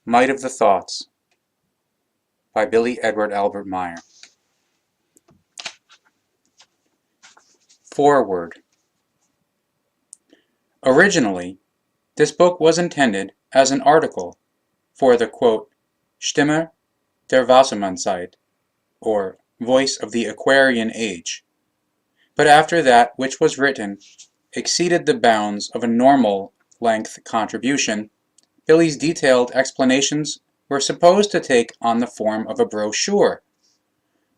Might of the Thoughts by Billy Edward Meier. Foreword. Originally, this book was intended as an article for the Stimme der Wassermannszeit, or Voice of the Aquarian Age. But after that which was written exceeded the bounds of a normal length contribution, Billy's detailed explanations were supposed to take on the form of a brochure,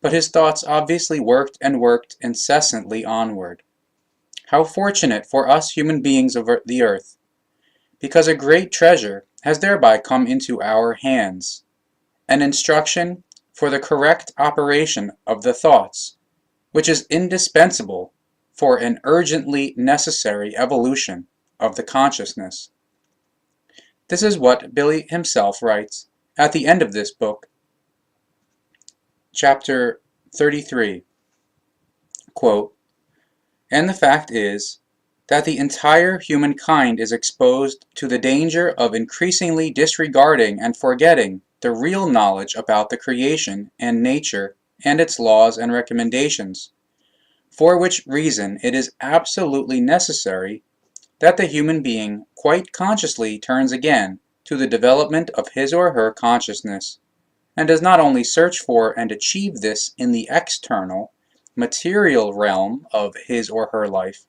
but his thoughts obviously worked and worked incessantly onward. How fortunate for us human beings of the earth, because a great treasure has thereby come into our hands, an instruction for the correct operation of the thoughts, which is indispensable for an urgently necessary evolution of the consciousness. This is what Billy himself writes at the end of this book, chapter 33, quote, "And the fact is that the entire humankind is exposed to the danger of increasingly disregarding and forgetting the real knowledge about the creation and nature and its laws and recommendations, for which reason it is absolutely necessary that the human being quite consciously turns again to the development of his or her consciousness, and does not only search for and achieve this in the external, material realm of his or her life.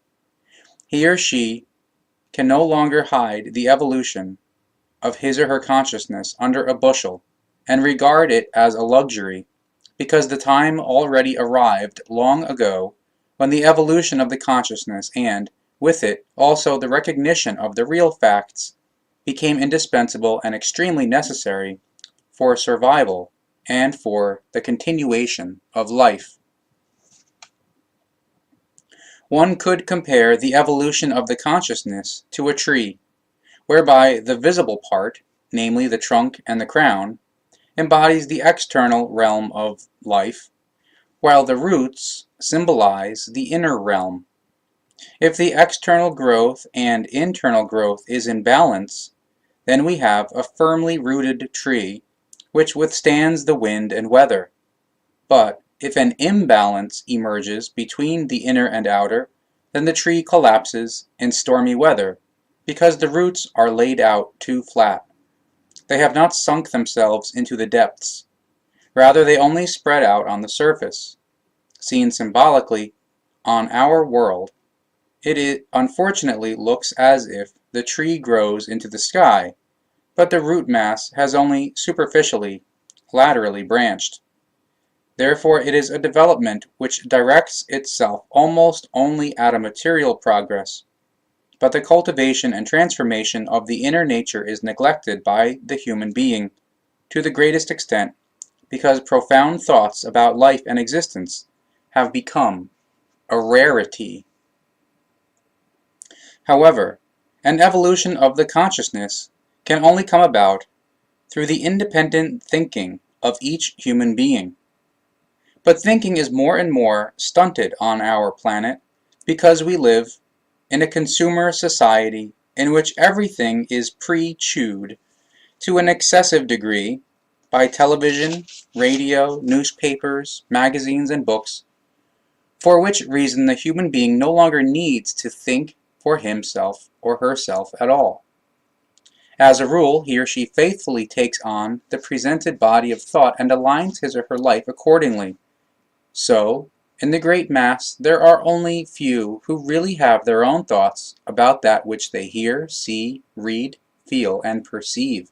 He or she can no longer hide the evolution of his or her consciousness under a bushel, and regard it as a luxury, because the time already arrived long ago when the evolution of the consciousness, and, with it, also the recognition of the real facts, became indispensable and extremely necessary for survival and for the continuation of life. One could compare the evolution of the consciousness to a tree, whereby the visible part, namely the trunk and the crown, embodies the external realm of life, while the roots symbolize the inner realm. If the external growth and internal growth is in balance, then we have a firmly rooted tree which withstands the wind and weather. But if an imbalance emerges between the inner and outer, then the tree collapses in stormy weather, because the roots are laid out too flat. They have not sunk themselves into the depths. Rather, they only spread out on the surface. Seen symbolically, on our world, it unfortunately looks as if the tree grows into the sky, but the root mass has only superficially, laterally branched. Therefore it is a development which directs itself almost only at a material progress, but the cultivation and transformation of the inner nature is neglected by the human being, to the greatest extent, because profound thoughts about life and existence have become a rarity. However, an evolution of the consciousness can only come about through the independent thinking of each human being. But thinking is more and more stunted on our planet because we live in a consumer society in which everything is pre-chewed to an excessive degree by television, radio, newspapers, magazines, and books, for which reason the human being no longer needs to think for himself or herself at all. As a rule, he or she faithfully takes on the presented body of thought and aligns his or her life accordingly. So, in the great mass, there are only few who really have their own thoughts about that which they hear, see, read, feel, and perceive.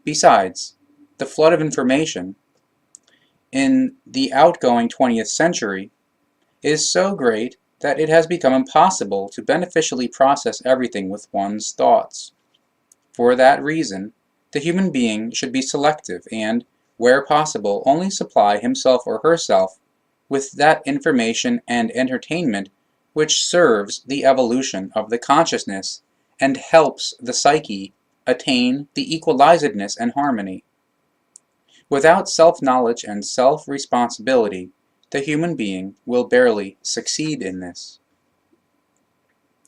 Besides, the flood of information in the outgoing 20th century is so great that it has become impossible to beneficially process everything with one's thoughts. For that reason, the human being should be selective and, where possible, only supply himself or herself with that information and entertainment which serves the evolution of the consciousness and helps the psyche attain the equalizedness and harmony. Without self-knowledge and self-responsibility, the human being will barely succeed in this.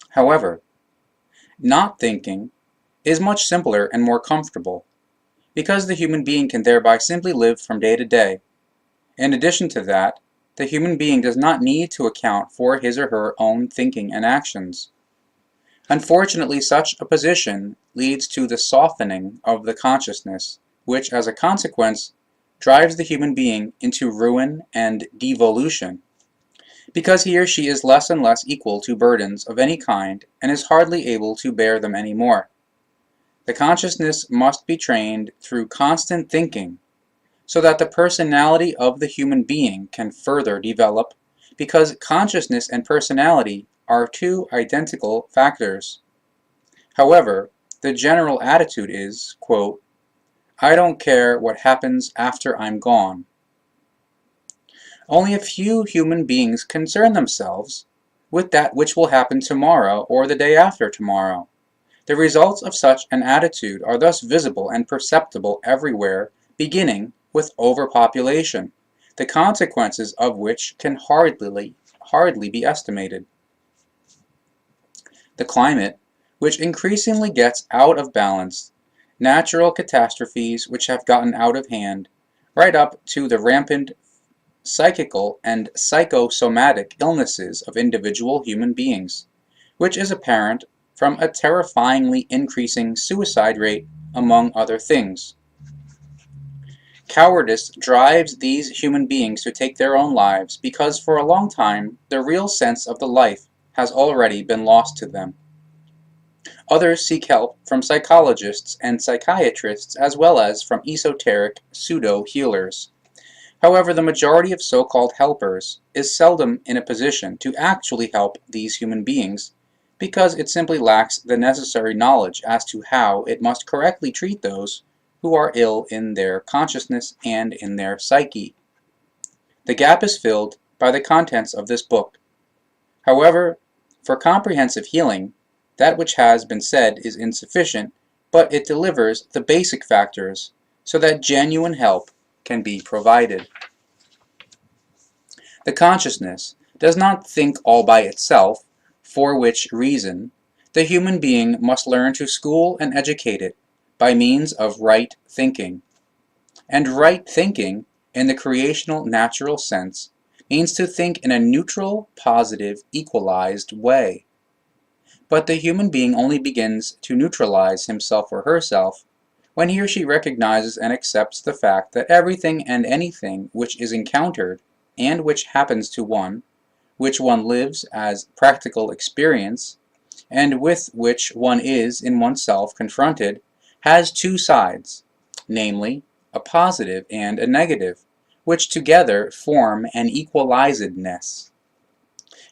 However, not thinking is much simpler and more comfortable, because the human being can thereby simply live from day to day. In addition to that, the human being does not need to account for his or her own thinking and actions. Unfortunately, such a position leads to the softening of the consciousness, which, as a consequence, drives the human being into ruin and devolution, because he or she is less and less equal to burdens of any kind and is hardly able to bear them any more. The consciousness must be trained through constant thinking, so that the personality of the human being can further develop, because consciousness and personality are two identical factors. However, the general attitude is, quote, "I don't care what happens after I'm gone." Only a few human beings concern themselves with that which will happen tomorrow or the day after tomorrow. The results of such an attitude are thus visible and perceptible everywhere, beginning with overpopulation, the consequences of which can hardly be estimated. The climate, which increasingly gets out of balance, natural catastrophes which have gotten out of hand, right up to the rampant psychical and psychosomatic illnesses of individual human beings, which is apparent from a terrifyingly increasing suicide rate, among other things. Cowardice drives these human beings to take their own lives because for a long time the real sense of the life has already been lost to them. Others seek help from psychologists and psychiatrists as well as from esoteric pseudo-healers. However, the majority of so-called helpers is seldom in a position to actually help these human beings because it simply lacks the necessary knowledge as to how it must correctly treat those who are ill in their consciousness and in their psyche. The gap is filled by the contents of this book. However, for comprehensive healing, that which has been said is insufficient, but it delivers the basic factors so that genuine help can be provided. The consciousness does not think all by itself, for which reason the human being must learn to school and educate it by means of right thinking. And right thinking, in the creational natural sense, means to think in a neutral, positive, equalized way. But the human being only begins to neutralize himself or herself when he or she recognizes and accepts the fact that everything and anything which is encountered and which happens to one, which one lives as practical experience, and with which one is in oneself confronted, has two sides, namely, a positive and a negative, which together form an equalizedness.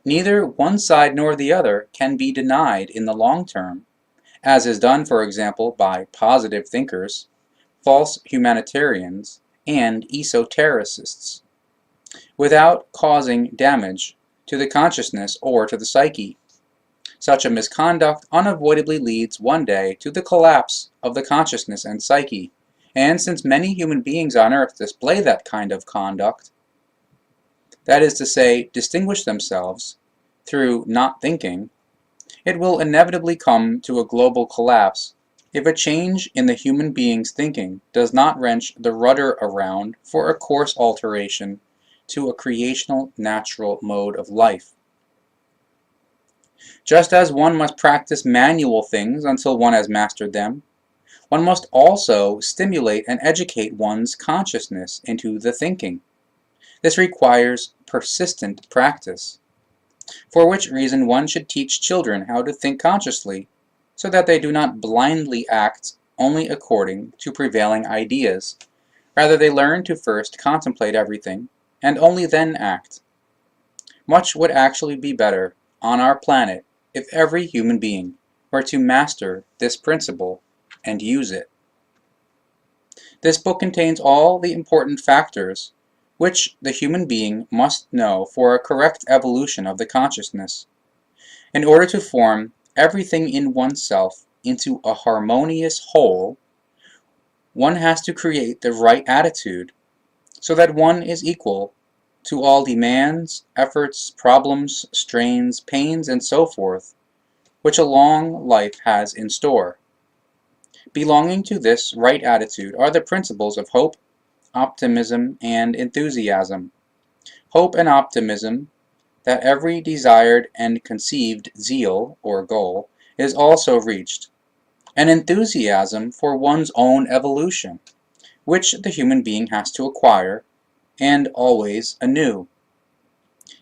Neither one side nor the other can be denied in the long term, as is done, for example, by positive thinkers, false humanitarians, and esotericists, without causing damage to the consciousness or to the psyche. Such a misconduct unavoidably leads one day to the collapse of the consciousness and psyche, and since many human beings on earth display that kind of conduct, that is to say, distinguish themselves through not thinking, it will inevitably come to a global collapse if a change in the human being's thinking does not wrench the rudder around for a course alteration to a creational natural mode of life. Just as one must practice manual things until one has mastered them, one must also stimulate and educate one's consciousness into the thinking. This requires persistent practice, for which reason one should teach children how to think consciously, so that they do not blindly act only according to prevailing ideas. Rather, they learn to first contemplate everything, and only then act. Much would actually be better on our planet if every human being were to master this principle and use it. This book contains all the important factors which the human being must know for a correct evolution of the consciousness. In order to form everything in oneself into a harmonious whole, one has to create the right attitude so that one is equal to all demands, efforts, problems, strains, pains, and so forth, which a long life has in store. Belonging to this right attitude are the principles of hope, optimism, and enthusiasm. Hope and optimism that every desired and conceived zeal or goal is also reached, and enthusiasm for one's own evolution, which the human being has to acquire, and always anew.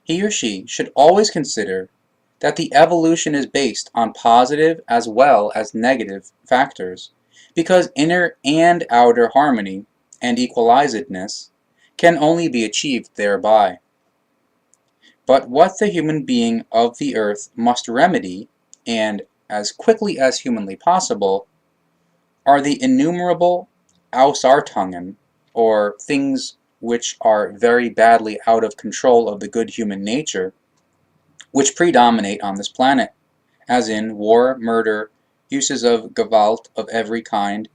He or she should always consider that the evolution is based on positive as well as negative factors, because inner and outer harmony and equalizedness can only be achieved thereby. But what the human being of the earth must remedy, and as quickly as humanly possible, are the innumerable Ausartungen, or things which are very badly out of control of the good human nature, which predominate on this planet, as in war, murder, uses of Gewalt of every kind,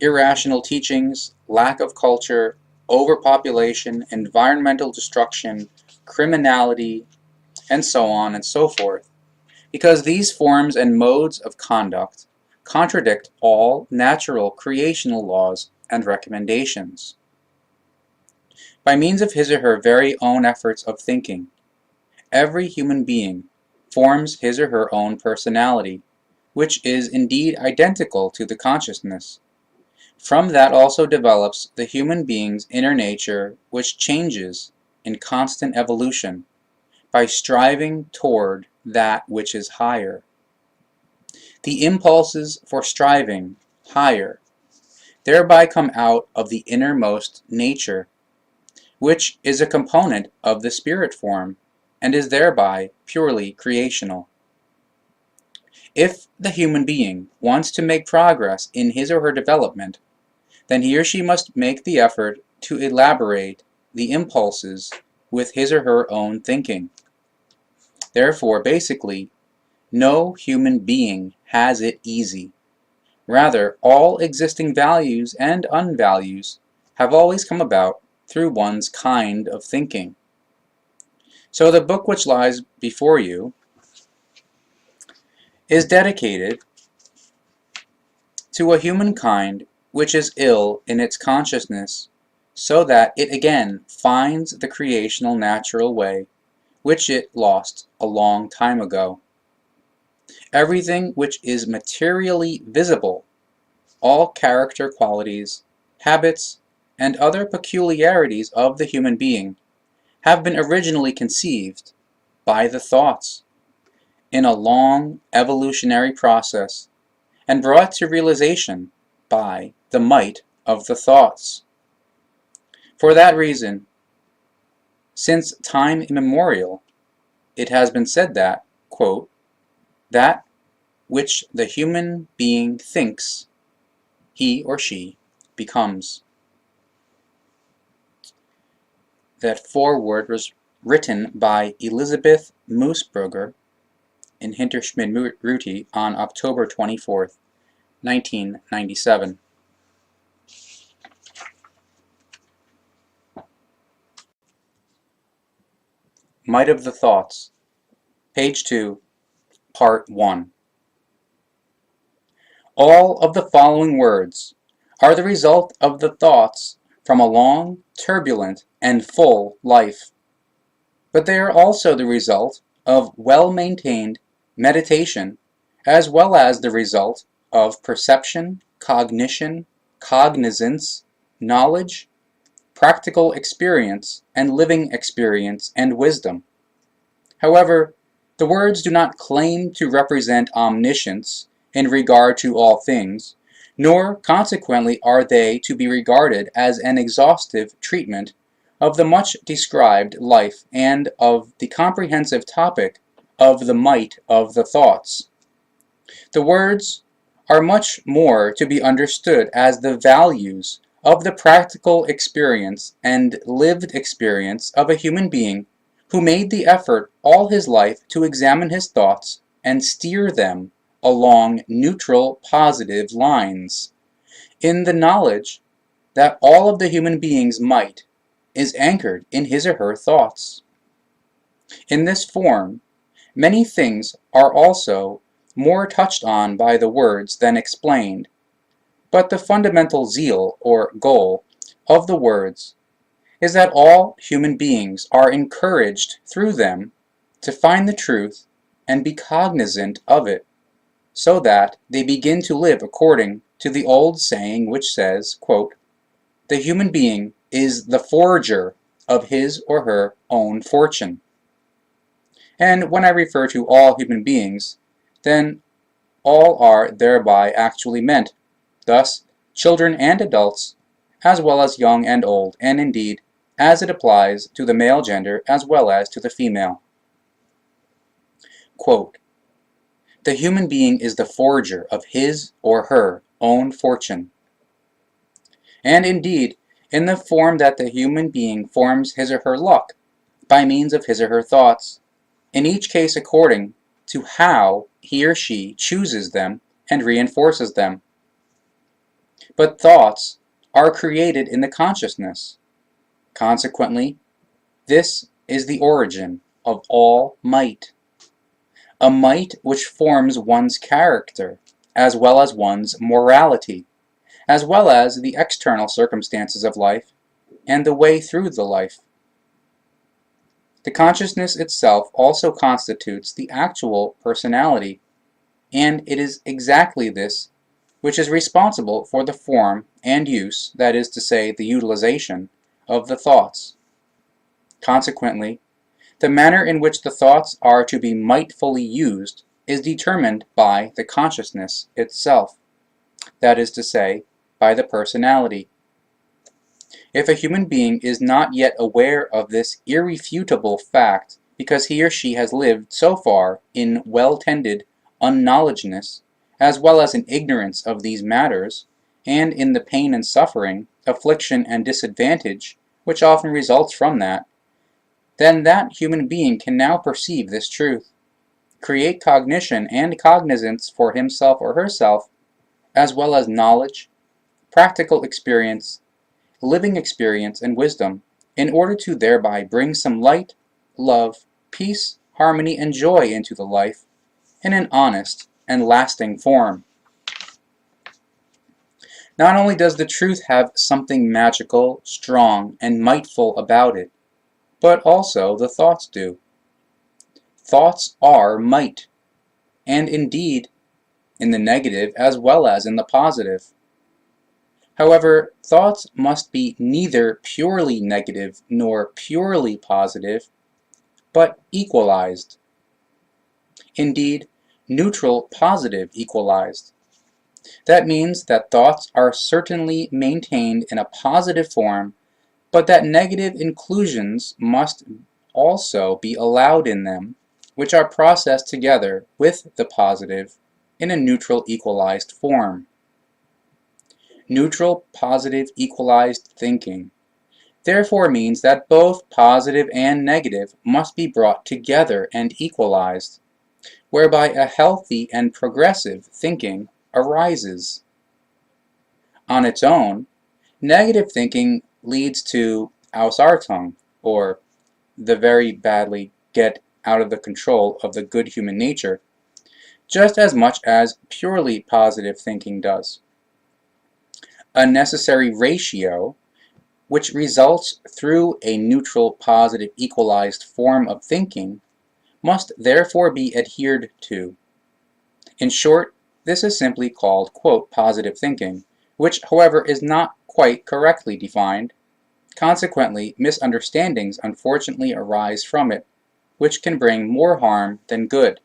irrational teachings, lack of culture, overpopulation, environmental destruction, criminality, and so on and so forth, because these forms and modes of conduct contradict all natural creational laws and recommendations. By means of his or her very own efforts of thinking, every human being forms his or her own personality, which is indeed identical to the consciousness. From that also develops the human being's inner nature, which changes in constant evolution by striving toward that which is higher. The impulses for striving higher thereby come out of the innermost nature, which is a component of the spirit form, and is thereby purely creational. If the human being wants to make progress in his or her development, then he or she must make the effort to elaborate the impulses with his or her own thinking. Therefore, basically, no human being has it easy. Rather, all existing values and unvalues have always come about through one's kind of thinking. So the book which lies before you is dedicated to a humankind which is ill in its consciousness, so that it again finds the creational natural way which it lost a long time ago. Everything which is materially visible, all character qualities, habits, and other peculiarities of the human being, have been originally conceived by the thoughts in a long evolutionary process, and brought to realization by the might of the thoughts. For that reason, since time immemorial, it has been said that, quote, that which the human being thinks, he or she becomes. That foreword was written by Elizabeth Moosbrugger in Hinterschmidt-Ruti on October 24th, 1997. Might of the Thoughts, page 2, part 1. All of the following words are the result of the thoughts from a long, turbulent, and full life. But they are also the result of well-maintained meditation, as well as the result of perception, cognition, cognizance, knowledge, practical experience, and living experience and wisdom. However, the words do not claim to represent omniscience in regard to all things, nor consequently are they to be regarded as an exhaustive treatment of the much described life and of the comprehensive topic of the might of the thoughts. The words are much more to be understood as the values of the practical experience and lived experience of a human being who made the effort all his life to examine his thoughts and steer them along neutral, positive lines, in the knowledge that all of the human being's might is anchored in his or her thoughts. In this form, many things are also more touched on by the words than explained, But the fundamental zeal or goal of the words is that all human beings are encouraged through them to find the truth and be cognizant of it, so that they begin to live according to the old saying which says, quote, "The human being is the forger of his or her own fortune." And when I refer to all human beings, then all are thereby actually meant, thus children and adults, as well as young and old, and indeed, as it applies to the male gender as well as to the female. Quote, "The human being is the forger of his or her own fortune." And indeed, in the form that the human being forms his or her luck by means of his or her thoughts, in each case according to how he or she chooses them and reinforces them. But thoughts are created in the consciousness. Consequently, this is the origin of all might. A might which forms one's character, as well as one's morality, as well as the external circumstances of life and the way through the life. The consciousness itself also constitutes the actual personality, and it is exactly this which is responsible for the form and use, that is to say, the utilization, of the thoughts. Consequently, the manner in which the thoughts are to be mightfully used is determined by the consciousness itself, that is to say, by the personality. If a human being is not yet aware of this irrefutable fact, because he or she has lived so far in well-tended unknowledgeness, as well as in ignorance of these matters, and in the pain and suffering, affliction and disadvantage which often results from that, then that human being can now perceive this truth, create cognition and cognizance for himself or herself, as well as knowledge, practical experience, living experience, and wisdom, in order to thereby bring some light, love, peace, harmony, and joy into the life in an honest and lasting form. Not only does the truth have something magical, strong, and mightful about it, but also the thoughts do. Thoughts are might, and indeed in the negative as well as in the positive. However, thoughts must be neither purely negative nor purely positive, but equalized. Indeed, neutral positive equalized. That means that thoughts are certainly maintained in a positive form, but that negative inclusions must also be allowed in them, which are processed together with the positive in a neutral equalized form. Neutral positive equalized thinking therefore means that both positive and negative must be brought together and equalized, whereby a healthy and progressive thinking arises. On its own, negative thinking leads to Ausartung, or the very badly get out of the control of the good human nature, just as much as purely positive thinking does. A necessary ratio which results through a neutral positive equalized form of thinking must therefore be adhered to. In short, this is simply called, quote, positive thinking, which, however, is not quite correctly defined. Consequently, misunderstandings unfortunately arise from it, which can bring more harm than good.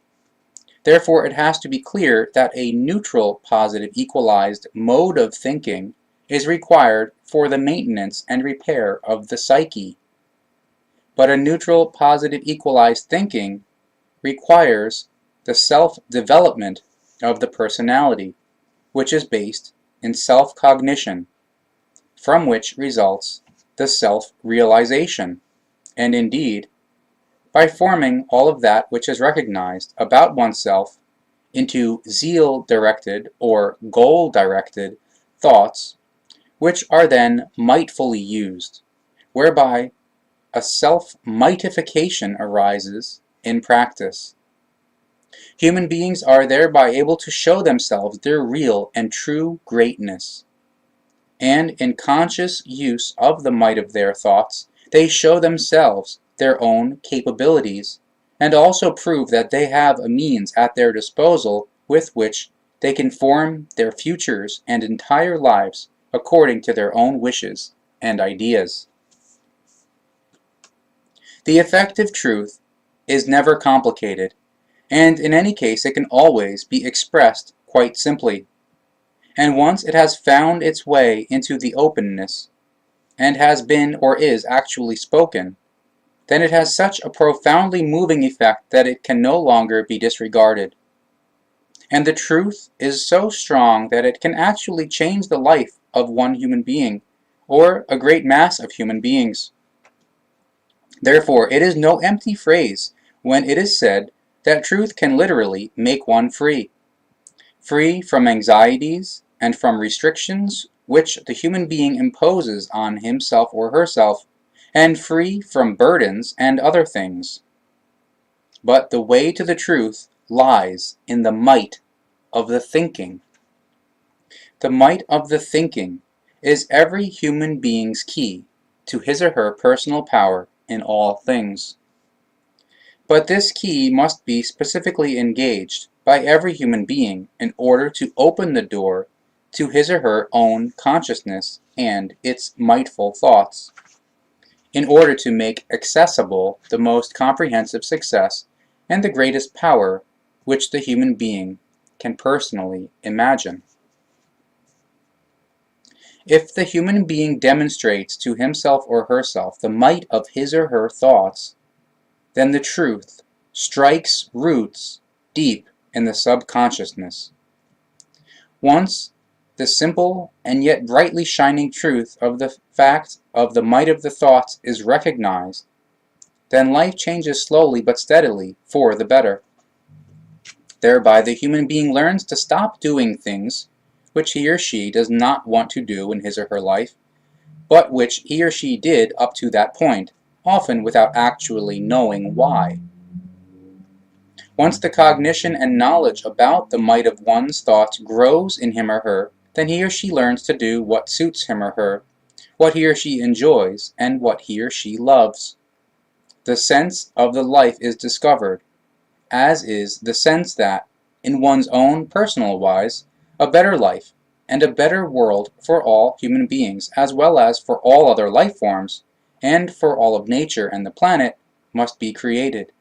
Therefore, it has to be clear that a neutral positive equalized mode of thinking is required for the maintenance and repair of the psyche. But a neutral positive equalized thinking requires the self-development of the personality, which is based in self-cognition, from which results the self-realization, and indeed, by forming all of that which is recognized about oneself into zeal-directed or goal-directed thoughts, which are then mightfully used, whereby a self-mightification arises in practice. Human beings are thereby able to show themselves their real and true greatness. And in conscious use of the might of their thoughts, they show themselves their own capabilities, and also prove that they have a means at their disposal with which they can form their futures and entire lives according to their own wishes and ideas. The effective truth is never complicated, and in any case it can always be expressed quite simply. And once it has found its way into the openness, and has been or is actually spoken, then it has such a profoundly moving effect that it can no longer be disregarded. And the truth is so strong that it can actually change the life of one human being, or a great mass of human beings. Therefore, it is no empty phrase when it is said that truth can literally make one free. Free from anxieties and from restrictions which the human being imposes on himself or herself, and free from burdens and other things. But the way to the truth lies in the might of the thinking. The might of the thinking is every human being's key to his or her personal power in all things. But this key must be specifically engaged by every human being in order to open the door to his or her own consciousness and its mightful thoughts, in order to make accessible the most comprehensive success and the greatest power which the human being can personally imagine. If the human being demonstrates to himself or herself the might of his or her thoughts, then the truth strikes roots deep in the subconsciousness. Once the simple and yet brightly shining truth of the fact of the might of the thoughts is recognized, then life changes slowly but steadily for the better. Thereby the human being learns to stop doing things which he or she does not want to do in his or her life, but which he or she did up to that point, often without actually knowing why. Once the cognition and knowledge about the might of one's thoughts grows in him or her, then he or she learns to do what suits him or her, what he or she enjoys, and what he or she loves. The sense of the life is discovered, as is the sense that, in one's own personal wise, a better life and a better world for all human beings, as well as for all other life forms, and for all of nature and the planet, must be created.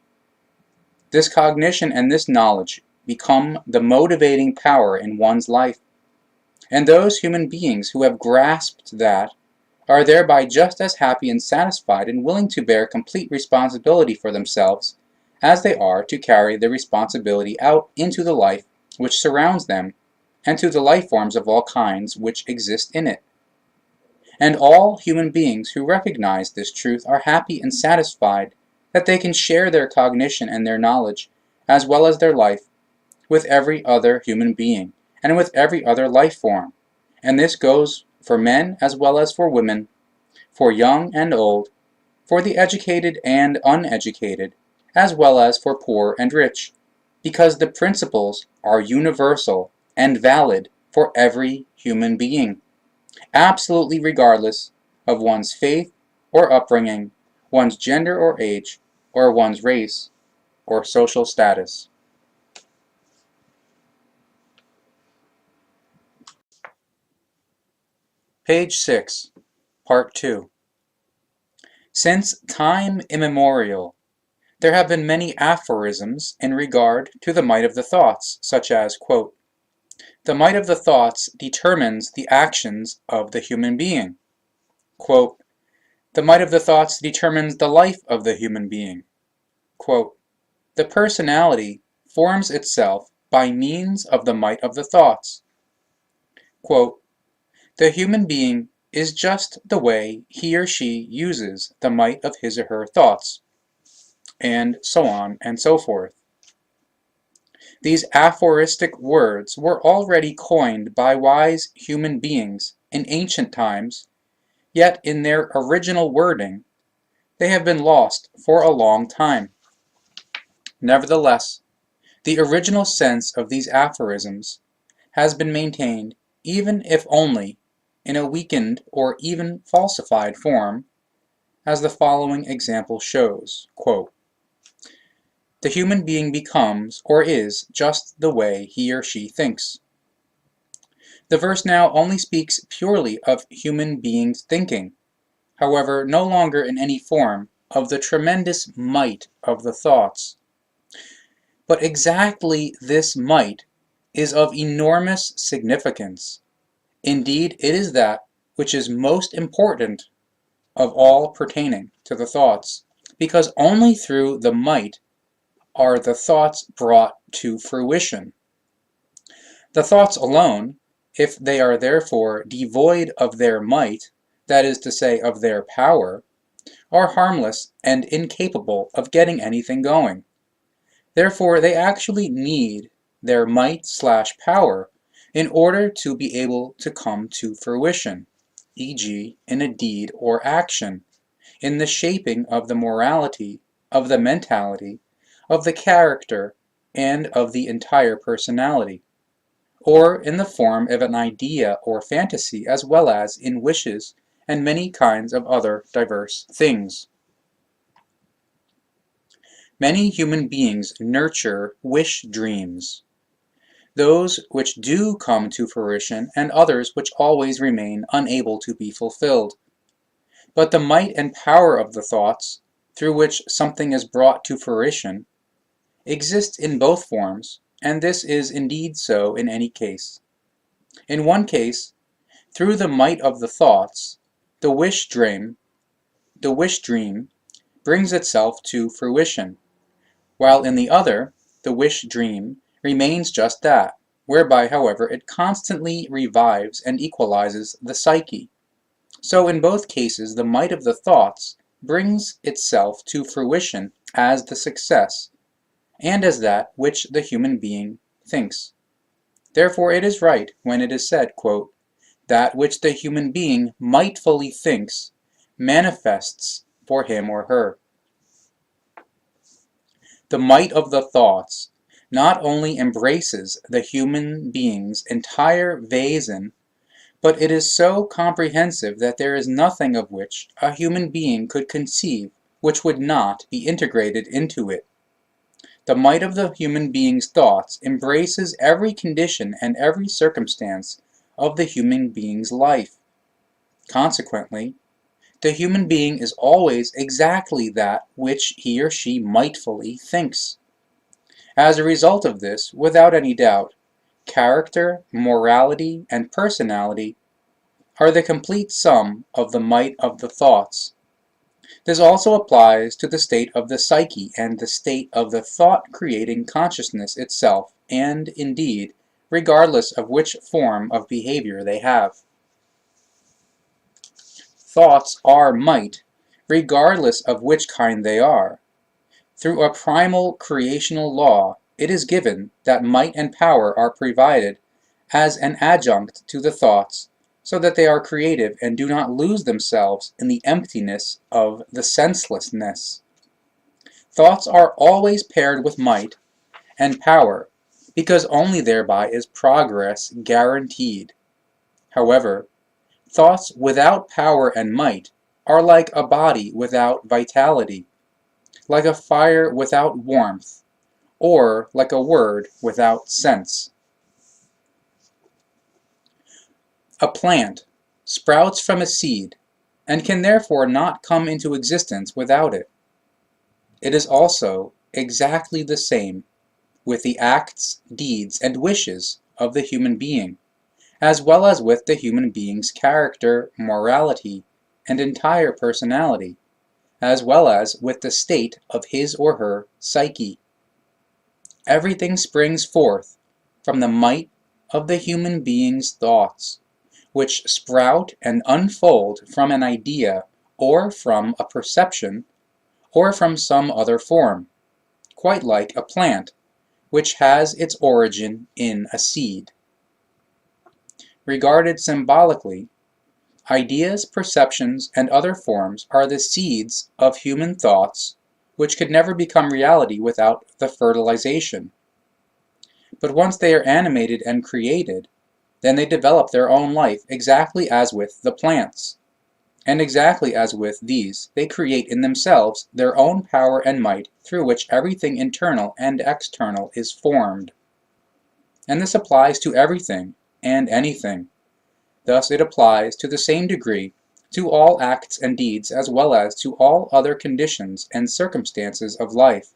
This cognition and this knowledge become the motivating power in one's life, and those human beings who have grasped that are thereby just as happy and satisfied and willing to bear complete responsibility for themselves as they are to carry the responsibility out into the life which surrounds them and to the life forms of all kinds which exist in it. And all human beings who recognize this truth are happy and satisfied that they can share their cognition and their knowledge, as well as their life, with every other human being and with every other life form. And this goes for men as well as for women, for young and old, for the educated and uneducated, as well as for poor and rich, because the principles are universal and valid for every human being, absolutely regardless of one's faith or upbringing, one's gender or age, or one's race or social status. Page 6, Part 2. Since time immemorial, there have been many aphorisms in regard to the might of the thoughts, such as, quote, "The might of the thoughts determines the actions of the human being." Quote, "The might of the thoughts determines the life of the human being." Quote, "The personality forms itself by means of the might of the thoughts." Quote, "The human being is just the way he or she uses the might of his or her thoughts," and so on and so forth. These aphoristic words were already coined by wise human beings in ancient times, yet in their original wording, they have been lost for a long time. Nevertheless, The original sense of these aphorisms has been maintained, even if only in a weakened or even falsified form, as the following example shows. Quote, "The human being becomes or is just the way he or she thinks." The verse now only speaks purely of human beings thinking, however, no longer in any form of the tremendous might of the thoughts. But exactly this might is of enormous significance. Indeed, it is that which is most important of all pertaining to the thoughts, because only through the might are the thoughts brought to fruition. The thoughts alone, if they are therefore devoid of their might, that is to say, of their power, are harmless and incapable of getting anything going. Therefore, they actually need their might/power in order to be able to come to fruition, e.g., in a deed or action, in the shaping of the morality, of the mentality, of the character, and of the entire personality, or in the form of an idea or fantasy, as well as in wishes and many kinds of other diverse things. Many human beings nurture wish dreams, those which do come to fruition and others which always remain unable to be fulfilled. But the might and power of the thoughts, through which something is brought to fruition, exists in both forms, and this is indeed so in any case. In one case, through the might of the thoughts, the wish dream brings itself to fruition, while in the other, the wish dream remains just that, whereby, however, it constantly revives and equalizes the psyche. So in both cases, the might of the thoughts brings itself to fruition as the success, and as that which the human being thinks. Therefore it is right when it is said, quote, "That which the human being mightfully thinks manifests for him or her." The might of the thoughts not only embraces the human being's entire Wesen, but it is so comprehensive that there is nothing of which a human being could conceive which would not be integrated into it. The might of the human being's thoughts embraces every condition and every circumstance of the human being's life. Consequently, the human being is always exactly that which he or she mightfully thinks. As a result of this, without any doubt, character, morality, and personality are the complete sum of the might of the thoughts. This also applies to the state of the psyche and the state of the thought-creating consciousness itself, and, indeed, regardless of which form of behavior they have. Thoughts are might, regardless of which kind they are. Through a primal creational law, it is given that might and power are provided as an adjunct to the thoughts, so that they are creative and do not lose themselves in the emptiness of the senselessness. Thoughts are always paired with might and power, because only thereby is progress guaranteed. However, thoughts without power and might are like a body without vitality, like a fire without warmth, or like a word without sense. A plant sprouts from a seed, and can therefore not come into existence without it. It is also exactly the same with the acts, deeds, and wishes of the human being, as well as with the human being's character, morality, and entire personality, as well as with the state of his or her psyche. Everything springs forth from the might of the human being's thoughts, which sprout and unfold from an idea, or from a perception, or from some other form, quite like a plant, which has its origin in a seed. Regarded symbolically, ideas, perceptions, and other forms are the seeds of human thoughts, which could never become reality without the fertilization, But once they are animated and created, then they develop their own life exactly as with the plants. And exactly as with these, they create in themselves their own power and might through which everything internal and external is formed. And this applies to everything and anything. Thus it applies to the same degree to all acts and deeds as well as to all other conditions and circumstances of life.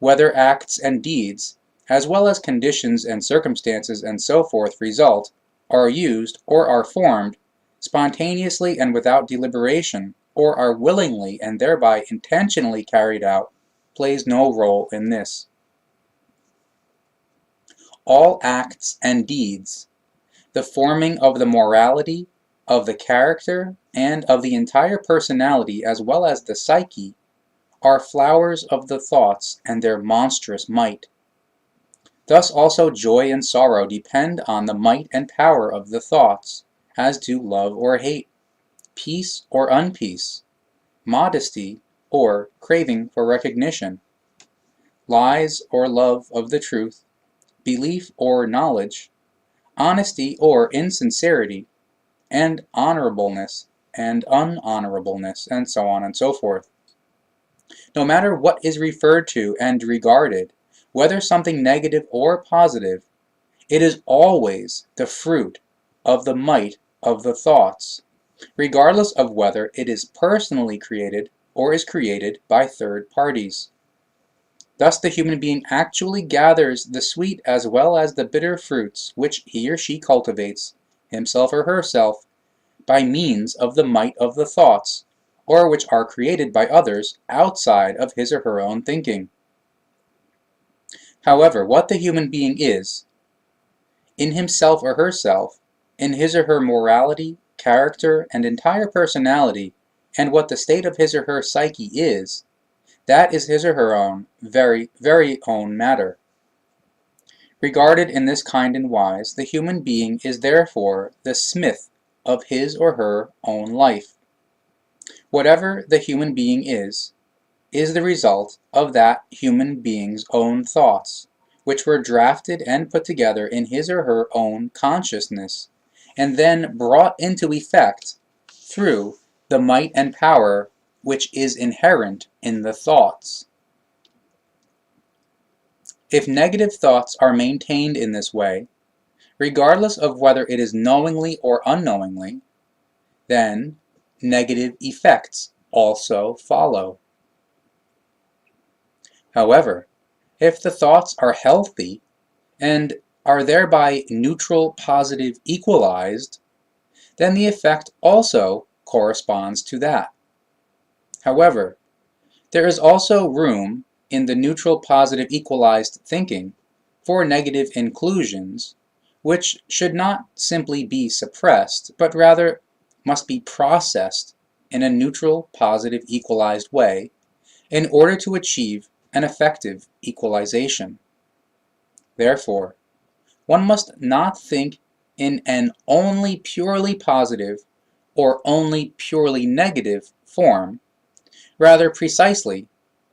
Whether acts and deeds, as well as conditions and circumstances and so forth result, are used, or are formed, spontaneously and without deliberation, or are willingly and thereby intentionally carried out, plays no role in this. All acts and deeds, the forming of the morality, of the character, and of the entire personality as well as the psyche, are flowers of the thoughts and their monstrous might. Thus also joy and sorrow depend on the might and power of the thoughts, as do love or hate, peace or unpeace, modesty or craving for recognition, lies or love of the truth, belief or knowledge, honesty or insincerity, and honorableness and unhonorableness, and so on and so forth. No matter what is referred to and regarded, whether something negative or positive, it is always the fruit of the might of the thoughts, regardless of whether it is personally created or is created by third parties. Thus the human being actually gathers the sweet as well as the bitter fruits which he or she cultivates, himself or herself, by means of the might of the thoughts, or which are created by others outside of his or her own thinking. However, what the human being is, in himself or herself, in his or her morality, character, and entire personality, and what the state of his or her psyche is, that is his or her own very, very own matter. Regarded in this kind and wise, the human being is therefore the smith of his or her own life. Whatever the human being is the result of that human being's own thoughts, which were drafted and put together in his or her own consciousness, and then brought into effect through the might and power which is inherent in the thoughts. If negative thoughts are maintained in this way, regardless of whether it is knowingly or unknowingly, then negative effects also follow. However, if the thoughts are healthy and are thereby neutral, positive, equalized, then the effect also corresponds to that. However, there is also room in the neutral, positive, equalized thinking for negative inclusions, which should not simply be suppressed, but rather must be processed in a neutral, positive, equalized way in order to achieve an effective equalization. Therefore, one must not think in an only purely positive or only purely negative form, rather precisely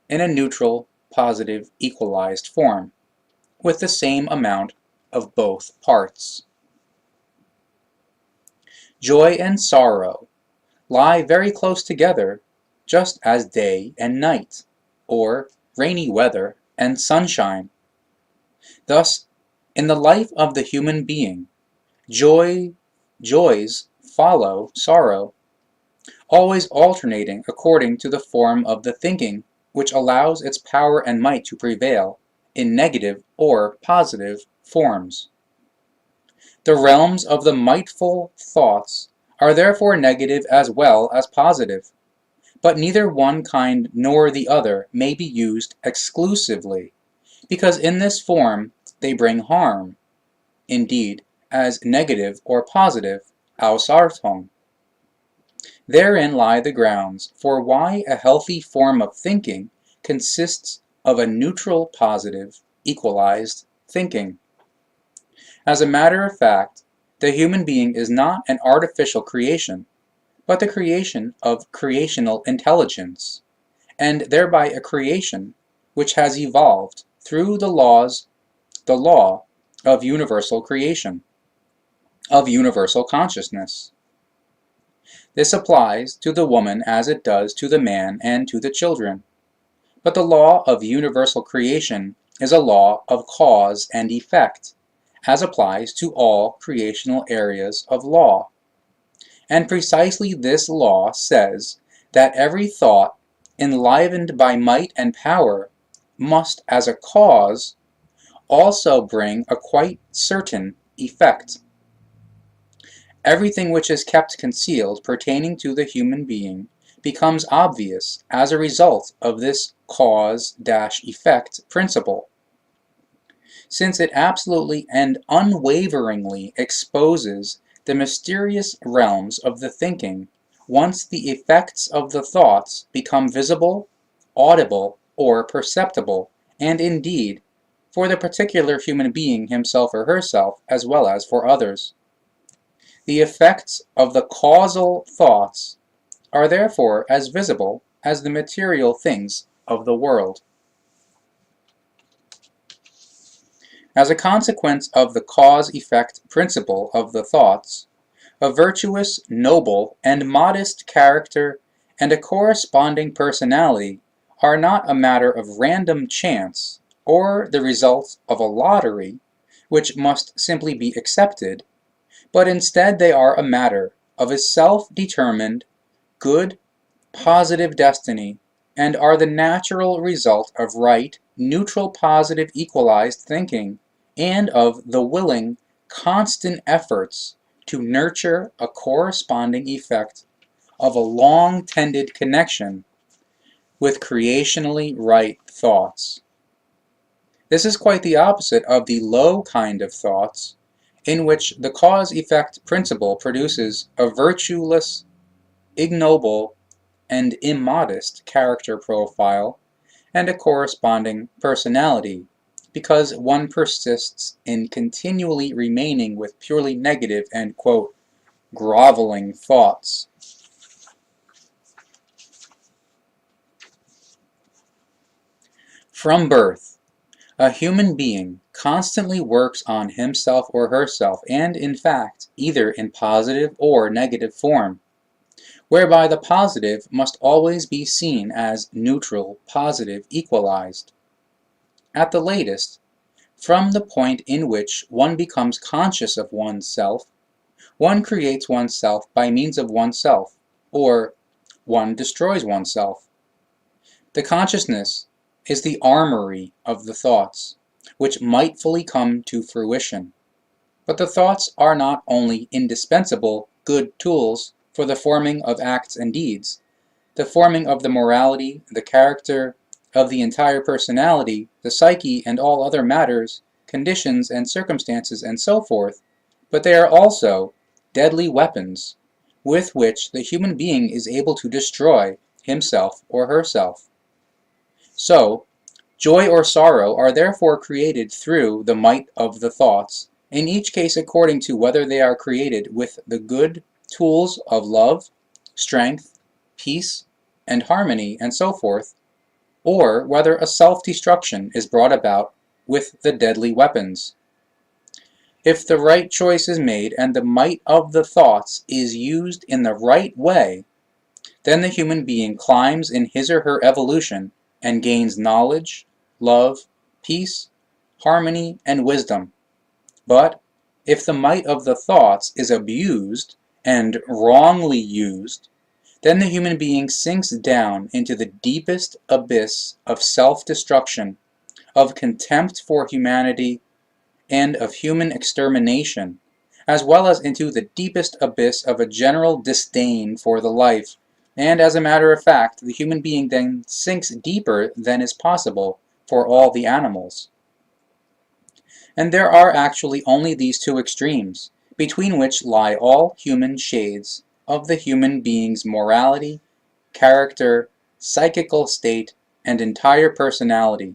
in a neutral, positive, equalized form, with the same amount of both parts. Joy and sorrow lie very close together, just as day and night, or rainy weather and sunshine. Thus, in the life of the human being, joys follow sorrow, always alternating according to the form of the thinking which allows its power and might to prevail in negative or positive forms. The realms of the mightful thoughts are therefore negative as well as positive, but neither one kind nor the other may be used exclusively, because in this form they bring harm, indeed, as negative or positive Ausartung. Therein lie the grounds for why a healthy form of thinking consists of a neutral, positive, equalized thinking. As a matter of fact, the human being is not an artificial creation, but the creation of creational intelligence, and thereby a creation which has evolved through the laws the law of universal creation, of universal consciousness. This applies to the woman as it does to the man and to the children. But the law of universal creation is a law of cause and effect, as applies to all creational areas of law. And precisely this law says that every thought enlivened by might and power must, as a cause, also bring a quite certain effect. Everything which is kept concealed pertaining to the human being becomes obvious as a result of this cause-effect principle, since it absolutely and unwaveringly exposes the mysterious realms of the thinking once the effects of the thoughts become visible, audible, or perceptible, and indeed, for the particular human being himself or herself, as well as for others. The effects of the causal thoughts are therefore as visible as the material things of the world. As a consequence of the cause-effect principle of the thoughts, a virtuous, noble, and modest character and a corresponding personality are not a matter of random chance or the result of a lottery, which must simply be accepted, but instead they are a matter of a self-determined, good, positive destiny, and are the natural result of right, neutral, positive, equalized thinking, and of the willing, constant efforts to nurture a corresponding effect of a long-tended connection with creationally right thoughts. This is quite the opposite of the low kind of thoughts, in which the cause-effect principle produces a virtueless, ignoble, and immodest character profile and a corresponding personality, because one persists in continually remaining with purely negative and, quote, groveling thoughts. From birth, a human being constantly works on himself or herself, and in fact, either in positive or negative form, whereby the positive must always be seen as neutral, positive, equalized. At the latest, from the point in which one becomes conscious of oneself, one creates oneself by means of oneself, or one destroys oneself. The consciousness is the armory of the thoughts, which might fully come to fruition. But the thoughts are not only indispensable good tools for the forming of acts and deeds, the forming of the morality, the character, of the entire personality, the psyche, and all other matters, conditions, and circumstances, and so forth, but they are also deadly weapons with which the human being is able to destroy himself or herself. So, joy or sorrow are therefore created through the might of the thoughts, in each case according to whether they are created with the good tools of love, strength, peace, and harmony, and so forth, or whether a self-destruction is brought about with the deadly weapons. If the right choice is made and the might of the thoughts is used in the right way, then the human being climbs in his or her evolution and gains knowledge, love, peace, harmony, and wisdom. But if the might of the thoughts is abused and wrongly used, then the human being sinks down into the deepest abyss of self-destruction, of contempt for humanity, and of human extermination, as well as into the deepest abyss of a general disdain for the life. And as a matter of fact, the human being then sinks deeper than is possible for all the animals. And there are actually only these two extremes, between which lie all human shades of the human being's morality, character, psychical state, and entire personality.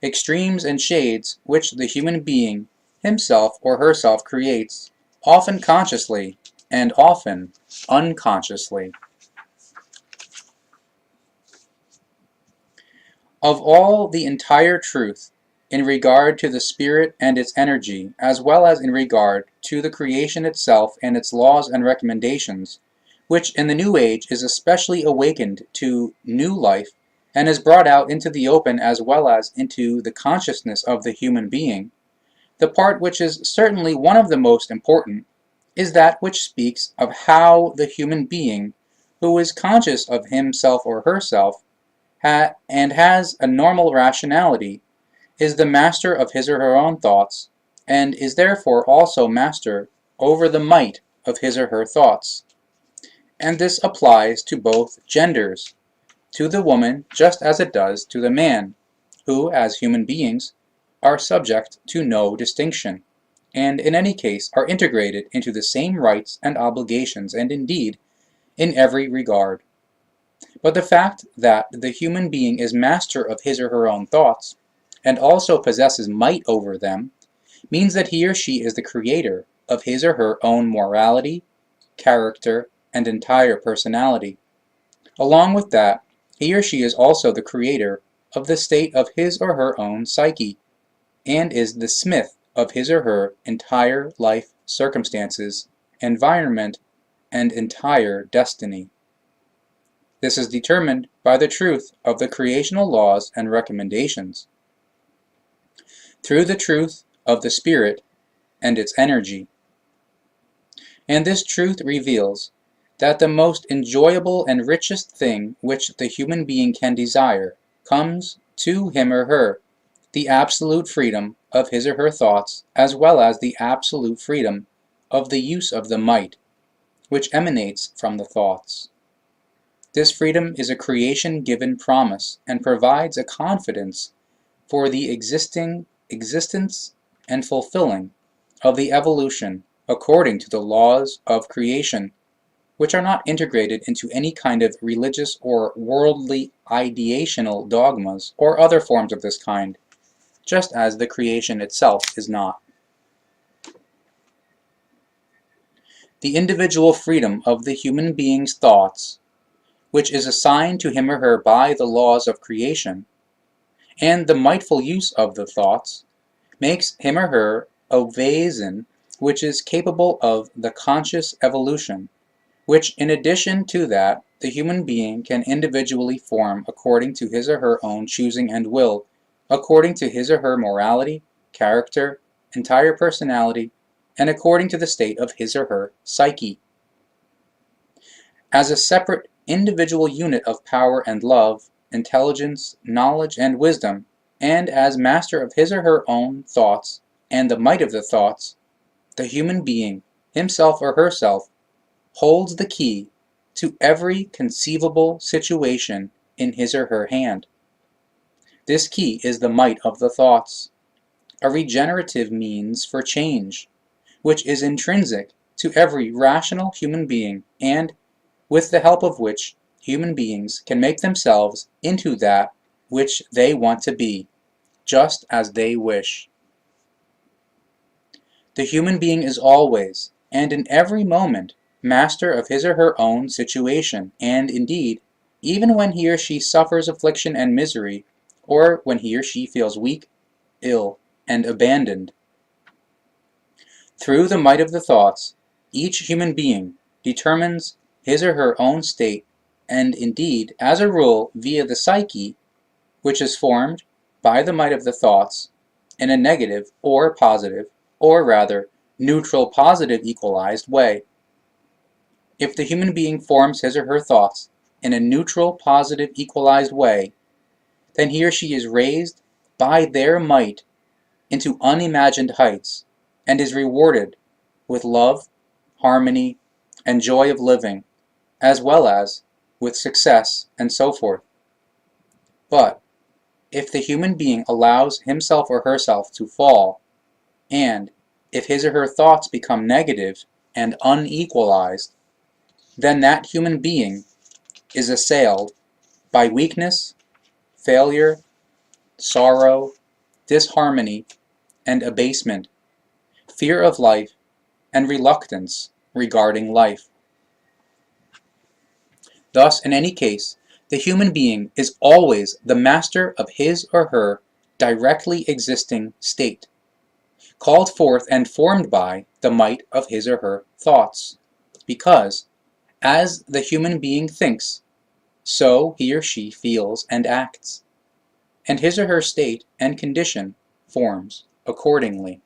Extremes and shades which the human being himself or herself creates, often consciously and often unconsciously. Of all the entire truth in regard to the spirit and its energy, as well as in regard to the creation itself and its laws and recommendations, which in the New Age is especially awakened to new life and is brought out into the open as well as into the consciousness of the human being, the part which is certainly one of the most important is that which speaks of how the human being, who is conscious of himself or herself, and has a normal rationality, is the master of his or her own thoughts, and is therefore also master over the might of his or her thoughts. And this applies to both genders, to the woman just as it does to the man, who, as human beings, are subject to no distinction, and in any case are integrated into the same rights and obligations, and indeed, in every regard. But the fact that the human being is master of his or her own thoughts, and also possesses might over them, means that he or she is the creator of his or her own morality, character, and entire personality. Along with that, he or she is also the creator of the state of his or her own psyche, and is the smith of his or her entire life circumstances, environment, and entire destiny. This is determined by the truth of the creational laws and recommendations, through the truth of the spirit and its energy. And this truth reveals that the most enjoyable and richest thing which the human being can desire comes to him or her, the absolute freedom of his or her thoughts, as well as the absolute freedom of the use of the might, which emanates from the thoughts. This freedom is a creation-given promise and provides a confidence for the existence and fulfilling of the evolution according to the laws of creation, which are not integrated into any kind of religious or worldly ideational dogmas or other forms of this kind, just as the creation itself is not. The individual freedom of the human being's thoughts, which is assigned to him or her by the laws of creation, and the mightful use of the thoughts, makes him or her a vesen which is capable of the conscious evolution, which in addition to that the human being can individually form according to his or her own choosing and will, according to his or her morality, character, entire personality, and according to the state of his or her psyche. As a separate individual unit of power and love, intelligence, knowledge, and wisdom, and as master of his or her own thoughts and the might of the thoughts, the human being, himself or herself, holds the key to every conceivable situation in his or her hand. This key is the might of the thoughts, a regenerative means for change, which is intrinsic to every rational human being, and with the help of which human beings can make themselves into that which they want to be, just as they wish. The human being is always, and in every moment, master of his or her own situation, and indeed, even when he or she suffers affliction and misery, or when he or she feels weak, ill, and abandoned. Through the might of the thoughts, each human being determines his or her own state, and indeed, as a rule, via the psyche, which is formed by the might of the thoughts in a negative or positive, or rather, neutral positive equalized way. If the human being forms his or her thoughts in a neutral positive equalized way, then he or she is raised by their might into unimagined heights, and is rewarded with love, harmony, and joy of living, as well as with success and so forth. But if the human being allows himself or herself to fall, and if his or her thoughts become negative and unequalized, then that human being is assailed by weakness, failure, sorrow, disharmony, and abasement, fear of life, and reluctance regarding life. Thus, in any case, the human being is always the master of his or her directly existing state, called forth and formed by the might of his or her thoughts, because, as the human being thinks, so he or she feels and acts, and his or her state and condition forms accordingly.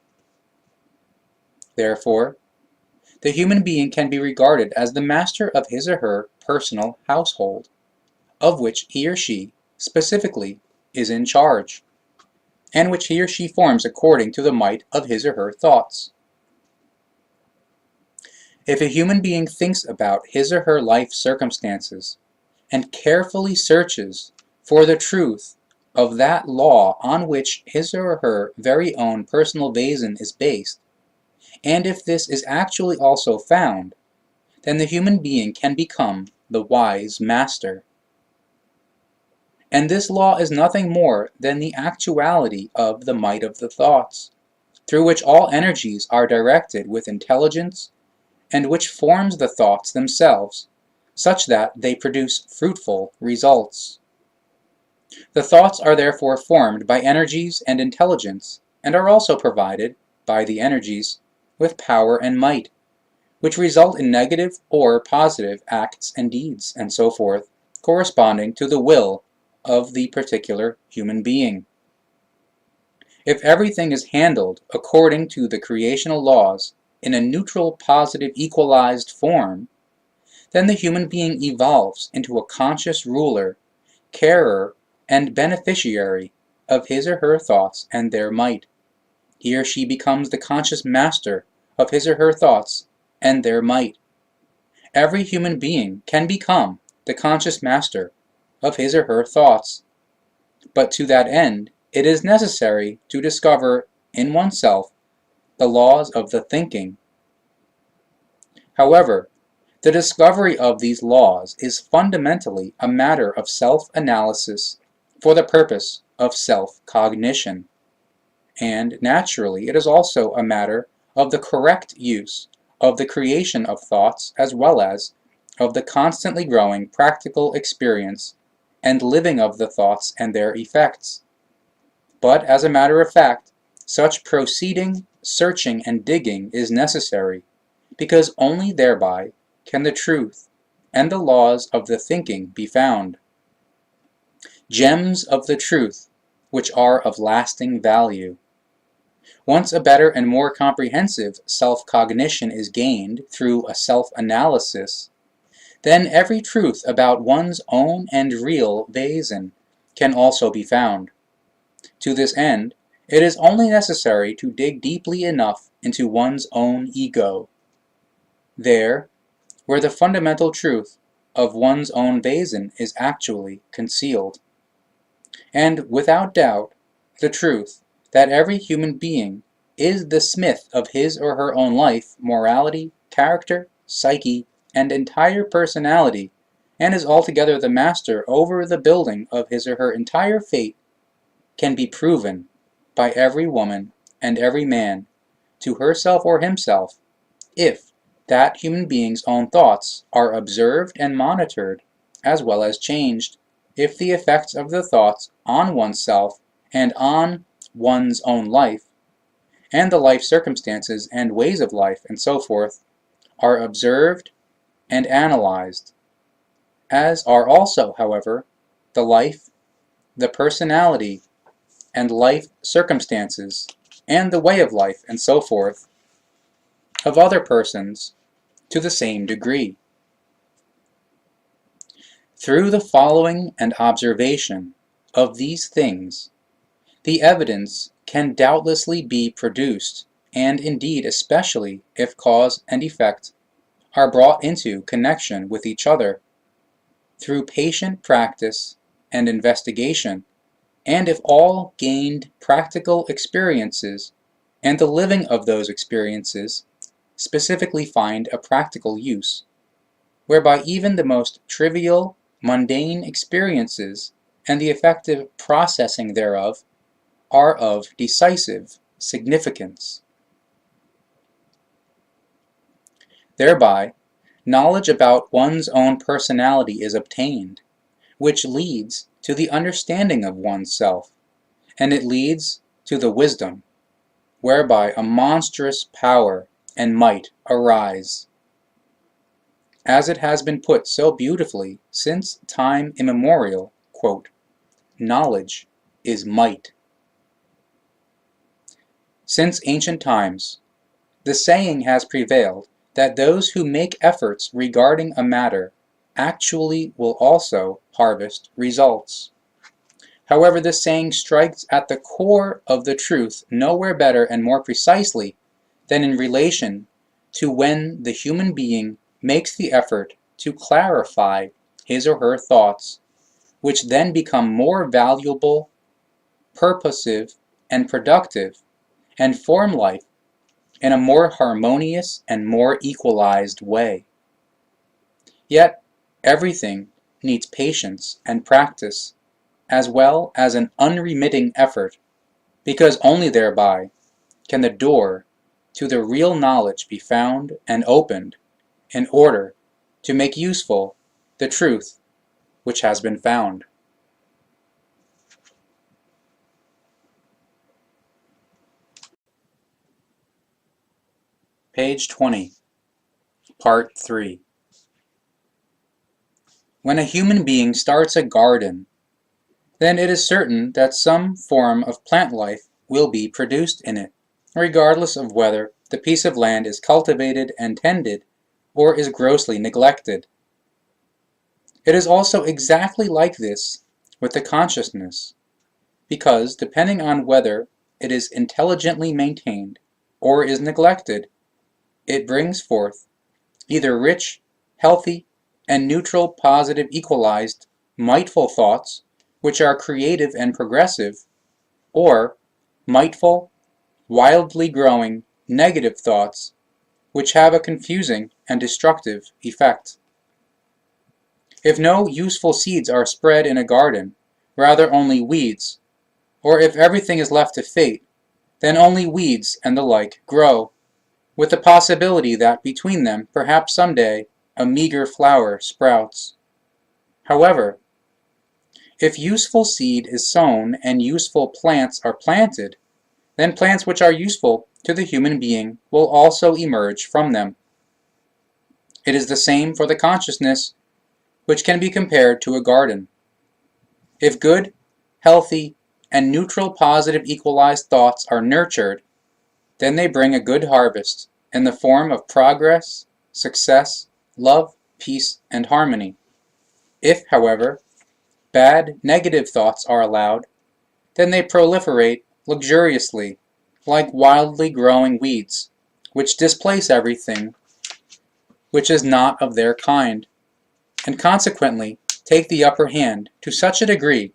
Therefore, the human being can be regarded as the master of his or her personal household, of which he or she, specifically, is in charge, and which he or she forms according to the might of his or her thoughts. If a human being thinks about his or her life circumstances, and carefully searches for the truth of that law on which his or her very own personal basin is based, and if this is actually also found, then the human being can become the wise master. And this law is nothing more than the actuality of the might of the thoughts, through which all energies are directed with intelligence, and which forms the thoughts themselves, such that they produce fruitful results. The thoughts are therefore formed by energies and intelligence, and are also provided, by the energies, with power and might, which result in negative or positive acts and deeds, and so forth, corresponding to the will of the particular human being. If everything is handled according to the creational laws in a neutral, positive, equalized form, then the human being evolves into a conscious ruler, carer, and beneficiary of his or her thoughts and their might. He or she becomes the conscious master of his or her thoughts and their might. Every human being can become the conscious master of his or her thoughts, but to that end it is necessary to discover in oneself the laws of the thinking. However, the discovery of these laws is fundamentally a matter of self-analysis for the purpose of self-cognition, and naturally it is also a matter of the correct use of the creation of thoughts as well as of the constantly growing practical experience and living of the thoughts and their effects. But as a matter of fact, such proceeding, searching, and digging is necessary, because only thereby can the truth and the laws of the thinking be found. Gems of the truth, which are of lasting value. Once a better and more comprehensive self-cognition is gained through a self-analysis, then every truth about one's own and real basin can also be found. To this end, it is only necessary to dig deeply enough into one's own ego. There, where the fundamental truth of one's own basin is actually concealed. And without doubt, the truth that every human being is the smith of his or her own life, morality, character, psyche, and entire personality, and is altogether the master over the building of his or her entire fate, can be proven by every woman and every man to herself or himself, if that human being's own thoughts are observed and monitored, as well as changed, if the effects of the thoughts on oneself and on one's own life, and the life circumstances and ways of life and so forth, are observed and analyzed, as are also, however, the life, the personality, and life circumstances, and the way of life and so forth, of other persons to the same degree. Through the following and observation of these things, the evidence can doubtlessly be produced, and indeed especially if cause and effect are brought into connection with each other, through patient practice and investigation, and if all gained practical experiences and the living of those experiences specifically find a practical use, whereby even the most trivial, mundane experiences and the effective processing thereof are of decisive significance. Thereby, knowledge about one's own personality is obtained, which leads to the understanding of oneself, and it leads to the wisdom whereby a monstrous power and might arise. As it has been put so beautifully since time immemorial, quote, knowledge is might. Since ancient times, the saying has prevailed that those who make efforts regarding a matter actually will also harvest results. However, this saying strikes at the core of the truth nowhere better and more precisely than in relation to when the human being makes the effort to clarify his or her thoughts, which then become more valuable, purposive, and productive, and form life in a more harmonious and more equalized way. Yet, everything needs patience and practice, as well as an unremitting effort, because only thereby can the door to the real knowledge be found and opened in order to make useful the truth which has been found. Page 20, Part 3. When a human being starts a garden, then it is certain that some form of plant life will be produced in it, regardless of whether the piece of land is cultivated and tended or is grossly neglected. It is also exactly like this with the consciousness, because depending on whether it is intelligently maintained or is neglected, it brings forth either rich, healthy, and neutral, positive, equalized, mightful thoughts, which are creative and progressive, or mightful, wildly growing, negative thoughts, which have a confusing and destructive effect. If no useful seeds are spread in a garden, rather only weeds, or if everything is left to fate, then only weeds and the like grow, with the possibility that between them perhaps some day a meager flower sprouts. However, if useful seed is sown and useful plants are planted, then plants which are useful to the human being will also emerge from them. It is the same for the consciousness, which can be compared to a garden. If good, healthy, and neutral, positive, equalized thoughts are nurtured, then they bring a good harvest in the form of progress, success, love, peace, and harmony. If, however, bad, negative thoughts are allowed, then they proliferate luxuriously, like wildly growing weeds, which displace everything which is not of their kind, and consequently take the upper hand to such a degree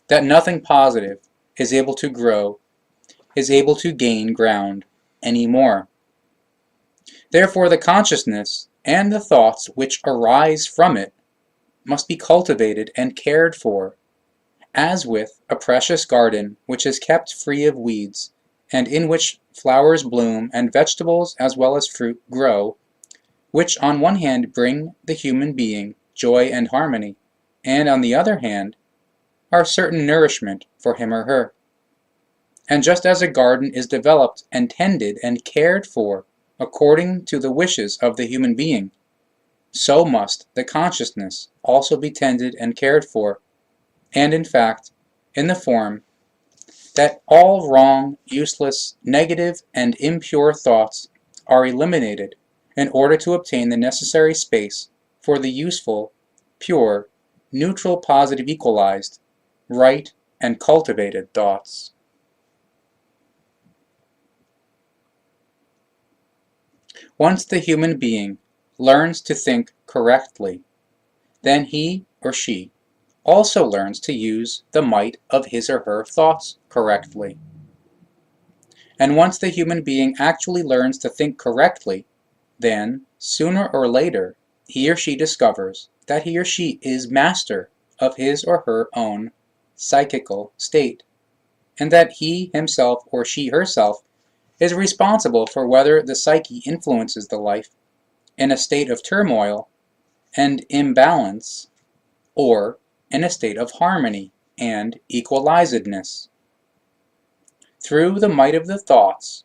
that nothing positive is able to grow, is able to gain ground any more. Therefore, the consciousness and the thoughts which arise from it must be cultivated and cared for, as with a precious garden which is kept free of weeds, and in which flowers bloom and vegetables as well as fruit grow, which on one hand bring the human being joy and harmony, and on the other hand are certain nourishment for him or her. And just as a garden is developed and tended and cared for according to the wishes of the human being, so must the consciousness also be tended and cared for, and in fact, in the form that all wrong, useless, negative, and impure thoughts are eliminated in order to obtain the necessary space for the useful, pure, neutral, positive, equalized, right, and cultivated thoughts. Once the human being learns to think correctly, then he or she also learns to use the might of his or her thoughts correctly. And once the human being actually learns to think correctly, then, sooner or later, he or she discovers that he or she is master of his or her own psychical state, and that he himself or she herself is responsible for whether the psyche influences the life in a state of turmoil and imbalance, or in a state of harmony and equalizedness. through the might of the thoughts,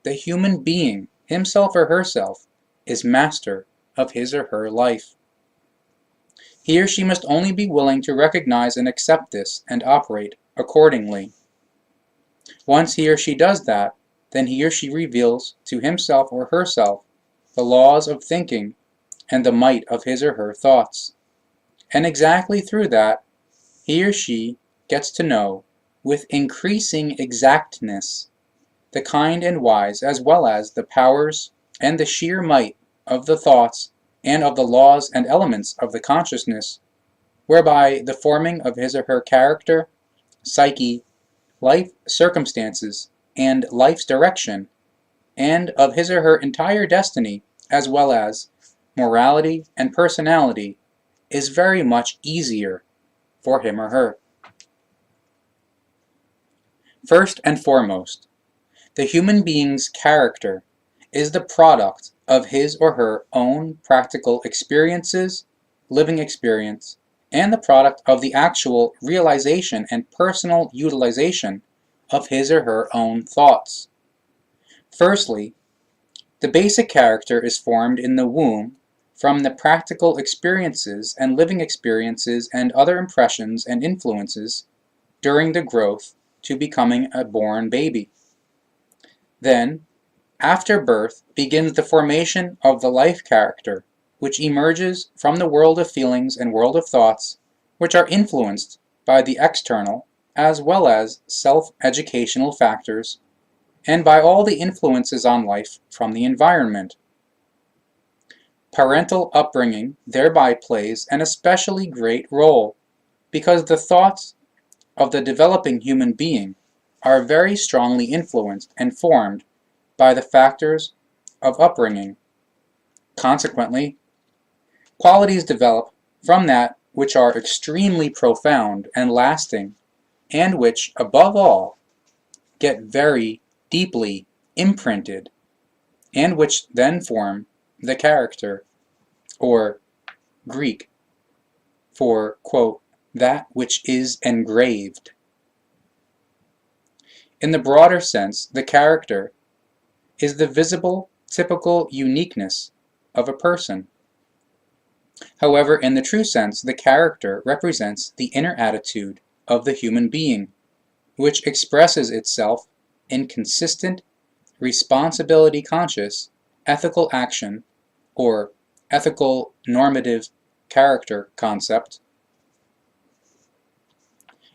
the human being, himself or herself, is master of his or her life. He or she must only be willing to recognize and accept this and operate accordingly. Once he or she does that, then he or she reveals to himself or herself the laws of thinking and the might of his or her thoughts. And exactly through that, he or she gets to know, with increasing exactness, the kind and wise as well as the powers and the sheer might of the thoughts and of the laws and elements of the consciousness, whereby the forming of his or her character, psyche, life circumstances, and life's direction, and of his or her entire destiny, as well as morality and personality, is very much easier for him or her. First and foremost, the human being's character is the product of his or her own practical experiences, living experience, and the product of the actual realization and personal utilization of his or her own thoughts. Firstly, the basic character is formed in the womb from the practical experiences and living experiences and other impressions and influences during the growth to becoming a born baby. Then, after birth, begins the formation of the life character, which emerges from the world of feelings and world of thoughts, which are influenced by the external as well as self-educational factors, and by all the influences on life from the environment. Parental upbringing thereby plays an especially great role, because the thoughts of the developing human being are very strongly influenced and formed by the factors of upbringing. Consequently, qualities develop from that which are extremely profound and lasting, and which, above all, get very deeply imprinted, and which then form the character, or Greek, for, quote, that which is engraved. In the broader sense, the character is the visible, typical uniqueness of a person. However, in the true sense, the character represents the inner attitude of the human being, which expresses itself in consistent, responsibility-conscious, ethical action, or ethical normative character concept.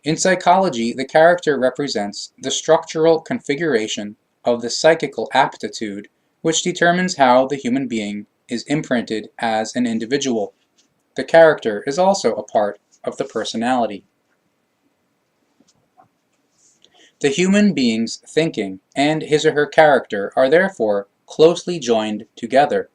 In psychology, the character represents the structural configuration of the psychical aptitude which determines how the human being is imprinted as an individual. The character is also a part of the personality. The human being's thinking and his or her character are therefore closely joined together.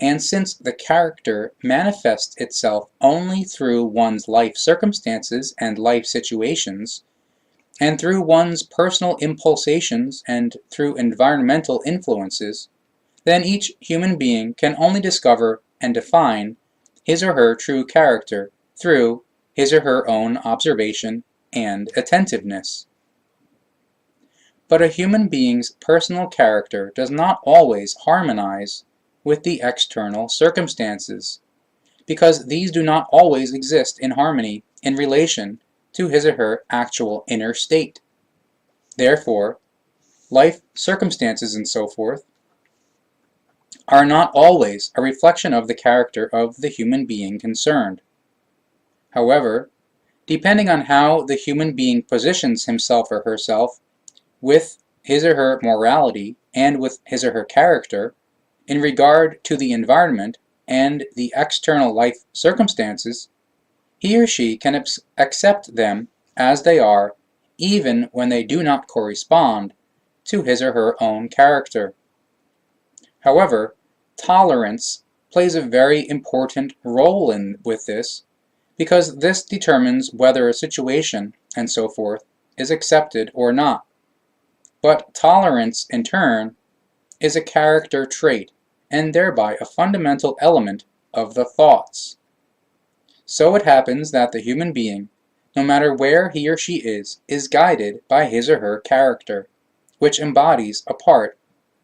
And since the character manifests itself only through one's life circumstances and life situations, and through one's personal impulsations and through environmental influences, then each human being can only discover and define his or her true character through his or her own observation and attentiveness. But a human being's personal character does not always harmonize with the external circumstances, because these do not always exist in harmony in relation to his or her actual inner state. Therefore, life circumstances and so forth are not always a reflection of the character of the human being concerned. However, depending on how the human being positions himself or herself with his or her morality and with his or her character in regard to the environment and the external life circumstances, he or she can accept them as they are, even when they do not correspond to his or her own character. However, tolerance plays a very important role with this, because this determines whether a situation and so forth is accepted or not. But tolerance, in turn, is a character trait, and thereby a fundamental element of the thoughts. So it happens that the human being no matter where he or she is guided by his or her character, which embodies a part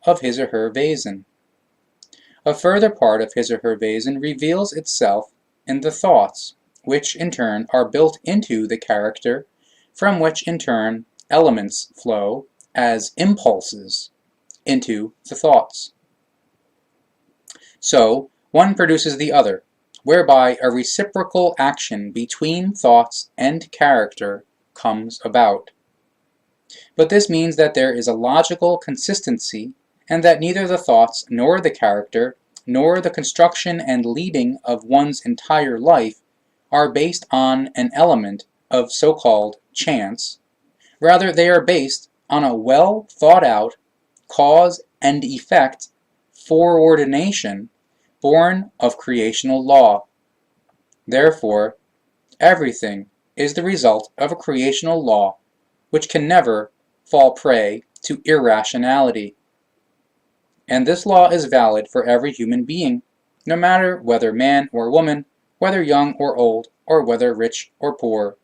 of his or her Wesen. A further part of his or her Wesen reveals itself in the thoughts, which in turn are built into the character, from which in turn elements flow as impulses into the thoughts. So, one produces the other, whereby a reciprocal action between thoughts and character comes about. But this means that there is a logical consistency, and that neither the thoughts nor the character, nor the construction and leading of one's entire life are based on an element of so-called chance. Rather, they are based on a well thought out cause and effect foreordination born of creational law. Therefore, everything is the result of a creational law which can never fall prey to irrationality. And this law is valid for every human being, no matter whether man or woman, whether young or old, or whether rich or poor,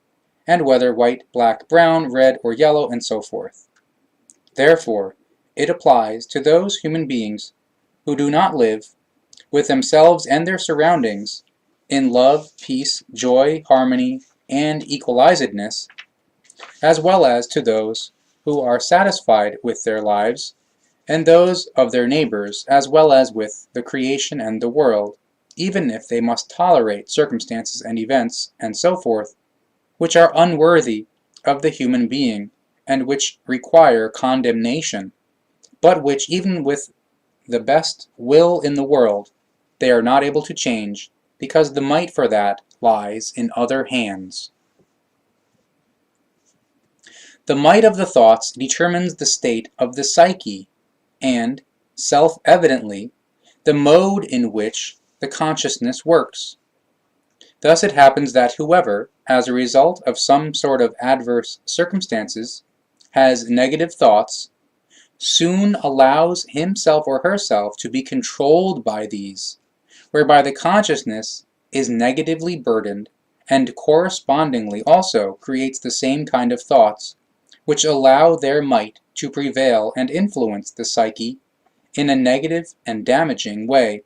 and whether white, black, brown, red, or yellow, and so forth. Therefore, it applies to those human beings who do not live with themselves and their surroundings in love, peace, joy, harmony, and equalizedness, as well as to those who are satisfied with their lives and those of their neighbors, as well as with the creation and the world, even if they must tolerate circumstances and events, and so forth, which are unworthy of the human being, and which require condemnation, but which even with the best will in the world, they are not able to change, because the might for that lies in other hands. The might of the thoughts determines the state of the psyche, and, self-evidently, the mode in which the consciousness works. Thus it happens that whoever, as a result of some sort of adverse circumstances, has negative thoughts, soon allows himself or herself to be controlled by these, whereby the consciousness is negatively burdened and correspondingly also creates the same kind of thoughts, which allow their might to prevail and influence the psyche in a negative and damaging way,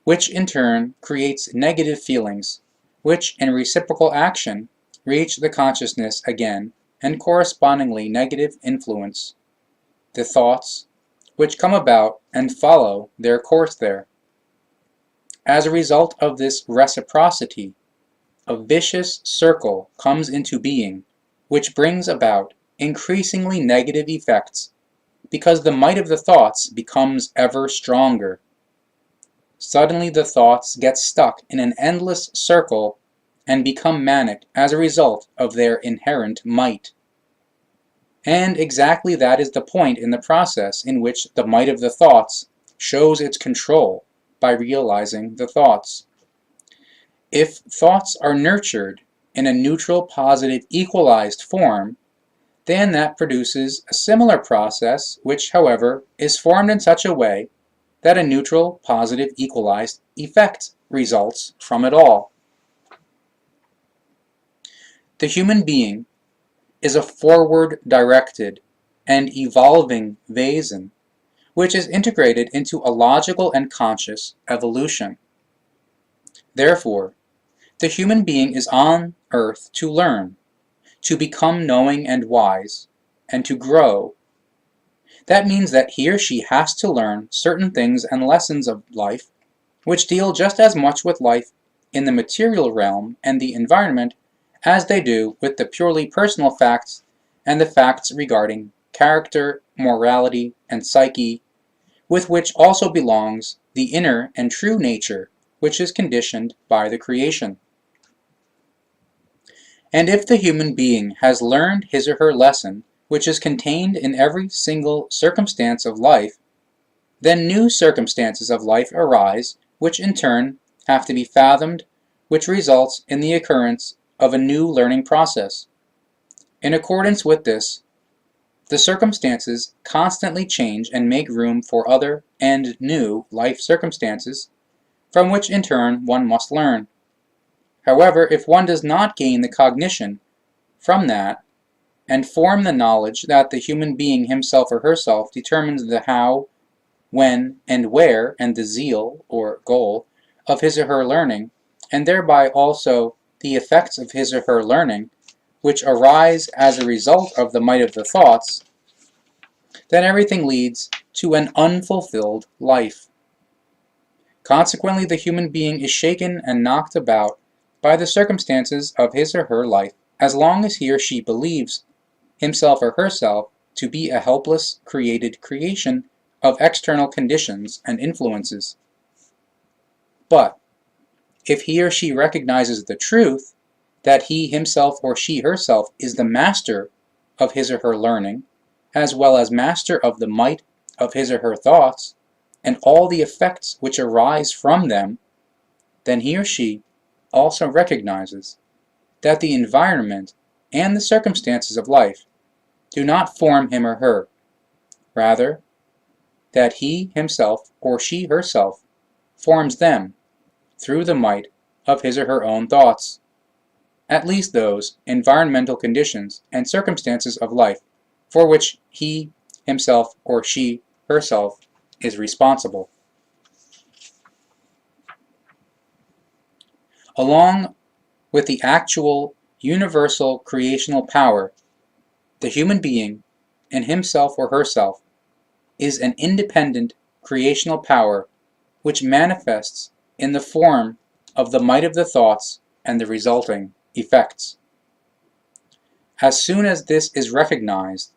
which in turn creates negative feelings, which in reciprocal action reach the consciousness again and correspondingly negative influence the thoughts, which come about and follow their course there. As a result of this reciprocity, a vicious circle comes into being, which brings about increasingly negative effects, because the might of the thoughts becomes ever stronger. Suddenly the thoughts get stuck in an endless circle and become manic as a result of their inherent might. And exactly that is the point in the process in which the might of the thoughts shows its control by realizing the thoughts. If thoughts are nurtured in a neutral, positive, equalized form, then that produces a similar process which, however, is formed in such a way that a neutral, positive, equalized effect results from it all. The human being is a forward-directed and evolving Wesen, which is integrated into a logical and conscious evolution. Therefore, the human being is on earth to learn, to become knowing and wise, and to grow. That means that he or she has to learn certain things and lessons of life which deal just as much with life in the material realm and the environment as they do with the purely personal facts and the facts regarding character, morality, and psyche, with which also belongs the inner and true nature which is conditioned by the creation. And if the human being has learned his or her lesson, which is contained in every single circumstance of life, then new circumstances of life arise, which in turn have to be fathomed, which results in the occurrence of a new learning process. In accordance with this, the circumstances constantly change and make room for other and new life circumstances, from which in turn one must learn. However, if one does not gain the cognition from that and form the knowledge that the human being himself or herself determines the how, when, and where, and the zeal, or goal, of his or her learning, and thereby also the effects of his or her learning, which arise as a result of the might of the thoughts, then everything leads to an unfulfilled life. Consequently, the human being is shaken and knocked about by the circumstances of his or her life as long as he or she believes himself or herself to be a helpless created creation of external conditions and influences. But if he or she recognizes the truth that he himself or she herself is the master of his or her learning, as well as master of the might of his or her thoughts, and all the effects which arise from them, then he or she also recognizes that the environment and the circumstances of life do not form him or her, rather that he himself or she herself forms them through the might of his or her own thoughts, at least those environmental conditions and circumstances of life for which he himself or she herself is responsible. Along with the actual universal creational power, the human being, in himself or herself, is an independent creational power which manifests in the form of the might of the thoughts and the resulting effects. As soon as this is recognized,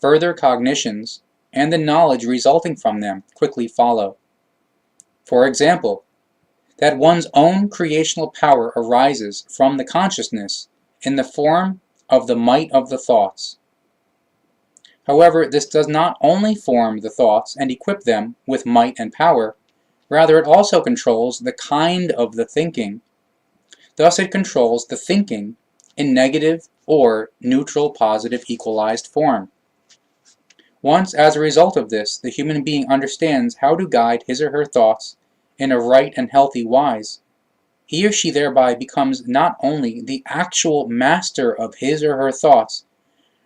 further cognitions and the knowledge resulting from them quickly follow. For example, that one's own creational power arises from the consciousness in the form of the might of the thoughts. However, this does not only form the thoughts and equip them with might and power, rather it also controls the kind of the thinking. Thus it controls the thinking in negative or neutral positive equalized form. Once, as a result of this, the human being understands how to guide his or her thoughts in a right and healthy wise, he or she thereby becomes not only the actual master of his or her thoughts,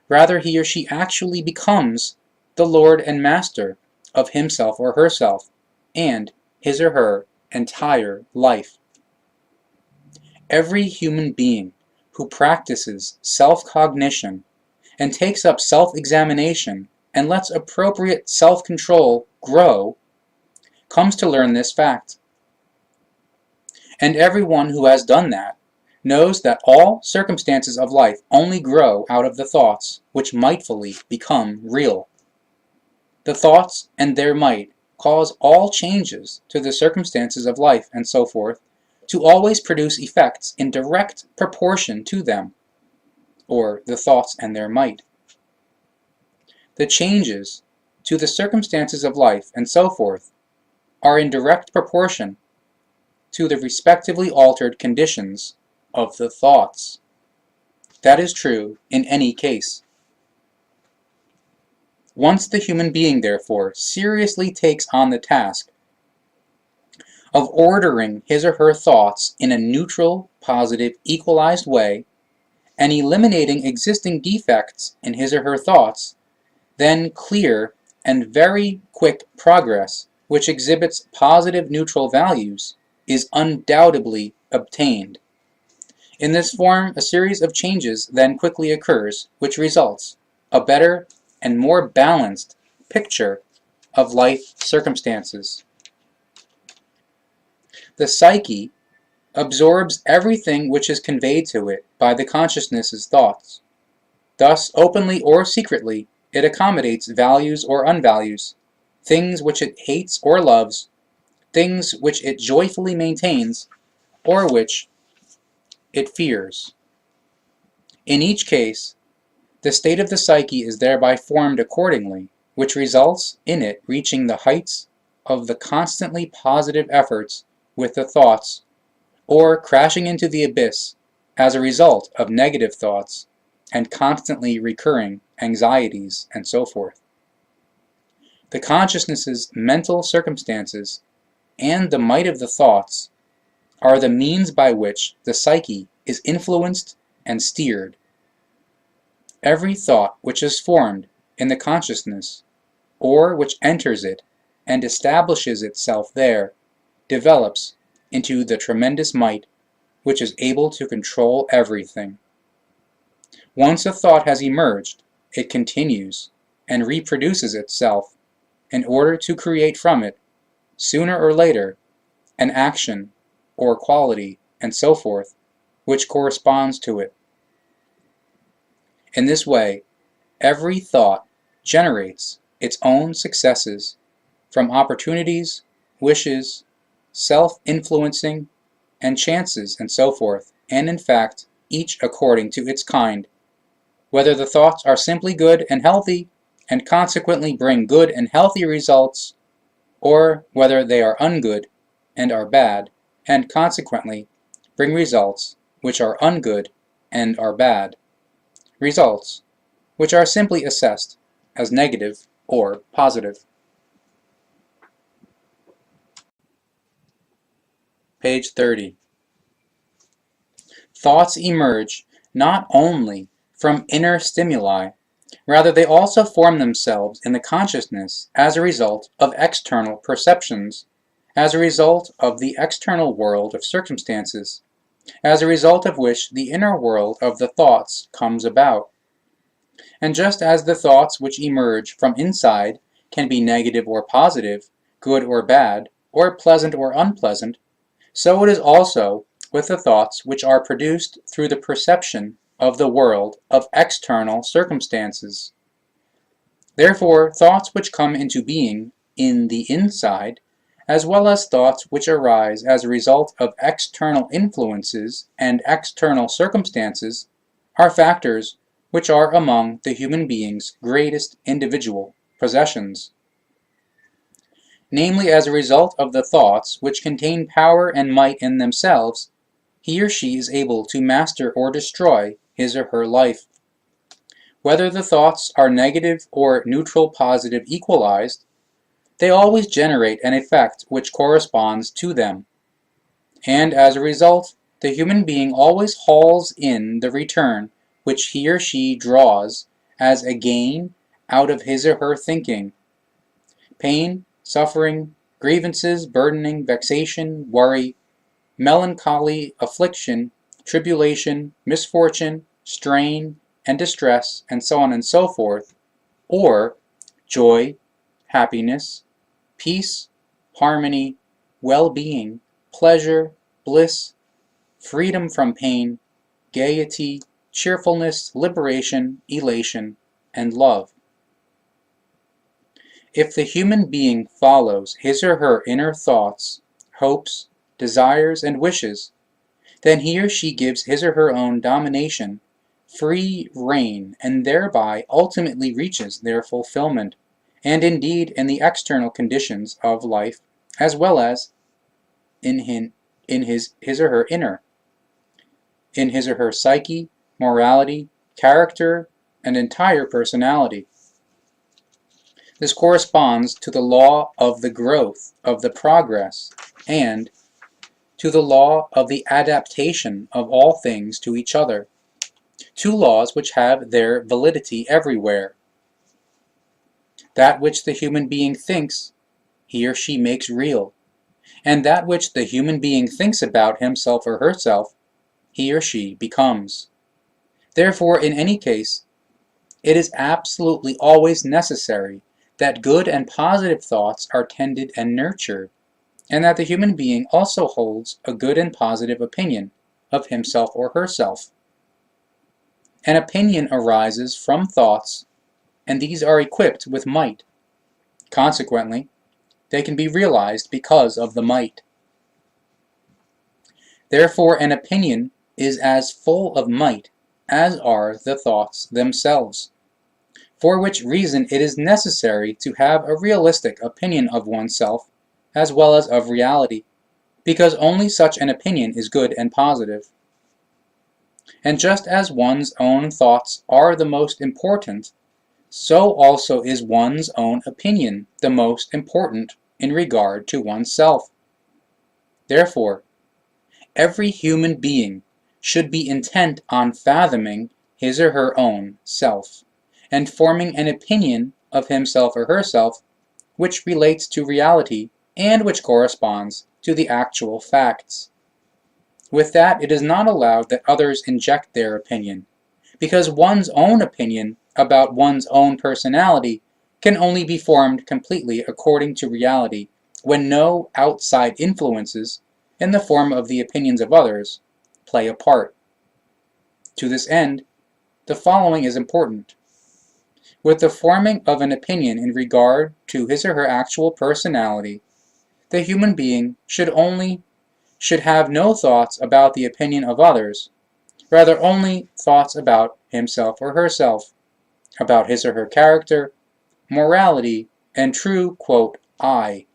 rather he or she actually becomes the lord and master of himself or herself and his or her entire life. Every human being who practices self-cognition and takes up self-examination and lets appropriate self-control grow comes to learn this fact. And everyone who has done that knows that all circumstances of life only grow out of the thoughts which mightfully become real. The thoughts and their might cause all changes to the circumstances of life and so forth to always produce effects in direct proportion to them, or the thoughts and their might. The changes to the circumstances of life and so forth are in direct proportion to the respectively altered conditions of the thoughts. That is true in any case. Once the human being, therefore, seriously takes on the task of ordering his or her thoughts in a neutral, positive, equalized way, and eliminating existing defects in his or her thoughts, then clear and very quick progress, which exhibits positive neutral values, is undoubtedly obtained. In this form, a series of changes then quickly occurs, which results a better and more balanced picture of life circumstances. The psyche absorbs everything which is conveyed to it by the consciousness's thoughts. Thus, openly or secretly, it accommodates values or unvalues, things which it hates or loves, things which it joyfully maintains, or which it fears. In each case, the state of the psyche is thereby formed accordingly, which results in it reaching the heights of the constantly positive efforts with the thoughts, or crashing into the abyss as a result of negative thoughts and constantly recurring anxieties and so forth. The consciousness's mental circumstances and the might of the thoughts are the means by which the psyche is influenced and steered. Every thought which is formed in the consciousness, or which enters it and establishes itself there, develops into the tremendous might which is able to control everything. Once a thought has emerged, it continues and reproduces itself in order to create from it, sooner or later, an action or quality, and so forth, which corresponds to it. In this way, every thought generates its own successes from opportunities, wishes, self-influencing, and chances, and so forth, and in fact, each according to its kind, whether the thoughts are simply good and healthy, and consequently bring good and healthy results, or whether they are ungood and are bad, and consequently bring results which are ungood and are bad, results which are simply assessed as negative or positive. Page 30. Thoughts emerge not only from inner stimuli, rather they also form themselves in the consciousness as a result of external perceptions, as a result of the external world of circumstances, as a result of which the inner world of the thoughts comes about. And just as the thoughts which emerge from inside can be negative or positive, good or bad, or pleasant or unpleasant, so it is also with the thoughts which are produced through the perception of the world of external circumstances. Therefore, thoughts which come into being in the inside, as well as thoughts which arise as a result of external influences and external circumstances, are factors which are among the human being's greatest individual possessions. Namely, as a result of the thoughts which contain power and might in themselves, he or she is able to master or destroy his or her life. Whether the thoughts are negative or neutral positive equalized, they always generate an effect which corresponds to them. And as a result, the human being always hauls in the return which he or she draws as a gain out of his or her thinking. Pain, suffering, grievances, burdening, vexation, worry, melancholy, affliction, tribulation, misfortune, strain, and distress, and so on and so forth, or joy, happiness, peace, harmony, well-being, pleasure, bliss, freedom from pain, gaiety, cheerfulness, liberation, elation, and love. If the human being follows his or her inner thoughts, hopes, desires, and wishes, then he or she gives his or her own domination free rein, and thereby ultimately reaches their fulfillment, and indeed in the external conditions of life, as well as in his or her inner, in his or her psyche, morality, character, and entire personality. This corresponds to the law of the growth, of the progress, and to the law of the adaptation of all things to each other, two laws which have their validity everywhere. That which the human being thinks, he or she makes real, and that which the human being thinks about himself or herself, he or she becomes. Therefore, in any case, it is absolutely always necessary that good and positive thoughts are tended and nurtured, and that the human being also holds a good and positive opinion of himself or herself. An opinion arises from thoughts, and these are equipped with might. Consequently, they can be realized because of the might. Therefore, an opinion is as full of might as are the thoughts themselves, for which reason it is necessary to have a realistic opinion of oneself as well as of reality, because only such an opinion is good and positive. And just as one's own thoughts are the most important, so also is one's own opinion the most important in regard to oneself. Therefore, every human being should be intent on fathoming his or her own self, and forming an opinion of himself or herself which relates to reality and which corresponds to the actual facts. With that, it is not allowed that others inject their opinion, because one's own opinion about one's own personality can only be formed completely according to reality when no outside influences, in the form of the opinions of others, play a part. To this end, the following is important. With the forming of an opinion in regard to his or her actual personality, the human being should have no thoughts about the opinion of others, rather only thoughts about himself or herself, about his or her character, morality, and true, I,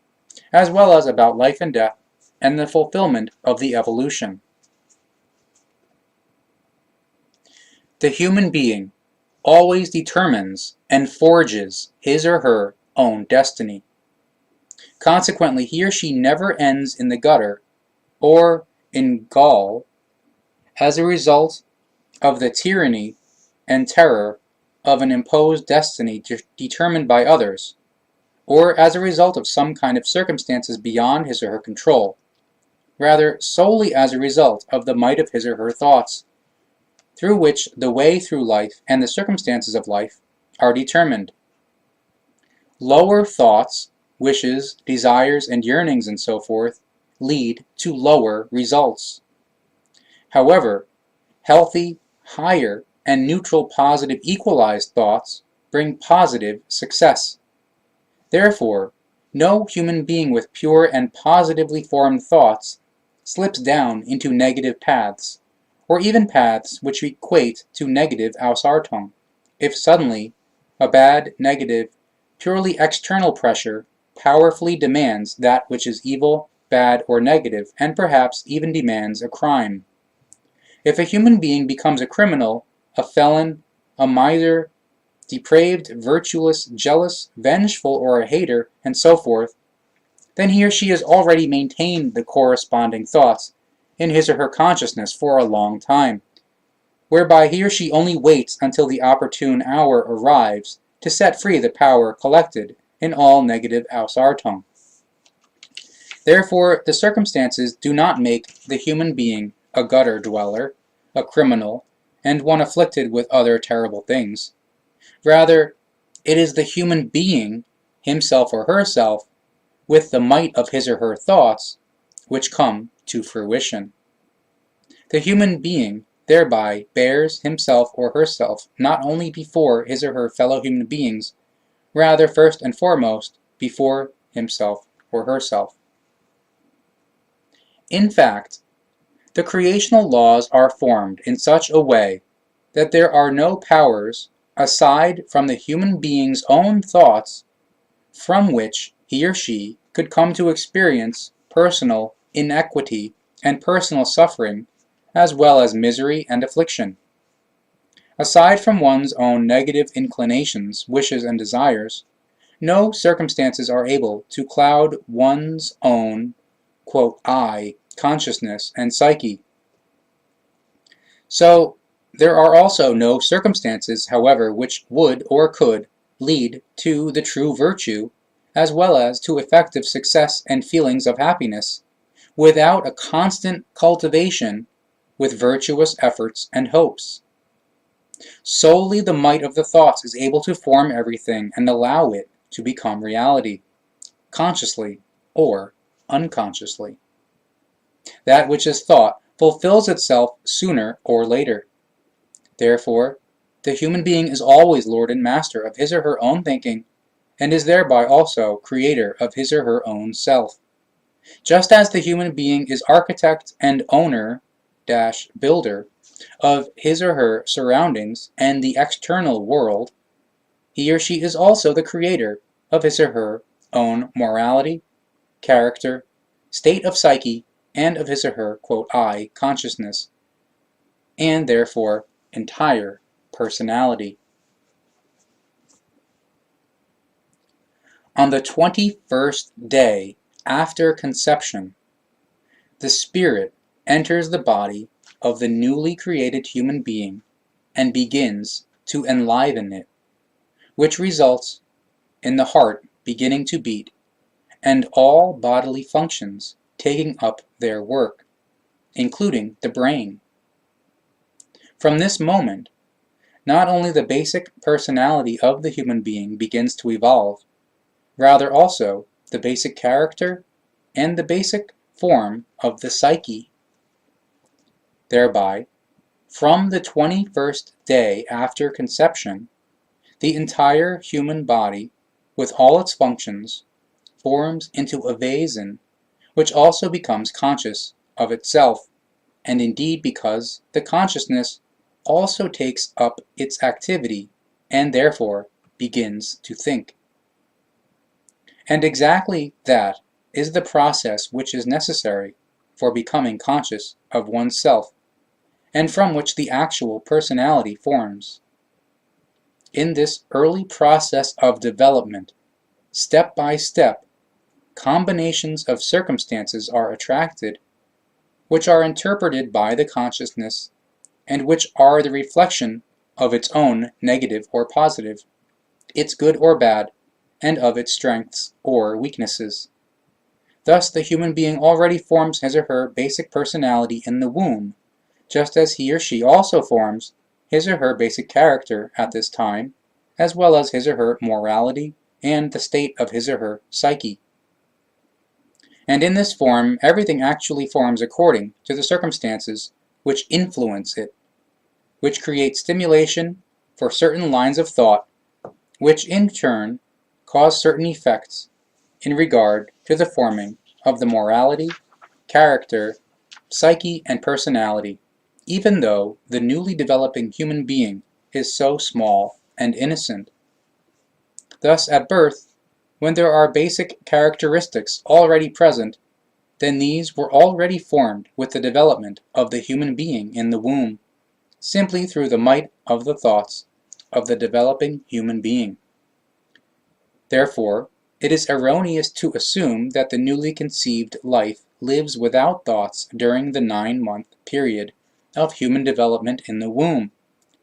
as well as about life and death and the fulfillment of the evolution. The human being always determines and forges his or her own destiny. Consequently, he or she never ends in the gutter or in gaol as a result of the tyranny and terror of an imposed destiny determined by others, or as a result of some kind of circumstances beyond his or her control, rather solely as a result of the might of his or her thoughts, through which the way through life and the circumstances of life are determined. Lower thoughts, wishes, desires, and yearnings, and so forth, lead to lower results. However, healthy, higher, and neutral positive equalized thoughts bring positive success. Therefore, no human being with pure and positively formed thoughts slips down into negative paths, or even paths which equate to negative Ausartung, if suddenly a bad, negative, purely external pressure powerfully demands that which is evil, bad, or negative, and perhaps even demands a crime. If a human being becomes a criminal, a felon, a miser, depraved, virtueless, jealous, vengeful, or a hater, and so forth, then he or she has already maintained the corresponding thoughts in his or her consciousness for a long time, whereby he or she only waits until the opportune hour arrives to set free the power collected in all negative Ausartung. Therefore, the circumstances do not make the human being a gutter dweller, a criminal, and one afflicted with other terrible things. Rather, it is the human being, himself or herself, with the might of his or her thoughts, which come to fruition. The human being thereby bears himself or herself not only before his or her fellow human beings, rather first and foremost before himself or herself. In fact, the creational laws are formed in such a way that there are no powers aside from the human being's own thoughts from which he or she could come to experience personal inequity and personal suffering, as well as misery and affliction. Aside from one's own negative inclinations, wishes, and desires, no circumstances are able to cloud one's own, I, consciousness and psyche. So, there are also no circumstances, however, which would or could lead to the true virtue, as well as to effective success and feelings of happiness, without a constant cultivation with virtuous efforts and hopes. Solely the might of the thoughts is able to form everything and allow it to become reality, consciously or unconsciously. That which is thought fulfills itself sooner or later. Therefore, the human being is always lord and master of his or her own thinking, and is thereby also creator of his or her own self. Just as the human being is architect and owner-builder of his or her surroundings and the external world, he or she is also the creator of his or her own morality, character, state of psyche, and of his or her, I, consciousness, and therefore entire personality. On the 21st day after conception, the spirit enters the body of the newly created human being and begins to enliven it, which results in the heart beginning to beat and all bodily functions taking up their work, including the brain. From this moment, not only the basic personality of the human being begins to evolve, rather also the basic character and the basic form of the psyche. Thereby, from the 21st day after conception, the entire human body, with all its functions, forms into a vason, which also becomes conscious of itself, and indeed because the consciousness also takes up its activity and therefore begins to think. And exactly that is the process which is necessary for becoming conscious of oneself, and from which the actual personality forms. In this early process of development, step by step, combinations of circumstances are attracted, which are interpreted by the consciousness, and which are the reflection of its own negative or positive, its good or bad, and of its strengths or weaknesses. Thus the human being already forms his or her basic personality in the womb, just as he or she also forms his or her basic character at this time, as well as his or her morality and the state of his or her psyche. And in this form, everything actually forms according to the circumstances which influence it, which create stimulation for certain lines of thought, which in turn cause certain effects in regard to the forming of the morality, character, psyche, and personality, even though the newly developing human being is so small and innocent. Thus, at birth, when there are basic characteristics already present, then these were already formed with the development of the human being in the womb, simply through the might of the thoughts of the developing human being. Therefore, it is erroneous to assume that the newly conceived life lives without thoughts during the 9-month period of human development in the womb,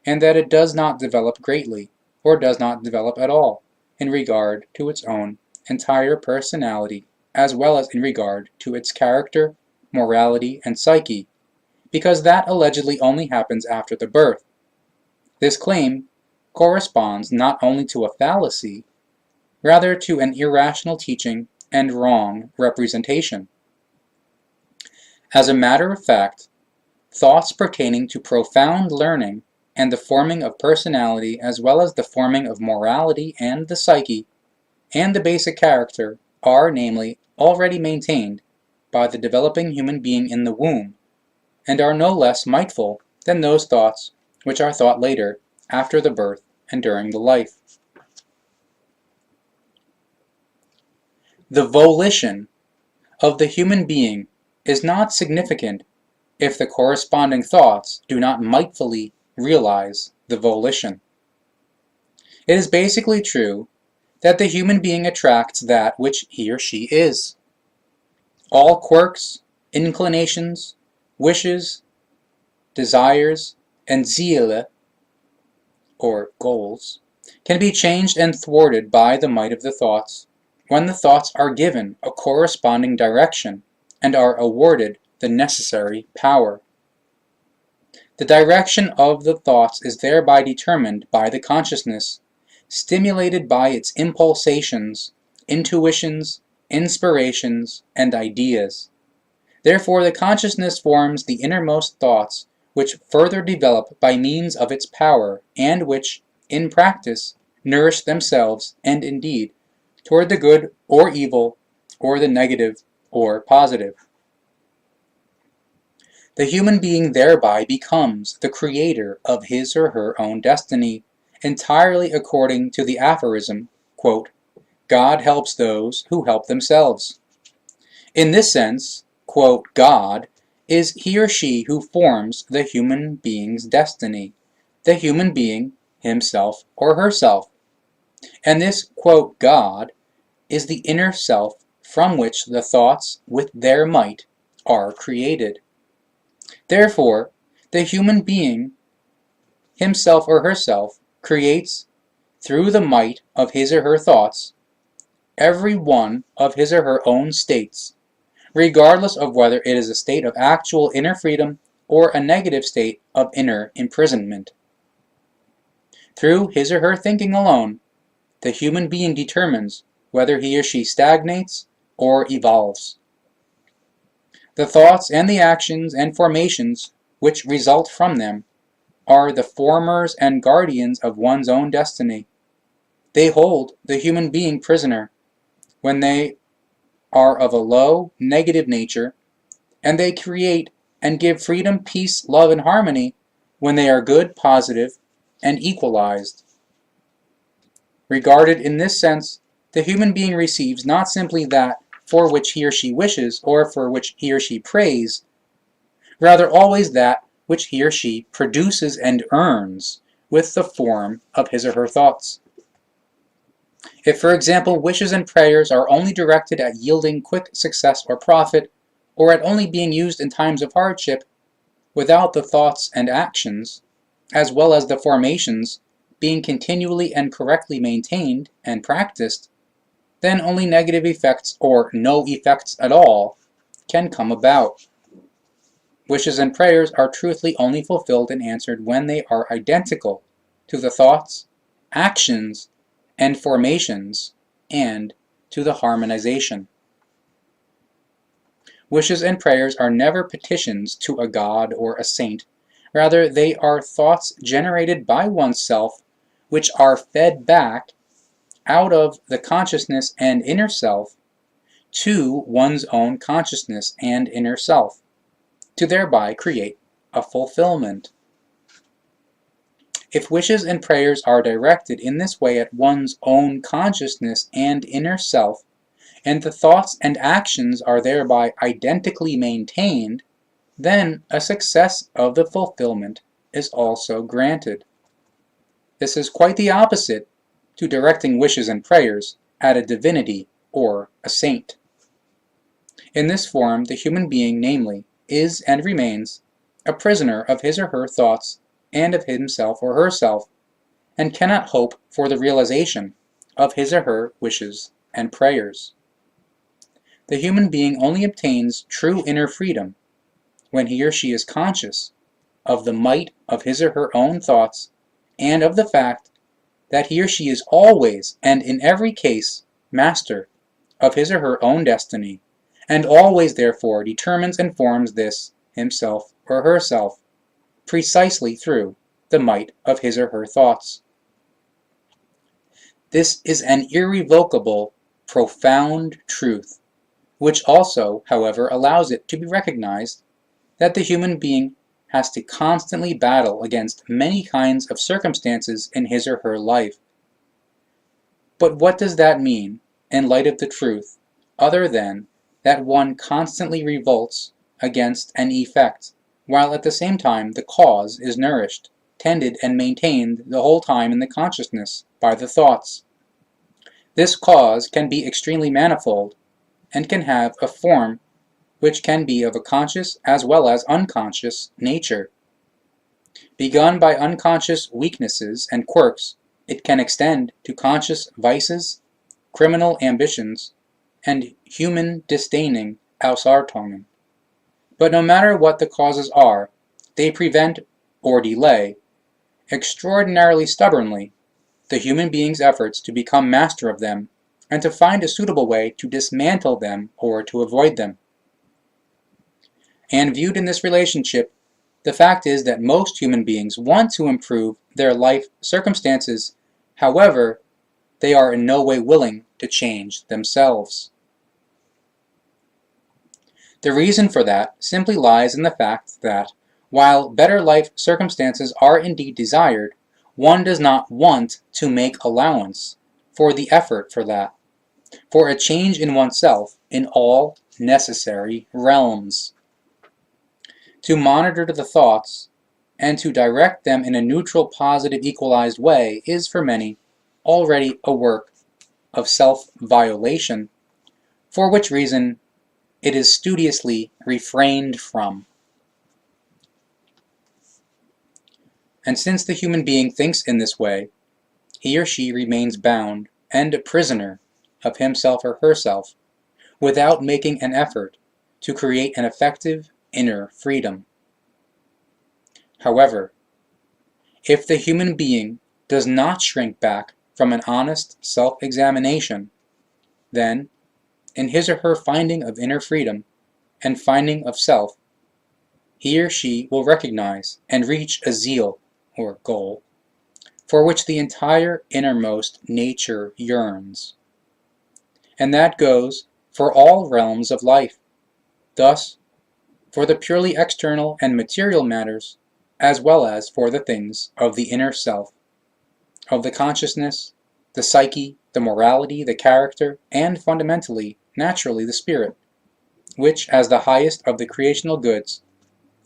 and that it does not develop greatly, or does not develop at all, in regard to its own entire personality, as well as in regard to its character, morality, and psyche, because that allegedly only happens after the birth. This claim corresponds not only to a fallacy, rather to an irrational teaching and wrong representation. As a matter of fact, thoughts pertaining to profound learning and the forming of personality, as well as the forming of morality and the psyche, and the basic character, are, namely, already maintained by the developing human being in the womb, and are no less mightful than those thoughts which are thought later, after the birth and during the life. The volition of the human being is not significant if the corresponding thoughts do not mightfully realize the volition. It is basically true that the human being attracts that which he or she is. All quirks, inclinations, wishes, desires, and ziele, or goals, can be changed and thwarted by the might of the thoughts, when the thoughts are given a corresponding direction and are awarded the necessary power. The direction of the thoughts is thereby determined by the consciousness, stimulated by its impulsations, intuitions, inspirations, and ideas. Therefore, the consciousness forms the innermost thoughts, which further develop by means of its power, and which, in practice, nourish themselves, and indeed, toward the good or evil, or the negative or positive. The human being thereby becomes the creator of his or her own destiny, entirely according to the aphorism, quote, "God helps those who help themselves." In this sense, quote, God is he or she who forms the human being's destiny, the human being himself or herself. And this, quote, God is the inner self from which the thoughts with their might are created. Therefore, the human being himself or herself creates, through the might of his or her thoughts, every one of his or her own states, regardless of whether it is a state of actual inner freedom or a negative state of inner imprisonment. Through his or her thinking alone, the human being determines whether he or she stagnates or evolves. The thoughts and the actions and formations which result from them are the formers and guardians of one's own destiny. They hold the human being prisoner when they are of a low, negative nature, and they create and give freedom, peace, love, and harmony when they are good, positive, and equalized. Regarded in this sense, the human being receives not simply that for which he or she wishes or for which he or she prays, rather always that which he or she produces and earns with the form of his or her thoughts. If, for example, wishes and prayers are only directed at yielding quick success or profit, or at only being used in times of hardship, without the thoughts and actions, as well as the formations, being continually and correctly maintained and practiced, then only negative effects or no effects at all can come about. Wishes and prayers are truthfully only fulfilled and answered when they are identical to the thoughts, actions, and formations, and to the harmonization. Wishes and prayers are never petitions to a god or a saint. Rather, they are thoughts generated by oneself which are fed back out of the consciousness and inner self to one's own consciousness and inner self, to thereby create a fulfillment. If wishes and prayers are directed in this way at one's own consciousness and inner self, and the thoughts and actions are thereby identically maintained, then a success of the fulfillment is also granted. This is quite the opposite to directing wishes and prayers at a divinity or a saint. In this form, the human being, namely, is and remains a prisoner of his or her thoughts and of himself or herself, and cannot hope for the realization of his or her wishes and prayers. The human being only obtains true inner freedom when he or she is conscious of the might of his or her own thoughts and of the fact that he or she is always and in every case master of his or her own destiny, and always therefore determines and forms this himself or herself precisely through the might of his or her thoughts. This is an irrevocable, profound truth, which also, however, allows it to be recognized that the human being has to constantly battle against many kinds of circumstances in his or her life. But what does that mean in light of the truth, other than that one constantly revolts against an effect, while at the same time the cause is nourished, tended, and maintained the whole time in the consciousness by the thoughts? This cause can be extremely manifold, and can have a form which can be of a conscious as well as unconscious nature. Begun by unconscious weaknesses and quirks, it can extend to conscious vices, criminal ambitions, and human disdaining Ausartungen. But no matter what the causes are, they prevent or delay, extraordinarily stubbornly, the human being's efforts to become master of them and to find a suitable way to dismantle them or to avoid them. And viewed in this relationship, the fact is that most human beings want to improve their life circumstances. However, they are in no way willing to change themselves. The reason for that simply lies in the fact that, while better life circumstances are indeed desired, one does not want to make allowance for the effort for that, for a change in oneself in all necessary realms. To monitor the thoughts and to direct them in a neutral, positive, equalized way is for many already a work of self-violation, for which reason it is studiously refrained from. And since the human being thinks in this way, he or she remains bound and a prisoner of himself or herself without making an effort to create an effective inner freedom. However, if the human being does not shrink back from an honest self-examination, then, in his or her finding of inner freedom and finding of self, he or she will recognize and reach a zeal, or goal, for which the entire innermost nature yearns. And that goes for all realms of life. Thus, for the purely external and material matters, as well as for the things of the inner self, of the consciousness, the psyche, the morality, the character, and fundamentally, naturally, the spirit, which, as the highest of the creational goods,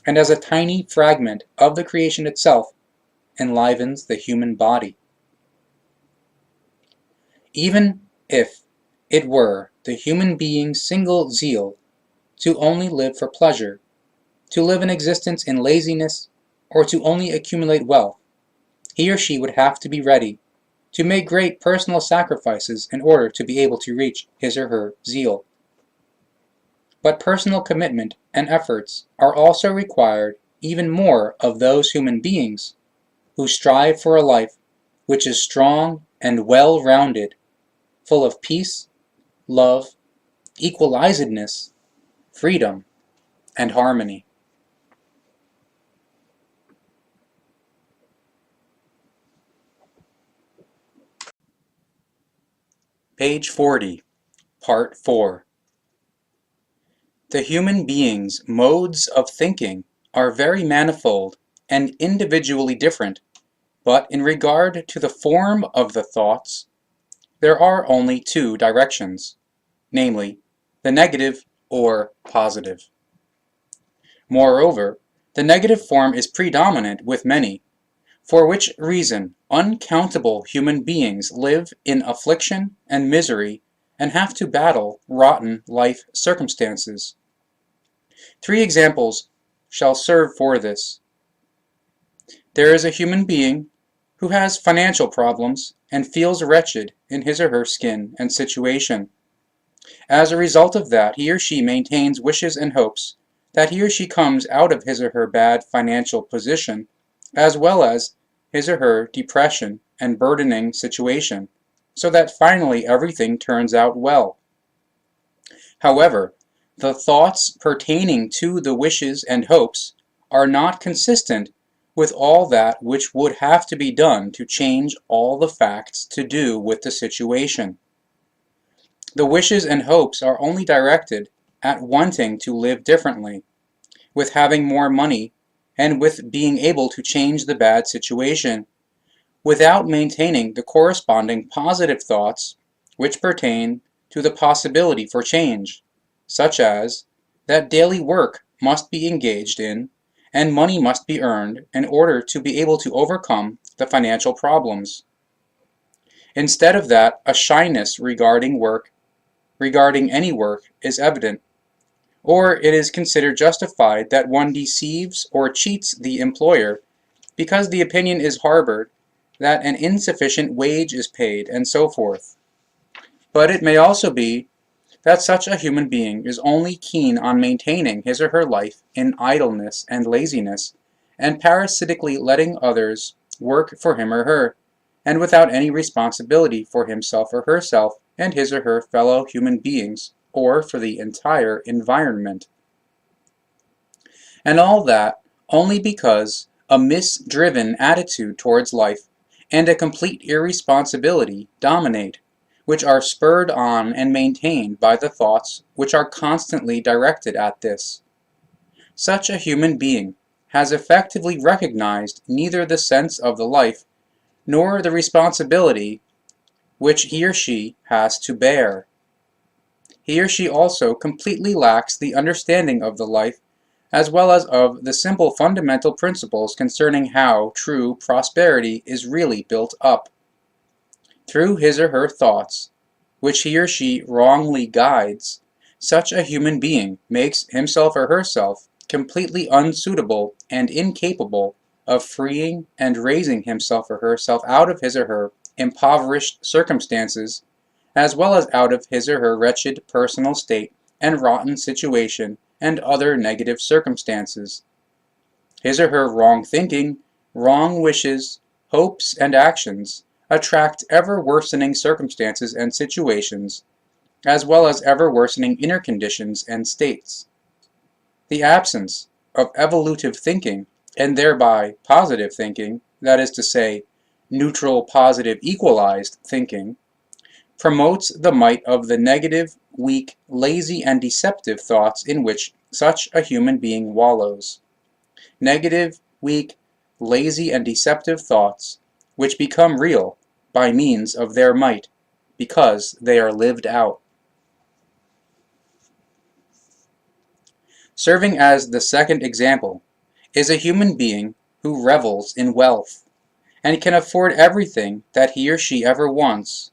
and as a tiny fragment of the creation itself, enlivens the human body. Even if it were the human being's single zeal to only live for pleasure, to live an existence in laziness, or to only accumulate wealth, he or she would have to be ready to make great personal sacrifices in order to be able to reach his or her zeal. But personal commitment and efforts are also required even more of those human beings who strive for a life which is strong and well-rounded, full of peace, love, equalizedness, freedom, and harmony. Page 40, Part 4. The human being's modes of thinking are very manifold and individually different, but in regard to the form of the thoughts, there are only two directions, namely, the negative or positive. Moreover, the negative form is predominant with many, for which reason uncountable human beings live in affliction and misery and have to battle rotten life circumstances. 3 examples shall serve for this. There is a human being who has financial problems and feels wretched in his or her skin and situation. As a result of that, he or she maintains wishes and hopes that he or she comes out of his or her bad financial position, as well as his or her depression and burdening situation, so that finally everything turns out well. However, the thoughts pertaining to the wishes and hopes are not consistent with all that which would have to be done to change all the facts to do with the situation. The wishes and hopes are only directed at wanting to live differently, with having more money, and with being able to change the bad situation, without maintaining the corresponding positive thoughts which pertain to the possibility for change, such as that daily work must be engaged in and money must be earned in order to be able to overcome the financial problems. Instead of that, a shyness regarding any work is evident, or it is considered justified that one deceives or cheats the employer because the opinion is harbored that an insufficient wage is paid, and so forth. But it may also be that such a human being is only keen on maintaining his or her life in idleness and laziness, and parasitically letting others work for him or her, and without any responsibility for himself or herself and his or her fellow human beings, or for the entire environment. And all that only because a misdriven attitude towards life and a complete irresponsibility dominate, which are spurred on and maintained by the thoughts which are constantly directed at this. Such a human being has effectively recognized neither the sense of the life nor the responsibility which he or she has to bear. He or she also completely lacks the understanding of the life as well as of the simple fundamental principles concerning how true prosperity is really built up. Through his or her thoughts, which he or she wrongly guides, such a human being makes himself or herself completely unsuitable and incapable of freeing and raising himself or herself out of his or her impoverished circumstances, as well as out of his or her wretched personal state and rotten situation and other negative circumstances. His or her wrong thinking, wrong wishes, hopes, and actions attract ever-worsening circumstances and situations, as well as ever-worsening inner conditions and states. The absence of evolutive thinking, and thereby positive thinking, that is to say, neutral, positive, equalized thinking, promotes the might of the negative, weak, lazy, and deceptive thoughts in which such a human being wallows. Negative, weak, lazy, and deceptive thoughts, which become real by means of their might, because they are lived out. Serving as the second example is a human being who revels in wealth, and can afford everything that he or she ever wants.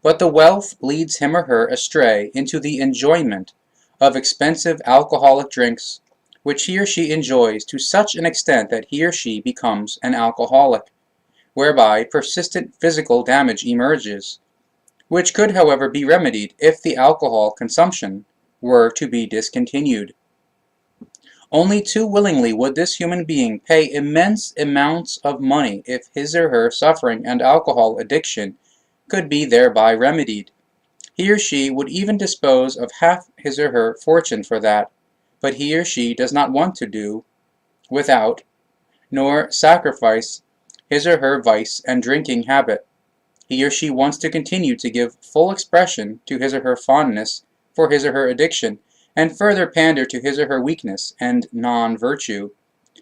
But the wealth leads him or her astray into the enjoyment of expensive alcoholic drinks, which he or she enjoys to such an extent that he or she becomes an alcoholic, whereby persistent physical damage emerges, which could, however, be remedied if the alcohol consumption were to be discontinued. Only too willingly would this human being pay immense amounts of money if his or her suffering and alcohol addiction could be thereby remedied. He or she would even dispose of half his or her fortune for that, but he or she does not want to do without, nor sacrifice his or her vice and drinking habit. He or she wants to continue to give full expression to his or her fondness for his or her addiction, and further pander to his or her weakness and non-virtue,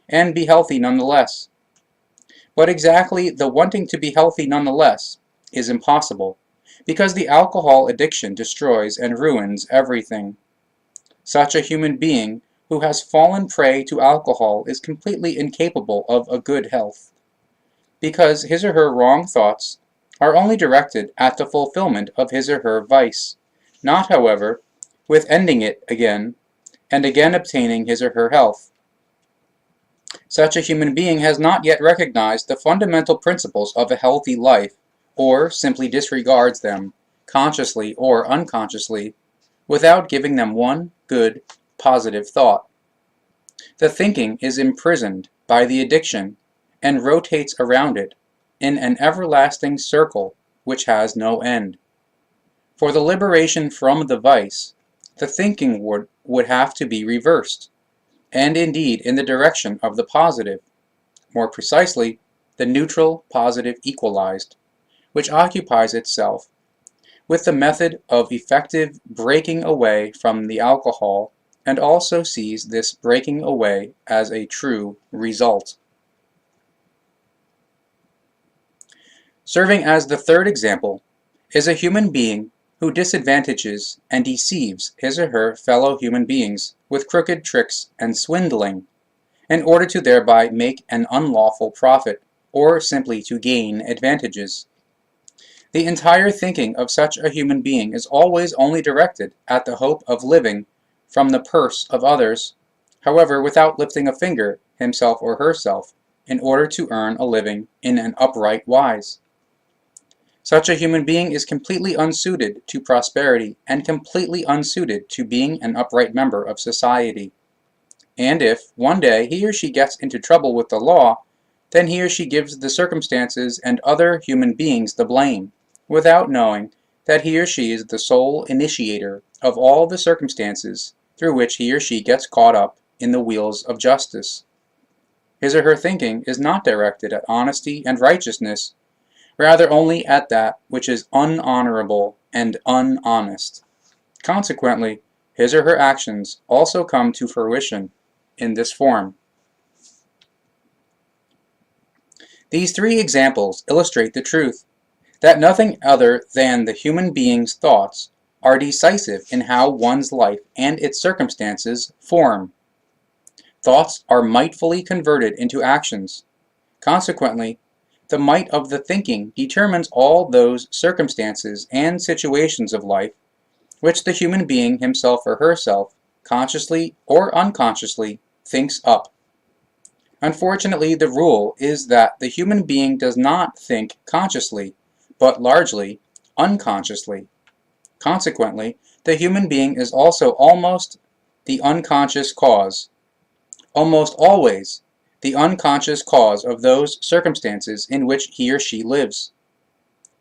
and be healthy nonetheless. But exactly the wanting to be healthy nonetheless is impossible, because the alcohol addiction destroys and ruins everything. Such a human being who has fallen prey to alcohol is completely incapable of a good health, because his or her wrong thoughts are only directed at the fulfillment of his or her vice, not, however, with ending it again, and again obtaining his or her health. Such a human being has not yet recognized the fundamental principles of a healthy life, or simply disregards them, consciously or unconsciously, without giving them one good, positive thought. The thinking is imprisoned by the addiction and rotates around it in an everlasting circle which has no end. For the liberation from the vice, the thinking would have to be reversed, and indeed in the direction of the positive, more precisely, the neutral positive equalized, which occupies itself with the method of effective breaking away from the alcohol, and also sees this breaking away as a true result. Serving as the third example is a human being who disadvantages and deceives his or her fellow human beings with crooked tricks and swindling, in order to thereby make an unlawful profit, or simply to gain advantages. The entire thinking of such a human being is always only directed at the hope of living from the purse of others, however, without lifting a finger, himself or herself, in order to earn a living in an upright wise. Such a human being is completely unsuited to prosperity and completely unsuited to being an upright member of society. And if, one day, he or she gets into trouble with the law, then he or she gives the circumstances and other human beings the blame, without knowing that he or she is the sole initiator of all the circumstances through which he or she gets caught up in the wheels of justice. His or her thinking is not directed at honesty and righteousness, rather only at that which is unhonorable and unhonest. Consequently, his or her actions also come to fruition in this form. These three examples illustrate the truth that nothing other than the human being's thoughts are decisive in how one's life and its circumstances form. Thoughts are mightfully converted into actions. Consequently, the might of the thinking determines all those circumstances and situations of life which the human being himself or herself, consciously or unconsciously, thinks up. Unfortunately, the rule is that the human being does not think consciously, but largely unconsciously. Consequently, the human being is also almost the unconscious cause, almost always the unconscious cause of those circumstances in which he or she lives.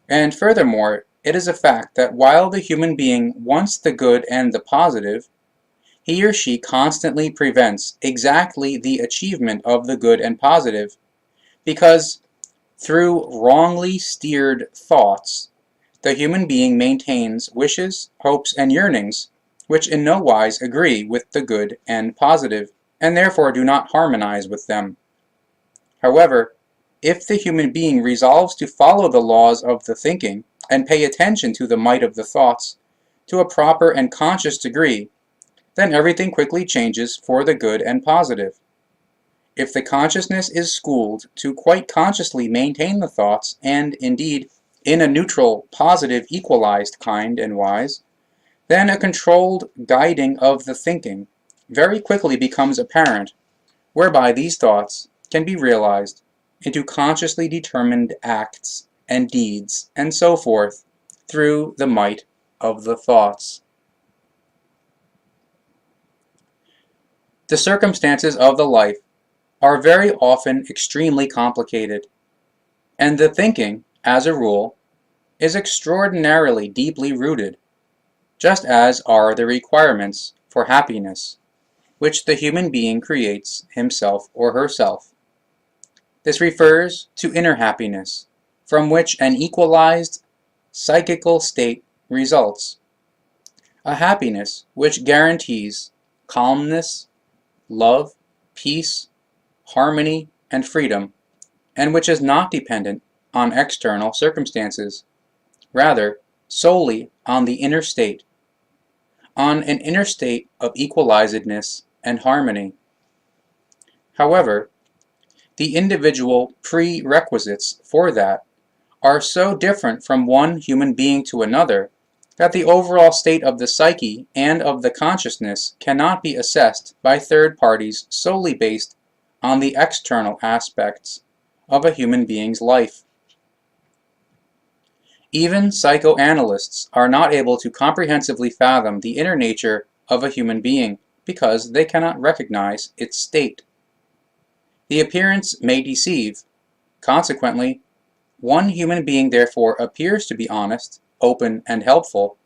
And furthermore, it is a fact that while the human being wants the good and the positive, he or she constantly prevents exactly the achievement of the good and positive, because through wrongly steered thoughts, the human being maintains wishes, hopes, and yearnings which in no wise agree with the good and positive, and therefore do not harmonize with them. However, if the human being resolves to follow the laws of the thinking, and pay attention to the might of the thoughts, to a proper and conscious degree, then everything quickly changes for the good and positive. If the consciousness is schooled to quite consciously maintain the thoughts, and, indeed, in a neutral, positive, equalized kind and wise, then a controlled guiding of the thinking very quickly becomes apparent, whereby these thoughts can be realized into consciously determined acts and deeds, and so forth, through the might of the thoughts. The circumstances of the life are very often extremely complicated, and the thinking, as a rule, is extraordinarily deeply rooted, just as are the requirements for happiness, which the human being creates himself or herself. This refers to inner happiness, from which an equalized psychical state results, a happiness which guarantees calmness, love, peace, harmony, and freedom, and which is not dependent on external circumstances, rather solely on the inner state, on an inner state of equalizedness and harmony. However, the individual prerequisites for that are so different from one human being to another that the overall state of the psyche and of the consciousness cannot be assessed by third parties solely based on the external aspects of a human being's life. Even psychoanalysts are not able to comprehensively fathom the inner nature of a human being because they cannot recognize its state. The appearance may deceive. Consequently, one human being therefore appears to be honest, open, and helpful,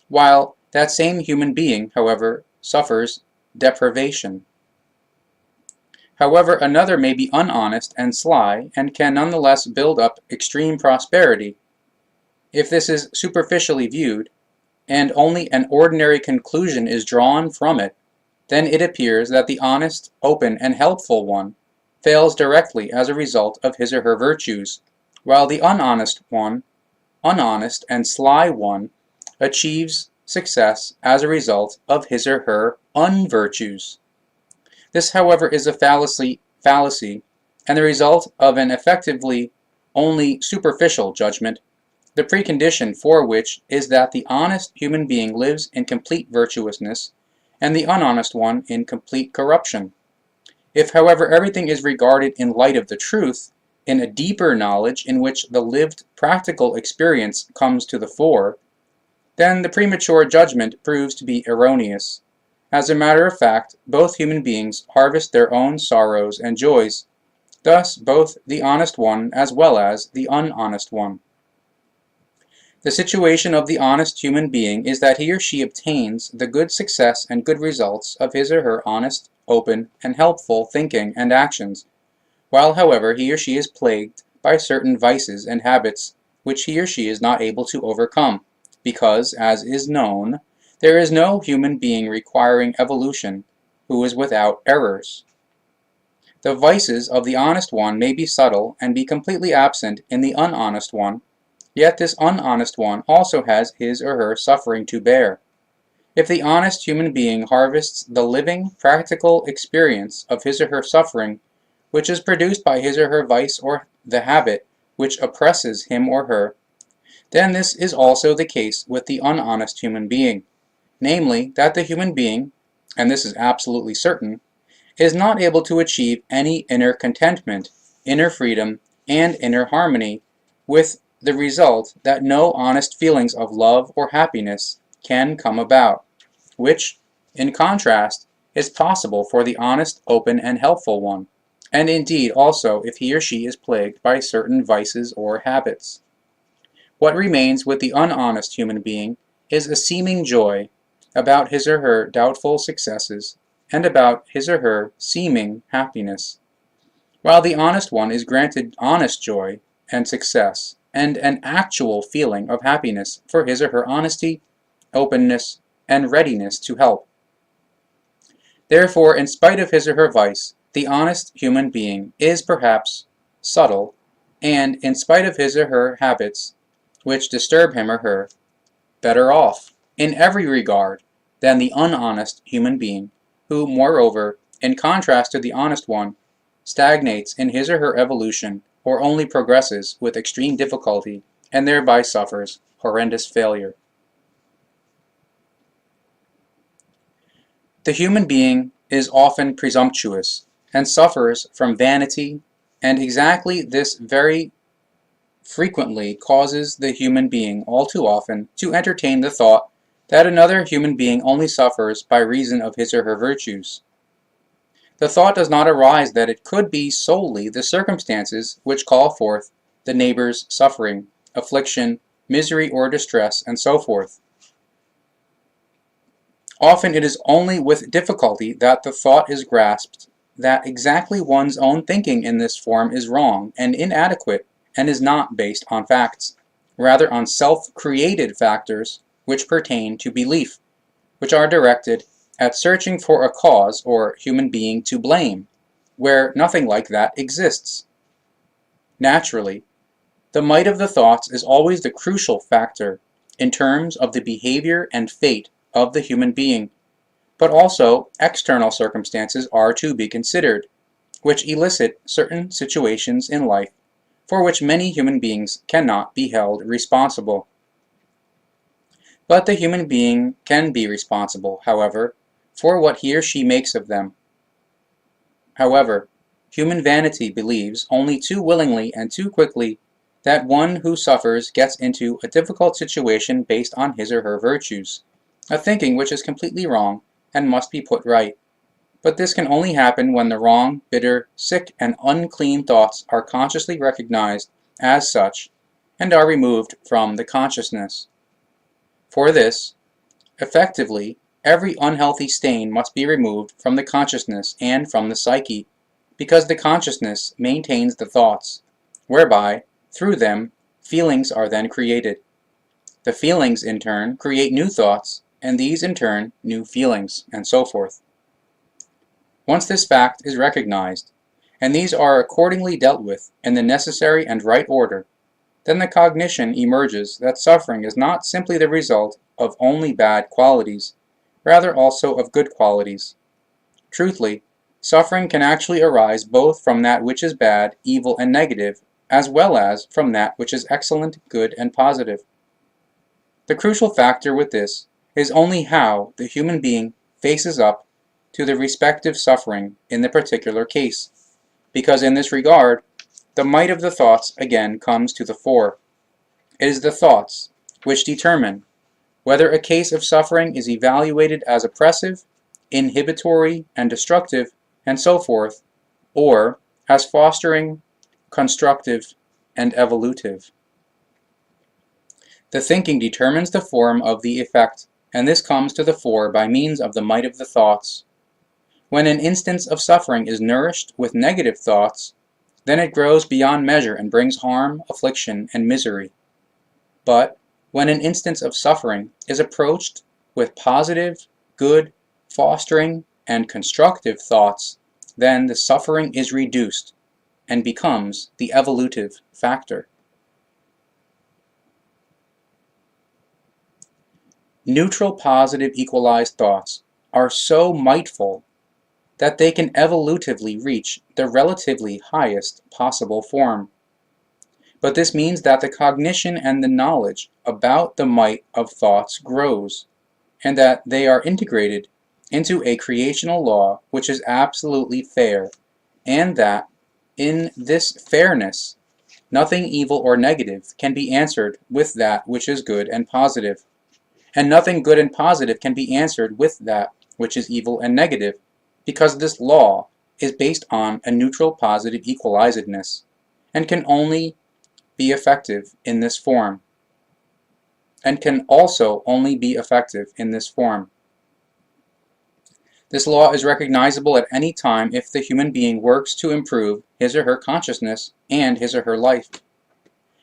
while that same human being, however, suffers deprivation. However, another may be unhonest and sly, and can nonetheless build up extreme prosperity. If this is superficially viewed, and only an ordinary conclusion is drawn from it, then it appears that the honest, open, and helpful one fails directly as a result of his or her virtues, while the unhonest and sly one, achieves success as a result of his or her unvirtues. This, however, is a fallacy, and the result of an effectively only superficial judgment, the precondition for which is that the honest human being lives in complete virtuousness, and the unhonest one in complete corruption. If, however, everything is regarded in light of the truth, in a deeper knowledge in which the lived practical experience comes to the fore, then the premature judgment proves to be erroneous. As a matter of fact, both human beings harvest their own sorrows and joys, thus both the honest one as well as the unhonest one. The situation of the honest human being is that he or she obtains the good success and good results of his or her honest, open, and helpful thinking and actions, while, however, he or she is plagued by certain vices and habits which he or she is not able to overcome, because, as is known, there is no human being requiring evolution who is without errors. The vices of the honest one may be subtle and be completely absent in the unhonest one, yet this unhonest one also has his or her suffering to bear. If the honest human being harvests the living, practical experience of his or her suffering, which is produced by his or her vice or the habit which oppresses him or her, then this is also the case with the unhonest human being, namely, that the human being, and this is absolutely certain, is not able to achieve any inner contentment, inner freedom, and inner harmony, with the result that no honest feelings of love or happiness can come about, which, in contrast, is possible for the honest, open, and helpful one, and indeed also if he or she is plagued by certain vices or habits. What remains with the unhonest human being is a seeming joy about his or her doubtful successes and about his or her seeming happiness, while the honest one is granted honest joy and success and an actual feeling of happiness for his or her honesty, openness, and readiness to help. Therefore, in spite of his or her vice, the honest human being is perhaps subtle, and in spite of his or her habits, which disturb him or her, better off, in every regard, than the unhonest human being, who, moreover, in contrast to the honest one, stagnates in his or her evolution, or only progresses with extreme difficulty, and thereby suffers horrendous failure. The human being is often presumptuous, and suffers from vanity, and exactly this very frequently causes the human being all too often to entertain the thought that another human being only suffers by reason of his or her virtues. The thought does not arise that it could be solely the circumstances which call forth the neighbor's suffering, affliction, misery or distress, and so forth. Often it is only with difficulty that the thought is grasped that exactly one's own thinking in this form is wrong and inadequate and is not based on facts, rather on self-created factors which pertain to belief, which are directed at searching for a cause or human being to blame, where nothing like that exists. Naturally, the might of the thoughts is always the crucial factor in terms of the behavior and fate of the human being, but also external circumstances are to be considered, which elicit certain situations in life for which many human beings cannot be held responsible. But the human being can be responsible, however, for what he or she makes of them. However, human vanity believes only too willingly and too quickly that one who suffers gets into a difficult situation based on his or her virtues, a thinking which is completely wrong and must be put right. But this can only happen when the wrong, bitter, sick, and unclean thoughts are consciously recognized as such and are removed from the consciousness. For this, effectively, every unhealthy stain must be removed from the consciousness and from the psyche, because the consciousness maintains the thoughts, whereby, through them, feelings are then created. The feelings, in turn, create new thoughts, and these, in turn, new feelings, and so forth. Once this fact is recognized, and these are accordingly dealt with in the necessary and right order, then the cognition emerges that suffering is not simply the result of only bad qualities, rather also of good qualities. Truthfully, suffering can actually arise both from that which is bad, evil, and negative, as well as from that which is excellent, good, and positive. The crucial factor with this is only how the human being faces up to the respective suffering in the particular case, because in this regard, the might of the thoughts again comes to the fore. It is the thoughts which determine whether a case of suffering is evaluated as oppressive, inhibitory, and destructive, and so forth, or as fostering, constructive, and evolutive. The thinking determines the form of the effect, and this comes to the fore by means of the might of the thoughts. When an instance of suffering is nourished with negative thoughts, then it grows beyond measure and brings harm, affliction, and misery. But when an instance of suffering is approached with positive, good, fostering, and constructive thoughts, then the suffering is reduced and becomes the evolutive factor. Neutral positive equalized thoughts are so mightful that they can evolutively reach the relatively highest possible form. But this means that the cognition and the knowledge about the might of thoughts grows, and that they are integrated into a creational law which is absolutely fair, and that, in this fairness, nothing evil or negative can be answered with that which is good and positive, and nothing good and positive can be answered with that which is evil and negative, because this law is based on a neutral positive equalizedness, and can only be effective in this form, and can also only be effective in this form. This law is recognizable at any time if the human being works to improve his or her consciousness and his or her life.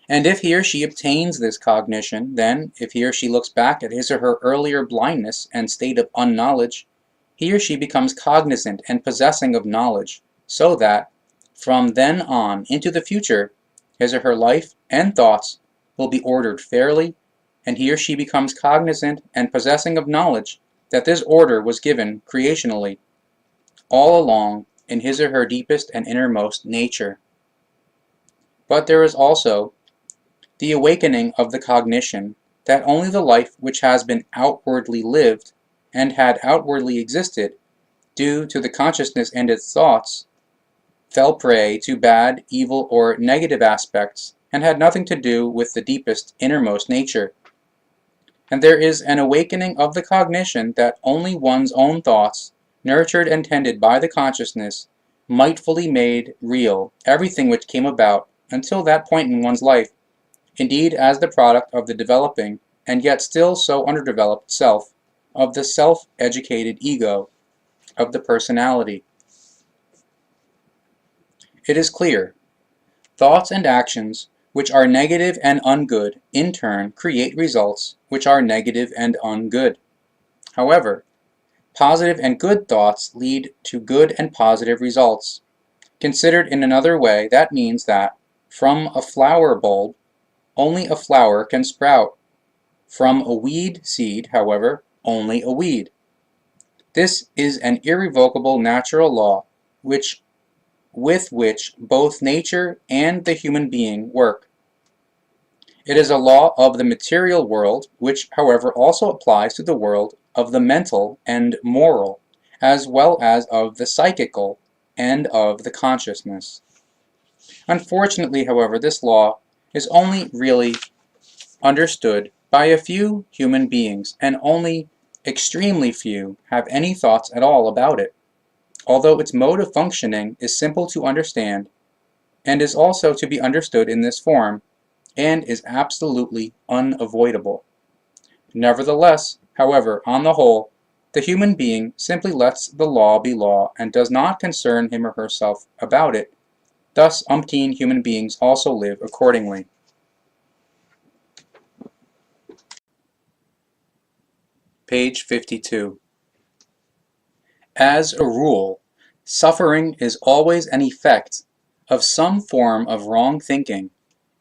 And if he or she obtains this cognition, then, if he or she looks back at his or her earlier blindness and state of unknowledge, he or she becomes cognizant and possessing of knowledge, so that, from then on into the future, his or her life and thoughts will be ordered fairly, and he or she becomes cognizant and possessing of knowledge that this order was given creationally, all along in his or her deepest and innermost nature. But there is also the awakening of the cognition that only the life which has been outwardly lived and had outwardly existed, due to the consciousness and its thoughts, fell prey to bad, evil, or negative aspects, and had nothing to do with the deepest, innermost nature. And there is an awakening of the cognition that only one's own thoughts, nurtured and tended by the consciousness, mightfully made real everything which came about until that point in one's life, indeed as the product of the developing, and yet still so underdeveloped self, of the self-educated ego, of the personality. It is clear, thoughts and actions which are negative and ungood in turn create results which are negative and ungood. However, positive and good thoughts lead to good and positive results. Considered in another way, that means that from a flower bulb, only a flower can sprout. From a weed seed, however, only a weed. This is an irrevocable natural law with which both nature and the human being work. It is a law of the material world, which, however, also applies to the world of the mental and moral, as well as of the psychical and of the consciousness. Unfortunately, however, this law is only really understood by a few human beings, and only extremely few have any thoughts at all about it, although its mode of functioning is simple to understand, and is also to be understood in this form, and is absolutely unavoidable. Nevertheless, however, on the whole, the human being simply lets the law be law and does not concern him or herself about it. Thus umpteen human beings also live accordingly. Page 52. As a rule, suffering is always an effect of some form of wrong thinking,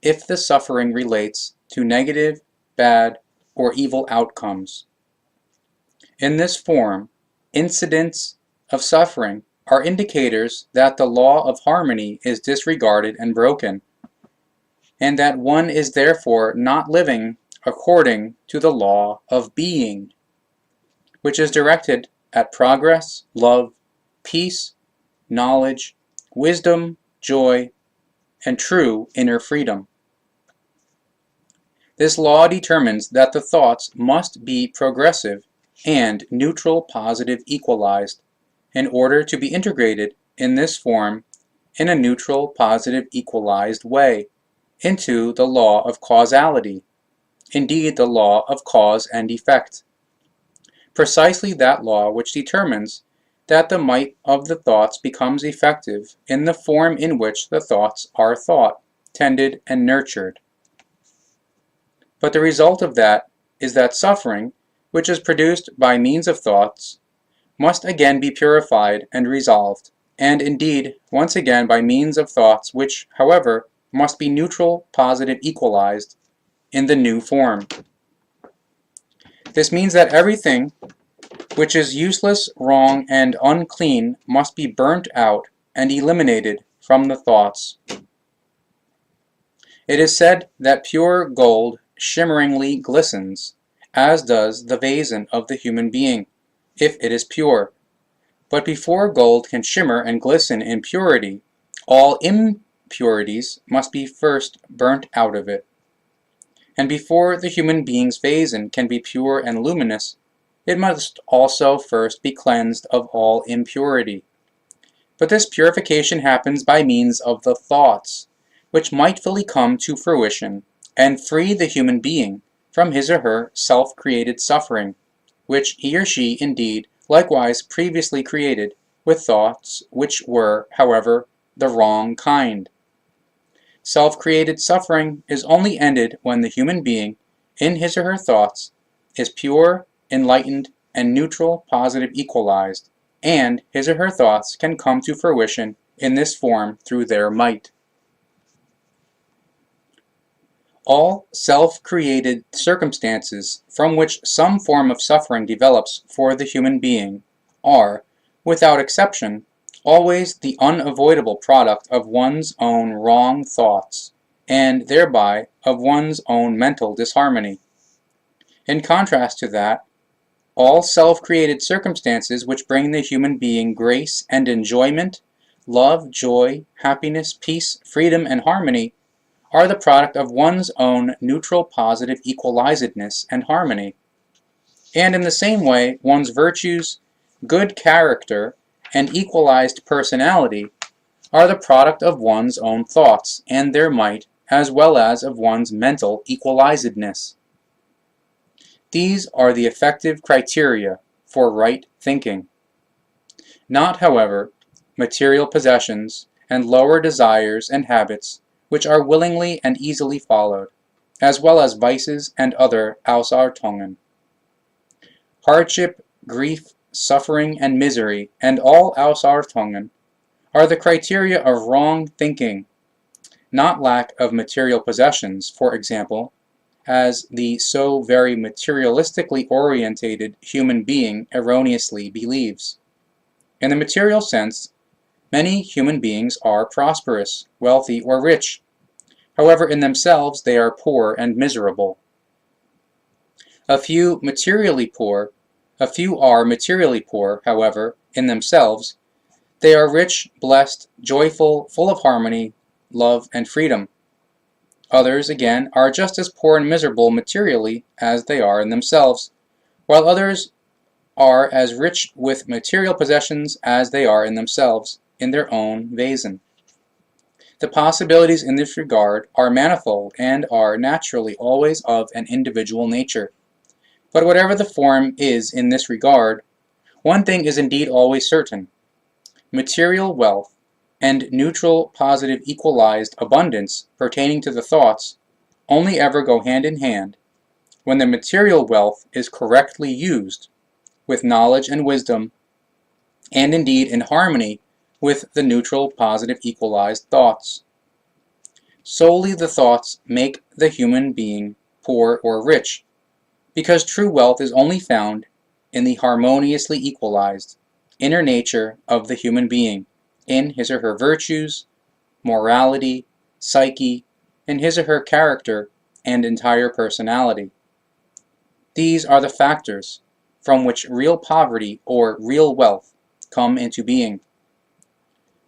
if the suffering relates to negative, bad, or evil outcomes. In this form, incidents of suffering are indicators that the law of harmony is disregarded and broken, and that one is therefore not living according to the law of being, which is directed at progress, love, peace, knowledge, wisdom, joy, and true inner freedom. This law determines that the thoughts must be progressive and neutral positive equalized, in order to be integrated in this form in a neutral positive equalized way into the law of causality, indeed the law of cause and effect. Precisely that law which determines that the might of the thoughts becomes effective in the form in which the thoughts are thought, tended, and nurtured. But the result of that is that suffering, which is produced by means of thoughts, must again be purified and resolved, and indeed once again by means of thoughts which, however, must be neutral, positive, equalized in the new form. This means that everything which is useless, wrong, and unclean must be burnt out and eliminated from the thoughts. It is said that pure gold shimmeringly glistens, as does the vason of the human being, if it is pure. But before gold can shimmer and glisten in purity, all impurities must be first burnt out of it. And before the human being's basin can be pure and luminous, it must also first be cleansed of all impurity. But this purification happens by means of the thoughts, which mightfully come to fruition and free the human being from his or her self-created suffering, which he or she indeed likewise previously created with thoughts which were, however, the wrong kind. Self-created suffering is only ended when the human being, in his or her thoughts, is pure, enlightened, and neutral, positive, equalized, and his or her thoughts can come to fruition in this form through their might. All self-created circumstances from which some form of suffering develops for the human being are, without exception, always the unavoidable product of one's own wrong thoughts, and thereby of one's own mental disharmony. In contrast to that, all self-created circumstances which bring the human being grace and enjoyment, love, joy, happiness, peace, freedom, and harmony are the product of one's own neutral, positive equalizedness and harmony. And in the same way, one's virtues, good character, and equalized personality are the product of one's own thoughts and their might, as well as of one's mental equalizedness. These are the effective criteria for right thinking. Not, however, material possessions and lower desires and habits which are willingly and easily followed, as well as vices and other Ausartungen. Hardship, grief, suffering, and misery, and all Ausartungen, are the criteria of wrong thinking, not lack of material possessions, for example, as the so very materialistically orientated human being erroneously believes. In the material sense, many human beings are prosperous, wealthy, or rich. However, in themselves they are poor and miserable. A few are materially poor, however, in themselves. They are rich, blessed, joyful, full of harmony, love, and freedom. Others, again, are just as poor and miserable materially as they are in themselves, while others are as rich with material possessions as they are in themselves, in their own basin. The possibilities in this regard are manifold and are naturally always of an individual nature. But whatever the form is in this regard, one thing is indeed always certain. Material wealth and neutral, positive, equalized abundance pertaining to the thoughts only ever go hand in hand when the material wealth is correctly used with knowledge and wisdom, and indeed in harmony with the neutral, positive, equalized thoughts. Solely the thoughts make the human being poor or rich, because true wealth is only found in the harmoniously equalized inner nature of the human being, in his or her virtues, morality, psyche, in his or her character and entire personality. These are the factors from which real poverty or real wealth come into being.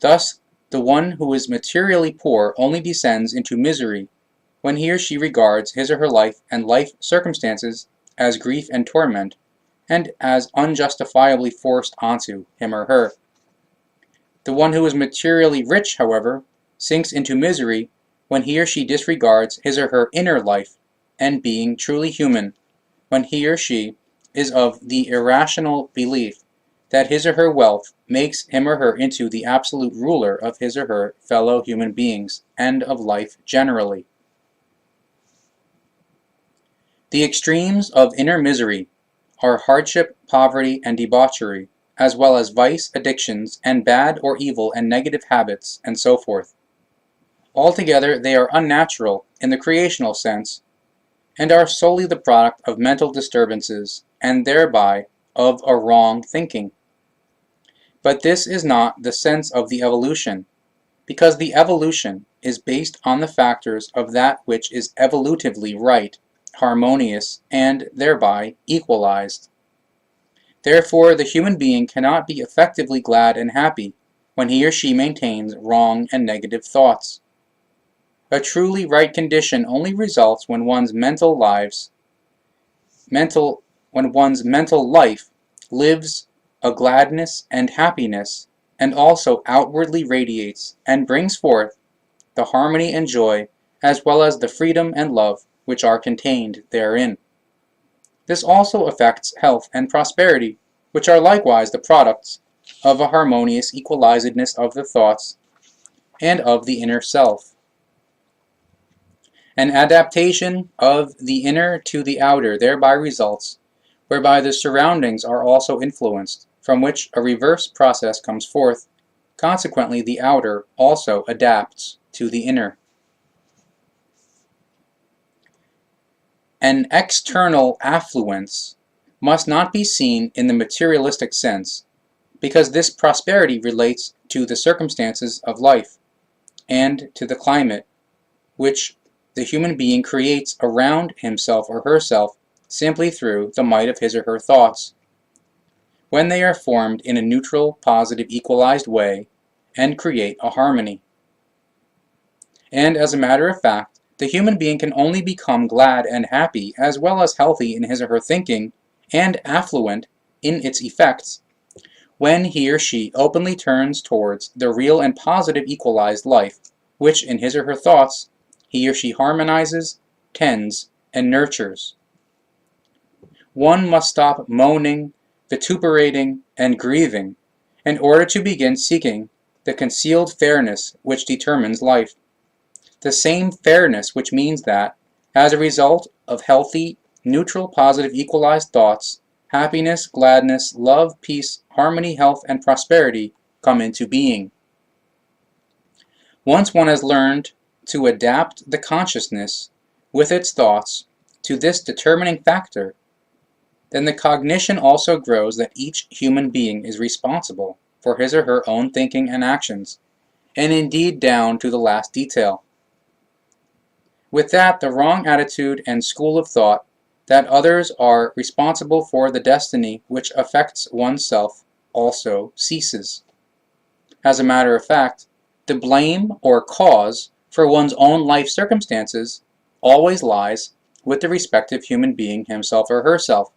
Thus, the one who is materially poor only descends into misery when he or she regards his or her life and life circumstances as grief and torment, and as unjustifiably forced onto him or her. The one who is materially rich, however, sinks into misery when he or she disregards his or her inner life and being truly human, when he or she is of the irrational belief that his or her wealth makes him or her into the absolute ruler of his or her fellow human beings and of life generally. The extremes of inner misery are hardship, poverty, and debauchery, as well as vice, addictions, and bad or evil and negative habits, and so forth. Altogether, they are unnatural in the creational sense, and are solely the product of mental disturbances, and thereby of a wrong thinking. But this is not the sense of the evolution, because the evolution is based on the factors of that which is evolutively right, harmonious, and thereby equalized. Therefore, the human being cannot be effectively glad and happy when he or she maintains wrong and negative thoughts. A truly right condition only results when one's mental life lives a gladness and happiness, and also outwardly radiates and brings forth the harmony and joy, as well as the freedom and love which are contained therein. This also affects health and prosperity, which are likewise the products of a harmonious equalizedness of the thoughts and of the inner self. An adaptation of the inner to the outer thereby results, whereby the surroundings are also influenced, from which a reverse process comes forth. Consequently, the outer also adapts to the inner. An external affluence must not be seen in the materialistic sense, because this prosperity relates to the circumstances of life and to the climate which the human being creates around himself or herself simply through the might of his or her thoughts, when they are formed in a neutral, positive, equalized way and create a harmony. And as a matter of fact, the human being can only become glad and happy, as well as healthy in his or her thinking, and affluent in its effects, when he or she openly turns towards the real and positive equalized life, which in his or her thoughts he or she harmonizes, tends, and nurtures. One must stop moaning, vituperating, and grieving in order to begin seeking the concealed fairness which determines life. The same fairness which means that, as a result of healthy, neutral, positive, equalized thoughts, happiness, gladness, love, peace, harmony, health, and prosperity come into being. Once one has learned to adapt the consciousness with its thoughts to this determining factor, then the cognition also grows that each human being is responsible for his or her own thinking and actions, and indeed down to the last detail. With that, the wrong attitude and school of thought that others are responsible for the destiny which affects oneself also ceases. As a matter of fact, the blame or cause for one's own life circumstances always lies with the respective human being himself or herself,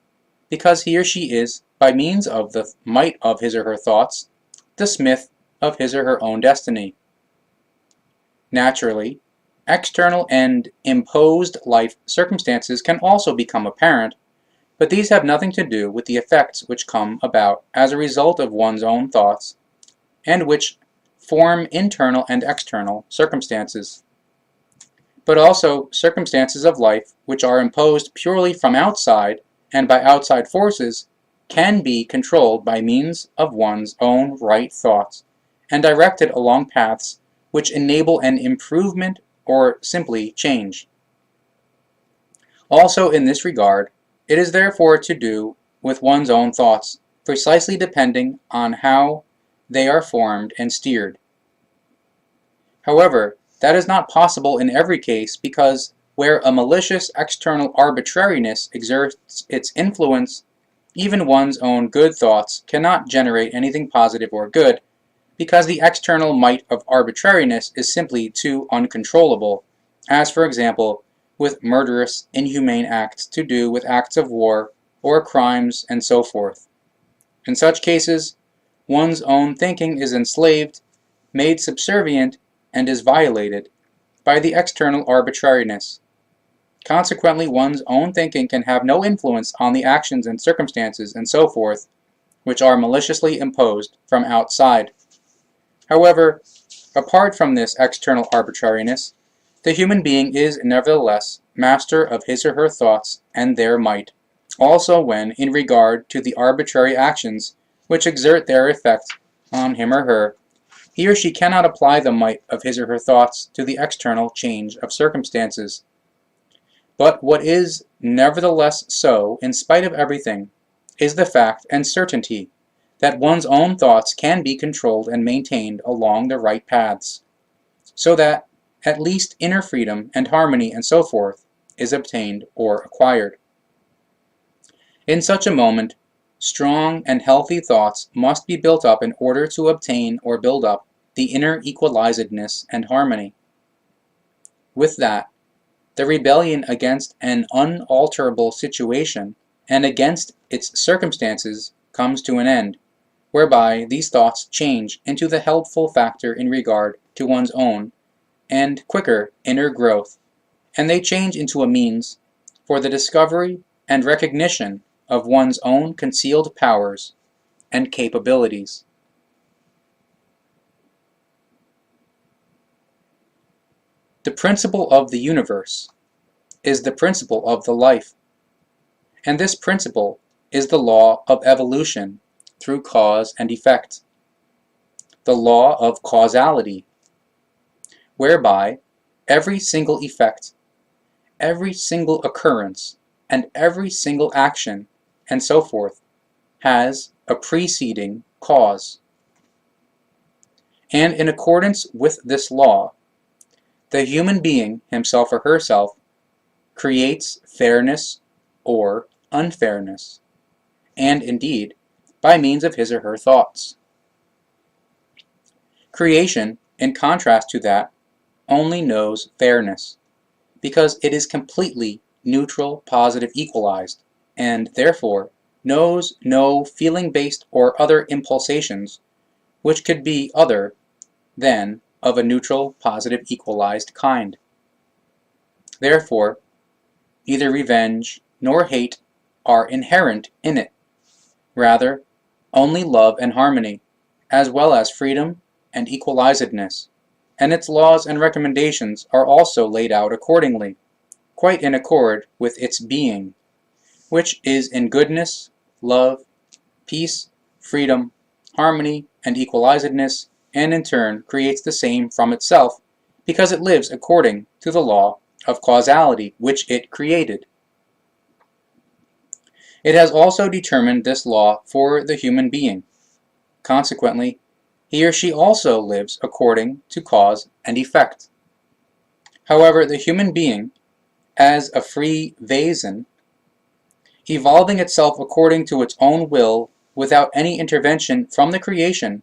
because he or she is, by means of the might of his or her thoughts, the smith of his or her own destiny. Naturally, external and imposed life circumstances can also become apparent, but these have nothing to do with the effects which come about as a result of one's own thoughts, and which form internal and external circumstances, but also circumstances of life which are imposed purely from outside and by outside forces can be controlled by means of one's own right thoughts and directed along paths which enable an improvement or simply change. Also in this regard, it is therefore to do with one's own thoughts, precisely depending on how they are formed and steered. However, that is not possible in every case, because where a malicious external arbitrariness exerts its influence, even one's own good thoughts cannot generate anything positive or good, because the external might of arbitrariness is simply too uncontrollable, as for example with murderous, inhumane acts to do with acts of war or crimes and so forth. In such cases, one's own thinking is enslaved, made subservient, and is violated by the external arbitrariness. Consequently, one's own thinking can have no influence on the actions and circumstances and so forth, which are maliciously imposed from outside. However, apart from this external arbitrariness, the human being is nevertheless master of his or her thoughts and their might, also when in regard to the arbitrary actions which exert their effect on him or her, he or she cannot apply the might of his or her thoughts to the external change of circumstances. But what is nevertheless so, in spite of everything, is the fact and certainty that one's own thoughts can be controlled and maintained along the right paths, so that at least inner freedom and harmony and so forth is obtained or acquired. In such a moment, Strong and healthy thoughts must be built up in order to obtain or build up the inner equalizedness and harmony. With that, the rebellion against an unalterable situation and against its circumstances comes to an end, whereby these thoughts change into the helpful factor in regard to one's own and quicker inner growth, and they change into a means for the discovery and recognition of one's own concealed powers and capabilities. The principle of the universe is the principle of the life, and this principle is the law of evolution through cause and effect, the law of causality, whereby every single effect, every single occurrence, and every single action, and so forth, has a preceding cause. And in accordance with this law, the human being, himself or herself, creates fairness or unfairness, and indeed, by means of his or her thoughts. Creation, in contrast to that, only knows fairness, because it is completely neutral, positive, equalized, and therefore knows no feeling-based or other impulsations which could be other than of a neutral, positive, equalized kind. Therefore, neither revenge nor hate are inherent in it. Rather, only love and harmony, as well as freedom and equalizedness, and its laws and recommendations are also laid out accordingly, quite in accord with its being, which is in goodness, love, peace, freedom, harmony, and equalizedness, and in turn creates the same from itself, because it lives according to the law of causality which it created. It has also determined this law for the human being. Consequently, he or she also lives according to cause and effect. However, the human being, as a free vason, evolving itself according to its own will without any intervention from the creation,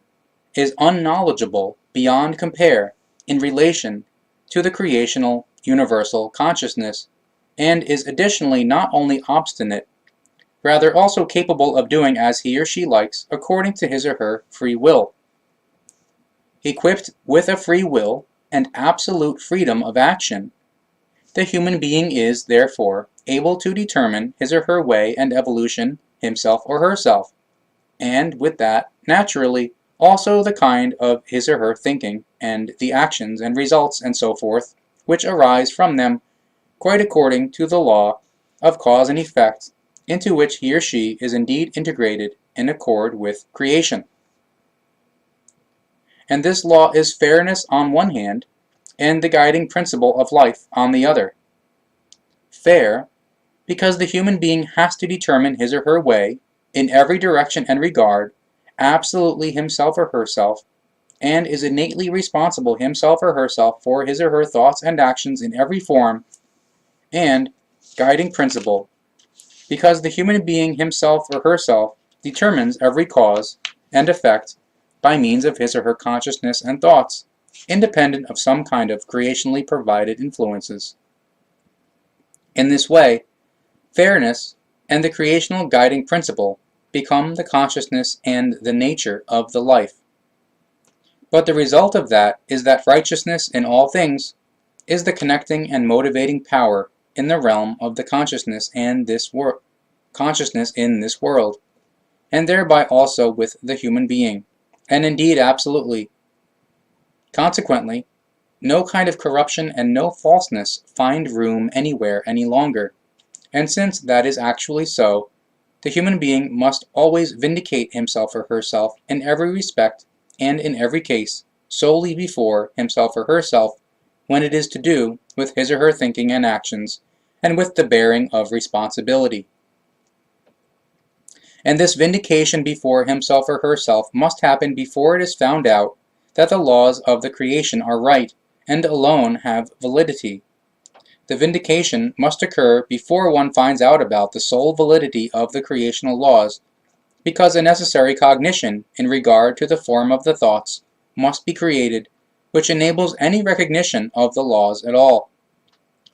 is unknowledgeable beyond compare in relation to the creational universal consciousness, and is additionally not only obstinate, rather also capable of doing as he or she likes according to his or her free will. Equipped with a free will and absolute freedom of action, the human being is, therefore, able to determine his or her way and evolution, himself or herself, and with that, naturally, also the kind of his or her thinking, and the actions and results and so forth, which arise from them, quite according to the law of cause and effect, into which he or she is indeed integrated in accord with creation. And this law is fairness on one hand, and the guiding principle of life on the other. Fair, because the human being has to determine his or her way, in every direction and regard, absolutely himself or herself, and is innately responsible himself or herself for his or her thoughts and actions in every form, and guiding principle, because the human being himself or herself determines every cause and effect by means of his or her consciousness and thoughts, independent of some kind of creationally provided influences. In this way, fairness and the creational guiding principle become the consciousness and the nature of the life. But the result of that is that righteousness in all things is the connecting and motivating power in the realm of the consciousness in this world, and thereby also with the human being, and indeed absolutely. Consequently, no kind of corruption and no falseness find room anywhere any longer, and since that is actually so, the human being must always vindicate himself or herself in every respect and in every case solely before himself or herself when it is to do with his or her thinking and actions, and with the bearing of responsibility. And this vindication before himself or herself must happen before it is found out that the laws of the creation are right and alone have validity. The vindication must occur before one finds out about the sole validity of the creational laws, because a necessary cognition in regard to the form of the thoughts must be created which enables any recognition of the laws at all.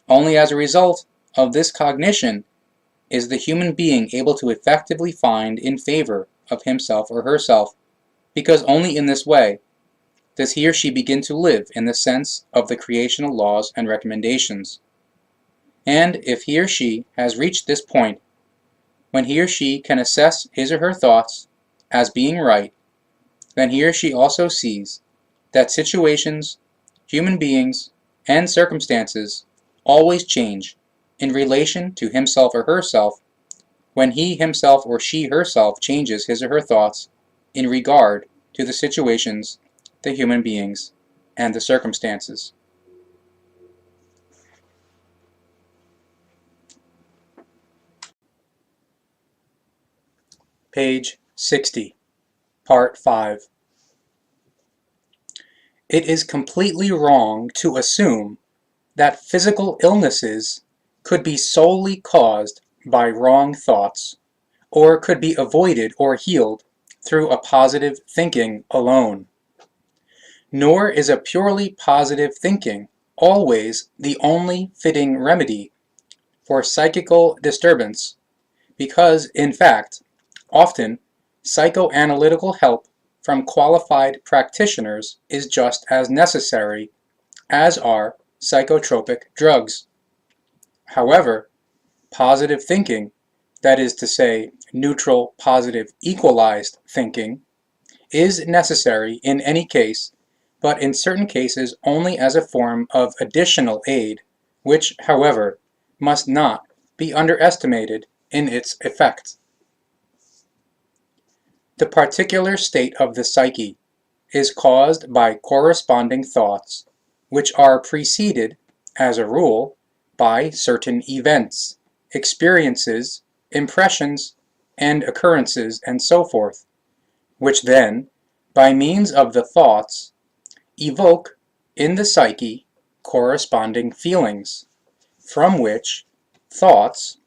Only as a result of this cognition is the human being able to effectively find in favor of himself or herself, because only in this way does he or she begin to live in the sense of the creational laws and recommendations. And if he or she has reached this point, when he or she can assess his or her thoughts as being right, then he or she also sees that situations, human beings, and circumstances always change in relation to himself or herself when he himself or she herself changes his or her thoughts in regard to the situations, the human beings, and the circumstances. Page 60, Part 5. It is completely wrong to assume that physical illnesses could be solely caused by wrong thoughts, or could be avoided or healed through a positive thinking alone. Nor is a purely positive thinking always the only fitting remedy for psychical disturbance, because, in fact, often psychoanalytical help from qualified practitioners is just as necessary as are psychotropic drugs. However, positive thinking, that is to say, neutral, positive, equalized thinking, is necessary in any case, but in certain cases only as a form of additional aid, which, however, must not be underestimated in its effect. The particular state of the psyche is caused by corresponding thoughts, which are preceded, as a rule, by certain events, experiences, impressions, and occurrences, and so forth, which then, by means of the thoughts, evoke in the psyche corresponding feelings, from which thoughts,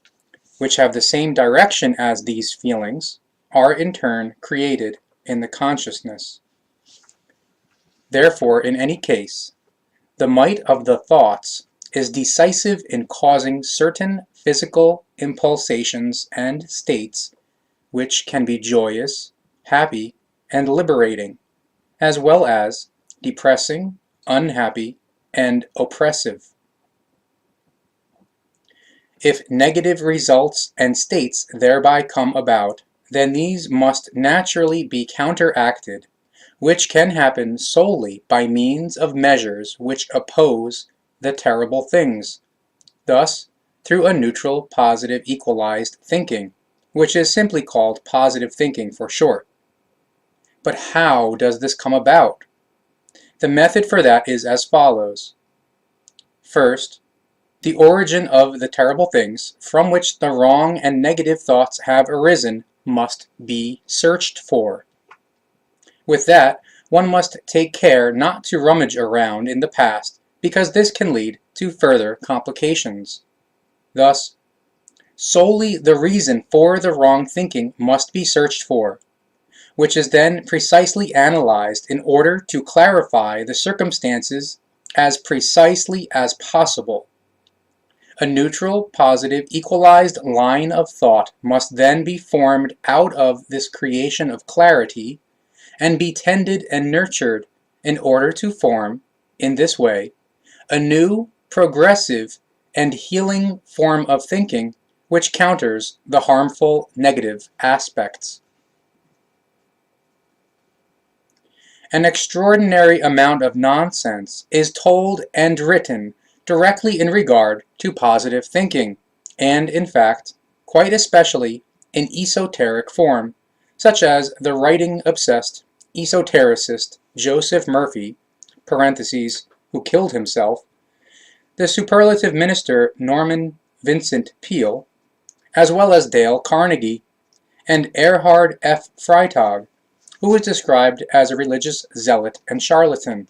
which have the same direction as these feelings, are in turn created in the consciousness. Therefore, in any case, the might of the thoughts is decisive in causing certain physical impulsations and states which can be joyous, happy, and liberating, as well as depressing, unhappy, and oppressive. If negative results and states thereby come about, then these must naturally be counteracted, which can happen solely by means of measures which oppose the terrible things, thus through a neutral, positive, equalized thinking, which is simply called positive thinking for short. But how does this come about? The method for that is as follows. First, the origin of the terrible things from which the wrong and negative thoughts have arisen must be searched for. With that, one must take care not to rummage around in the past, because this can lead to further complications. Thus, solely the reason for the wrong thinking must be searched for, which is then precisely analyzed in order to clarify the circumstances as precisely as possible. A neutral, positive, equalized line of thought must then be formed out of this creation of clarity, and be tended and nurtured in order to form, in this way, a new, progressive, and healing form of thinking which counters the harmful negative aspects. An extraordinary amount of nonsense is told and written directly in regard to positive thinking, and in fact, quite especially in esoteric form, such as the writing-obsessed esotericist Joseph Murphy (who killed himself), the superlative minister Norman Vincent Peale, as well as Dale Carnegie, and Erhard F. Freytag, who was described as a religious zealot and charlatan.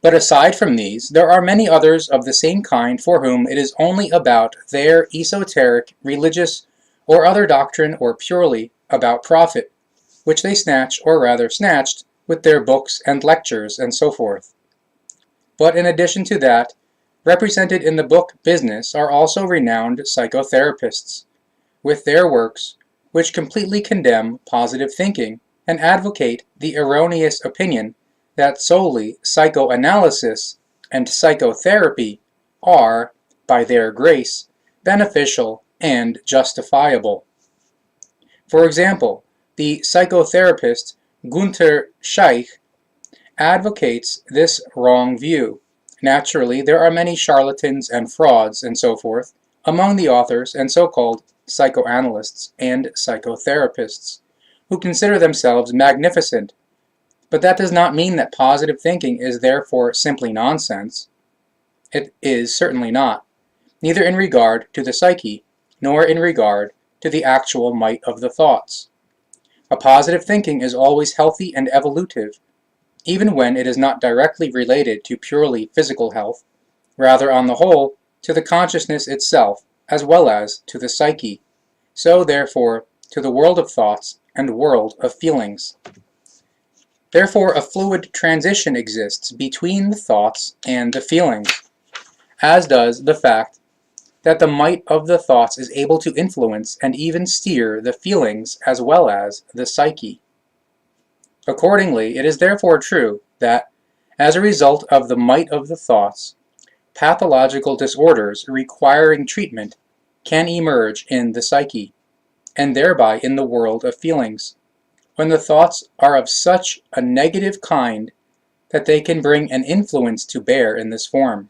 But aside from these, there are many others of the same kind for whom it is only about their esoteric, religious, or other doctrine, or purely about profit, which they snatch, or rather snatched, with their books and lectures and so forth. But in addition to that, represented in the book business are also renowned psychotherapists, with their works, which completely condemn positive thinking and advocate the erroneous opinion that solely psychoanalysis and psychotherapy are, by their grace, beneficial and justifiable. For example, the psychotherapist Gunther Scheich advocates this wrong view. Naturally, there are many charlatans and frauds and so forth among the authors and so-called psychoanalysts and psychotherapists who consider themselves magnificent, but that does not mean that positive thinking is therefore simply nonsense. It is certainly not, neither in regard to the psyche, nor in regard to the actual might of the thoughts. A positive thinking is always healthy and evolutive, even when it is not directly related to purely physical health, rather on the whole to the consciousness itself as well as to the psyche, so therefore to the world of thoughts and world of feelings. Therefore a fluid transition exists between the thoughts and the feelings, as does the fact that the might of the thoughts is able to influence and even steer the feelings as well as the psyche. Accordingly, it is therefore true that, as a result of the might of the thoughts, pathological disorders requiring treatment can emerge in the psyche, and thereby in the world of feelings, when the thoughts are of such a negative kind that they can bring an influence to bear in this form.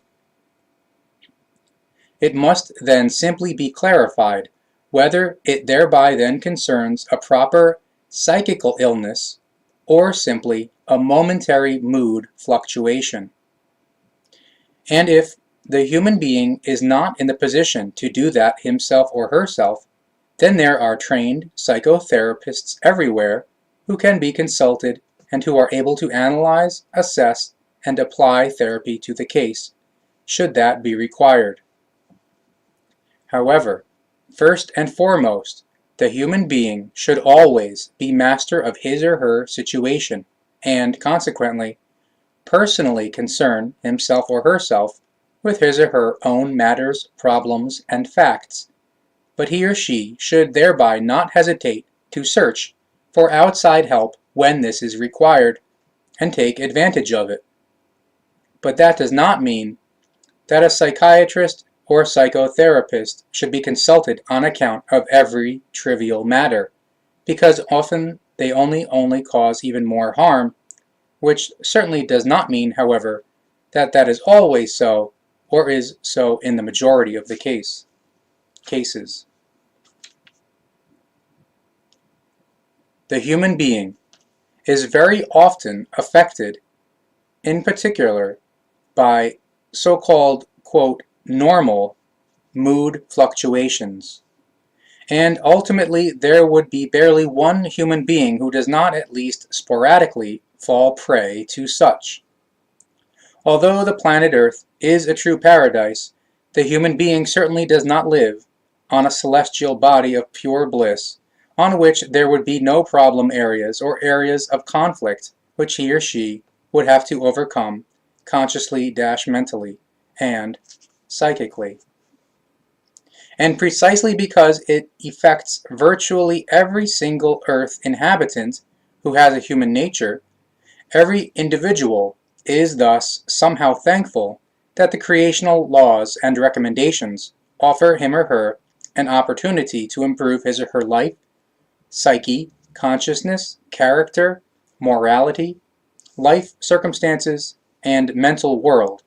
It must then simply be clarified whether it thereby then concerns a proper psychical illness or simply a momentary mood fluctuation. And if the human being is not in the position to do that himself or herself, then there are trained psychotherapists everywhere who can be consulted and who are able to analyze, assess, and apply therapy to the case, should that be required. However, first and foremost, the human being should always be master of his or her situation, and, consequently, personally concern himself or herself with his or her own matters, problems, and facts, but he or she should thereby not hesitate to search for outside help when this is required, and take advantage of it. But that does not mean that a psychiatrist or psychotherapist should be consulted on account of every trivial matter, because often they only cause even more harm, which certainly does not mean, however, that that is always so, or is so in the majority of the cases. The human being is very often affected, in particular, by so-called, quote, normal mood fluctuations. And ultimately, there would be barely one human being who does not at least sporadically fall prey to such. Although the planet Earth is a true paradise, the human being certainly does not live on a celestial body of pure bliss, on which there would be no problem areas or areas of conflict which he or she would have to overcome consciously-mentally and psychically. And precisely because it affects virtually every single Earth inhabitant who has a human nature, every individual is thus somehow thankful that the creational laws and recommendations offer him or her an opportunity to improve his or her life, psyche, consciousness, character, morality, life circumstances, and mental world,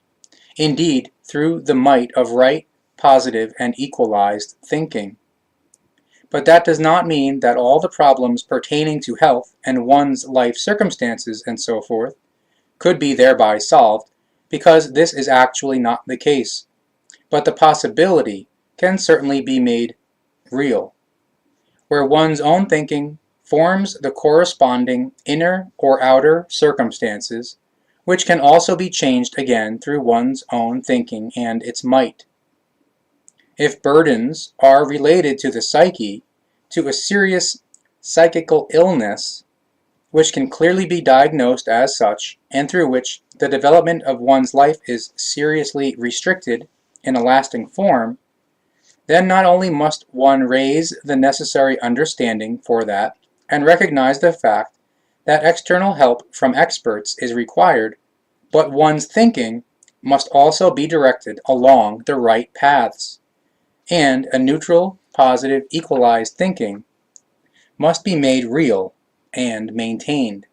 indeed through the might of right, positive, and equalized thinking. But that does not mean that all the problems pertaining to health and one's life circumstances and so forth could be thereby solved, because this is actually not the case. But the possibility can certainly be made real, where one's own thinking forms the corresponding inner or outer circumstances, which can also be changed again through one's own thinking and its might. If burdens are related to the psyche, to a serious psychical illness, which can clearly be diagnosed as such, and through which the development of one's life is seriously restricted in a lasting form, then not only must one raise the necessary understanding for that and recognize the fact that external help from experts is required, but one's thinking must also be directed along the right paths, and a neutral, positive, equalized thinking must be made real and maintained.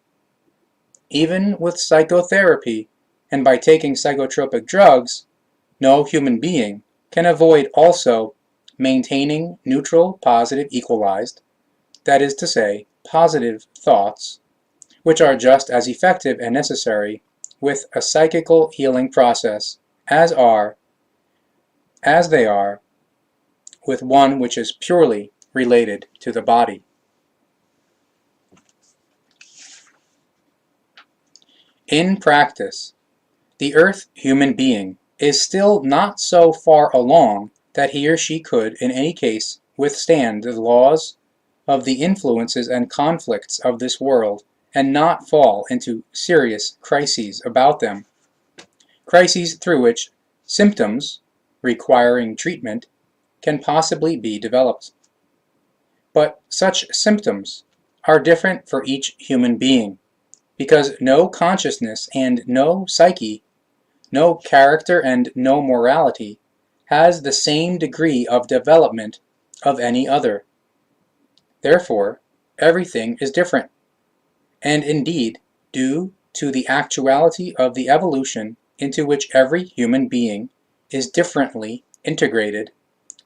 Even with psychotherapy and by taking psychotropic drugs, no human being can avoid also maintaining neutral, positive, equalized, that is to say, positive thoughts, which are just as effective and necessary with a psychical healing process as they are with one which is purely related to the body. In practice, the Earth human being is still not so far along that he or she could, in any case, withstand the laws of the influences and conflicts of this world and not fall into serious crises about them. Crises through which symptoms requiring treatment can possibly be developed. But such symptoms are different for each human being, because no consciousness and no psyche, no character and no morality has the same degree of development of any other. Therefore, everything is different, and indeed due to the actuality of the evolution into which every human being is differently integrated,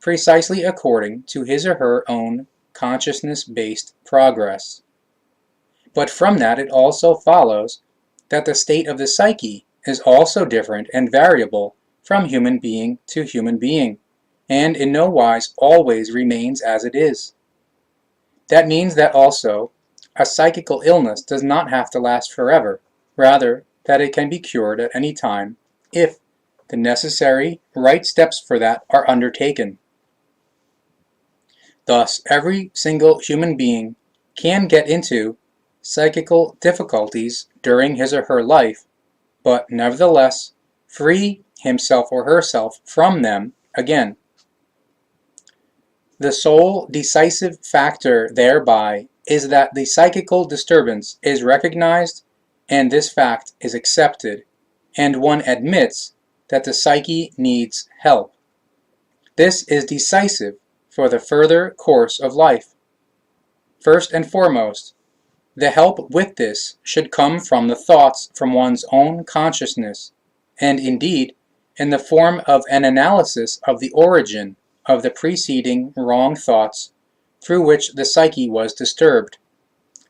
precisely according to his or her own consciousness-based progress. But from that it also follows that the state of the psyche is also different and variable from human being to human being, and in no wise always remains as it is. That means that also a psychical illness does not have to last forever, rather that it can be cured at any time if the necessary right steps for that are undertaken. Thus, every single human being can get into psychical difficulties during his or her life, but nevertheless free himself or herself from them again. The sole decisive factor thereby is that the psychical disturbance is recognized and this fact is accepted, and one admits that the psyche needs help. This is decisive for the further course of life. First and foremost, the help with this should come from the thoughts from one's own consciousness, and indeed in the form of an analysis of the origin of the preceding wrong thoughts through which the psyche was disturbed,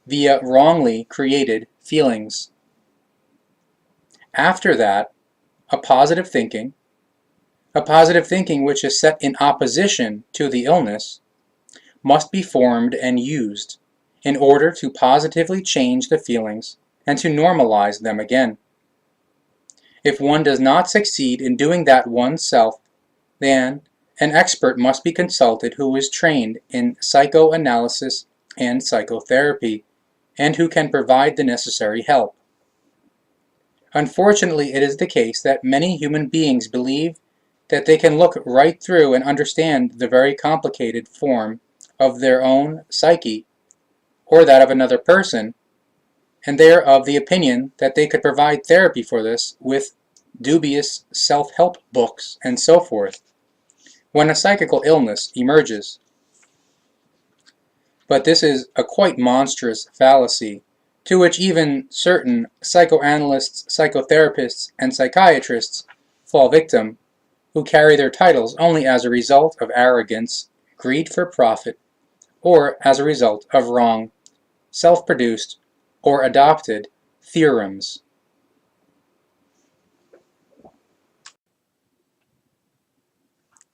via wrongly created feelings. After that, a positive thinking which is set in opposition to the illness, must be formed and used in order to positively change the feelings and to normalize them again. If one does not succeed in doing that oneself, then an expert must be consulted who is trained in psychoanalysis and psychotherapy, and who can provide the necessary help. Unfortunately, it is the case that many human beings believe that they can look right through and understand the very complicated form of their own psyche, or that of another person, and they are of the opinion that they could provide therapy for this with dubious self-help books and so forth, when a psychical illness emerges. But this is a quite monstrous fallacy, to which even certain psychoanalysts, psychotherapists, and psychiatrists fall victim, who carry their titles only as a result of arrogance, greed for profit, or as a result of wrong, self-produced, or adopted theorems.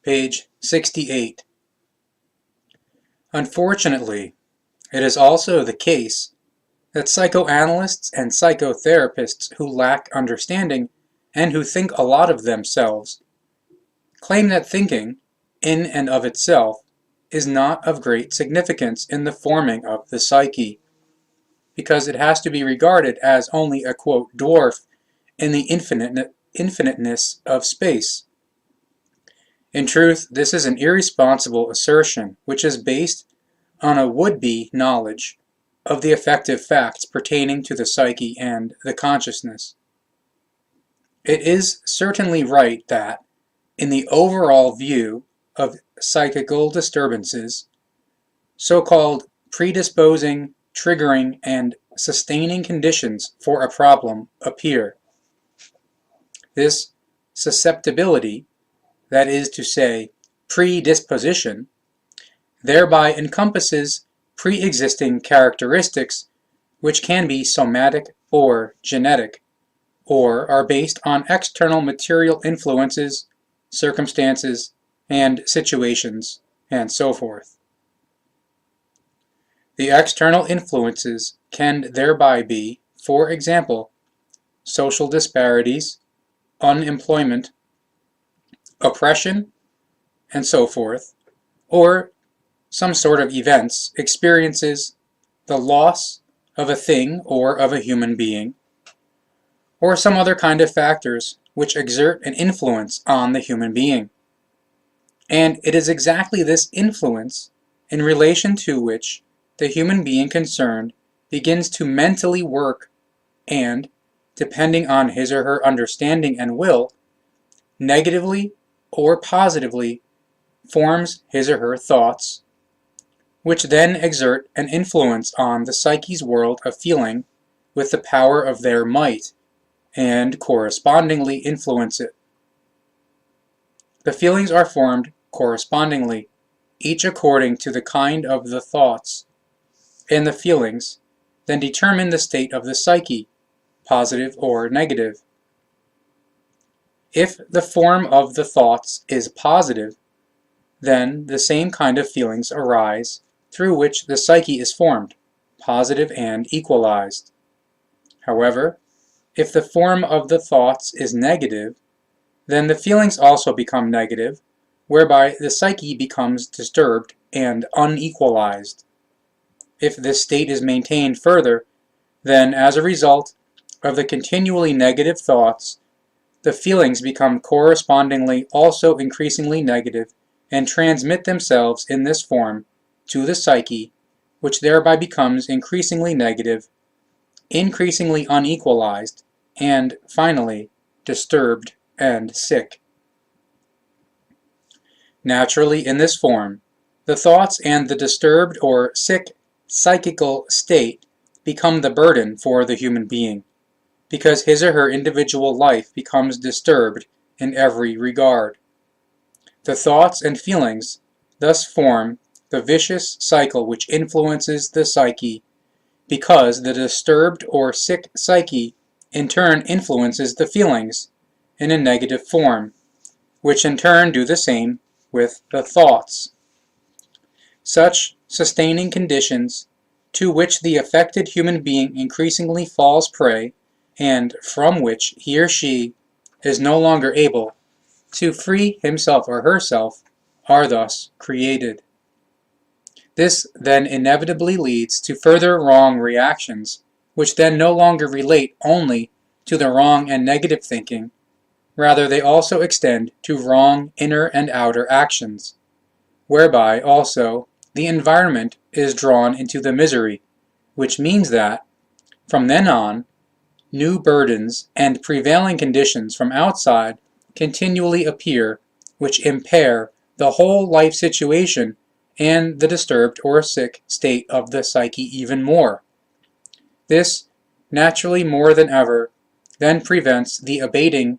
Page 68. Unfortunately, it is also the case that psychoanalysts and psychotherapists who lack understanding and who think a lot of themselves claim that thinking, in and of itself, is not of great significance in the forming of the psyche, because it has to be regarded as only a, quote, dwarf in the infiniteness of space. In truth, this is an irresponsible assertion which is based on a would-be knowledge of the effective facts pertaining to the psyche and the consciousness. It is certainly right that, in the overall view of psychical disturbances, so-called predisposing, triggering, and sustaining conditions for a problem appear. This susceptibility, that is to say, predisposition, thereby encompasses pre-existing characteristics which can be somatic or genetic, or are based on external material influences, circumstances, and situations, and so forth. The external influences can thereby be, for example, social disparities, unemployment, oppression, and so forth, or some sort of events, experiences, the loss of a thing or of a human being, or some other kind of factors which exert an influence on the human being. And it is exactly this influence in relation to which the human being concerned begins to mentally work and, depending on his or her understanding and will, negatively or positively forms his or her thoughts, which then exert an influence on the psyche's world of feeling with the power of their might, and correspondingly influence it. The feelings are formed correspondingly, each according to the kind of the thoughts, and the feelings then determine the state of the psyche, positive or negative. If the form of the thoughts is positive, then the same kind of feelings arise through which the psyche is formed, positive and equalized. However, if the form of the thoughts is negative, then the feelings also become negative, whereby the psyche becomes disturbed and unequalized. If this state is maintained further, then as a result of the continually negative thoughts, the feelings become correspondingly also increasingly negative and transmit themselves in this form to the psyche, which thereby becomes increasingly negative, increasingly unequalized, and finally disturbed and sick. Naturally, in this form, the thoughts and the disturbed or sick psychical state become the burden for the human being, because his or her individual life becomes disturbed in every regard. The thoughts and feelings thus form the vicious cycle which influences the psyche, because the disturbed or sick psyche in turn influences the feelings in a negative form, which in turn do the same with the thoughts. Such sustaining conditions, to which the affected human being increasingly falls prey, and from which he or she is no longer able to free himself or herself, are thus created. This then inevitably leads to further wrong reactions, which then no longer relate only to the wrong and negative thinking, rather they also extend to wrong inner and outer actions, whereby also the environment is drawn into the misery, which means that, from then on, new burdens and prevailing conditions from outside continually appear, which impair the whole life situation and the disturbed or sick state of the psyche even more. This, naturally more than ever, then prevents the abating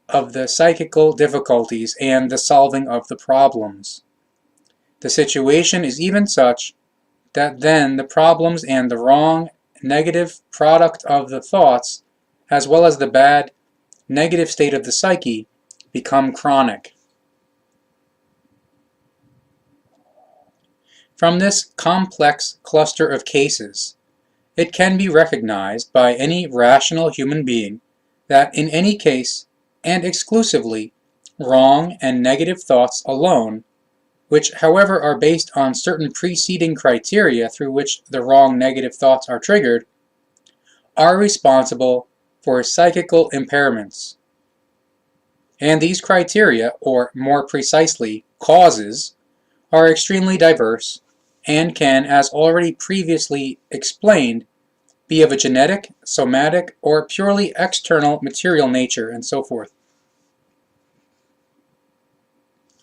of the psychical difficulties and the solving of the problems. The situation is even such that then the problems and the wrong negative product of the thoughts, as well as the bad negative state of the psyche, become chronic. From this complex cluster of cases, it can be recognized by any rational human being that in any case, and exclusively, wrong and negative thoughts alone which however are based on certain preceding criteria through which the wrong negative thoughts are triggered, are responsible for psychical impairments. And these criteria, or more precisely, causes, are extremely diverse and can, as already previously explained, be of a genetic, somatic, or purely external material nature, and so forth.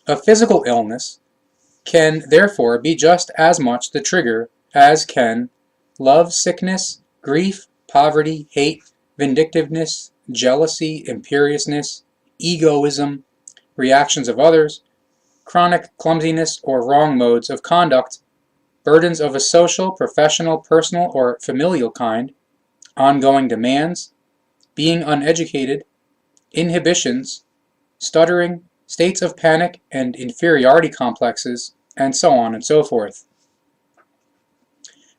A physical illness can therefore be just as much the trigger as can love sickness, grief, poverty, hate, vindictiveness, jealousy, imperiousness, egoism, reactions of others, chronic clumsiness or wrong modes of conduct, burdens of a social, professional, personal, or familial kind, ongoing demands, being uneducated, inhibitions, stuttering, states of panic and inferiority complexes, and so on and so forth.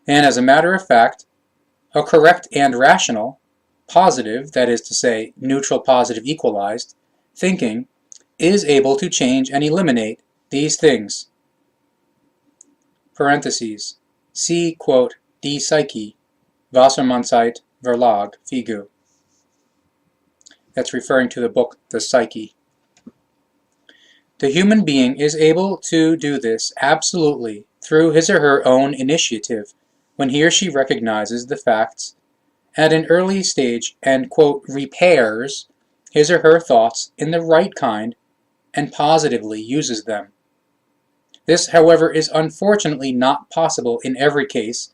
And as a matter of fact, a correct and rational, positive, that is to say, neutral positive equalized, thinking is able to change and eliminate these things. Parentheses. See, quote, Die Psyche, Wassermannszeit Verlag, Figu. That's referring to the book The Psyche. The human being is able to do this absolutely through his or her own initiative when he or she recognizes the facts at an early stage and, quote, repairs his or her thoughts in the right kind and positively uses them. This, however, is unfortunately not possible in every case,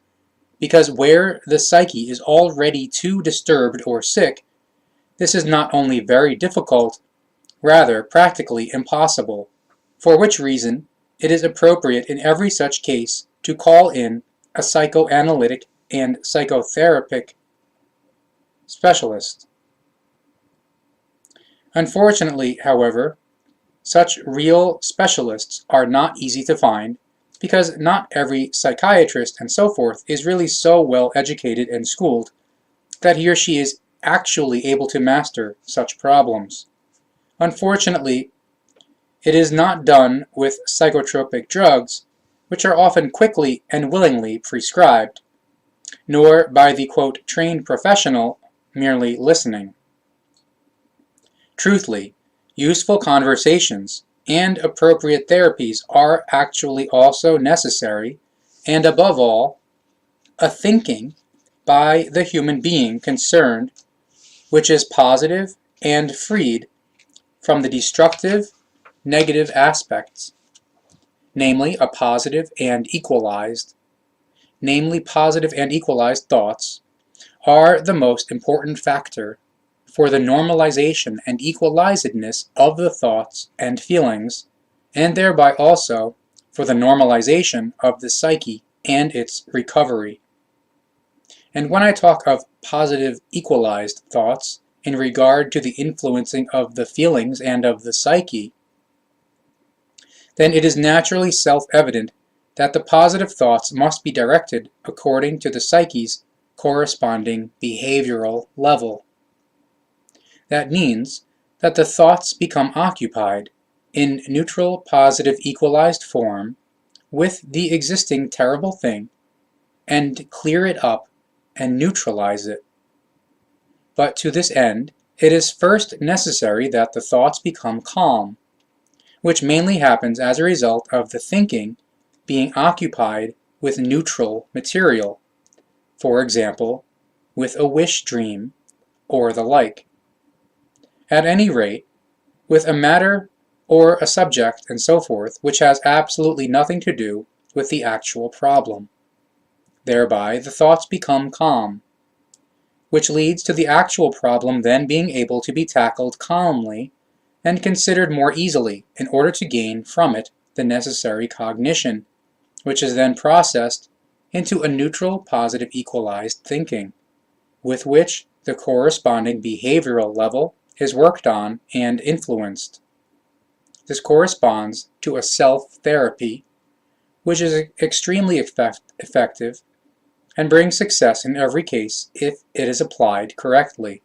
because where the psyche is already too disturbed or sick, this is not only very difficult, rather practically impossible, for which reason it is appropriate in every such case to call in a psychoanalytic and psychotherapic specialist. Unfortunately, however, such real specialists are not easy to find, because not every psychiatrist and so forth is really so well educated and schooled that he or she is actually able to master such problems. Unfortunately, it is not done with psychotropic drugs, which are often quickly and willingly prescribed, nor by the, quote, trained professional merely listening. Truthfully, useful conversations and appropriate therapies are actually also necessary, and above all, a thinking by the human being concerned which is positive and freed from the destructive, negative aspects, namely positive and equalized thoughts, are the most important factor for the normalization and equalizedness of the thoughts and feelings, and thereby also for the normalization of the psyche and its recovery. And when I talk of positive equalized thoughts in regard to the influencing of the feelings and of the psyche, then it is naturally self-evident that the positive thoughts must be directed according to the psyche's corresponding behavioral level. That means that the thoughts become occupied in neutral positive equalized form with the existing terrible thing and clear it up and neutralize it. But to this end, it is first necessary that the thoughts become calm, which mainly happens as a result of the thinking being occupied with neutral material, for example, with a wish dream or the like. At any rate, with a matter or a subject and so forth which has absolutely nothing to do with the actual problem. Thereby the thoughts become calm, which leads to the actual problem then being able to be tackled calmly and considered more easily in order to gain from it the necessary cognition, which is then processed into a neutral positive equalized thinking, with which the corresponding behavioral level is worked on and influenced. This corresponds to a self-therapy, which is extremely effective and brings success in every case if it is applied correctly.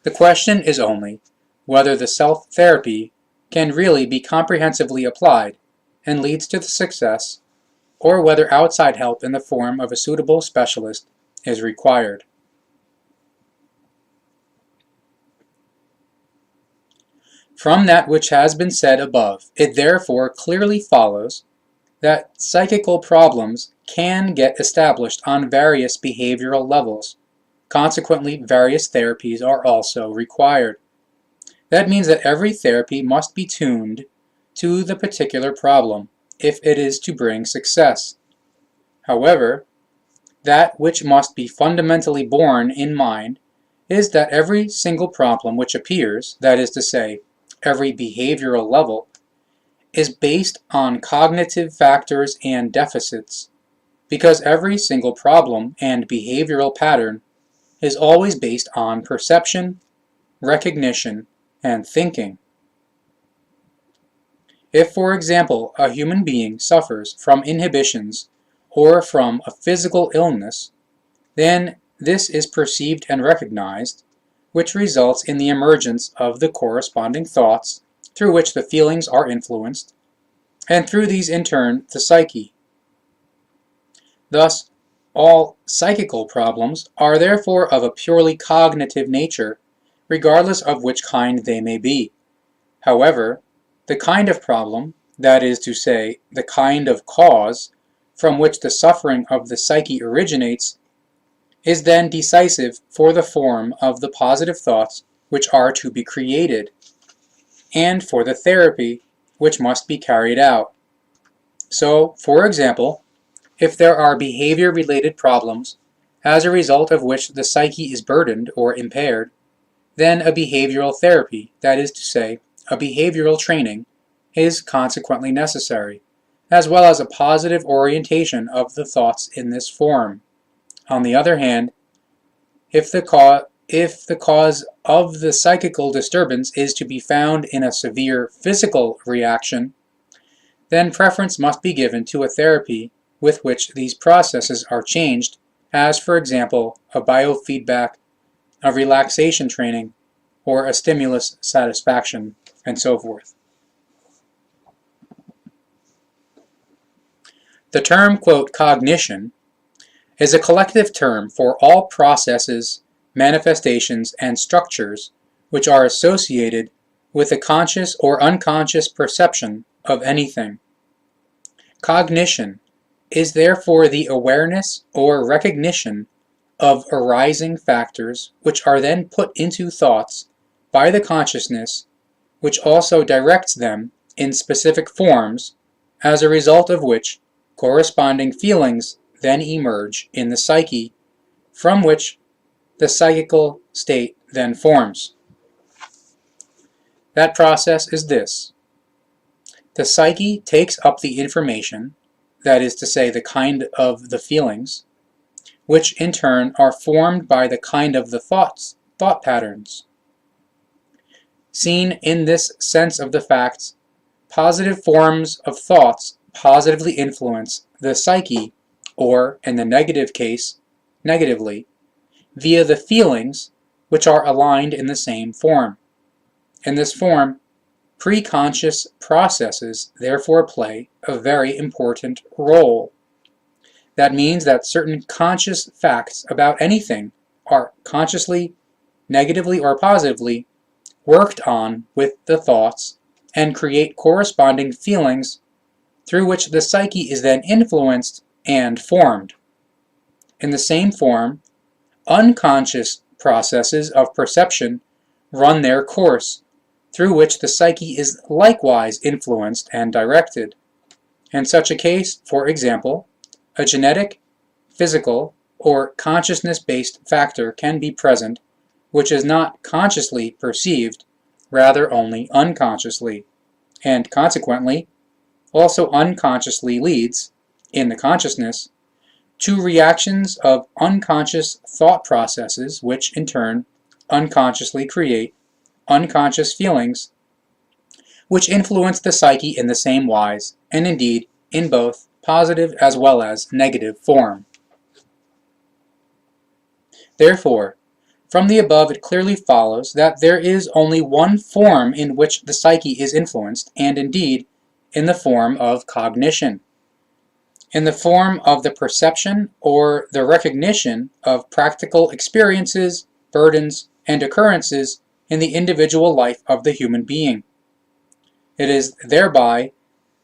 The question is only whether the self-therapy can really be comprehensively applied and leads to the success, or whether outside help in the form of a suitable specialist is required. From that which has been said above, it therefore clearly follows that psychical problems can get established on various behavioral levels. Consequently, various therapies are also required. That means that every therapy must be tuned to the particular problem if it is to bring success. However, that which must be fundamentally borne in mind is that every single problem which appears, that is to say, every behavioral level, is based on cognitive factors and deficits, because every single problem and behavioral pattern is always based on perception, recognition, and thinking. If, for example, a human being suffers from inhibitions or from a physical illness, then this is perceived and recognized, which results in the emergence of the corresponding thoughts through which the feelings are influenced, and through these in turn the psyche. Thus, all psychical problems are therefore of a purely cognitive nature, regardless of which kind they may be. However, the kind of problem, that is to say, the kind of cause from which the suffering of the psyche originates, is then decisive for the form of the positive thoughts which are to be created, and for the therapy which must be carried out. So, for example, if there are behavior-related problems as a result of which the psyche is burdened or impaired, then a behavioral therapy, that is to say, a behavioral training, is consequently necessary, as well as a positive orientation of the thoughts in this form. On the other hand, if the cause of the psychical disturbance is to be found in a severe physical reaction, then preference must be given to a therapy with which these processes are changed, as for example a biofeedback, a relaxation training, or a stimulus satisfaction, and so forth. The term, quote, cognition is a collective term for all processes, manifestations, and structures which are associated with a conscious or unconscious perception of anything. Cognition is therefore the awareness or recognition of arising factors which are then put into thoughts by the consciousness, which also directs them in specific forms, as a result of which corresponding feelings then emerge in the psyche, from which the psychical state then forms. That process is this. The psyche takes up the information, that is to say, the kind of the feelings, which in turn are formed by the kind of the thought patterns. Seen in this sense of the facts, positive forms of thoughts positively influence the psyche, or, in the negative case, negatively, via the feelings which are aligned in the same form. In this form, preconscious processes therefore play a very important role. That means that certain conscious facts about anything are consciously, negatively or positively, worked on with the thoughts and create corresponding feelings through which the psyche is then influenced and formed. In the same form, unconscious processes of perception run their course, through which the psyche is likewise influenced and directed. In such a case, for example, a genetic, physical, or consciousness-based factor can be present, which is not consciously perceived, rather only unconsciously, and consequently also unconsciously leads, in the consciousness, to reactions of unconscious thought processes which, in turn, unconsciously create unconscious feelings which influence the psyche in the same wise, and indeed in both positive as well as negative form. Therefore, from the above it clearly follows that there is only one form in which the psyche is influenced, and indeed in the form of cognition, in the form of the perception or the recognition of practical experiences, burdens, and occurrences in the individual life of the human being. It is thereby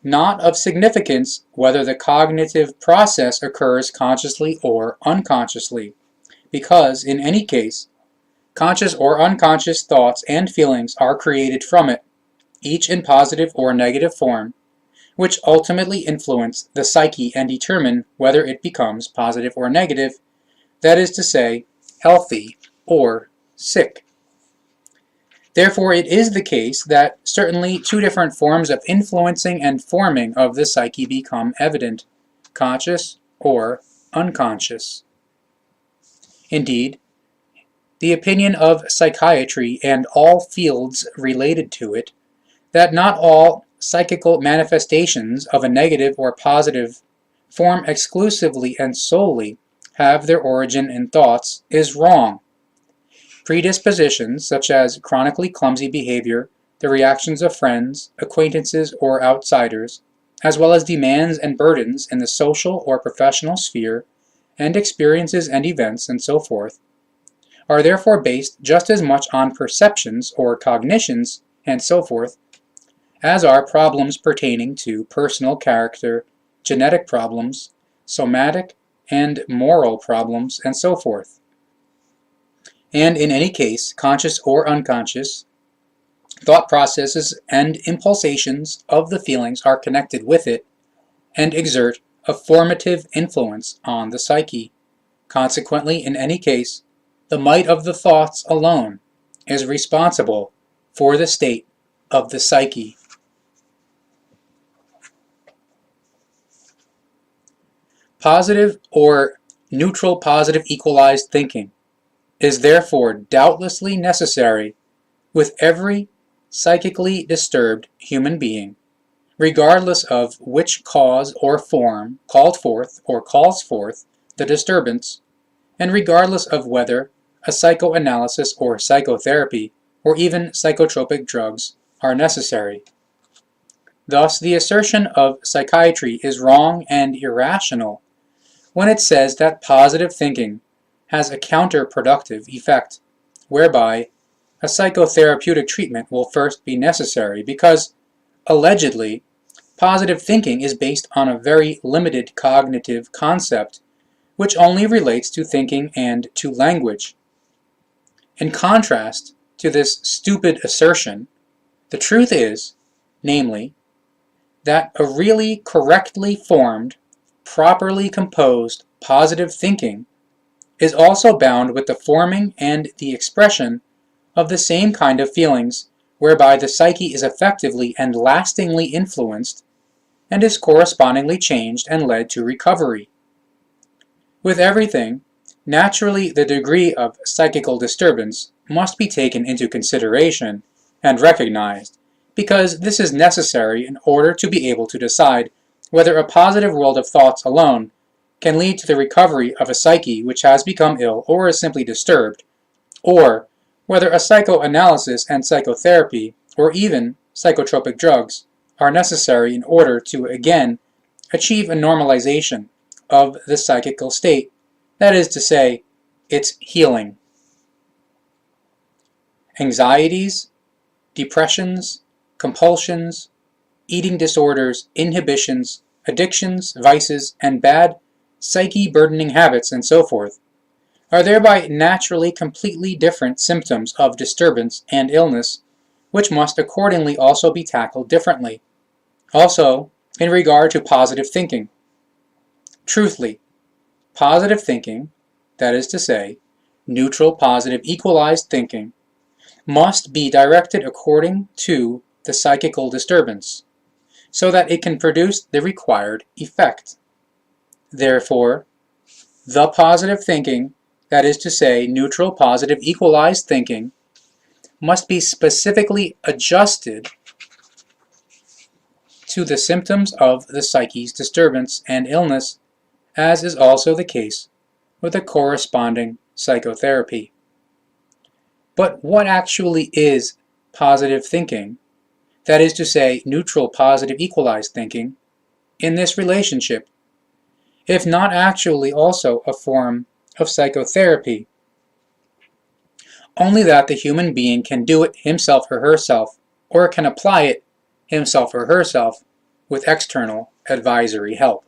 not of significance whether the cognitive process occurs consciously or unconsciously, because in any case, conscious or unconscious thoughts and feelings are created from it, each in positive or negative form, which ultimately influence the psyche and determine whether it becomes positive or negative, that is to say, healthy or sick. Therefore, it is the case that certainly two different forms of influencing and forming of the psyche become evident, conscious or unconscious. Indeed, the opinion of psychiatry and all fields related to it, that not all psychical manifestations of a negative or positive form exclusively and solely have their origin in thoughts, is wrong. Predispositions, such as chronically clumsy behavior, the reactions of friends, acquaintances, or outsiders, as well as demands and burdens in the social or professional sphere, and experiences and events, and so forth, are therefore based just as much on perceptions or cognitions, and so forth, as are problems pertaining to personal character, genetic problems, somatic and moral problems, and so forth. And in any case, conscious or unconscious, thought processes and impulsations of the feelings are connected with it and exert a formative influence on the psyche. Consequently, in any case, the might of the thoughts alone is responsible for the state of the psyche. Positive or neutral positive equalized thinking is therefore doubtlessly necessary with every psychically disturbed human being, regardless of which cause or form called forth or calls forth the disturbance, and regardless of whether a psychoanalysis or psychotherapy or even psychotropic drugs are necessary. Thus, the assertion of psychiatry is wrong and irrational when it says that positive thinking has a counterproductive effect, whereby a psychotherapeutic treatment will first be necessary because, allegedly, positive thinking is based on a very limited cognitive concept which only relates to thinking and to language. In contrast to this stupid assertion, the truth is, namely, that a really correctly formed, properly composed positive thinking is also bound with the forming and the expression of the same kind of feelings whereby the psyche is effectively and lastingly influenced and is correspondingly changed and led to recovery. With everything, naturally the degree of psychical disturbance must be taken into consideration and recognized, because this is necessary in order to be able to decide whether a positive world of thoughts alone can lead to the recovery of a psyche which has become ill or is simply disturbed, or whether a psychoanalysis and psychotherapy, or even psychotropic drugs, are necessary in order to again achieve a normalization of the psychical state, that is to say, its healing. Anxieties, depressions, compulsions, eating disorders, inhibitions, addictions, vices, and bad psyche-burdening habits, and so forth, are thereby naturally completely different symptoms of disturbance and illness, which must accordingly also be tackled differently. Also, in regard to positive thinking. Truthfully, positive thinking, that is to say, neutral positive equalized thinking, must be directed according to the psychical disturbance, so that it can produce the required effect. Therefore, the positive thinking, that is to say, neutral positive equalized thinking, must be specifically adjusted to the symptoms of the psyche's disturbance and illness, as is also the case with a corresponding psychotherapy. But what actually is positive thinking, that is to say, neutral, positive, equalized thinking, in this relationship, if not actually also a form of psychotherapy, only that the human being can do it himself or herself, or can apply it himself or herself with external advisory help.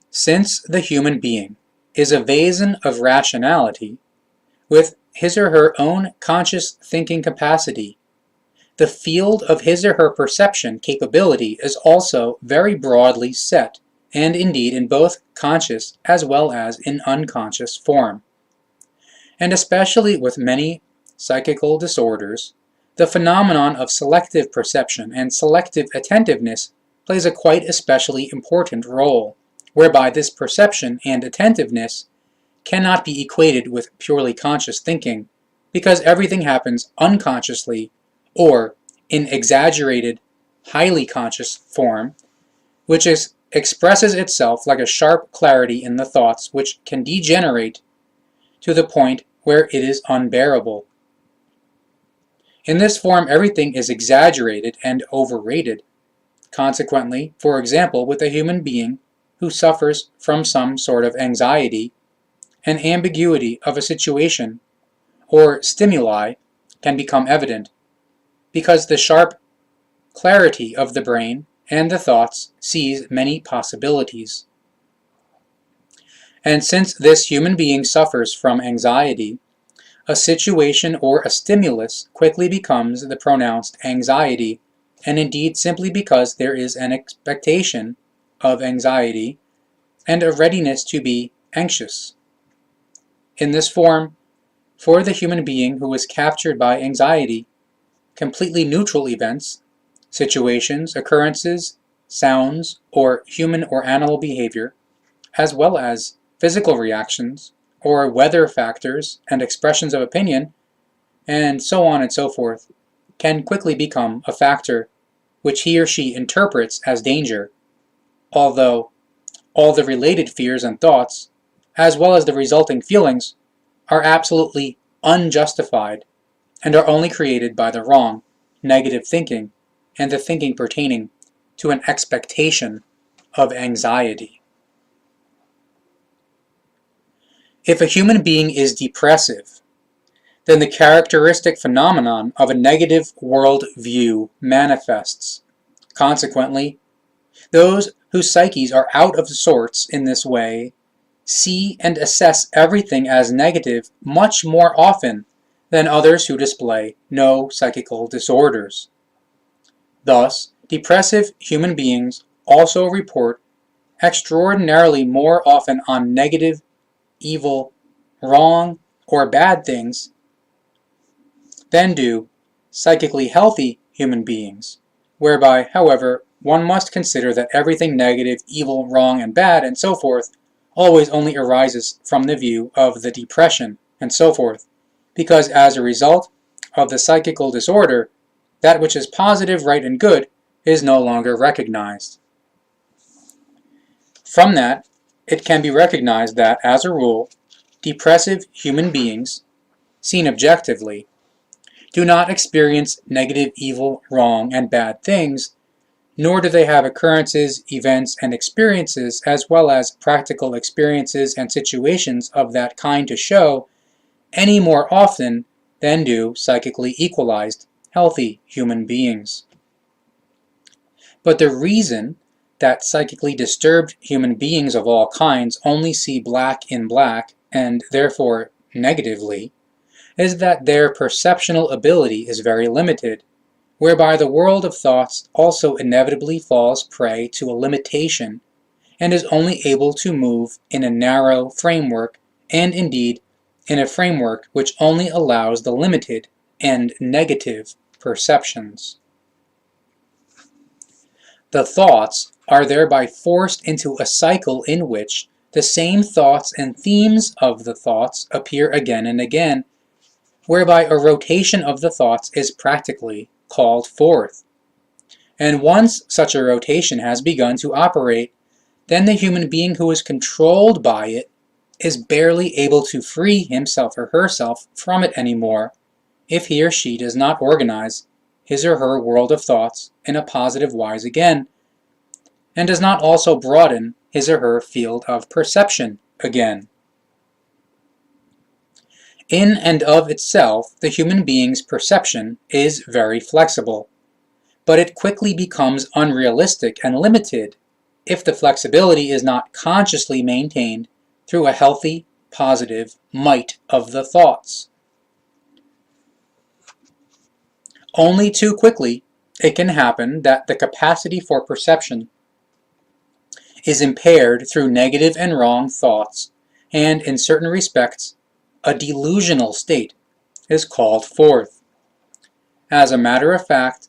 Since the human being is a vase of rationality, with his or her own conscious thinking capacity, the field of his or her perception capability is also very broadly set, and indeed in both conscious as well as in unconscious form. And especially with many psychical disorders, the phenomenon of selective perception and selective attentiveness plays a quite especially important role, whereby this perception and attentiveness cannot be equated with purely conscious thinking, because everything happens unconsciously or in exaggerated, highly conscious form, which expresses itself like a sharp clarity in the thoughts, which can degenerate to the point where it is unbearable. In this form, everything is exaggerated and overrated. Consequently, for example, with a human being who suffers from some sort of anxiety, an ambiguity of a situation or stimuli can become evident, because the sharp clarity of the brain and the thoughts sees many possibilities. And since this human being suffers from anxiety, a situation or a stimulus quickly becomes the pronounced anxiety, and indeed simply because there is an expectation of anxiety and a readiness to be anxious. In this form, for the human being who is captured by anxiety, completely neutral events, situations, occurrences, sounds, or human or animal behavior, as well as physical reactions, or weather factors and expressions of opinion, and so on and so forth, can quickly become a factor which he or she interprets as danger, although all the related fears and thoughts, as well as the resulting feelings, are absolutely unjustified and are only created by the wrong, negative thinking and the thinking pertaining to an expectation of anxiety. If a human being is depressive, then the characteristic phenomenon of a negative world view manifests. Consequently, those whose psyches are out of sorts in this way see and assess everything as negative much more often than others who display no psychical disorders. Thus, depressive human beings also report extraordinarily more often on negative, evil, wrong, or bad things than do psychically healthy human beings, whereby, however, one must consider that everything negative, evil, wrong, and bad, and so forth, always only arises from the view of the depression, and so forth, because as a result of the psychical disorder, that which is positive, right, and good is no longer recognized. From that, it can be recognized that, as a rule, depressive human beings, seen objectively, do not experience negative, evil, wrong, and bad things, nor do they have occurrences, events, and experiences, as well as practical experiences and situations of that kind to show any more often than do psychically equalized, healthy human beings. But the reason that psychically disturbed human beings of all kinds only see black in black, and therefore negatively, is that their perceptional ability is very limited, whereby the world of thoughts also inevitably falls prey to a limitation and is only able to move in a narrow framework, and indeed in a framework which only allows the limited and negative perceptions. The thoughts are thereby forced into a cycle in which the same thoughts and themes of the thoughts appear again and again, whereby a rotation of the thoughts is practically called forth. And once such a rotation has begun to operate, then the human being who is controlled by it is barely able to free himself or herself from it anymore if he or she does not organize his or her world of thoughts in a positive wise again, and does not also broaden his or her field of perception again. In and of itself, the human being's perception is very flexible, but it quickly becomes unrealistic and limited if the flexibility is not consciously maintained through a healthy, positive might of the thoughts. Only too quickly it can happen that the capacity for perception is impaired through negative and wrong thoughts, and in certain respects, a delusional state is called forth. As a matter of fact,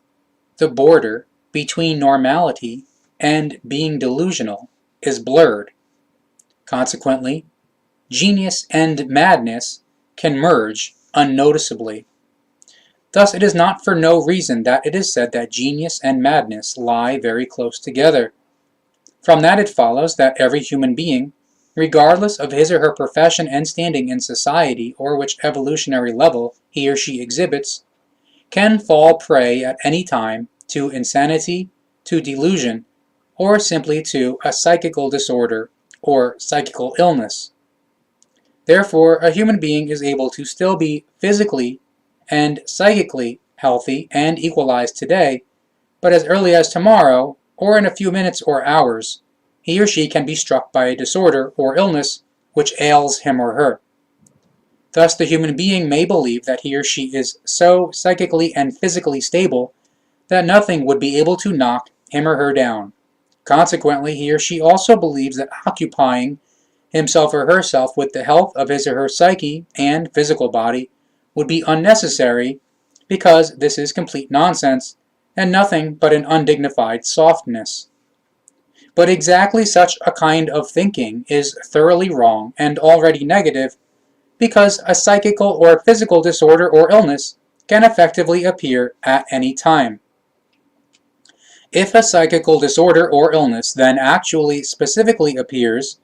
the border between normality and being delusional is blurred. Consequently, genius and madness can merge unnoticeably. Thus, it is not for no reason that it is said that genius and madness lie very close together. From that it follows that every human being, regardless of his or her profession and standing in society or which evolutionary level he or she exhibits, can fall prey at any time to insanity, to delusion, or simply to a psychical disorder or psychical illness. Therefore, a human being is able to still be physically and psychically healthy and equalized today, but as early as tomorrow, or in a few minutes or hours, he or she can be struck by a disorder or illness which ails him or her. Thus, the human being may believe that he or she is so psychically and physically stable that nothing would be able to knock him or her down. Consequently, he or she also believes that occupying himself or herself with the health of his or her psyche and physical body would be unnecessary, because this is complete nonsense and nothing but an undignified softness. But exactly such a kind of thinking is thoroughly wrong and already negative, because a psychical or physical disorder or illness can effectively appear at any time. If a psychical disorder or illness then actually specifically appears,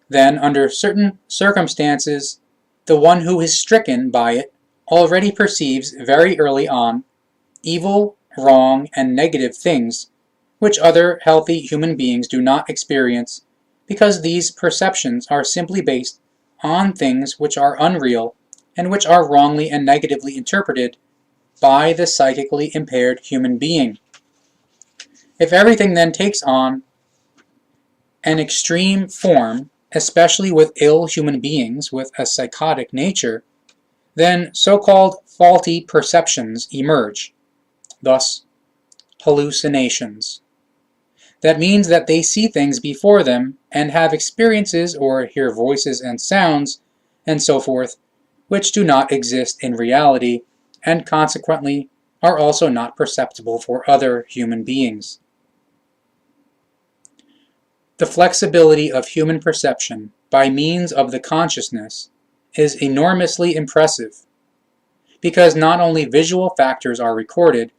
then under certain circumstances the one who is stricken by it already perceives very early on evil, wrong, and negative things which other healthy human beings do not experience, because these perceptions are simply based on things which are unreal and which are wrongly and negatively interpreted by the psychically impaired human being. If everything then takes on an extreme form, especially with ill human beings with a psychotic nature, then so-called faulty perceptions emerge, thus hallucinations. That means that they see things before them and have experiences or hear voices and sounds and so forth which do not exist in reality and consequently are also not perceptible for other human beings. The flexibility of human perception by means of the consciousness is enormously impressive, because not only visual factors are recorded,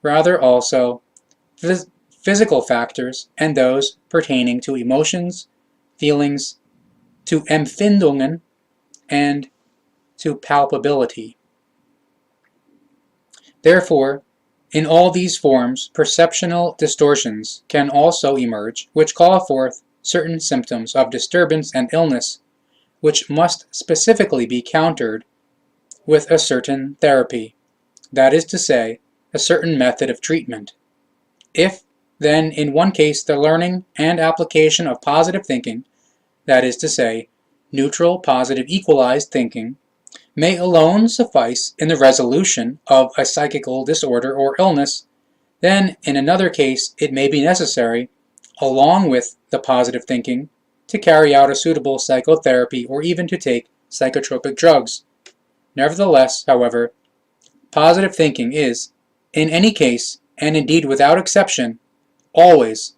rather also physical factors and those pertaining to emotions, feelings, to Empfindungen, and to palpability. Therefore, in all these forms, perceptional distortions can also emerge, which call forth certain symptoms of disturbance and illness, which must specifically be countered with a certain therapy, that is to say, a certain method of treatment. If, then, in one case the learning and application of positive thinking, that is to say, neutral, positive, equalized thinking, may alone suffice in the resolution of a psychical disorder or illness, then in another case it may be necessary, along with the positive thinking, to carry out a suitable psychotherapy or even to take psychotropic drugs. Nevertheless, however, positive thinking is, in any case, and indeed without exception, always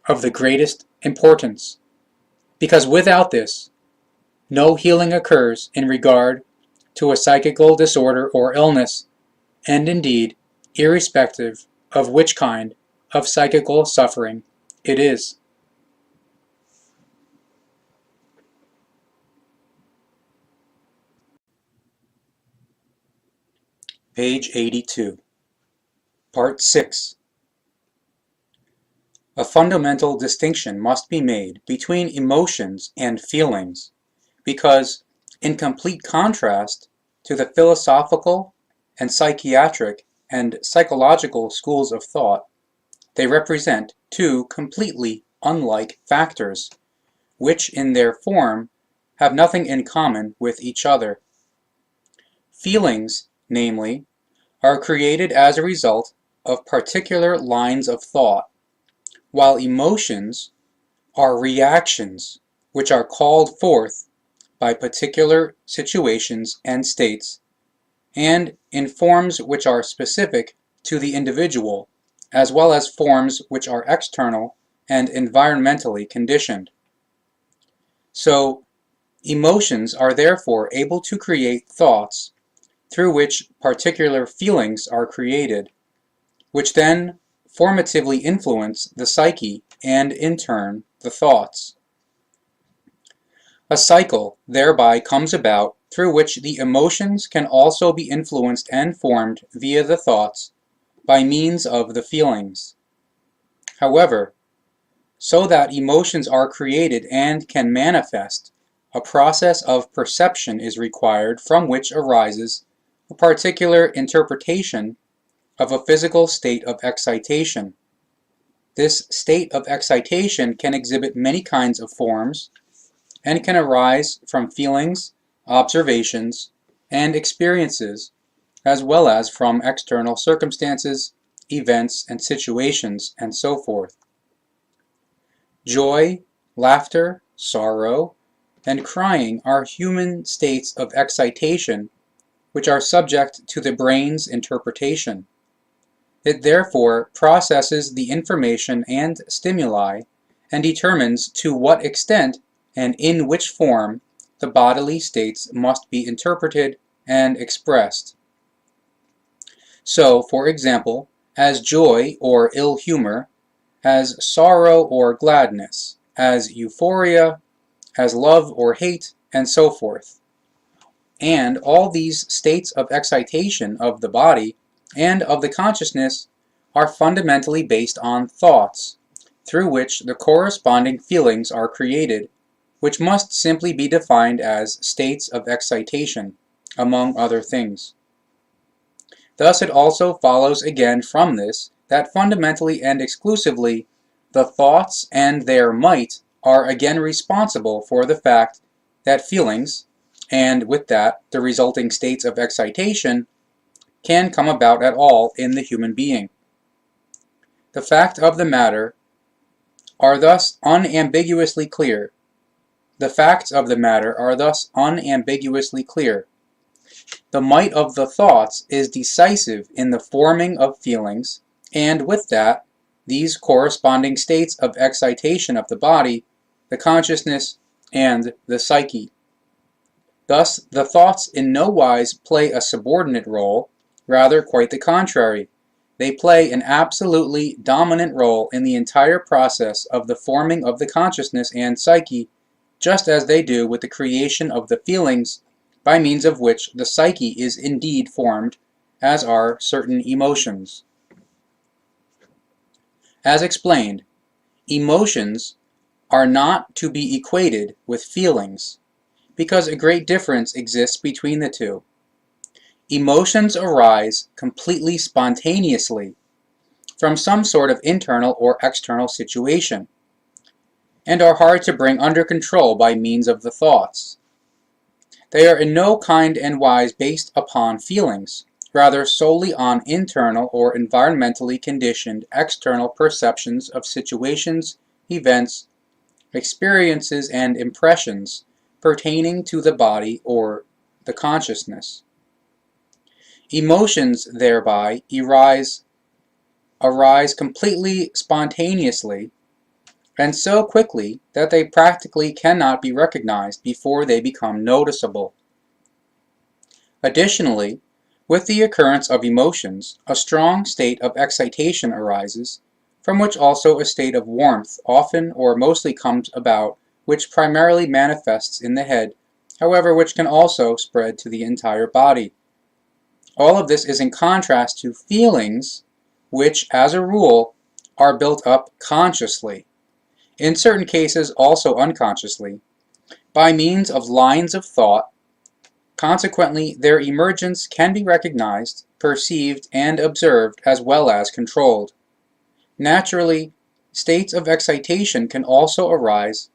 of the greatest importance, because without this, no healing occurs in regard to a psychical disorder or illness, and indeed, irrespective of which kind of psychical suffering it is. Page 82. Part 6. A fundamental distinction must be made between emotions and feelings, because, in complete contrast to the philosophical and psychiatric and psychological schools of thought, they represent two completely unlike factors, which in their form have nothing in common with each other. Feelings, namely, are created as a result of particular lines of thought, while emotions are reactions which are called forth by particular situations and states, and in forms which are specific to the individual, as well as forms which are external and environmentally conditioned. So, emotions are therefore able to create thoughts through which particular feelings are created, which then formatively influence the psyche and, in turn, the thoughts. A cycle thereby comes about through which the emotions can also be influenced and formed via the thoughts by means of the feelings. However, so that emotions are created and can manifest, a process of perception is required from which arises a particular interpretation of a physical state of excitation. This state of excitation can exhibit many kinds of forms and can arise from feelings, observations, and experiences, as well as from external circumstances, events, and situations, and so forth. Joy, laughter, sorrow, and crying are human states of excitation which are subject to the brain's interpretation. It therefore processes the information and stimuli and determines to what extent and in which form the bodily states must be interpreted and expressed. So, for example, as joy or ill humor, as sorrow or gladness, as euphoria, as love or hate, and so forth. And all these states of excitation of the body and of the consciousness are fundamentally based on thoughts, through which the corresponding feelings are created, which must simply be defined as states of excitation, among other things. Thus it also follows again from this that fundamentally and exclusively the thoughts and their might are again responsible for the fact that feelings, and with that the resulting states of excitation, can come about at all in the human being. The facts of the matter are thus unambiguously clear. The might of the thoughts is decisive in the forming of feelings, and with that, these corresponding states of excitation of the body, the consciousness, and the psyche. Thus, the thoughts in no wise play a subordinate role, rather quite the contrary. They play an absolutely dominant role in the entire process of the forming of the consciousness and psyche, just as they do with the creation of the feelings by means of which the psyche is indeed formed, as are certain emotions. As explained, emotions are not to be equated with feelings, because a great difference exists between the two. Emotions arise completely spontaneously from some sort of internal or external situation, and are hard to bring under control by means of the thoughts. They are in no kind and wise based upon feelings, rather solely on internal or environmentally conditioned external perceptions of situations, events, experiences, and impressions pertaining to the body or the consciousness. Emotions thereby arise completely spontaneously and so quickly that they practically cannot be recognized before they become noticeable. Additionally, with the occurrence of emotions, a strong state of excitation arises, from which also a state of warmth often or mostly comes about, which primarily manifests in the head, however which can also spread to the entire body. All of this is in contrast to feelings, which, as a rule, are built up consciously, in certain cases also unconsciously, by means of lines of thought. Consequently, their emergence can be recognized, perceived, and observed as well as controlled. Naturally, states of excitation can also arise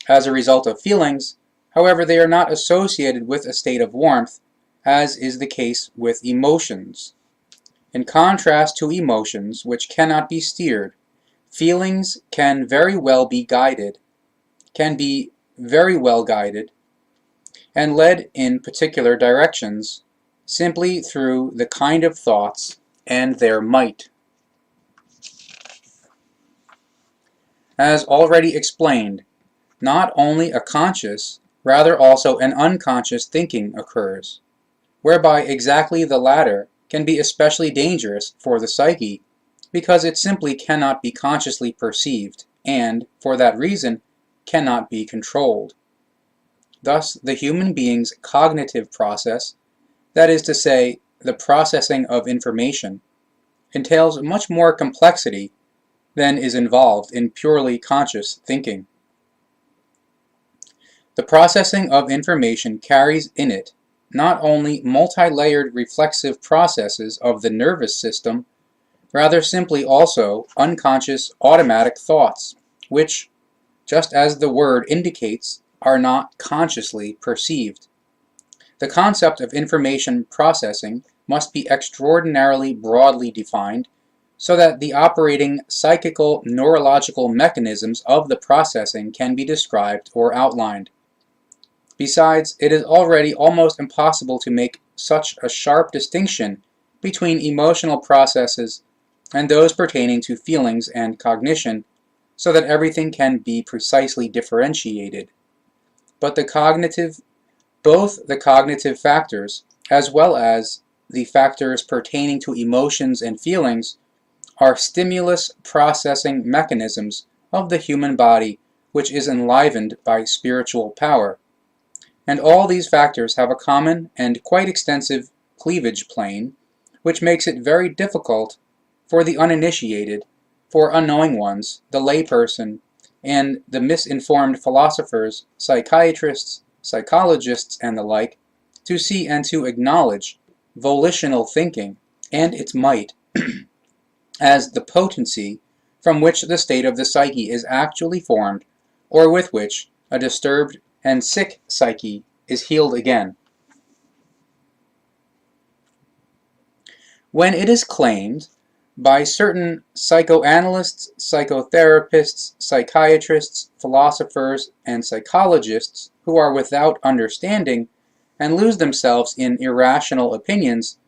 as a result of feelings. However, they are not associated with a state of warmth, as is the case with emotions. In contrast to emotions, which cannot be steered, feelings can be very well guided and led in particular directions simply through the kind of thoughts and their might. As already explained, not only a conscious, rather also an unconscious thinking occurs, whereby exactly the latter can be especially dangerous for the psyche, because it simply cannot be consciously perceived, and, for that reason, cannot be controlled. Thus, the human being's cognitive process, that is to say, the processing of information, entails much more complexity than is involved in purely conscious thinking. The processing of information carries in it not only multi-layered reflexive processes of the nervous system, rather simply also unconscious automatic thoughts, which, just as the word indicates, are not consciously perceived. The concept of information processing must be extraordinarily broadly defined, so that the operating psychical neurological mechanisms of the processing can be described or outlined. Besides, it is already almost impossible to make such a sharp distinction between emotional processes and those pertaining to feelings and cognition, so that everything can be precisely differentiated. But both the cognitive factors, as well as the factors pertaining to emotions and feelings, are stimulus processing mechanisms of the human body, which is enlivened by spiritual power. And all these factors have a common and quite extensive cleavage plane, which makes it very difficult for the uninitiated, for unknowing ones, the layperson, and the misinformed philosophers, psychiatrists, psychologists, and the like, to see and to acknowledge volitional thinking and its might as the potency from which the state of the psyche is actually formed, or with which a disturbed and sick psyche is healed again. When it is claimed by certain psychoanalysts, psychotherapists, psychiatrists, philosophers, and psychologists who are without understanding and lose themselves in irrational opinions,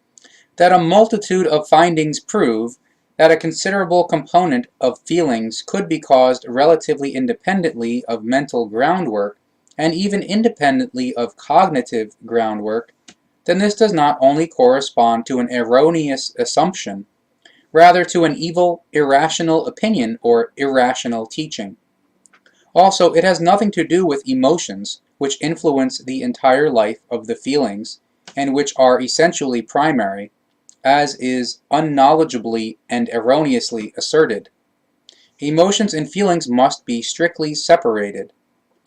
that a multitude of findings prove that a considerable component of feelings could be caused relatively independently of mental groundwork, and even independently of cognitive groundwork, then this does not only correspond to an erroneous assumption, rather to an evil, irrational opinion or irrational teaching. Also, it has nothing to do with emotions, which influence the entire life of the feelings, and which are essentially primary, as is unknowledgeably and erroneously asserted. Emotions and feelings must be strictly separated,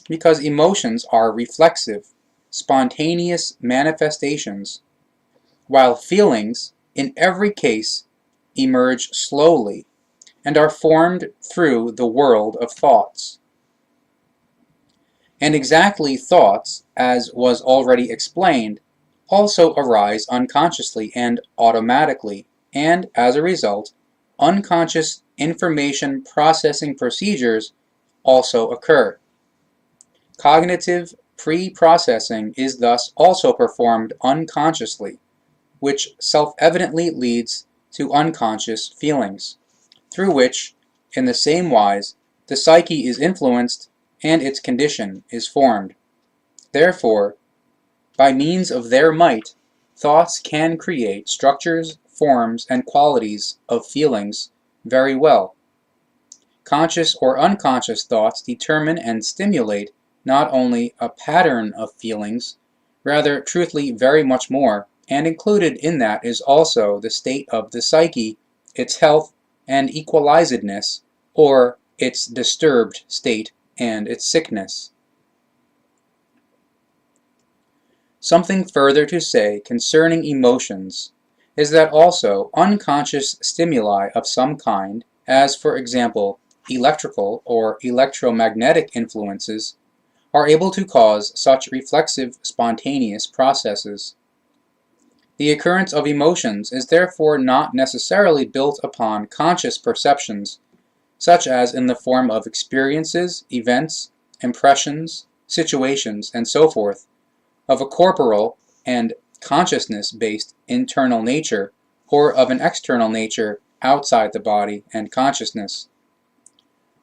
because emotions are reflexive, spontaneous manifestations, while feelings, in every case, emerge slowly and are formed through the world of thoughts. And exactly thoughts, as was already explained, also arise unconsciously and automatically, and, as a result, unconscious information processing procedures also occur. Cognitive pre-processing is thus also performed unconsciously, which self-evidently leads to unconscious feelings, through which, in the same wise, the psyche is influenced and its condition is formed. Therefore, by means of their might, thoughts can create structures, forms, and qualities of feelings very well. Conscious or unconscious thoughts determine and stimulate not only a pattern of feelings, rather truthfully very much more, and included in that is also the state of the psyche, its health and equalizedness, or its disturbed state and its sickness. Something further to say concerning emotions is that also unconscious stimuli of some kind, as for example electrical or electromagnetic influences, are able to cause such reflexive spontaneous processes. The occurrence of emotions is therefore not necessarily built upon conscious perceptions, such as in the form of experiences, events, impressions, situations, and so forth, of a corporal and consciousness-based internal nature, or of an external nature outside the body and consciousness.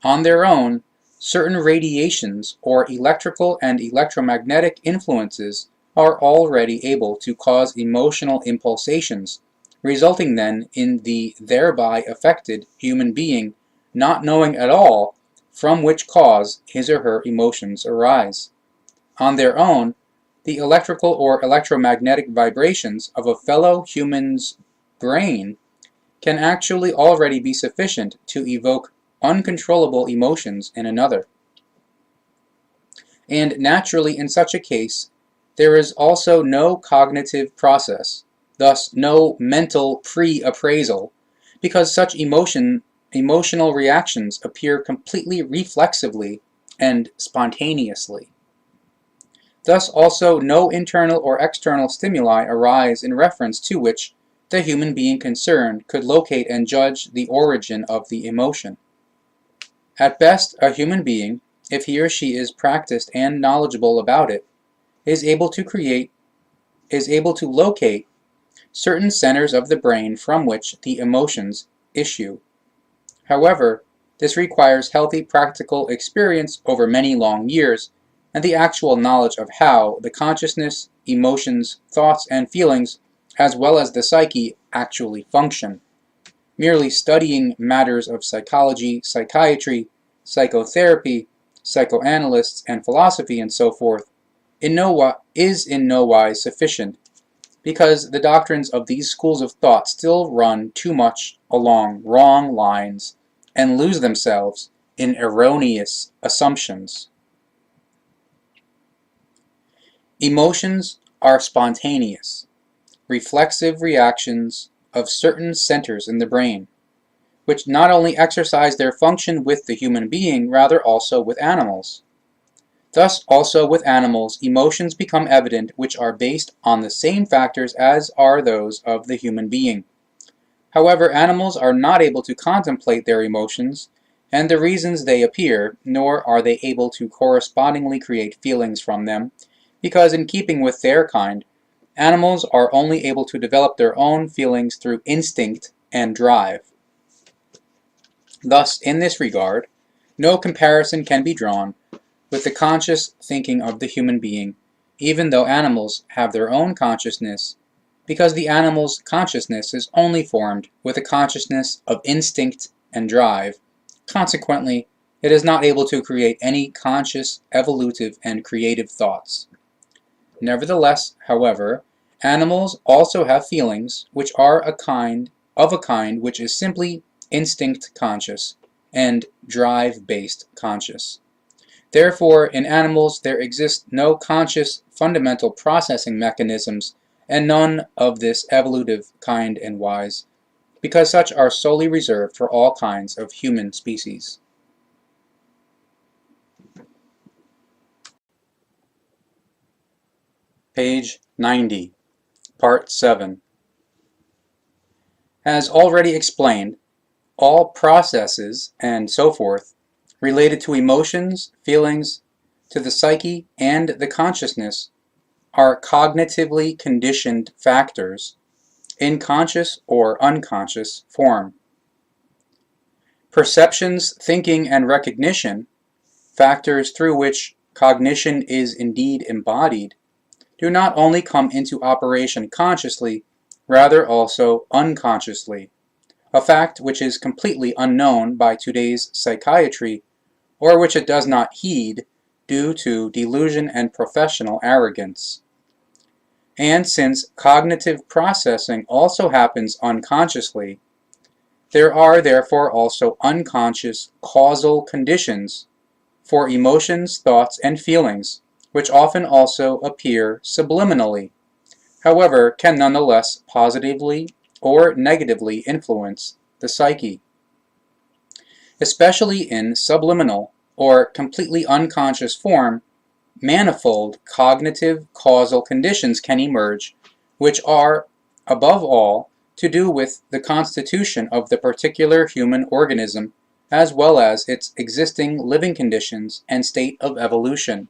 On their own, certain radiations or electrical and electromagnetic influences are already able to cause emotional impulsations, resulting then in the thereby affected human being not knowing at all from which cause his or her emotions arise. On their own, the electrical or electromagnetic vibrations of a fellow human's brain can actually already be sufficient to evoke uncontrollable emotions in another. And naturally, in such a case, there is also no cognitive process, thus no mental pre-appraisal, because such emotional reactions appear completely reflexively and spontaneously. Thus also no internal or external stimuli arise in reference to which the human being concerned could locate and judge the origin of the emotion. At best, a human being, if he or she is practiced and knowledgeable about it, is able to locate certain centers of the brain from which the emotions issue. However, this requires healthy practical experience over many long years, and the actual knowledge of how the consciousness, emotions, thoughts, and feelings, as well as the psyche, actually function. Merely studying matters of psychology, psychiatry, psychotherapy, psychoanalysts, and philosophy, and so forth, is in no wise sufficient, because the doctrines of these schools of thought still run too much along wrong lines and lose themselves in erroneous assumptions. Emotions are spontaneous, reflexive reactions of certain centers in the brain, which not only exercise their function with the human being, rather also with animals. Thus also with animals, emotions become evident which are based on the same factors as are those of the human being. However, animals are not able to contemplate their emotions and the reasons they appear, nor are they able to correspondingly create feelings from them, because in keeping with their kind, animals are only able to develop their own feelings through instinct and drive. Thus, in this regard, no comparison can be drawn with the conscious thinking of the human being, even though animals have their own consciousness, because the animal's consciousness is only formed with a consciousness of instinct and drive. Consequently, it is not able to create any conscious, evolutive, and creative thoughts. Nevertheless, however, animals also have feelings which are of a kind which is simply instinct conscious and drive-based conscious. Therefore, in animals there exist no conscious fundamental processing mechanisms and none of this evolutive kind and wise, because such are solely reserved for all kinds of human species. Page 90, Part 7. As already explained, all processes and so forth related to emotions, feelings, to the psyche and the consciousness are cognitively conditioned factors in conscious or unconscious form. Perceptions, thinking, and recognition, factors through which cognition is indeed embodied, do not only come into operation consciously, rather also unconsciously, a fact which is completely unknown by today's psychiatry, or which it does not heed due to delusion and professional arrogance. And since cognitive processing also happens unconsciously, there are therefore also unconscious causal conditions for emotions, thoughts, and feelings, which often also appear subliminally, however, can nonetheless positively or negatively influence the psyche. Especially in subliminal or completely unconscious form, manifold cognitive causal conditions can emerge, which are, above all, to do with the constitution of the particular human organism, as well as its existing living conditions and state of evolution.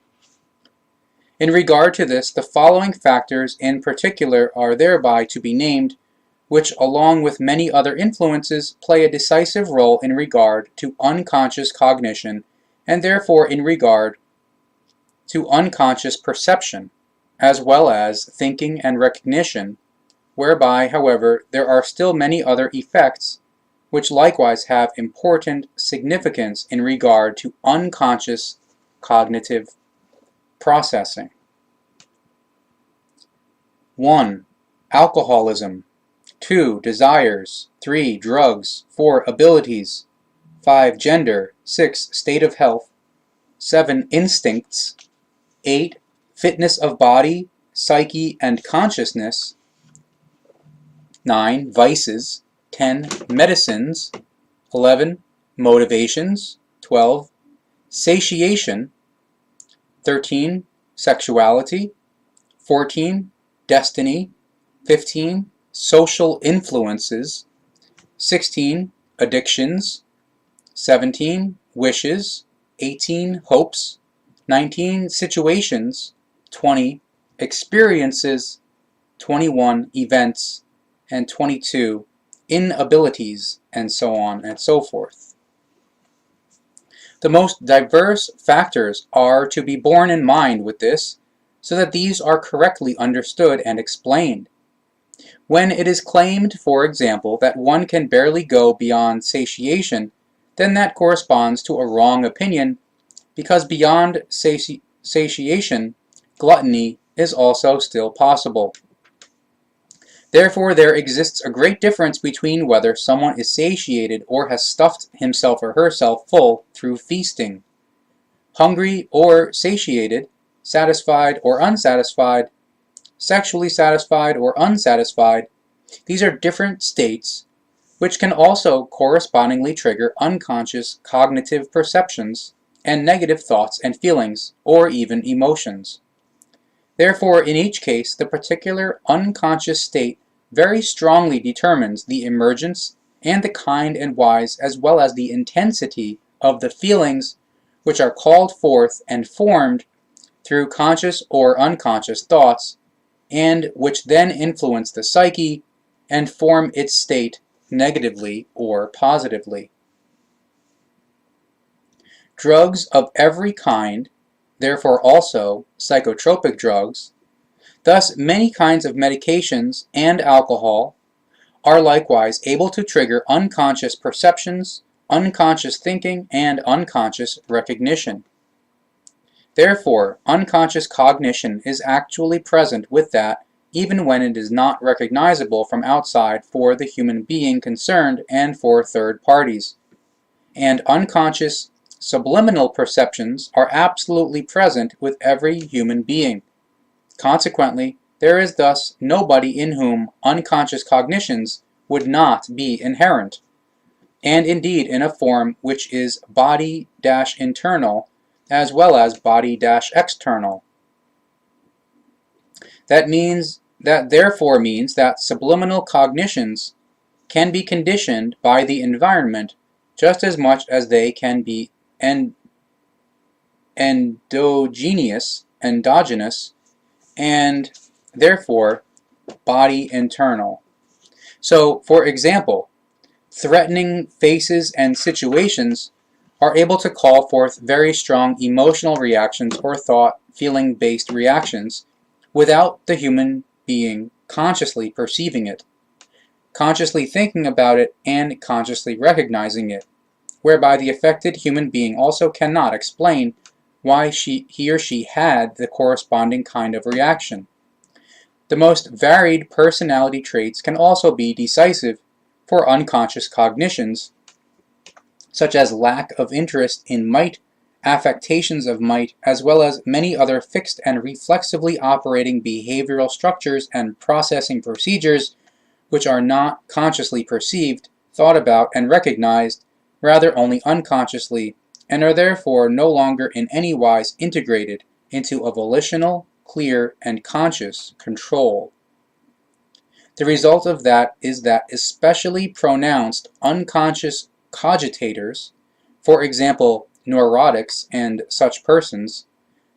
In regard to this, the following factors in particular are thereby to be named, which along with many other influences play a decisive role in regard to unconscious cognition and therefore in regard to unconscious perception, as well as thinking and recognition, whereby, however, there are still many other effects which likewise have important significance in regard to unconscious cognitive processing. 1. Alcoholism. 2. Desires. 3. Drugs. 4. Abilities. 5. Gender. 6. State of health. 7. Instincts. 8. Fitness of body, psyche, and consciousness. 9. Vices. 10. Medicines. 11. Motivations. 12. Satiation. 13. Sexuality. 14. Destiny. 15. Social influences. 16. Addictions. 17. Wishes. 18. Hopes. 19. Situations. 20. Experiences. 21. Events. And 22. Inabilities, and so on and so forth. The most diverse factors are to be borne in mind with this, so that these are correctly understood and explained. When it is claimed, for example, that one can barely go beyond satiation, then that corresponds to a wrong opinion, because beyond satiation, gluttony is also still possible. Therefore, there exists a great difference between whether someone is satiated or has stuffed himself or herself full through feasting. Hungry or satiated, satisfied or unsatisfied, sexually satisfied or unsatisfied, these are different states which can also correspondingly trigger unconscious cognitive perceptions and negative thoughts and feelings, or even emotions. Therefore, in each case, the particular unconscious state very strongly determines the emergence and the kind and wise as well as the intensity of the feelings which are called forth and formed through conscious or unconscious thoughts, and which then influence the psyche and form its state negatively or positively. Drugs of every kind, therefore also psychotropic drugs, thus many kinds of medications and alcohol, are likewise able to trigger unconscious perceptions, unconscious thinking, and unconscious recognition. Therefore, unconscious cognition is actually present with that, even when it is not recognizable from outside for the human being concerned and for third parties. And unconscious subliminal perceptions are absolutely present with every human being. Consequently, there is thus nobody in whom unconscious cognitions would not be inherent, and indeed in a form which is body-internal as well as body-external. That therefore means that subliminal cognitions can be conditioned by the environment just as much as they can be endogenous, and therefore body-internal. So, for example, threatening faces and situations are able to call forth very strong emotional reactions or thought, feeling-based reactions without the human being consciously perceiving it, consciously thinking about it, and consciously recognizing it, whereby the affected human being also cannot explain why he or she had the corresponding kind of reaction. The most varied personality traits can also be decisive for unconscious cognitions, such as lack of interest in might, affectations of might, as well as many other fixed and reflexively operating behavioral structures and processing procedures which are not consciously perceived, thought about, and recognized, rather only unconsciously, and are therefore no longer in any wise integrated into a volitional, clear, and conscious control. The result of that is that especially pronounced unconscious cogitators, for example, neurotics and such persons,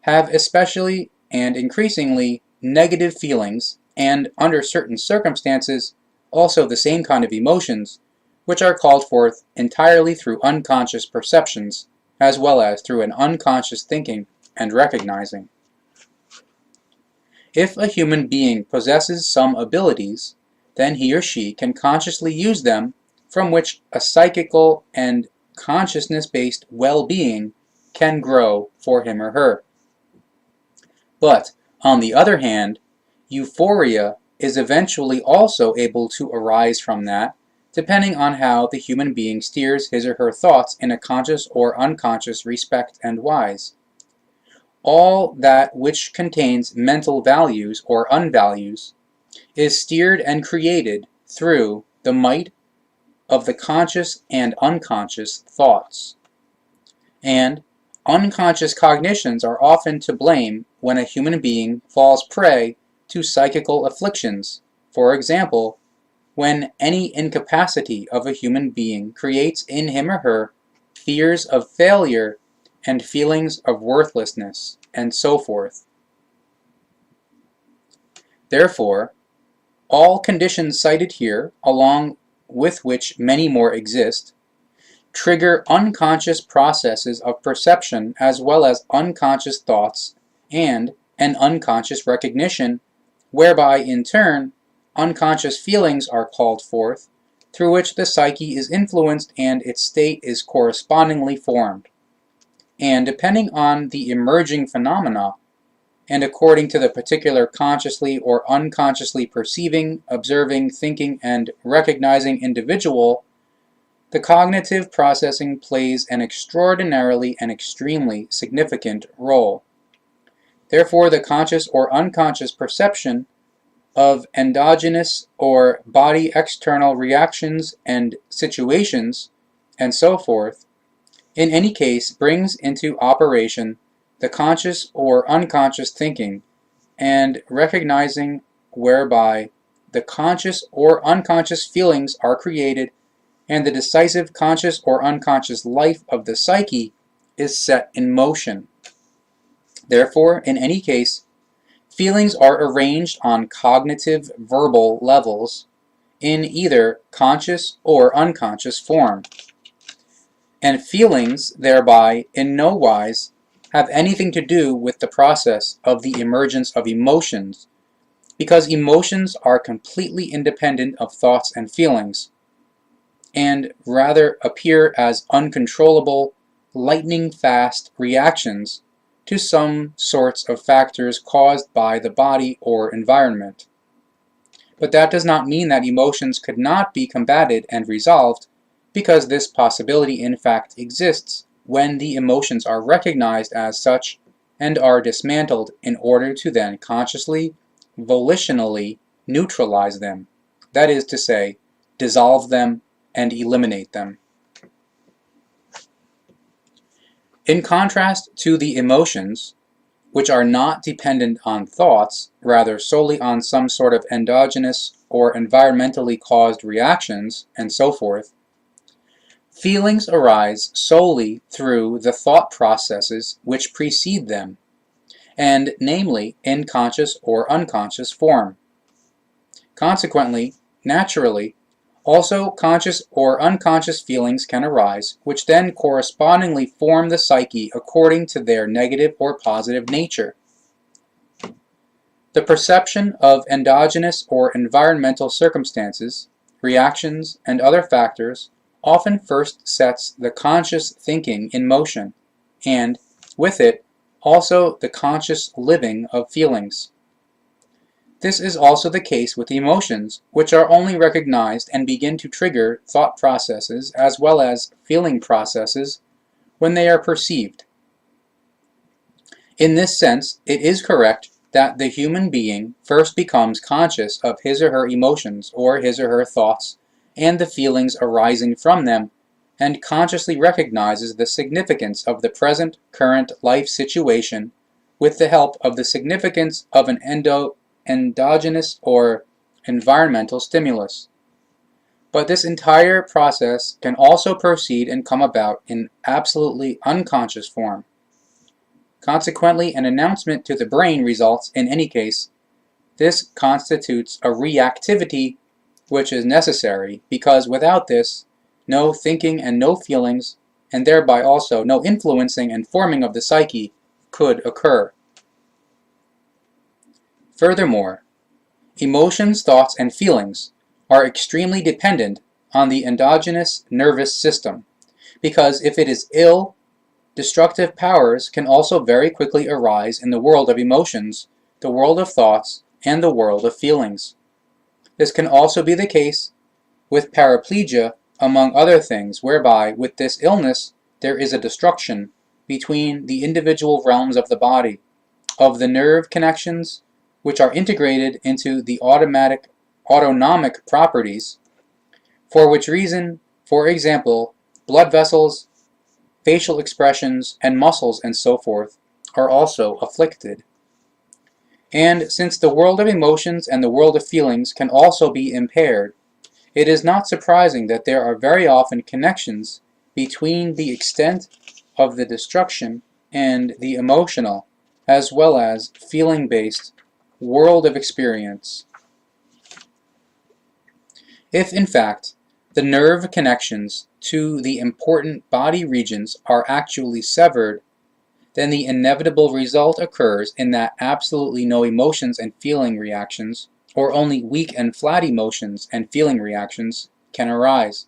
have especially and increasingly negative feelings and, under certain circumstances, also the same kind of emotions, which are called forth entirely through unconscious perceptions, as well as through an unconscious thinking and recognizing. If a human being possesses some abilities, then he or she can consciously use them, from which a psychical and consciousness-based well-being can grow for him or her. But, on the other hand, euphoria is eventually also able to arise from that, depending on how the human being steers his or her thoughts in a conscious or unconscious respect and wise. All that which contains mental values or unvalues is steered and created through the might of the conscious and unconscious thoughts. And unconscious cognitions are often to blame when a human being falls prey to psychical afflictions. For example, when any incapacity of a human being creates in him or her fears of failure and feelings of worthlessness, and so forth. Therefore, all conditions cited here, along with which many more exist, trigger unconscious processes of perception as well as unconscious thoughts and an unconscious recognition, whereby in turn unconscious feelings are called forth, through which the psyche is influenced and its state is correspondingly formed. And depending on the emerging phenomena, and according to the particular consciously or unconsciously perceiving, observing, thinking, and recognizing individual, the cognitive processing plays an extraordinarily and extremely significant role. Therefore, the conscious or unconscious perception of endogenous or body external reactions and situations, and so forth, in any case brings into operation the conscious or unconscious thinking and recognizing whereby the conscious or unconscious feelings are created and the decisive conscious or unconscious life of the psyche is set in motion. Therefore, in any case, feelings are arranged on cognitive verbal levels in either conscious or unconscious form. And feelings, thereby, in no wise have anything to do with the process of the emergence of emotions, because emotions are completely independent of thoughts and feelings, and rather appear as uncontrollable, lightning-fast reactions to some sorts of factors caused by the body or environment. But that does not mean that emotions could not be combated and resolved, because this possibility in fact exists when the emotions are recognized as such and are dismantled in order to then consciously, volitionally neutralize them, that is to say, dissolve them and eliminate them. In contrast to the emotions, which are not dependent on thoughts, rather solely on some sort of endogenous or environmentally caused reactions, and so forth, feelings arise solely through the thought processes which precede them, and namely in conscious or unconscious form. Consequently, naturally, also conscious or unconscious feelings can arise, which then correspondingly form the psyche according to their negative or positive nature. The perception of endogenous or environmental circumstances, reactions, and other factors often first sets the conscious thinking in motion, and, with it, also the conscious living of feelings. This is also the case with emotions, which are only recognized and begin to trigger thought processes as well as feeling processes when they are perceived. In this sense, it is correct that the human being first becomes conscious of his or her emotions or his or her thoughts and the feelings arising from them, and consciously recognizes the significance of the present current life situation with the help of the significance of an endogenous or environmental stimulus. But this entire process can also proceed and come about in absolutely unconscious form. Consequently, an announcement to the brain results in any case. This constitutes a reactivity which is necessary, because without this, no thinking and no feelings, and thereby also no influencing and forming of the psyche, could occur. Furthermore, emotions, thoughts, and feelings are extremely dependent on the endogenous nervous system, because if it is ill, destructive powers can also very quickly arise in the world of emotions, the world of thoughts, and the world of feelings. This can also be the case with paraplegia, among other things, whereby with this illness there is a destruction between the individual realms of the body, of the nerve connections, which are integrated into the autonomic properties, for which reason, for example, blood vessels, facial expressions, and muscles and so forth are also afflicted. And since the world of emotions and the world of feelings can also be impaired, it is not surprising that there are very often connections between the extent of the destruction and the emotional, as well as feeling-based, world of experience. If, in fact, the nerve connections to the important body regions are actually severed, then the inevitable result occurs in that absolutely no emotions and feeling reactions, or only weak and flat emotions and feeling reactions, can arise.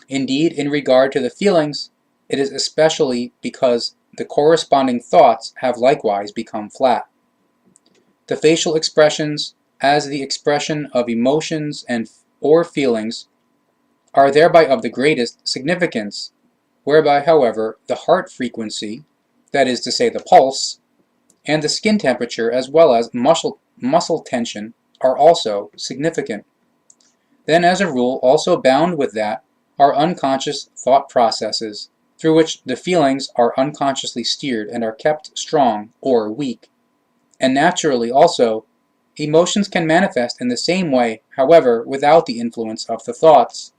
Indeed, in regard to the feelings, it is especially because the corresponding thoughts have likewise become flat. The facial expressions, as the expression of emotions and or feelings, are thereby of the greatest significance, whereby, however, the heart frequency, that is to say the pulse, and the skin temperature as well as muscle tension are also significant. Then, as a rule, also bound with that are unconscious thought processes, through which the feelings are unconsciously steered and are kept strong or weak. And naturally also, emotions can manifest in the same way, however, without the influence of the thoughts.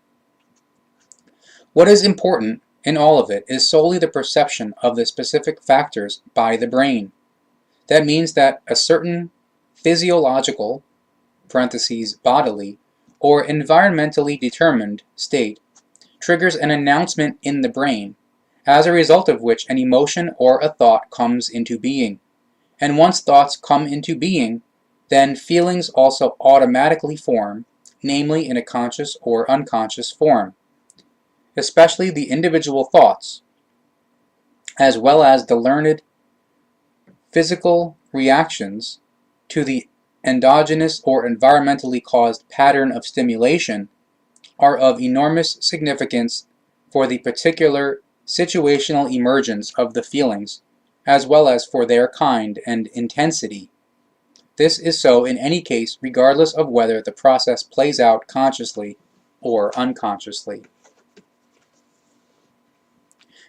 What is important in all of it is solely the perception of the specific factors by the brain. That means that a certain physiological (bodily) or environmentally determined state triggers an announcement in the brain, as a result of which an emotion or a thought comes into being. And once thoughts come into being, then feelings also automatically form, namely in a conscious or unconscious form. Especially the individual thoughts, as well as the learned physical reactions to the endogenous or environmentally caused pattern of stimulation, are of enormous significance for the particular situational emergence of the feelings, as well as for their kind and intensity. This is so in any case, regardless of whether the process plays out consciously or unconsciously.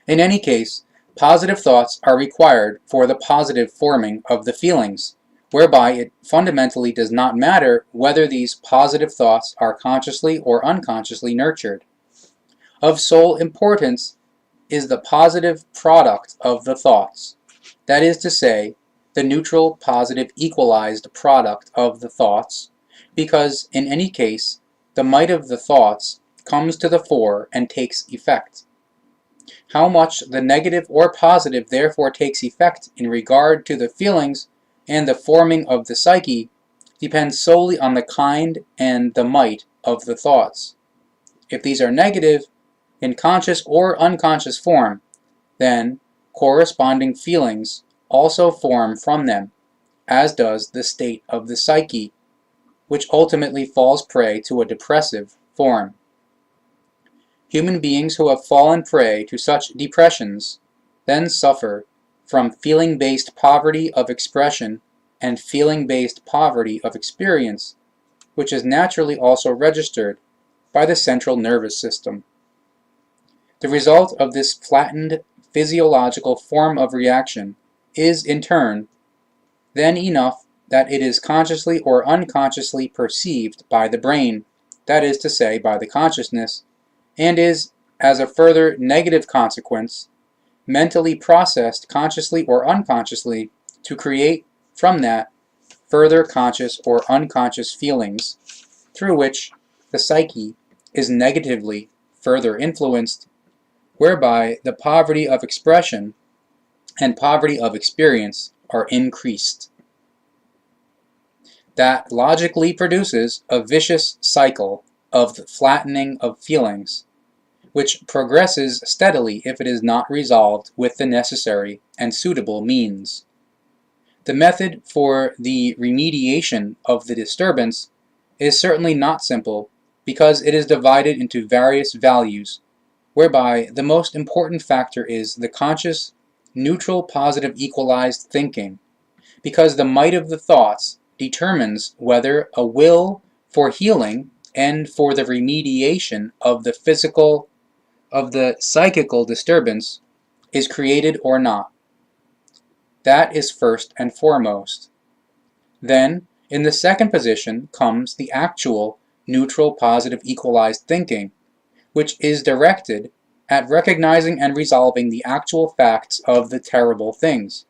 In any case, positive thoughts are required for the positive forming of the feelings, whereby it fundamentally does not matter whether these positive thoughts are consciously or unconsciously nurtured. Of sole importance is the positive product of the thoughts, that is to say, the neutral positive equalized product of the thoughts, because in any case, the might of the thoughts comes to the fore and takes effect. How much the negative or positive therefore takes effect in regard to the feelings and the forming of the psyche depends solely on the kind and the might of the thoughts. If these are negative, in conscious or unconscious form, then corresponding feelings also form from them, as does the state of the psyche, which ultimately falls prey to a depressive form. Human beings who have fallen prey to such depressions then suffer from feeling-based poverty of expression and feeling-based poverty of experience, which is naturally also registered by the central nervous system. The result of this flattened physiological form of reaction is, in turn, then enough that it is consciously or unconsciously perceived by the brain, that is to say, by the consciousness, and is, as a further negative consequence, mentally processed consciously or unconsciously to create from that further conscious or unconscious feelings, through which the psyche is negatively further influenced, whereby the poverty of expression and poverty of experience are increased. That logically produces a vicious cycle of the flattening of feelings, which progresses steadily if it is not resolved with the necessary and suitable means. The method for the remediation of the disturbance is certainly not simple, because it is divided into various values, whereby the most important factor is the conscious, neutral, positive, equalized thinking, because the might of the thoughts determines whether a will for healing and for the remediation of the psychical disturbance is created or not. That is first and foremost. Then, in the second position comes the actual, neutral, positive, equalized thinking, which is directed at recognizing and resolving the actual facts of the terrible things.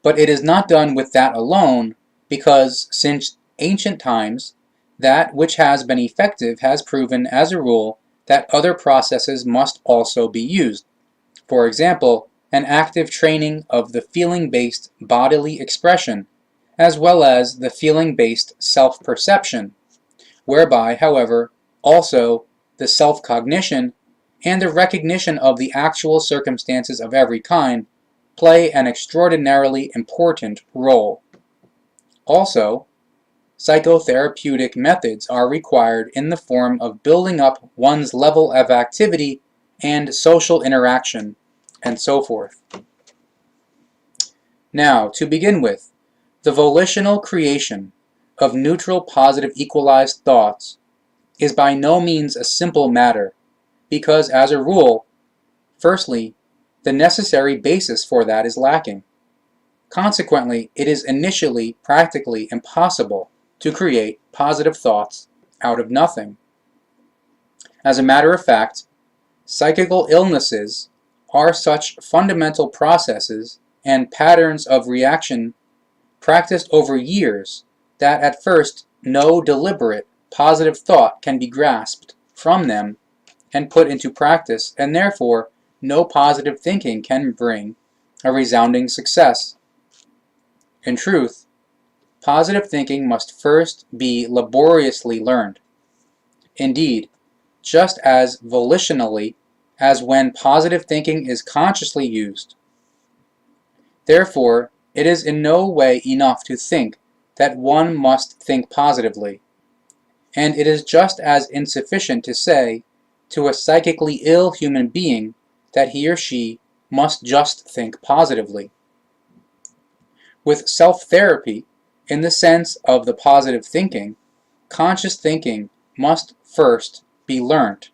But it is not done with that alone, because since ancient times, that which has been effective has proven as a rule that other processes must also be used. For example, an active training of the feeling-based bodily expression, as well as the feeling-based self-perception, whereby, however, also the self-cognition and the recognition of the actual circumstances of every kind play an extraordinarily important role. Also, psychotherapeutic methods are required in the form of building up one's level of activity and social interaction, and so forth. Now, to begin with, the volitional creation of neutral, positive, equalized thoughts is by no means a simple matter, because, as a rule, firstly, the necessary basis for that is lacking. Consequently, it is initially practically impossible to create positive thoughts out of nothing. As a matter of fact, psychical illnesses are such fundamental processes and patterns of reaction practiced over years that at first no deliberate positive thought can be grasped from them and put into practice, and therefore no positive thinking can bring a resounding success. In truth, positive thinking must first be laboriously learned. Indeed, just as volitionally as when positive thinking is consciously used. Therefore, it is in no way enough to think that one must think positively, and it is just as insufficient to say to a psychically ill human being that he or she must just think positively. With self-therapy, in the sense of the positive thinking, conscious thinking must first be learnt,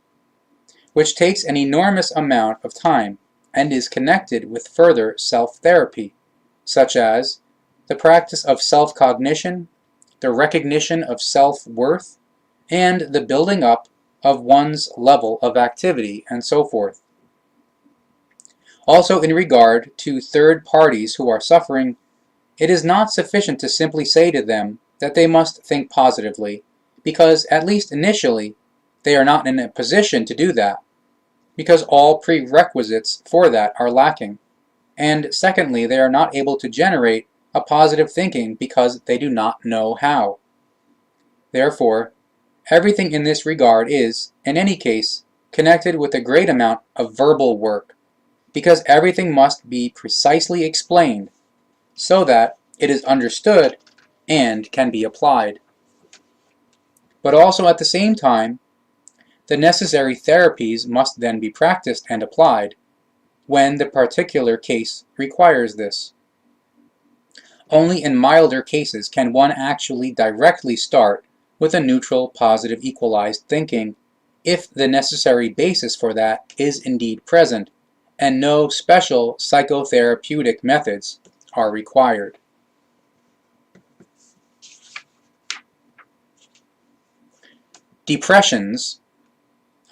which takes an enormous amount of time and is connected with further self-therapy, such as the practice of self-cognition, the recognition of self-worth, and the building up of one's level of activity, and so forth. Also, in regard to third parties who are suffering, it is not sufficient to simply say to them that they must think positively, because, at least initially, they are not in a position to do that, because all prerequisites for that are lacking, and secondly, they are not able to generate a positive thinking because they do not know how. Therefore, everything in this regard is, in any case, connected with a great amount of verbal work, because everything must be precisely explained, so that, it is understood and can be applied. But also at the same time, the necessary therapies must then be practiced and applied when the particular case requires this. Only in milder cases can one actually directly start with a neutral, positive, equalized thinking if the necessary basis for that is indeed present and no special psychotherapeutic methods are required. Depressions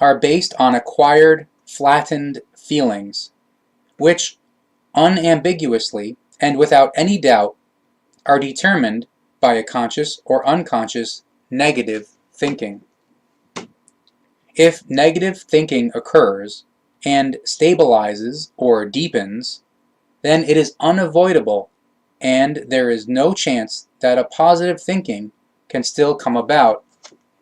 are based on acquired, flattened feelings, which unambiguously and without any doubt are determined by a conscious or unconscious negative thinking. If negative thinking occurs and stabilizes or deepens, then it is unavoidable and there is no chance that a positive thinking can still come about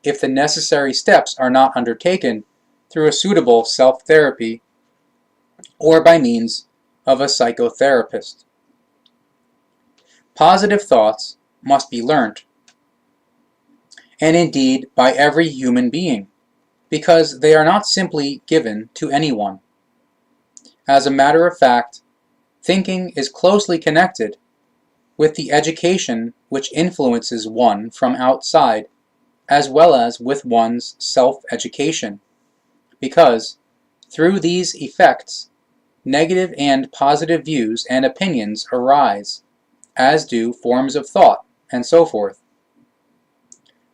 if the necessary steps are not undertaken through a suitable self-therapy or by means of a psychotherapist. Positive thoughts must be learnt, and indeed by every human being, because they are not simply given to anyone. As a matter of fact, thinking is closely connected with the education which influences one from outside, as well as with one's self-education, because through these effects, negative and positive views and opinions arise, as do forms of thought, and so forth.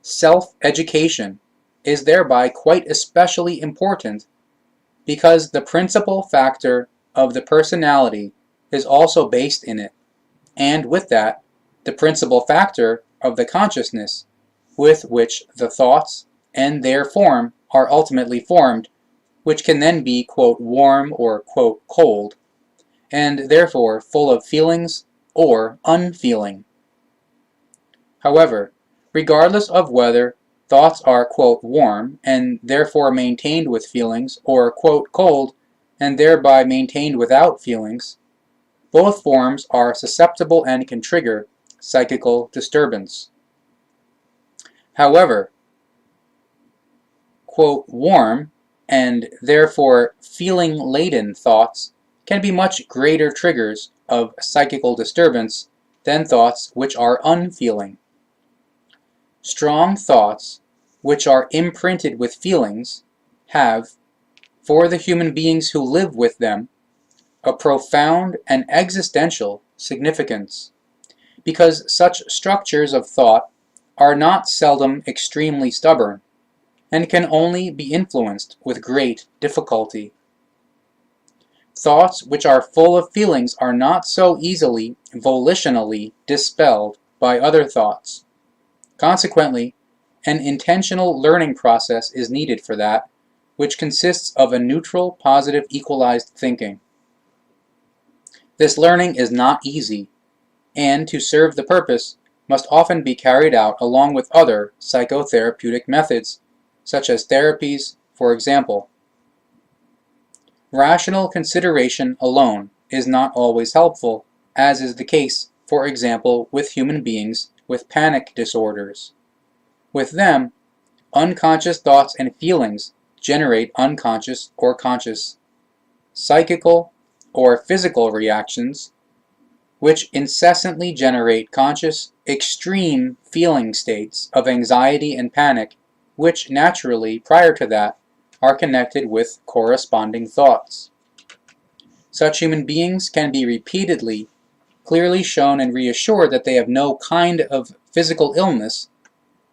Self-education is thereby quite especially important because the principal factor of the personality is also based in it, and with that, the principal factor of the consciousness with which the thoughts and their form are ultimately formed, which can then be, quote, warm or, quote, cold, and therefore full of feelings or unfeeling. However, regardless of whether thoughts are, quote, warm and therefore maintained with feelings, or, quote, cold and thereby maintained without feelings, both forms are susceptible and can trigger psychical disturbance. However, quote, warm and therefore feeling-laden thoughts can be much greater triggers of psychical disturbance than thoughts which are unfeeling. Strong thoughts, which are imprinted with feelings, have, for the human beings who live with them, a profound and existential significance, because such structures of thought are not seldom extremely stubborn, and can only be influenced with great difficulty. Thoughts which are full of feelings are not so easily volitionally dispelled by other thoughts. Consequently, an intentional learning process is needed for that, which consists of a neutral, positive, equalized thinking. This learning is not easy, and to serve the purpose must often be carried out along with other psychotherapeutic methods, such as therapies, for example. Rational consideration alone is not always helpful, as is the case, for example, with human beings with panic disorders. With them, unconscious thoughts and feelings generate unconscious or conscious psychical or physical reactions, which incessantly generate conscious, extreme feeling states of anxiety and panic, which naturally, prior to that, are connected with corresponding thoughts. Such human beings can be repeatedly, clearly shown and reassured that they have no kind of physical illness,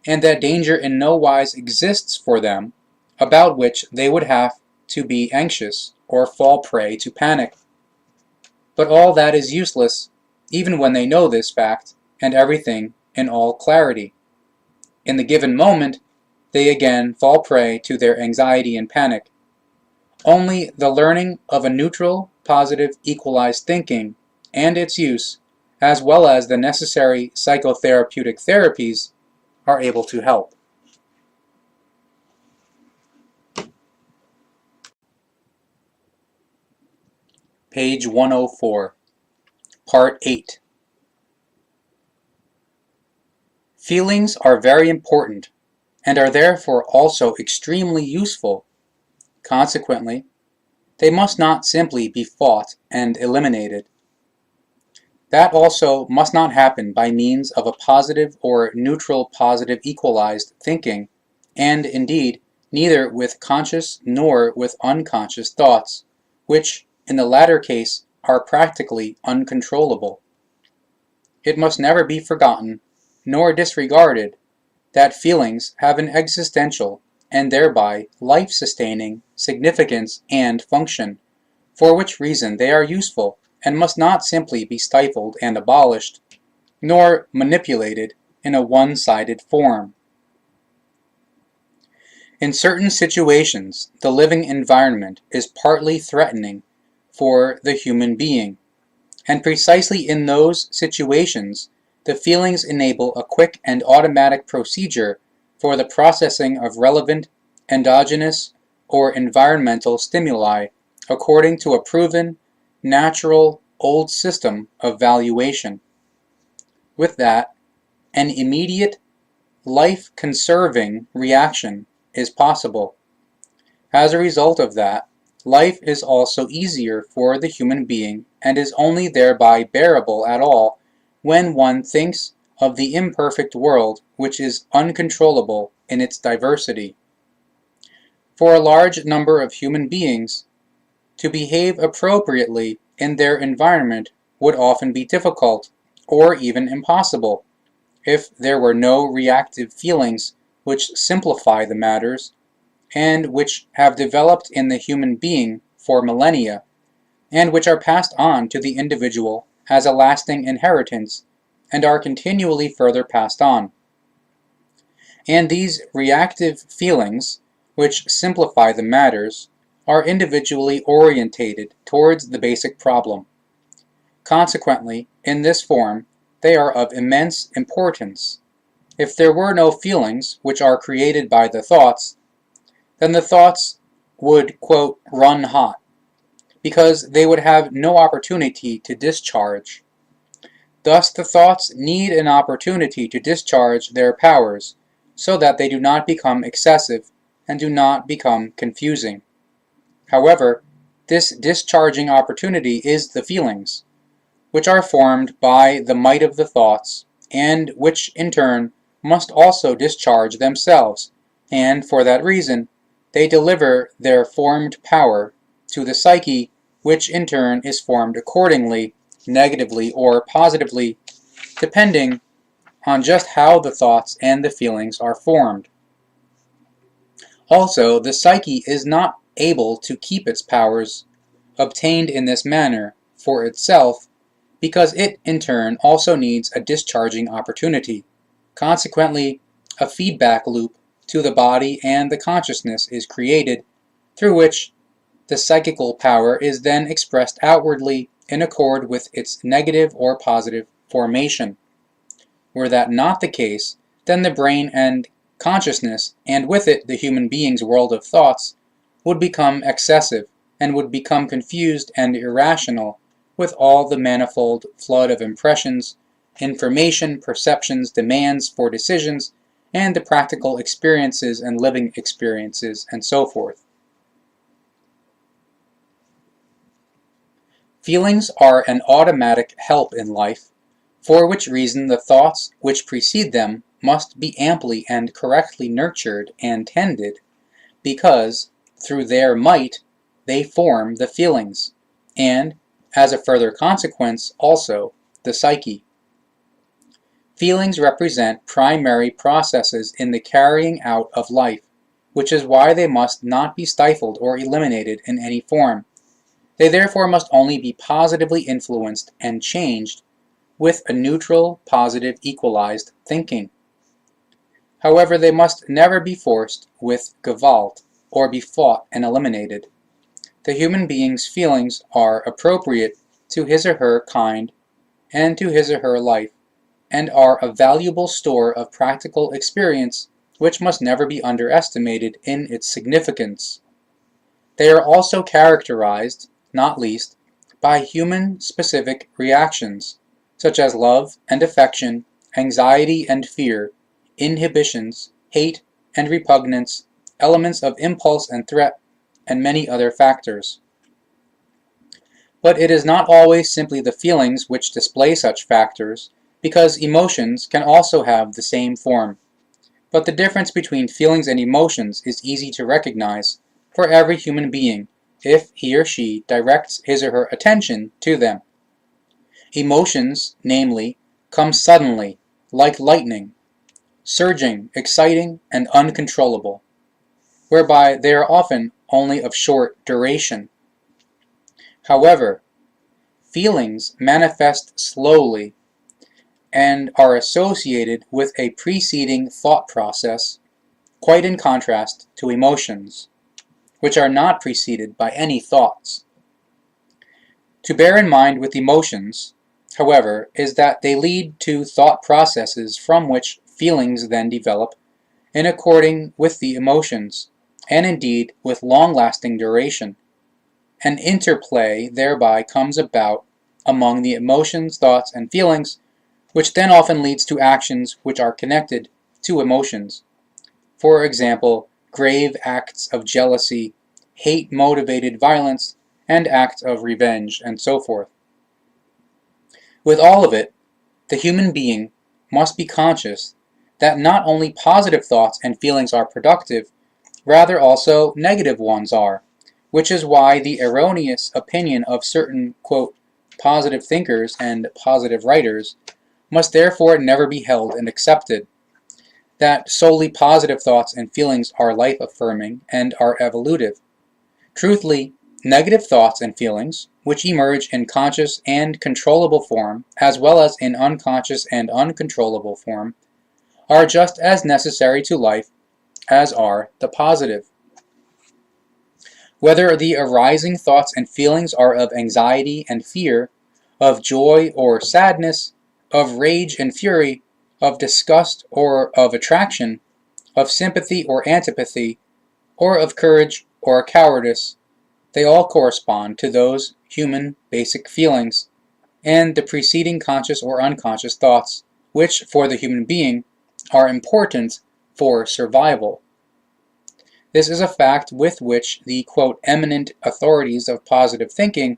and that danger in no wise exists for them, about which they would have to be anxious or fall prey to panic. But all that is useless, even when they know this fact, and everything in all clarity. In the given moment, they again fall prey to their anxiety and panic. Only the learning of a neutral, positive, equalized thinking, and its use, as well as the necessary psychotherapeutic therapies, are able to help. Page 104, Part 8. Feelings are very important and are therefore also extremely useful. Consequently, they must not simply be fought and eliminated. That also must not happen by means of a positive or neutral positive equalized thinking, and indeed neither with conscious nor with unconscious thoughts, which in the latter case are practically uncontrollable. It must never be forgotten nor disregarded that feelings have an existential and thereby life-sustaining significance and function, for which reason they are useful and must not simply be stifled and abolished, nor manipulated in a one-sided form. In certain situations, the living environment is partly threatening for the human being, and precisely in those situations, the feelings enable a quick and automatic procedure for the processing of relevant endogenous or environmental stimuli according to a proven, natural, old system of valuation. With that, an immediate, life-conserving reaction is possible. As a result of that, life is also easier for the human being and is only thereby bearable at all when one thinks of the imperfect world which is uncontrollable in its diversity. For a large number of human beings, to behave appropriately in their environment would often be difficult, or even impossible, if there were no reactive feelings which simplify the matters, and which have developed in the human being for millennia, and which are passed on to the individual as a lasting inheritance, and are continually further passed on. And these reactive feelings, which simplify the matters, are individually orientated towards the basic problem. Consequently, in this form, they are of immense importance. If there were no feelings which are created by the thoughts, then the thoughts would, quote, run hot, because they would have no opportunity to discharge. Thus the thoughts need an opportunity to discharge their powers, so that they do not become excessive and do not become confusing. However, this discharging opportunity is the feelings, which are formed by the might of the thoughts, and which in turn must also discharge themselves, and for that reason they deliver their formed power to the psyche, which in turn is formed accordingly, negatively or positively, depending on just how the thoughts and the feelings are formed. Also, the psyche is not able to keep its powers obtained in this manner for itself, because it in turn also needs a discharging opportunity. Consequently, a feedback loop to the body and the consciousness is created, through which the psychical power is then expressed outwardly in accord with its negative or positive formation. Were that not the case, then the brain and consciousness, and with it the human being's world of thoughts, would become excessive, and would become confused and irrational with all the manifold flood of impressions, information, perceptions, demands for decisions, and the practical experiences and living experiences, and so forth. Feelings are an automatic help in life, for which reason the thoughts which precede them must be amply and correctly nurtured and tended, because, through their might, they form the feelings, and, as a further consequence, also the psyche. Feelings represent primary processes in the carrying out of life, which is why they must not be stifled or eliminated in any form. They therefore must only be positively influenced and changed with a neutral, positive, equalized thinking. However, they must never be forced with Gewalt, or be fought and eliminated. The human being's feelings are appropriate to his or her kind and to his or her life, and are a valuable store of practical experience which must never be underestimated in its significance. They are also characterized, not least, by human-specific reactions, such as love and affection anxiety and fear, inhibitions, hate and repugnance, elements of impulse and threat, and many other factors. But it is not always simply the feelings which display such factors, because emotions can also have the same form. But the difference between feelings and emotions is easy to recognize for every human being if he or she directs his or her attention to them. Emotions, namely, come suddenly, like lightning, surging, exciting, and uncontrollable, whereby they are often only of short duration. However, feelings manifest slowly and are associated with a preceding thought process, quite in contrast to emotions, which are not preceded by any thoughts. To bear in mind with emotions, however, is that they lead to thought processes from which feelings then develop in according with the emotions, and indeed with long-lasting duration. An interplay thereby comes about among the emotions, thoughts, and feelings, which then often leads to actions which are connected to emotions. For example, grave acts of jealousy, hate-motivated violence, and acts of revenge, and so forth. With all of it, the human being must be conscious that not only positive thoughts and feelings are productive, rather also negative ones are, which is why the erroneous opinion of certain, quote, positive thinkers and positive writers must therefore never be held and accepted, that solely positive thoughts and feelings are life-affirming and are evolutive. Truthfully, negative thoughts and feelings, which emerge in conscious and controllable form, as well as in unconscious and uncontrollable form, are just as necessary to life as are the positive. Whether the arising thoughts and feelings are of anxiety and fear, of joy or sadness, of rage and fury, of disgust or of attraction, of sympathy or antipathy, or of courage or cowardice, they all correspond to those human basic feelings, and the preceding conscious or unconscious thoughts, which for the human being are important for survival. This is a fact with which the, quote, eminent authorities of positive thinking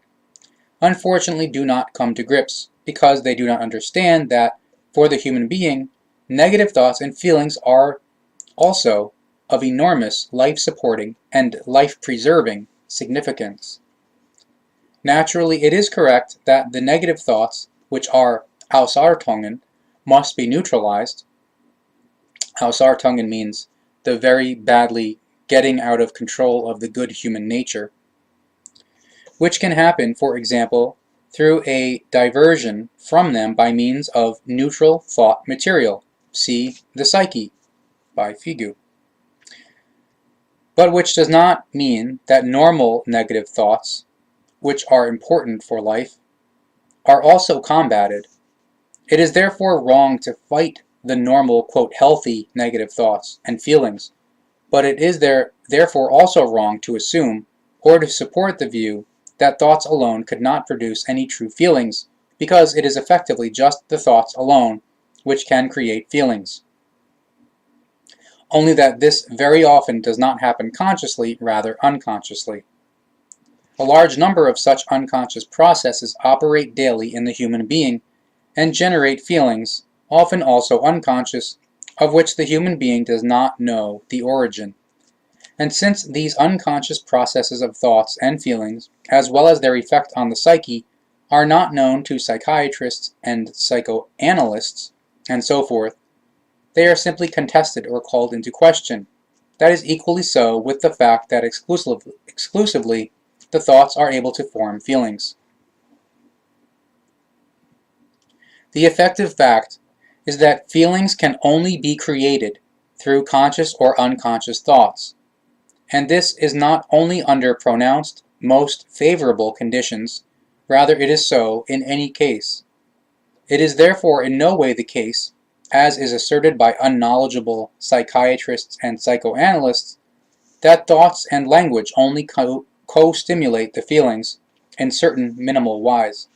unfortunately do not come to grips, because they do not understand that for the human being, negative thoughts and feelings are also of enormous life-supporting and life-preserving significance. Naturally, it is correct that the negative thoughts, which are Ausartungen, must be neutralized. Ausartungen means the very badly getting out of control of the good human nature, which can happen, for example, through a diversion from them by means of neutral thought material. See The Psyche by Figu. But which does not mean that normal negative thoughts, which are important for life, are also combated. It is therefore wrong to fight the normal, quote, healthy negative thoughts and feelings, but it is therefore also wrong to assume or to support the view that thoughts alone could not produce any true feelings, because it is effectively just the thoughts alone which can create feelings. Only that this very often does not happen consciously, rather unconsciously. A large number of such unconscious processes operate daily in the human being and generate feelings, often also unconscious, of which the human being does not know the origin. And since these unconscious processes of thoughts and feelings, as well as their effect on the psyche, are not known to psychiatrists and psychoanalysts, and so forth, they are simply contested or called into question. That is equally so with the fact that exclusively the thoughts are able to form feelings. The effective fact is that feelings can only be created through conscious or unconscious thoughts, and this is not only under pronounced, most favorable conditions, rather it is so in any case. It is therefore in no way the case, as is asserted by unknowledgeable psychiatrists and psychoanalysts, that thoughts and language only co-stimulate the feelings in certain minimal wise.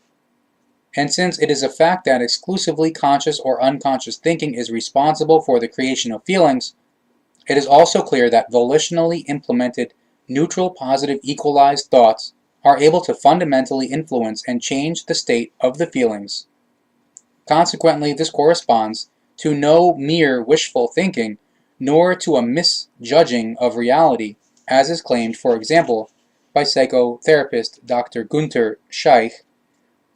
And since it is a fact that exclusively conscious or unconscious thinking is responsible for the creation of feelings, it is also clear that volitionally implemented neutral positive equalized thoughts are able to fundamentally influence and change the state of the feelings. Consequently, this corresponds to no mere wishful thinking, nor to a misjudging of reality, as is claimed, for example, by psychotherapist Dr. Gunther Scheich,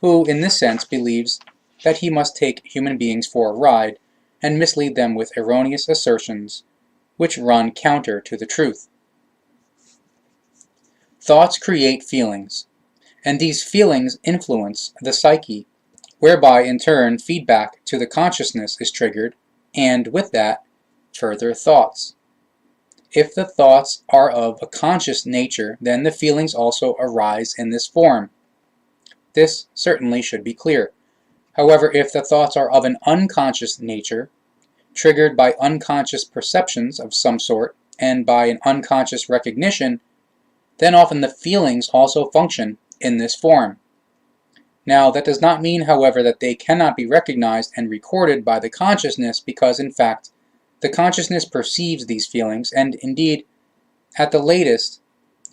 who in this sense believes that he must take human beings for a ride and mislead them with erroneous assertions which run counter to the truth. Thoughts create feelings, and these feelings influence the psyche, whereby in turn feedback to the consciousness is triggered, and with that, further thoughts. If the thoughts are of a conscious nature, then the feelings also arise in this form. This certainly should be clear. However, if the thoughts are of an unconscious nature, triggered by unconscious perceptions of some sort and by an unconscious recognition, then often the feelings also function in this form. Now, that does not mean, however, that they cannot be recognized and recorded by the consciousness, because in fact, the consciousness perceives these feelings, and indeed, at the latest,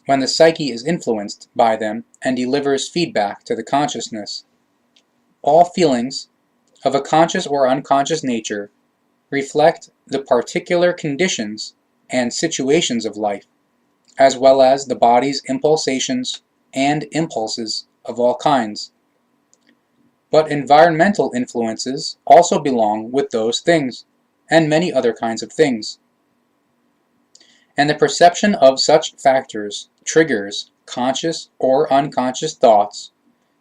when the psyche is influenced by them and delivers feedback to the consciousness. All feelings of a conscious or unconscious nature reflect the particular conditions and situations of life, as well as the body's impulsations and impulses of all kinds. But environmental influences also belong with those things, and many other kinds of things. And the perception of such factors triggers conscious or unconscious thoughts,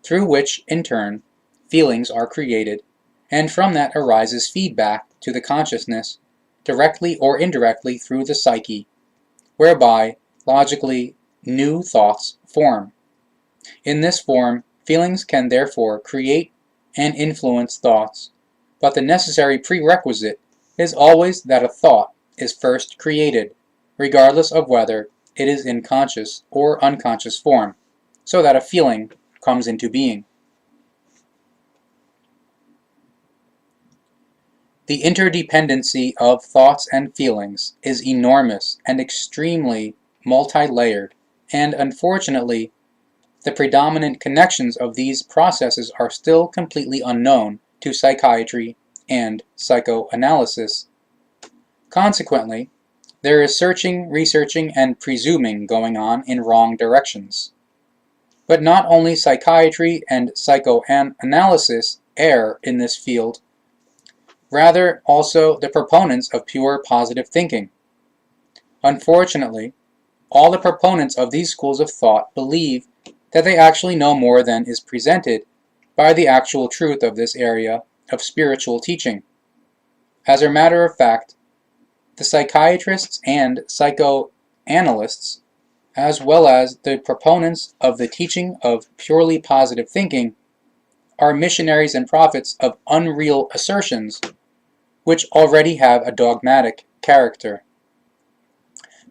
through which, in turn, feelings are created, and from that arises feedback to the consciousness, directly or indirectly through the psyche, whereby, logically, new thoughts form. In this form, feelings can therefore create and influence thoughts, but the necessary prerequisite is always that a thought is first created, regardless of whether it is in conscious or unconscious form, so that a feeling comes into being. The interdependency of thoughts and feelings is enormous and extremely multi-layered, and unfortunately, the predominant connections of these processes are still completely unknown to psychiatry and psychoanalysis. Consequently, there is searching, researching, and presuming going on in wrong directions. But not only psychiatry and psychoanalysis err in this field, rather also the proponents of pure positive thinking. Unfortunately, all the proponents of these schools of thought believe that they actually know more than is presented by the actual truth of this area of spiritual teaching. As a matter of fact, the psychiatrists and psychoanalysts, as well as the proponents of the teaching of purely positive thinking, are missionaries and prophets of unreal assertions, which already have a dogmatic character.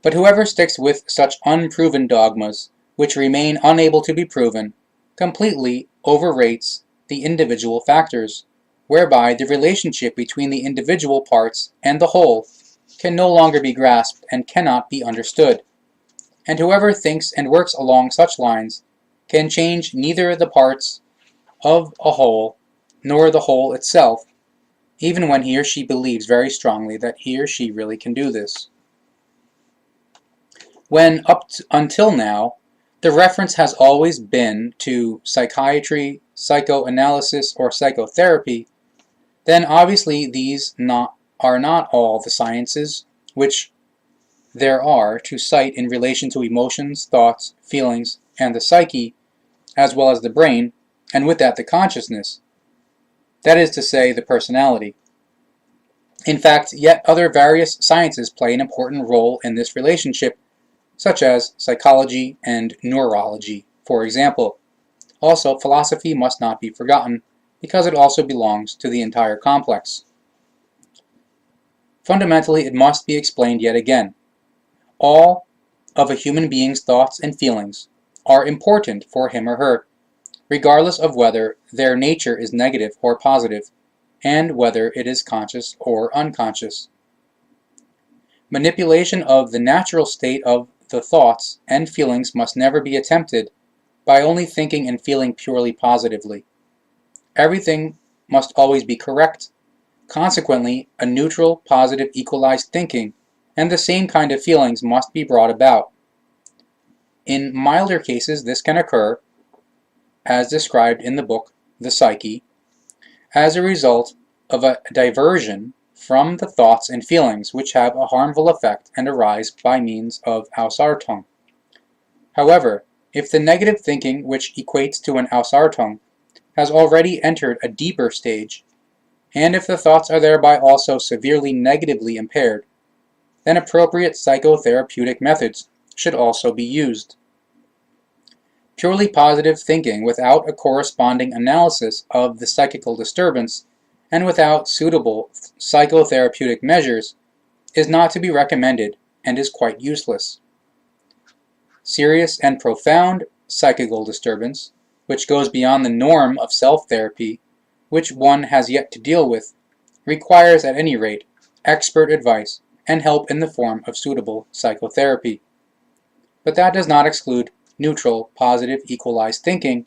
But whoever sticks with such unproven dogmas, which remain unable to be proven, completely overrates the individual factors, whereby the relationship between the individual parts and the whole can no longer be grasped and cannot be understood. And whoever thinks and works along such lines can change neither the parts of a whole nor the whole itself, even when he or she believes very strongly that he or she really can do this. When until now, the reference has always been to psychiatry, psychoanalysis, or psychotherapy, then obviously these are not all the sciences which there are to cite in relation to emotions, thoughts, feelings, and the psyche, as well as the brain, and with that the consciousness, that is to say, the personality. In fact, yet other various sciences play an important role in this relationship, such as psychology and neurology, for example. Also, philosophy must not be forgotten, because it also belongs to the entire complex. Fundamentally, it must be explained yet again. All of a human being's thoughts and feelings are important for him or her, regardless of whether their nature is negative or positive, and whether it is conscious or unconscious. Manipulation of the natural state of the thoughts and feelings must never be attempted by only thinking and feeling purely positively. Everything must always be correct. Consequently, a neutral, positive, equalized thinking and the same kind of feelings must be brought about. In milder cases, this can occur, as described in the book The Psyche, as a result of a diversion from the thoughts and feelings which have a harmful effect and arise by means of Ausartung. However, if the negative thinking which equates to an Ausartung has already entered a deeper stage, and if the thoughts are thereby also severely negatively impaired, then appropriate psychotherapeutic methods should also be used. Purely positive thinking without a corresponding analysis of the psychical disturbance and without suitable psychotherapeutic measures is not to be recommended and is quite useless. Serious and profound psychical disturbance, which goes beyond the norm of self-therapy, which one has yet to deal with, requires at any rate expert advice and help in the form of suitable psychotherapy. But that does not exclude neutral, positive, equalized thinking,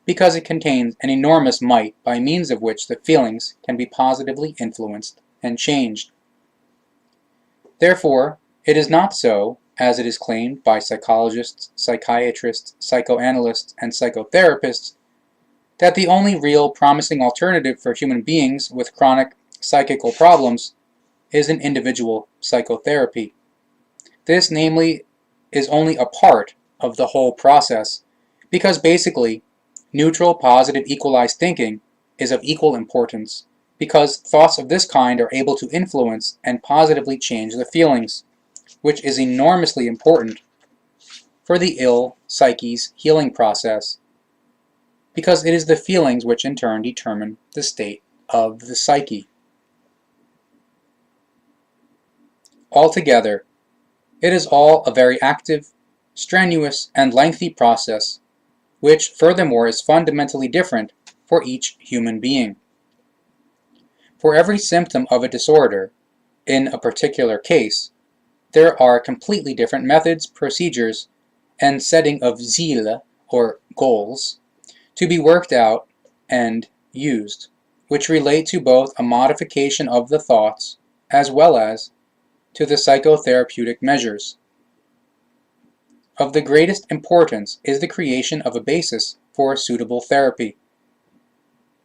because it contains an enormous might by means of which the feelings can be positively influenced and changed. Therefore, it is not so, as it is claimed by psychologists, psychiatrists, psychoanalysts, and psychotherapists, that the only real promising alternative for human beings with chronic psychical problems is an individual psychotherapy. This, namely, is only a part of the whole process, because basically, neutral, positive, equalized thinking is of equal importance, because thoughts of this kind are able to influence and positively change the feelings, which is enormously important for the ill psyche's healing process, because it is the feelings which in turn determine the state of the psyche. Altogether, it is all a very active, strenuous, and lengthy process, which furthermore is fundamentally different for each human being. For every symptom of a disorder, in a particular case, there are completely different methods, procedures, and setting of Ziele, or goals, to be worked out and used, which relate to both a modification of the thoughts as well as to the psychotherapeutic measures. Of the greatest importance is the creation of a basis for a suitable therapy.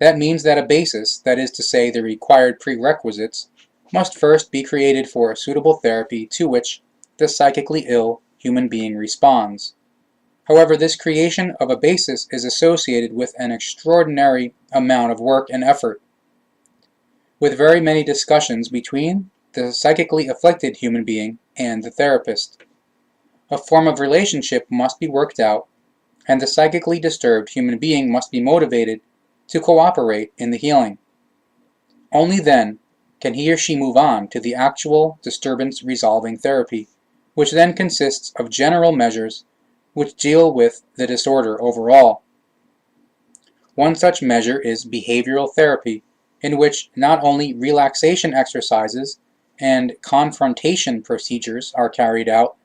That means that a basis, that is to say the required prerequisites, must first be created for a suitable therapy to which the psychically ill human being responds. However, this creation of a basis is associated with an extraordinary amount of work and effort, with very many discussions between the psychically afflicted human being and the therapist. A form of relationship must be worked out, and the psychically disturbed human being must be motivated to cooperate in the healing. Only then can he or she move on to the actual disturbance-resolving therapy, which then consists of general measures which deal with the disorder overall. One such measure is behavioral therapy, in which not only relaxation exercises and confrontation procedures are carried out,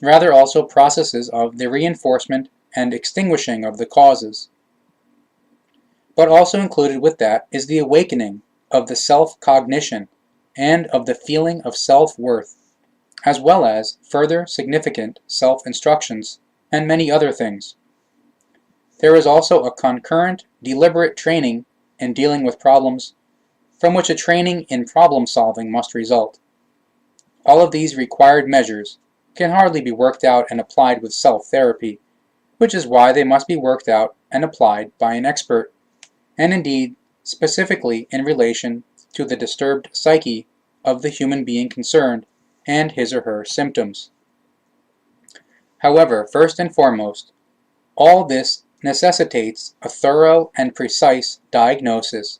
rather also processes of the reinforcement and extinguishing of the causes. But also included with that is the awakening of the self-cognition and of the feeling of self-worth, as well as further significant self-instructions and many other things. There is also a concurrent, deliberate training in dealing with problems, from which a training in problem-solving must result. All of these required measures can hardly be worked out and applied with self-therapy, which is why they must be worked out and applied by an expert, and indeed specifically in relation to the disturbed psyche of the human being concerned and his or her symptoms. However, first and foremost, all this necessitates a thorough and precise diagnosis,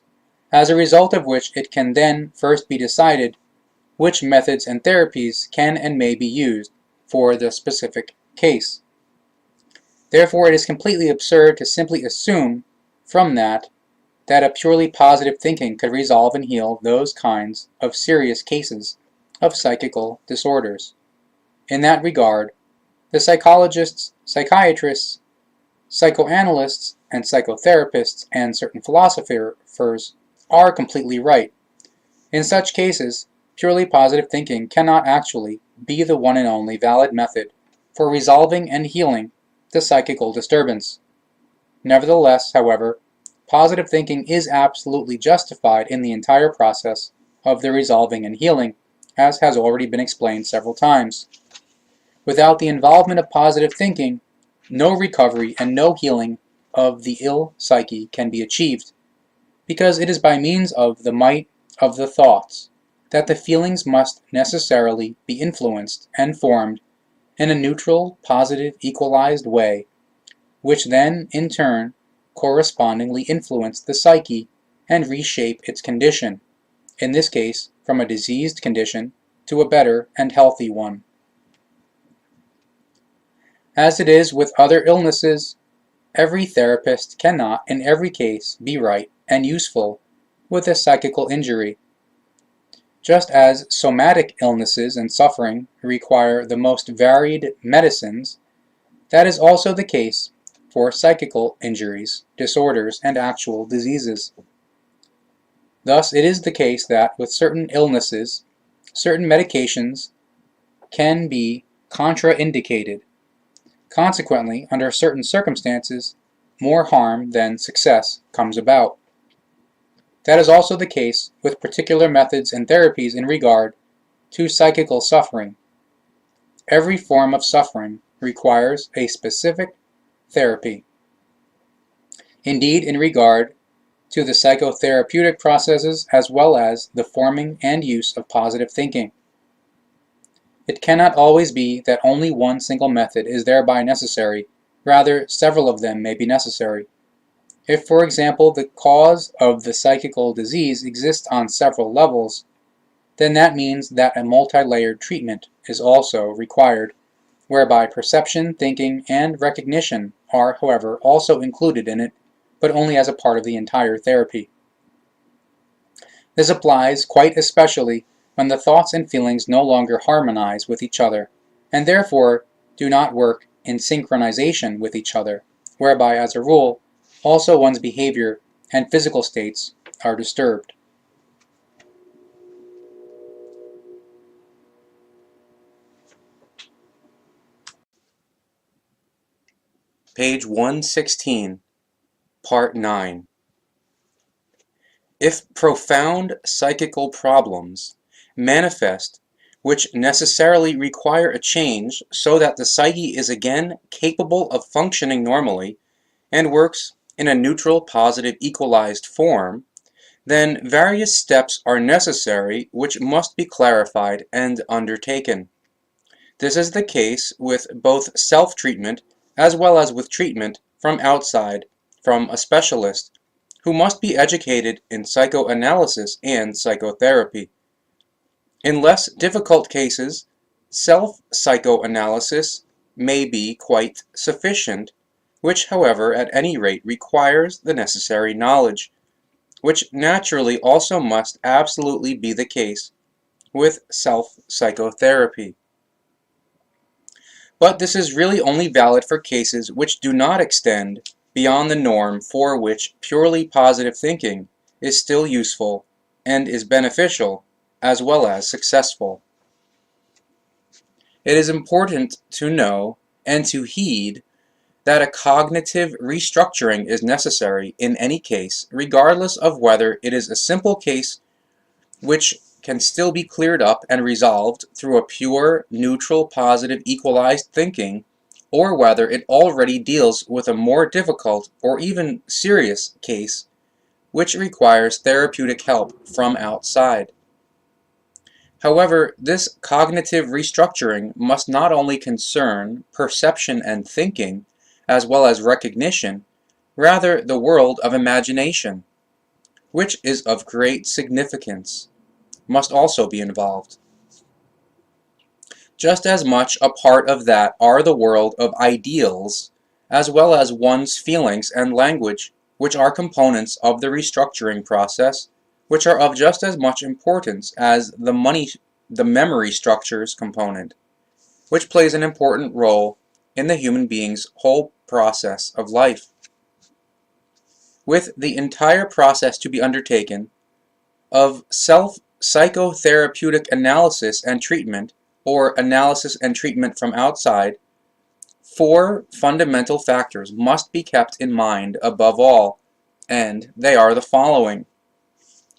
as a result of which it can then first be decided which methods and therapies can and may be used for the specific case. Therefore, it is completely absurd to simply assume from that a purely positive thinking could resolve and heal those kinds of serious cases of psychical disorders. In that regard, the psychologists, psychiatrists, psychoanalysts, and psychotherapists, and certain philosophers are completely right. In such cases, purely positive thinking cannot actually be the one and only valid method for resolving and healing the psychical disturbance. Nevertheless, however, positive thinking is absolutely justified in the entire process of the resolving and healing, as has already been explained several times. Without the involvement of positive thinking, no recovery and no healing of the ill psyche can be achieved, because it is by means of the might of the thoughts that the feelings must necessarily be influenced and formed in a neutral, positive, equalized way, which then, in turn, correspondingly influence the psyche and reshape its condition, in this case from a diseased condition to a better and healthy one. As it is with other illnesses, every therapist cannot in every case be right and useful with a psychical injury. Just as somatic illnesses and suffering require the most varied medicines, that is also the case for psychical injuries, disorders, and actual diseases. Thus, it is the case that with certain illnesses, certain medications can be contraindicated. Consequently, under certain circumstances, more harm than success comes about. That is also the case with particular methods and therapies in regard to psychical suffering. Every form of suffering requires a specific therapy. Indeed, in regard to the psychotherapeutic processes as well as the forming and use of positive thinking, it cannot always be that only one single method is thereby necessary, rather several of them may be necessary. If, for example, the cause of the psychical disease exists on several levels, then that means that a multi-layered treatment is also required, whereby perception, thinking, and recognition are, however, also included in it, but only as a part of the entire therapy. This applies quite especially when the thoughts and feelings no longer harmonize with each other, and therefore do not work in synchronization with each other, whereby, as a rule, also one's behavior and physical states are disturbed. Page 116, Part 9. If profound psychical problems manifest which necessarily require a change so that the psyche is again capable of functioning normally and works in a neutral, positive, equalized form, then various steps are necessary which must be clarified and undertaken. This is the case with both self-treatment as well as with treatment from outside, from a specialist, who must be educated in psychoanalysis and psychotherapy. In less difficult cases, self-psychoanalysis may be quite sufficient, which, however, at any rate requires the necessary knowledge, which naturally also must absolutely be the case with self-psychotherapy. But this is really only valid for cases which do not extend beyond the norm, for which purely positive thinking is still useful and is beneficial as well as successful. It is important to know and to heed that a cognitive restructuring is necessary in any case, regardless of whether it is a simple case which can still be cleared up and resolved through a pure, neutral, positive, equalized thinking, or whether it already deals with a more difficult or even serious case which requires therapeutic help from outside. However, this cognitive restructuring must not only concern perception and thinking, as well as recognition, rather the world of imagination, which is of great significance, must also be involved. Just as much a part of that are the world of ideals as well as one's feelings and language, which are components of the restructuring process, which are of just as much importance as the memory structures component, which plays an important role in the human being's whole process of life. With the entire process to be undertaken of self-psychotherapeutic analysis and treatment, or analysis and treatment from outside, four fundamental factors must be kept in mind above all, and they are the following.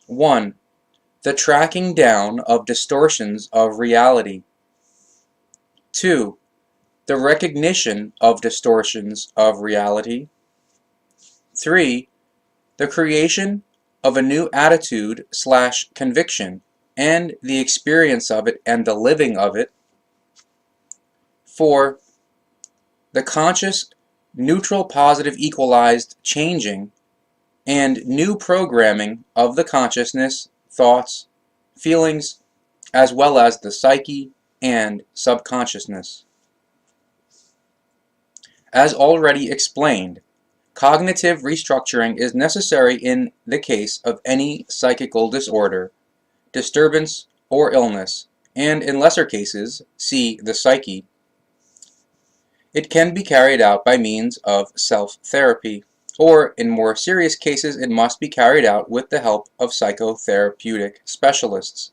1. The tracking down of distortions of reality. 2. The recognition of distortions of reality. 3. The creation of a new attitude/conviction and the experience of it and the living of it. 4. The conscious, neutral, positive, equalized changing and new programming of the consciousness, thoughts, feelings, as well as the psyche and subconsciousness. As already explained, cognitive restructuring is necessary in the case of any psychical disorder, disturbance, or illness, and in lesser cases, see the psyche. It can be carried out by means of self-therapy, or in more serious cases it must be carried out with the help of psychotherapeutic specialists.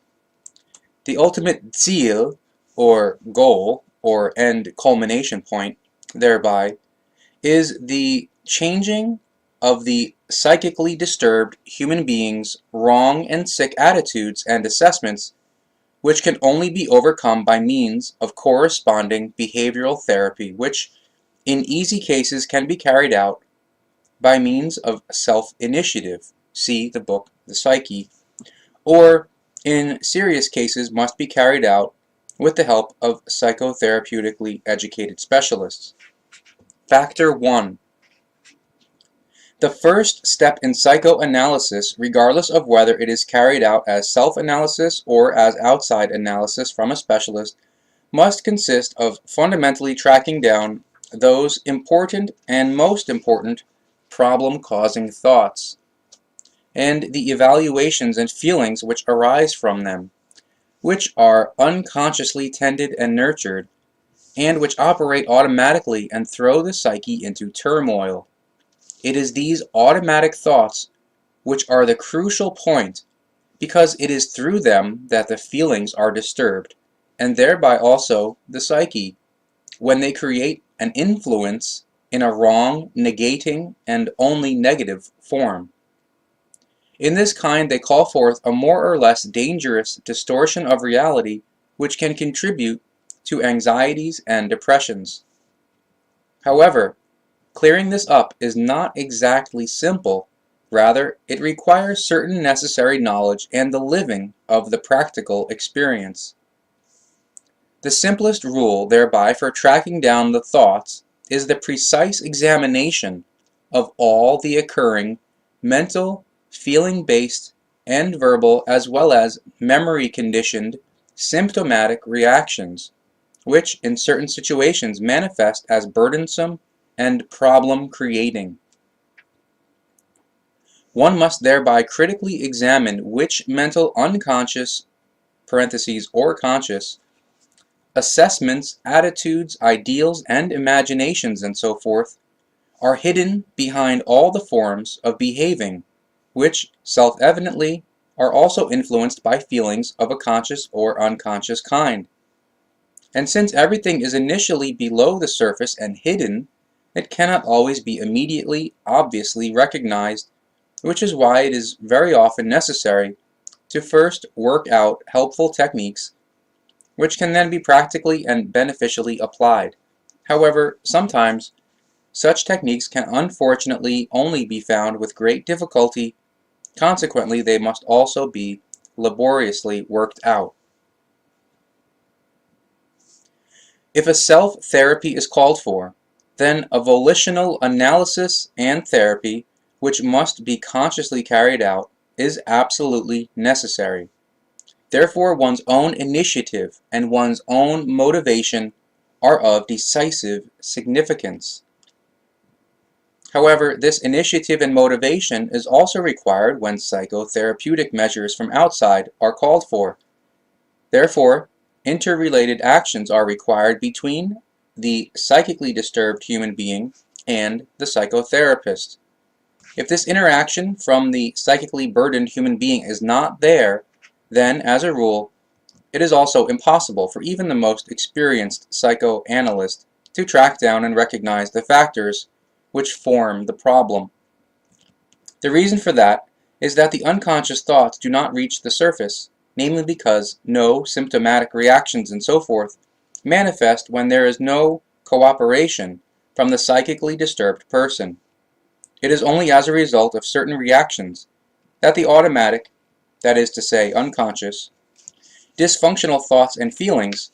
The ultimate Ziel, or goal, or end culmination point, thereby, is the changing of the psychically disturbed human being's wrong and sick attitudes and assessments, which can only be overcome by means of corresponding behavioral therapy, which in easy cases can be carried out by means of self-initiative, see the book The Psyche, or in serious cases must be carried out with the help of psychotherapeutically educated specialists. Factor 1. The first step in psychoanalysis, regardless of whether it is carried out as self-analysis or as outside analysis from a specialist, must consist of fundamentally tracking down those important and most important problem-causing thoughts, and the evaluations and feelings which arise from them, which are unconsciously tended and nurtured, and which operate automatically and throw the psyche into turmoil. It is these automatic thoughts which are the crucial point, because it is through them that the feelings are disturbed, and thereby also the psyche, when they create an influence in a wrong, negating, and only negative form. In this kind they call forth a more or less dangerous distortion of reality which can contribute to anxieties and depressions. However, clearing this up is not exactly simple. Rather, it requires certain necessary knowledge and the living of the practical experience. The simplest rule thereby for tracking down the thoughts is the precise examination of all the occurring mental, feeling-based, and verbal as well as memory-conditioned symptomatic reactions, which in certain situations manifest as burdensome and problem-creating. One must thereby critically examine which mental unconscious (or conscious) assessments, attitudes, ideals, and imaginations, and so forth, are hidden behind all the forms of behaving, which self-evidently are also influenced by feelings of a conscious or unconscious kind. And since everything is initially below the surface and hidden, it cannot always be immediately, obviously recognized, which is why it is very often necessary to first work out helpful techniques which can then be practically and beneficially applied. However, sometimes such techniques can unfortunately only be found with great difficulty. Consequently, they must also be laboriously worked out. If a self-therapy is called for, then a volitional analysis and therapy, which must be consciously carried out, is absolutely necessary. Therefore, one's own initiative and one's own motivation are of decisive significance. However, this initiative and motivation is also required when psychotherapeutic measures from outside are called for. Therefore, interrelated actions are required between the psychically disturbed human being and the psychotherapist. If this interaction from the psychically burdened human being is not there, then, as a rule, it is also impossible for even the most experienced psychoanalyst to track down and recognize the factors which form the problem. The reason for that is that the unconscious thoughts do not reach the surface, namely because no symptomatic reactions and so forth manifest when there is no cooperation from the psychically disturbed person. It is only as a result of certain reactions that the automatic, that is to say unconscious, dysfunctional thoughts and feelings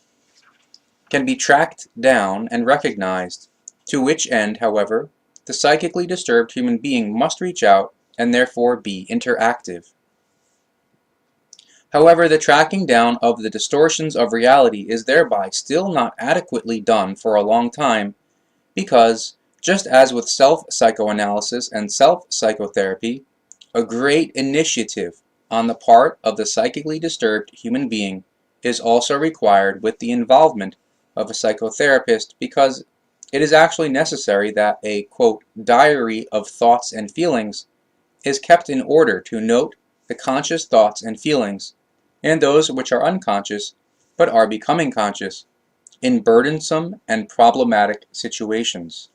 can be tracked down and recognized, to which end, however, the psychically disturbed human being must reach out and therefore be interactive. However, the tracking down of the distortions of reality is thereby still not adequately done for a long time because, just as with self-psychoanalysis and self-psychotherapy, a great initiative on the part of the psychically disturbed human being is also required with the involvement of a psychotherapist because it is actually necessary that a, quote, diary of thoughts and feelings is kept in order to note the conscious thoughts and feelings and those which are unconscious but are becoming conscious in burdensome and problematic situations.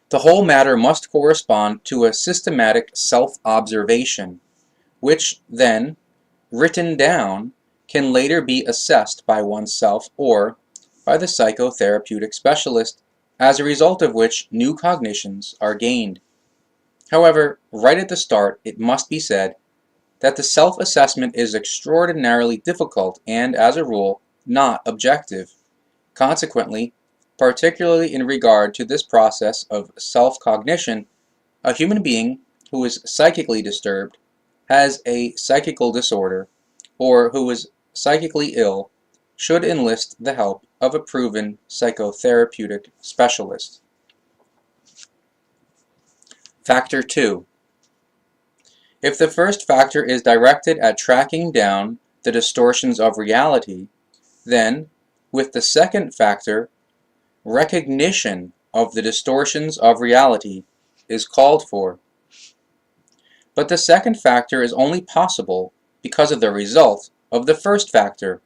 The whole matter must correspond to a systematic self-observation, which then, written down, can later be assessed by oneself or by the psychotherapeutic specialist, as a result of which new cognitions are gained. However, right at the start, it must be said that the self-assessment is extraordinarily difficult and, as a rule, not objective. Consequently, particularly in regard to this process of self-cognition, a human being who is psychically disturbed, has a psychical disorder, or who is psychically ill, should enlist the help of a proven psychotherapeutic specialist. Factor 2. If the first factor is directed at tracking down the distortions of reality, then, with the second factor, recognition of the distortions of reality is called for. But the second factor is only possible because of the result of the first factor,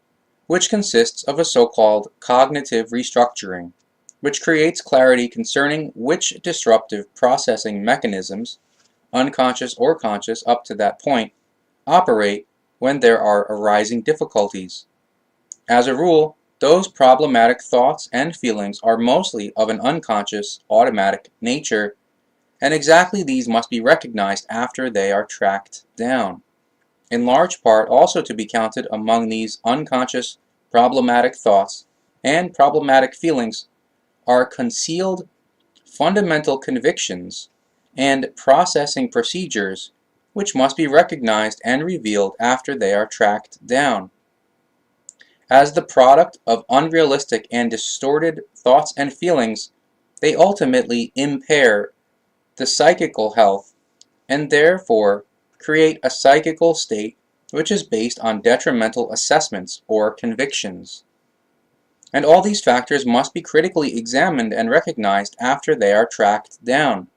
which consists of a so-called cognitive restructuring, which creates clarity concerning which disruptive processing mechanisms, unconscious or conscious up to that point, operate when there are arising difficulties. As a rule, those problematic thoughts and feelings are mostly of an unconscious, automatic nature, and exactly these must be recognized after they are tracked down. In large part also to be counted among these unconscious, problematic thoughts and problematic feelings are concealed fundamental convictions and processing procedures which must be recognized and revealed after they are tracked down. As the product of unrealistic and distorted thoughts and feelings, they ultimately impair the psychical health and therefore create a psychical state which is based on detrimental assessments or convictions. And all these factors must be critically examined and recognized after they are tracked down.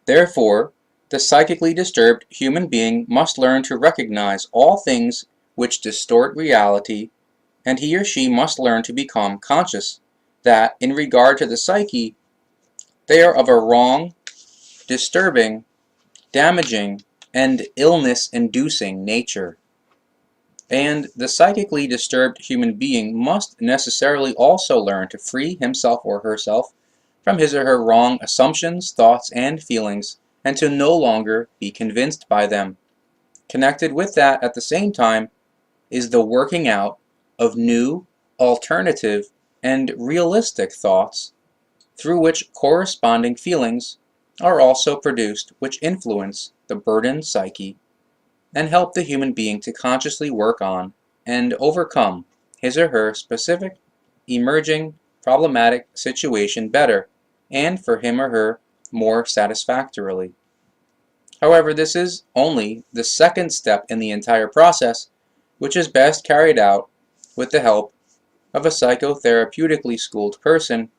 Therefore, the psychically disturbed human being must learn to recognize all things which distort reality, and he or she must learn to become conscious that, in regard to the psyche, they are of a wrong, disturbing, damaging, and illness-inducing nature. And the psychically disturbed human being must necessarily also learn to free himself or herself from his or her wrong assumptions, thoughts, and feelings, and to no longer be convinced by them. Connected with that at the same time is the working out of new, alternative, and realistic thoughts, through which corresponding feelings are also produced which influence the burdened psyche and help the human being to consciously work on and overcome his or her specific, emerging problematic situation better, and for him or her more satisfactorily. However, this is only the second step in the entire process, which is best carried out with the help of a psychotherapeutically schooled person,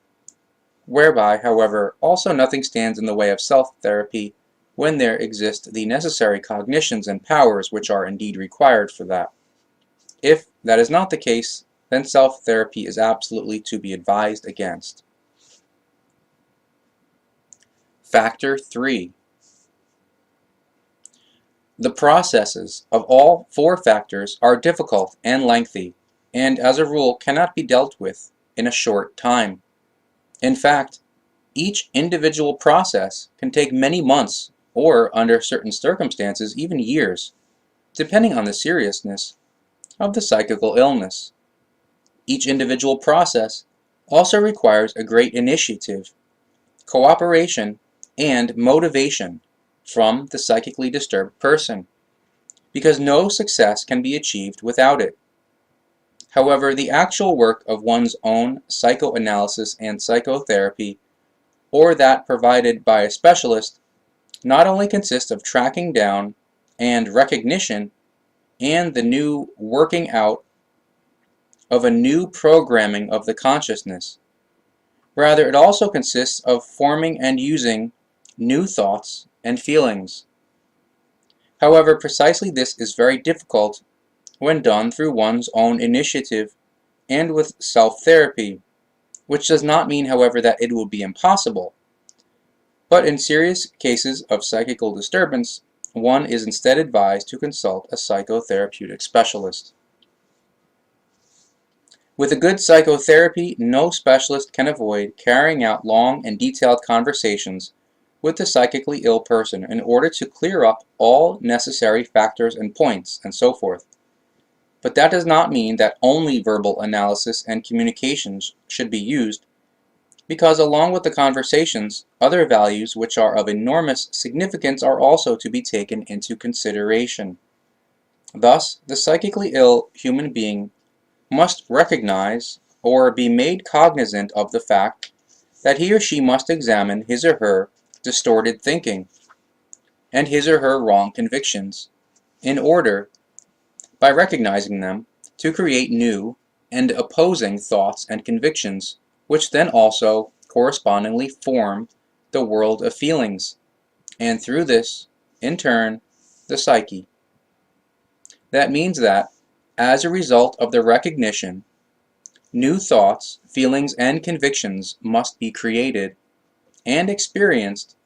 whereby, however, also nothing stands in the way of self-therapy when there exist the necessary cognitions and powers which are indeed required for that. If that is not the case, then self-therapy is absolutely to be advised against. Factor 3. The processes of all 4 factors are difficult and lengthy, and as a rule cannot be dealt with in a short time. In fact, each individual process can take many months, or under certain circumstances even years, depending on the seriousness of the psychical illness. Each individual process also requires a great initiative, cooperation, and motivation from the psychically disturbed person, because no success can be achieved without it. However, the actual work of one's own psychoanalysis and psychotherapy, or that provided by a specialist, not only consists of tracking down and recognition and the new working out of a new programming of the consciousness. Rather, it also consists of forming and using new thoughts and feelings. However, precisely this is very difficult when done through one's own initiative and with self-therapy, which does not mean, however, that it will be impossible. But in serious cases of psychical disturbance, one is instead advised to consult a psychotherapeutic specialist. With a good psychotherapy, no specialist can avoid carrying out long and detailed conversations with the psychically ill person in order to clear up all necessary factors and points, and so forth. But that does not mean that only verbal analysis and communications should be used, because along with the conversations, other values which are of enormous significance are also to be taken into consideration. Thus, the psychically ill human being must recognize or be made cognizant of the fact that he or she must examine his or her distorted thinking and his or her wrong convictions in order, by recognizing them, to create new and opposing thoughts and convictions, which then also correspondingly form the world of feelings, and through this, in turn, the psyche. That means that, as a result of the recognition, new thoughts, feelings, and convictions must be created and experienced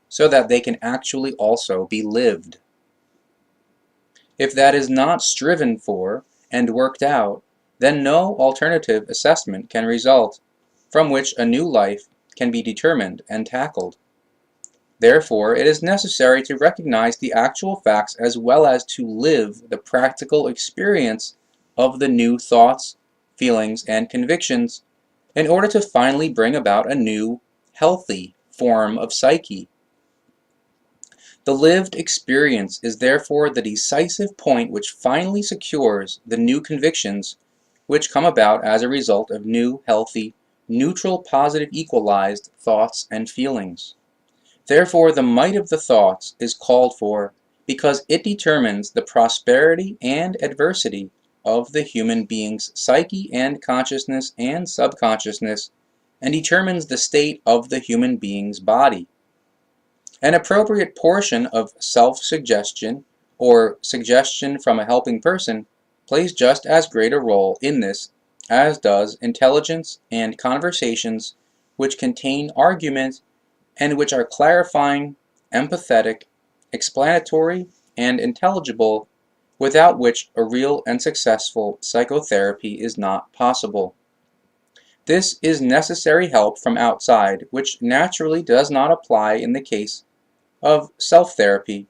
so that they can actually also be lived. If that is not striven for and worked out, then no alternative assessment can result from which a new life can be determined and tackled. Therefore, it is necessary to recognize the actual facts as well as to live the practical experience of the new thoughts, feelings, and convictions in order to finally bring about a new, healthy form of psyche. The lived experience is therefore the decisive point which finally secures the new convictions which come about as a result of new, healthy, neutral, positive, equalized thoughts and feelings. Therefore, the might of the thoughts is called for because it determines the prosperity and adversity of the human being's psyche and consciousness and subconsciousness, and determines the state of the human being's body. An appropriate portion of self-suggestion or suggestion from a helping person plays just as great a role in this as does intelligence and conversations which contain argument and which are clarifying, empathetic, explanatory, and intelligible, without which a real and successful psychotherapy is not possible. This is necessary help from outside, which naturally does not apply in the case of self-therapy,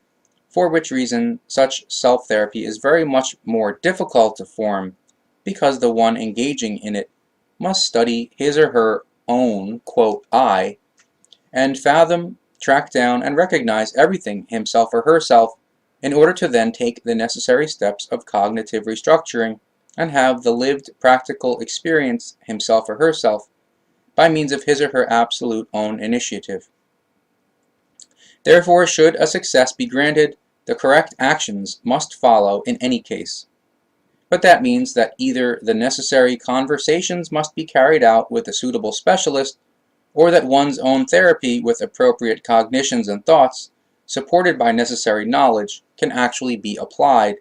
for which reason such self-therapy is very much more difficult to form, because the one engaging in it must study his or her own, quote, I, and fathom, track down, and recognize everything himself or herself in order to then take the necessary steps of cognitive restructuring and have the lived practical experience himself or herself by means of his or her absolute own initiative. Therefore, should a success be granted, the correct actions must follow in any case. But that means that either the necessary conversations must be carried out with a suitable specialist, or that one's own therapy with appropriate cognitions and thoughts, supported by necessary knowledge, can actually be applied.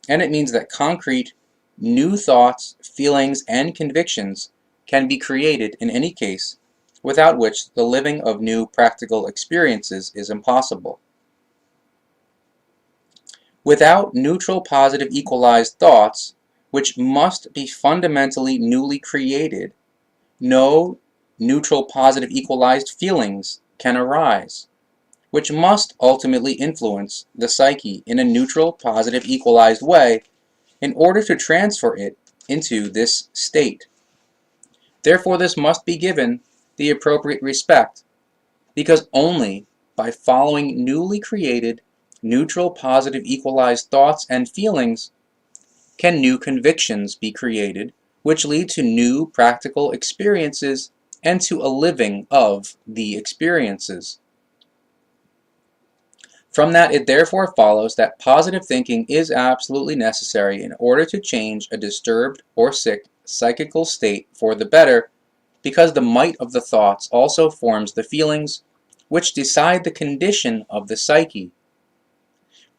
And it means that concrete, new thoughts, feelings, and convictions can be created in any case, without which the living of new practical experiences is impossible. Without neutral positive equalized thoughts, which must be fundamentally newly created, no neutral positive equalized feelings can arise, which must ultimately influence the psyche in a neutral positive equalized way in order to transfer it into this state. Therefore, this must be given the appropriate respect, because only by following newly created neutral positive equalized thoughts and feelings can new convictions be created, which lead to new practical experiences and to a living of the experiences. From that, it therefore follows that positive thinking is absolutely necessary in order to change a disturbed or sick psychical state for the better, because the might of the thoughts also forms the feelings, which decide the condition of the psyche.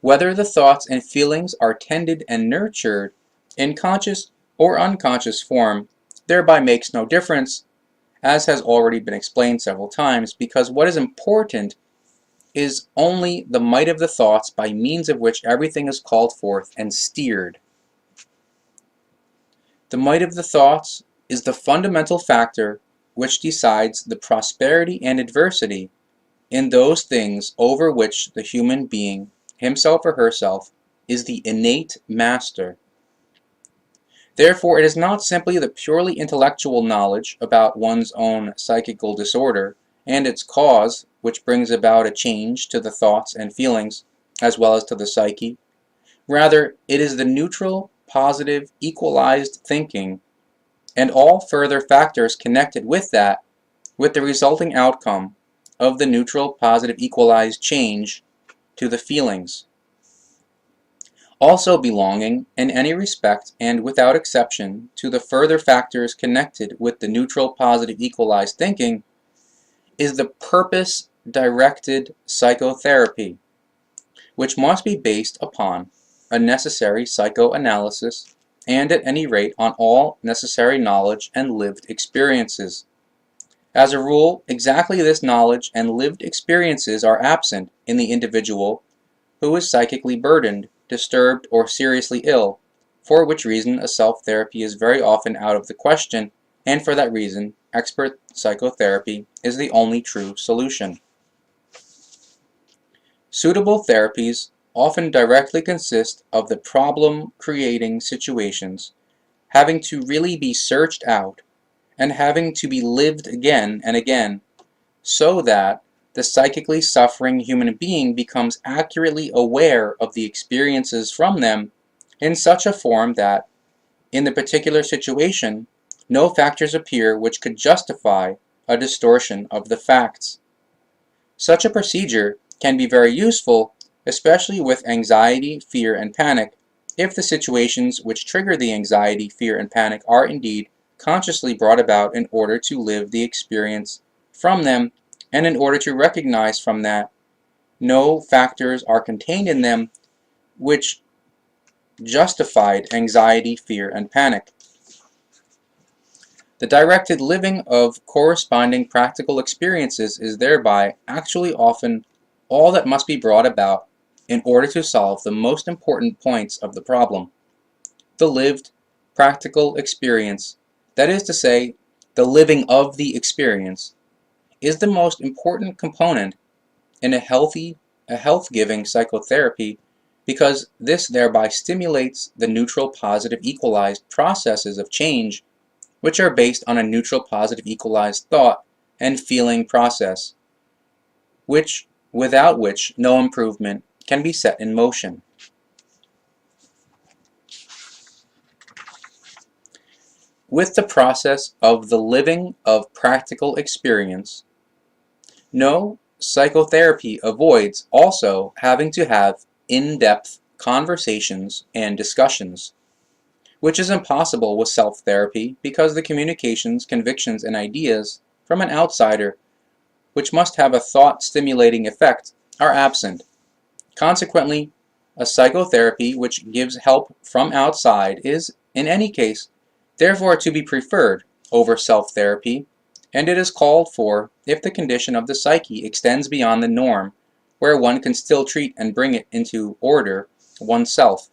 Whether the thoughts and feelings are tended and nurtured in conscious or unconscious form thereby makes no difference, as has already been explained several times, because what is important is only the might of the thoughts by means of which everything is called forth and steered. The might of the thoughts is the fundamental factor which decides the prosperity and adversity in those things over which the human being, himself or herself, is the innate master. Therefore, it is not simply the purely intellectual knowledge about one's own psychical disorder and its cause which brings about a change to the thoughts and feelings, as well as to the psyche. Rather, it is the neutral, positive, equalized thinking, and all further factors connected with that, with the resulting outcome of the neutral, positive, equalized change to the feelings. Also belonging, in any respect and without exception, to the further factors connected with the neutral, positive, equalized thinking, is the purpose-directed psychotherapy, which must be based upon a necessary psychoanalysis and at any rate on all necessary knowledge and lived experiences. As a rule, exactly this knowledge and lived experiences are absent in the individual who is psychically burdened, disturbed, or seriously ill, for which reason a self-therapy is very often out of the question, and for that reason, expert psychotherapy is the only true solution. Suitable therapies often directly consist of the problem-creating situations having to really be searched out and having to be lived again and again, so that the psychically suffering human being becomes accurately aware of the experiences from them in such a form that, in the particular situation, no factors appear which could justify a distortion of the facts. Such a procedure can be very useful, especially with anxiety, fear, and panic, if the situations which trigger the anxiety, fear, and panic are indeed consciously brought about in order to live the experience from them, and in order to recognize from that no factors are contained in them which justified anxiety, fear, and panic. The directed living of corresponding practical experiences is thereby actually often all that must be brought about in order to solve the most important points of the problem. The lived, practical experience, that is to say, the living of the experience, is the most important component in a health-giving psychotherapy, because this thereby stimulates the neutral positive equalized processes of change which are based on a neutral positive equalized thought and feeling process, without which no improvement can be set in motion. With the process of the living of practical experience, no psychotherapy avoids also having to have in-depth conversations and discussions, which is impossible with self-therapy because the communications, convictions, and ideas from an outsider, which must have a thought-stimulating effect, are absent. Consequently, a psychotherapy which gives help from outside is, in any case, therefore to be preferred over self-therapy, and it is called for if the condition of the psyche extends beyond the norm, where one can still treat and bring it into order oneself.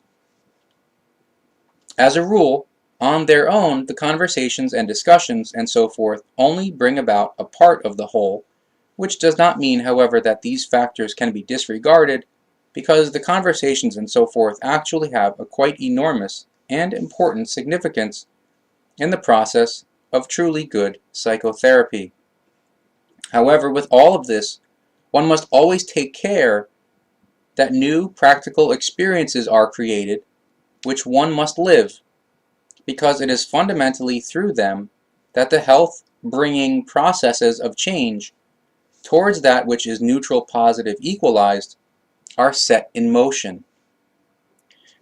As a rule, on their own, the conversations and discussions and so forth only bring about a part of the whole, which does not mean, however, that these factors can be disregarded, because the conversations and so forth actually have a quite enormous and important significance in the process of truly good psychotherapy. However, with all of this, one must always take care that new practical experiences are created, which one must live, because it is fundamentally through them that the health-bringing processes of change towards that which is neutral, positive, equalized are set in motion.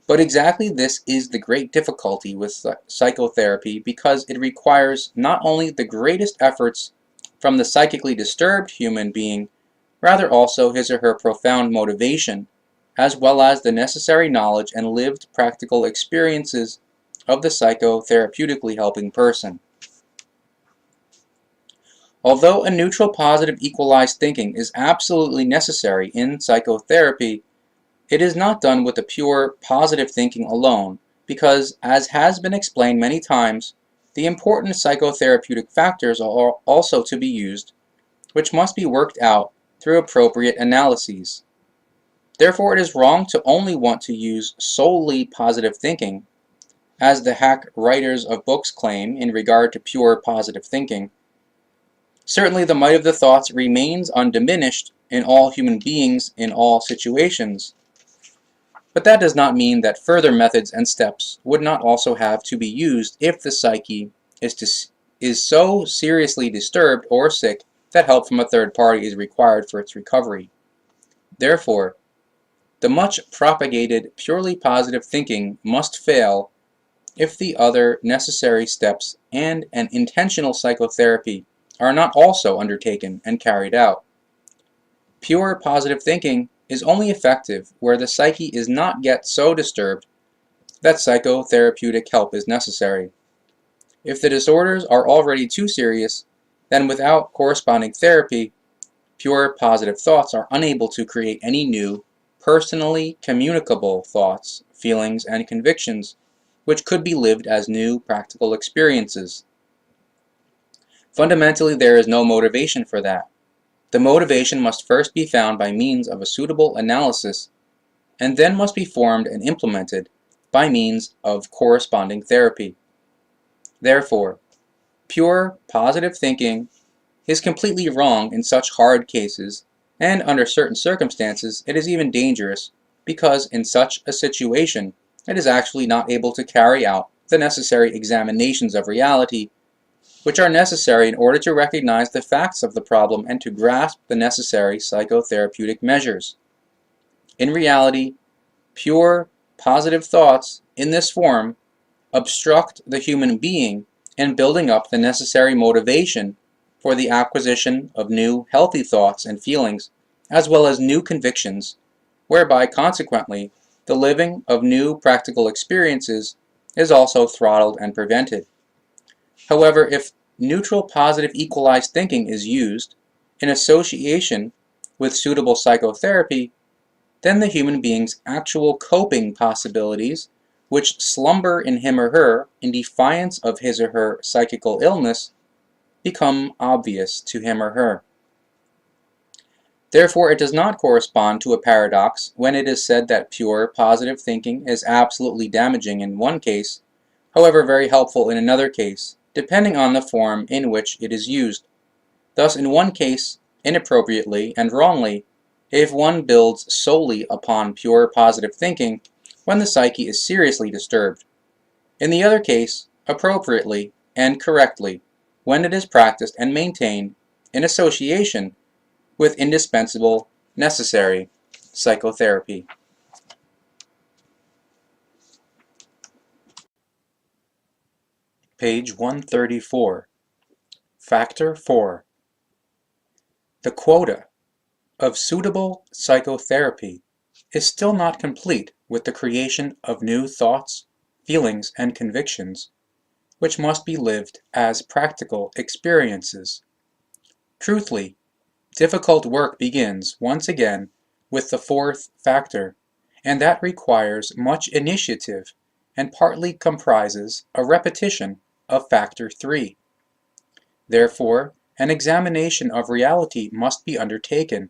But exactly this is the great difficulty with psychotherapy, because it requires not only the greatest efforts from the psychically disturbed human being, rather also his or her profound motivation, as well as the necessary knowledge and lived practical experiences of the psychotherapeutically helping person. Although a neutral, positive, equalized thinking is absolutely necessary in psychotherapy, it is not done with the pure positive thinking alone, because, as has been explained many times, the important psychotherapeutic factors are also to be used, which must be worked out through appropriate analyses. Therefore, it is wrong to only want to use solely positive thinking, as the hack writers of books claim in regard to pure positive thinking. Certainly the might of the thoughts remains undiminished in all human beings in all situations, but that does not mean that further methods and steps would not also have to be used if the psyche is so seriously disturbed or sick that help from a third party is required for its recovery. Therefore, the much propagated purely positive thinking must fail if the other necessary steps and an intentional psychotherapy are not also undertaken and carried out. Pure positive thinking is only effective where the psyche is not yet so disturbed that psychotherapeutic help is necessary. If the disorders are already too serious, then without corresponding therapy, pure positive thoughts are unable to create any new, personally communicable thoughts, feelings, and convictions which could be lived as new practical experiences. Fundamentally, there is no motivation for that. The motivation must first be found by means of a suitable analysis, and then must be formed and implemented by means of corresponding therapy. Therefore, pure positive thinking is completely wrong in such hard cases, and under certain circumstances it is even dangerous, because in such a situation it is actually not able to carry out the necessary examinations of reality, which are necessary in order to recognize the facts of the problem and to grasp the necessary psychotherapeutic measures. In reality, pure, positive thoughts in this form obstruct the human being in building up the necessary motivation for the acquisition of new, healthy thoughts and feelings, as well as new convictions, whereby, consequently, the living of new practical experiences is also throttled and prevented. However, if neutral, positive, equalized thinking is used in association with suitable psychotherapy, then the human being's actual coping possibilities, which slumber in him or her in defiance of his or her psychical illness, become obvious to him or her. Therefore, it does not correspond to a paradox when it is said that pure, positive thinking is absolutely damaging in one case, however very helpful in another case, depending on the form in which it is used. Thus, in one case, inappropriately and wrongly, if one builds solely upon pure positive thinking when the psyche is seriously disturbed. In the other case, appropriately, and correctly when it is practiced and maintained in association with indispensable, necessary psychotherapy. Page 134. Factor 4. The quota of suitable psychotherapy is still not complete with the creation of new thoughts, feelings, and convictions, which must be lived as practical experiences. Truthfully, difficult work begins, once again, with the fourth factor, and that requires much initiative and partly comprises a repetition of Factor 3. Therefore, an examination of reality must be undertaken,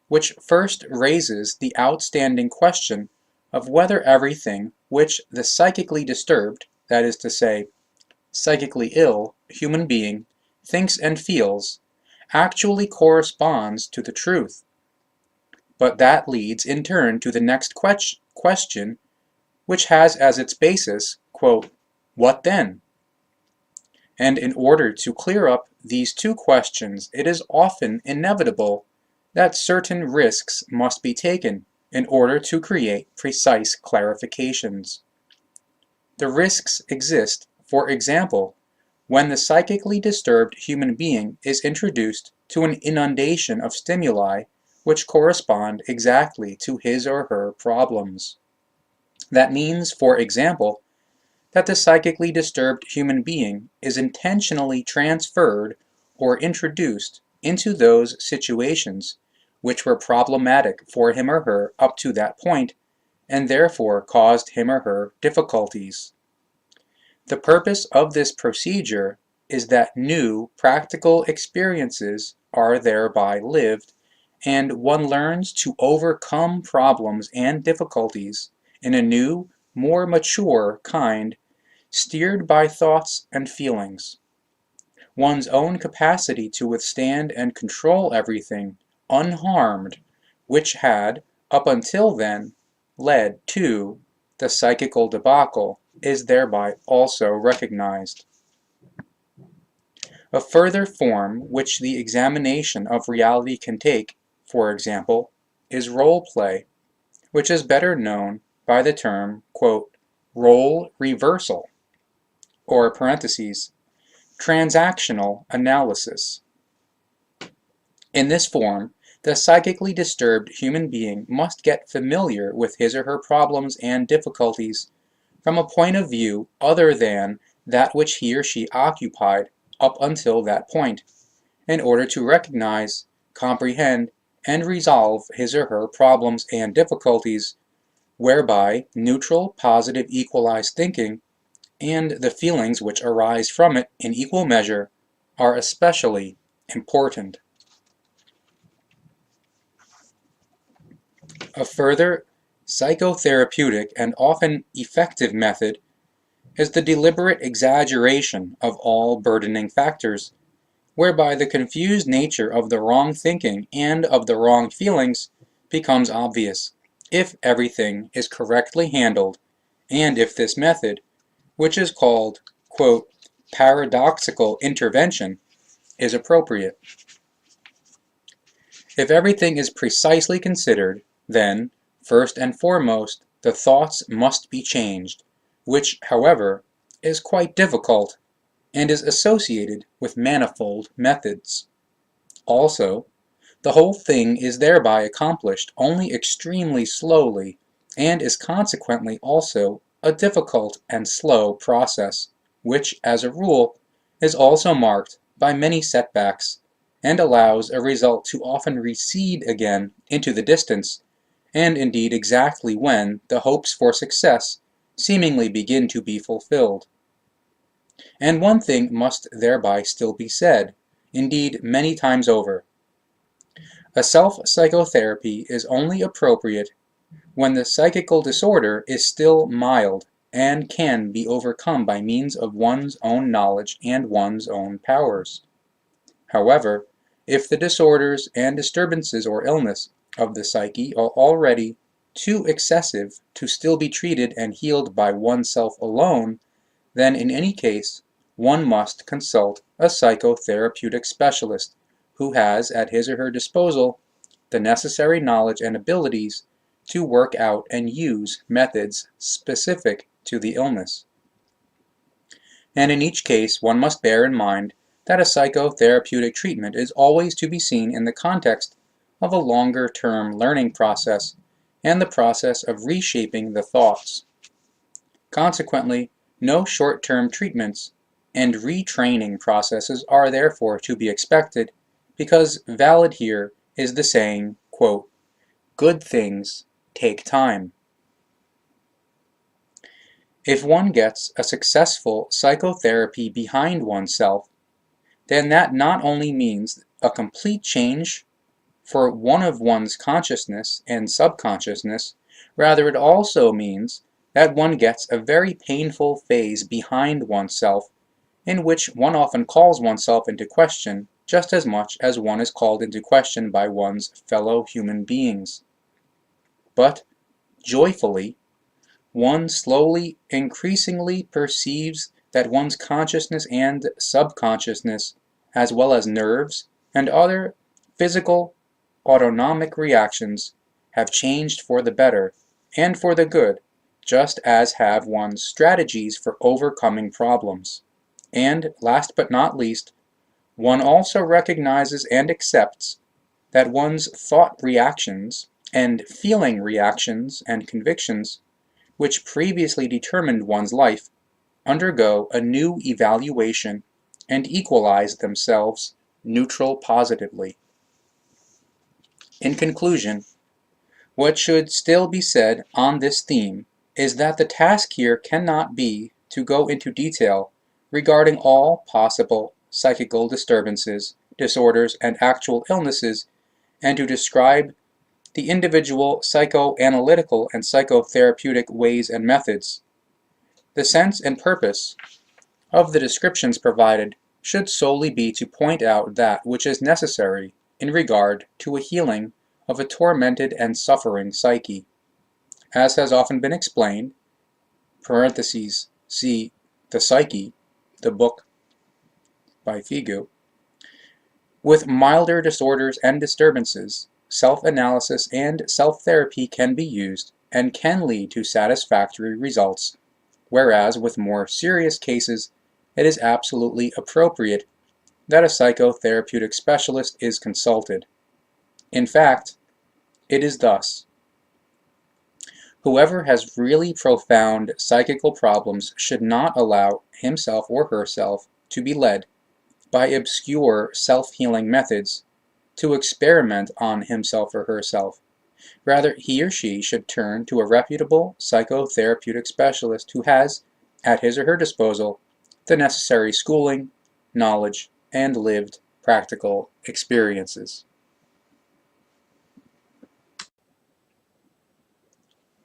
which first raises the outstanding question of whether everything which the psychically disturbed, that is to say, psychically ill, human being thinks and feels actually corresponds to the truth. But that leads in turn to the next question, which has as its basis, quote, "What then?" And in order to clear up these two questions, it is often inevitable that certain risks must be taken in order to create precise clarifications. The risks exist, for example, when the psychically disturbed human being is introduced to an inundation of stimuli which correspond exactly to his or her problems. That means, for example, that the psychically disturbed human being is intentionally transferred or introduced into those situations which were problematic for him or her up to that point, and therefore caused him or her difficulties. The purpose of this procedure is that new practical experiences are thereby lived, and one learns to overcome problems and difficulties in a new, more mature kind, steered by thoughts and feelings. One's own capacity to withstand and control everything unharmed, which had, up until then, led to the psychical debacle, is thereby also recognized. A further form which the examination of reality can take, for example, is role play, which is better known by the term, quote, "role reversal," or parentheses, transactional analysis. In this form, the psychically disturbed human being must get familiar with his or her problems and difficulties from a point of view other than that which he or she occupied up until that point, in order to recognize, comprehend, and resolve his or her problems and difficulties, whereby neutral, positive, equalized thinking and the feelings which arise from it in equal measure are especially important. A further psychotherapeutic and often effective method is the deliberate exaggeration of all burdening factors, whereby the confused nature of the wrong thinking and of the wrong feelings becomes obvious, if everything is correctly handled, and if this method, which is called, quote, "paradoxical intervention," is appropriate. If everything is precisely considered, then, first and foremost, the thoughts must be changed, which, however, is quite difficult, and is associated with manifold methods. Also, the whole thing is thereby accomplished only extremely slowly, and is consequently also a difficult and slow process, which, as a rule, is also marked by many setbacks, and allows a result to often recede again into the distance, and indeed exactly when the hopes for success seemingly begin to be fulfilled. And one thing must thereby still be said, indeed many times over. A self-psychotherapy is only appropriate when the psychical disorder is still mild and can be overcome by means of one's own knowledge and one's own powers. However, if the disorders and disturbances or illness of the psyche are already too excessive to still be treated and healed by oneself alone, then in any case one must consult a psychotherapeutic specialist who has at his or her disposal the necessary knowledge and abilities to work out and use methods specific to the illness. And in each case, one must bear in mind that a psychotherapeutic treatment is always to be seen in the context of a longer-term learning process and the process of reshaping the thoughts. Consequently, no short-term treatments and retraining processes are therefore to be expected, because valid here is the saying, quote, "Good things take time." If one gets a successful psychotherapy behind oneself, then that not only means a complete change for one of one's consciousness and subconsciousness, rather it also means that one gets a very painful phase behind oneself in which one often calls oneself into question just as much as one is called into question by one's fellow human beings. But, joyfully, one slowly, increasingly perceives that one's consciousness and subconsciousness, as well as nerves and other physical autonomic reactions, have changed for the better and for the good, just as have one's strategies for overcoming problems. And, last but not least, one also recognizes and accepts that one's thought reactions and feeling reactions and convictions, which previously determined one's life, undergo a new evaluation and equalize themselves neutral positively. In conclusion, what should still be said on this theme is that the task here cannot be to go into detail regarding all possible psychical disturbances, disorders, and actual illnesses, and to describe the individual psychoanalytical and psychotherapeutic ways and methods. The sense and purpose of the descriptions provided should solely be to point out that which is necessary in regard to a healing of a tormented and suffering psyche. As has often been explained, parentheses, see The Psyche, the book by Figu, with milder disorders and disturbances, self-analysis and self-therapy can be used and can lead to satisfactory results, whereas with more serious cases, it is absolutely appropriate that a psychotherapeutic specialist is consulted. In fact, it is thus. Whoever has really profound psychical problems should not allow himself or herself to be led by obscure self-healing methods to experiment on himself or herself. Rather, he or she should turn to a reputable psychotherapeutic specialist who has, at his or her disposal, the necessary schooling, knowledge, and lived practical experiences.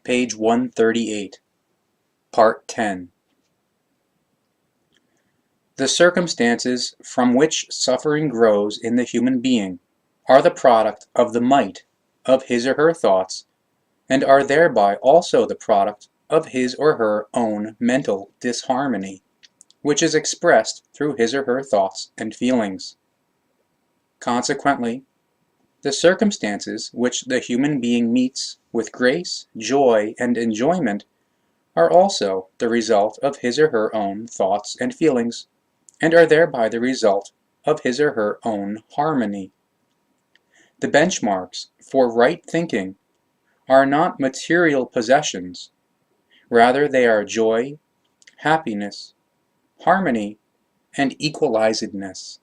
Page 138, Part 10. The circumstances from which suffering grows in the human being are the product of the might of his or her thoughts, and are thereby also the product of his or her own mental disharmony, which is expressed through his or her thoughts and feelings. Consequently, the circumstances which the human being meets with grace, joy, and enjoyment are also the result of his or her own thoughts and feelings, and are thereby the result of his or her own harmony. The benchmarks for right thinking are not material possessions, rather they are joy, happiness, harmony, and equalizedness.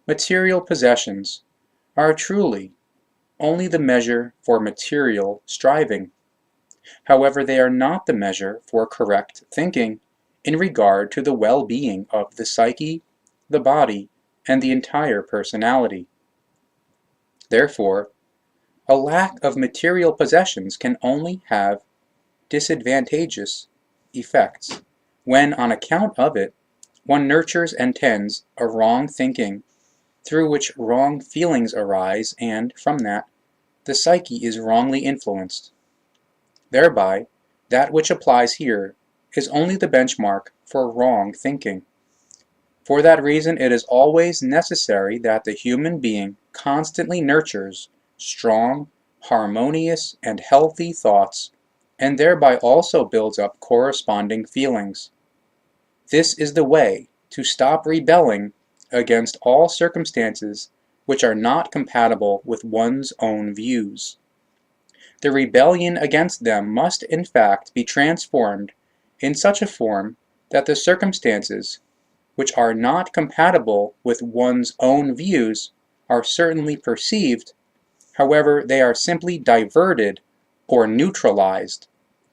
Material possessions are truly only the measure for material striving. However, they are not the measure for correct thinking in regard to the well-being of the psyche, the body, and the entire personality. Therefore, a lack of material possessions can only have disadvantageous effects when, on account of it, one nurtures and tends a wrong thinking through which wrong feelings arise, and, from that, the psyche is wrongly influenced. Thereby, that which applies here is only the benchmark for wrong thinking. For that reason, it is always necessary that the human being constantly nurtures strong, harmonious, and healthy thoughts, and thereby also builds up corresponding feelings. This is the way to stop rebelling against all circumstances which are not compatible with one's own views. The rebellion against them must in fact be transformed in such a form that the circumstances which are not compatible with one's own views are certainly perceived, however they are simply diverted or neutralized,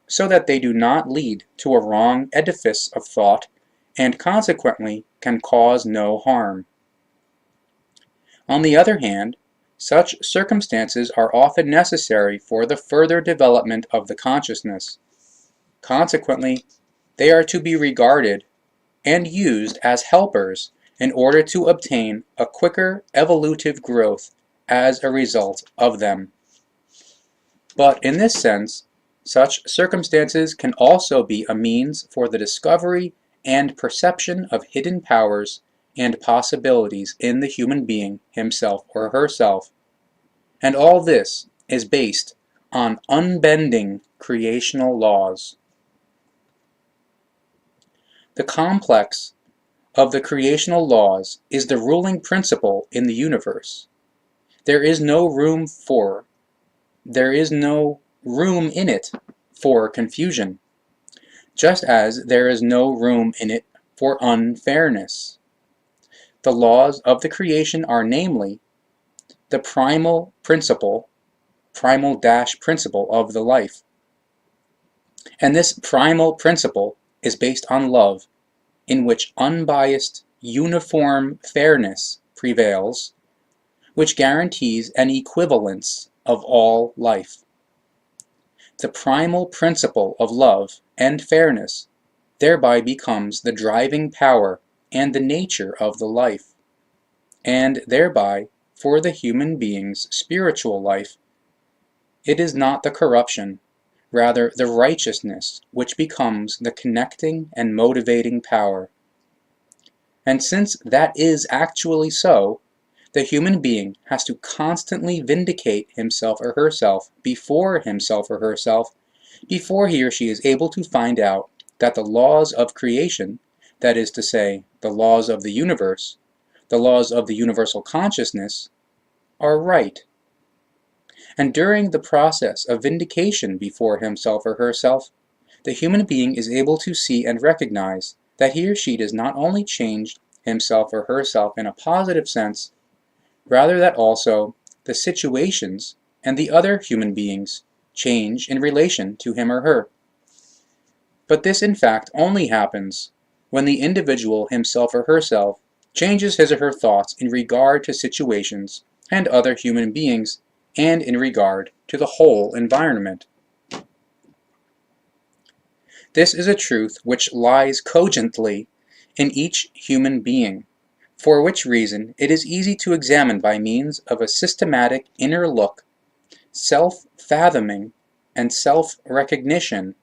so that they do not lead to a wrong edifice of thought and consequently can cause no harm. On the other hand, such circumstances are often necessary for the further development of the consciousness. Consequently, they are to be regarded and used as helpers in order to obtain a quicker evolutive growth as a result of them. But in this sense, such circumstances can also be a means for the discovery and perception of hidden powers and possibilities in the human being himself or herself. And all this is based on unbending creational laws. The complex of the creational laws is the ruling principle in the universe. There is no room in it for confusion, just as there is no room in it for unfairness. The laws of the creation are namely the primal principle of the life. And this primal principle is based on love, in which unbiased, uniform fairness prevails, which guarantees an equivalence of all life. The primal principle of love and fairness thereby becomes the driving power and the nature of the life, and thereby, for the human being's spiritual life, it is not the corruption, rather the righteousness which becomes the connecting and motivating power. And since that is actually so, the human being has to constantly vindicate himself or herself before he or she is able to find out that the laws of creation, that is to say, the laws of the universe, the laws of the universal consciousness, are right. And during the process of vindication before himself or herself, the human being is able to see and recognize that he or she does not only change himself or herself in a positive sense, rather that also the situations and the other human beings change in relation to him or her. But this in fact only happens when the individual himself or herself changes his or her thoughts in regard to situations and other human beings and in regard to the whole environment. This is a truth which lies cogently in each human being, for which reason it is easy to examine by means of a systematic inner look, self-fathoming, and self-recognition,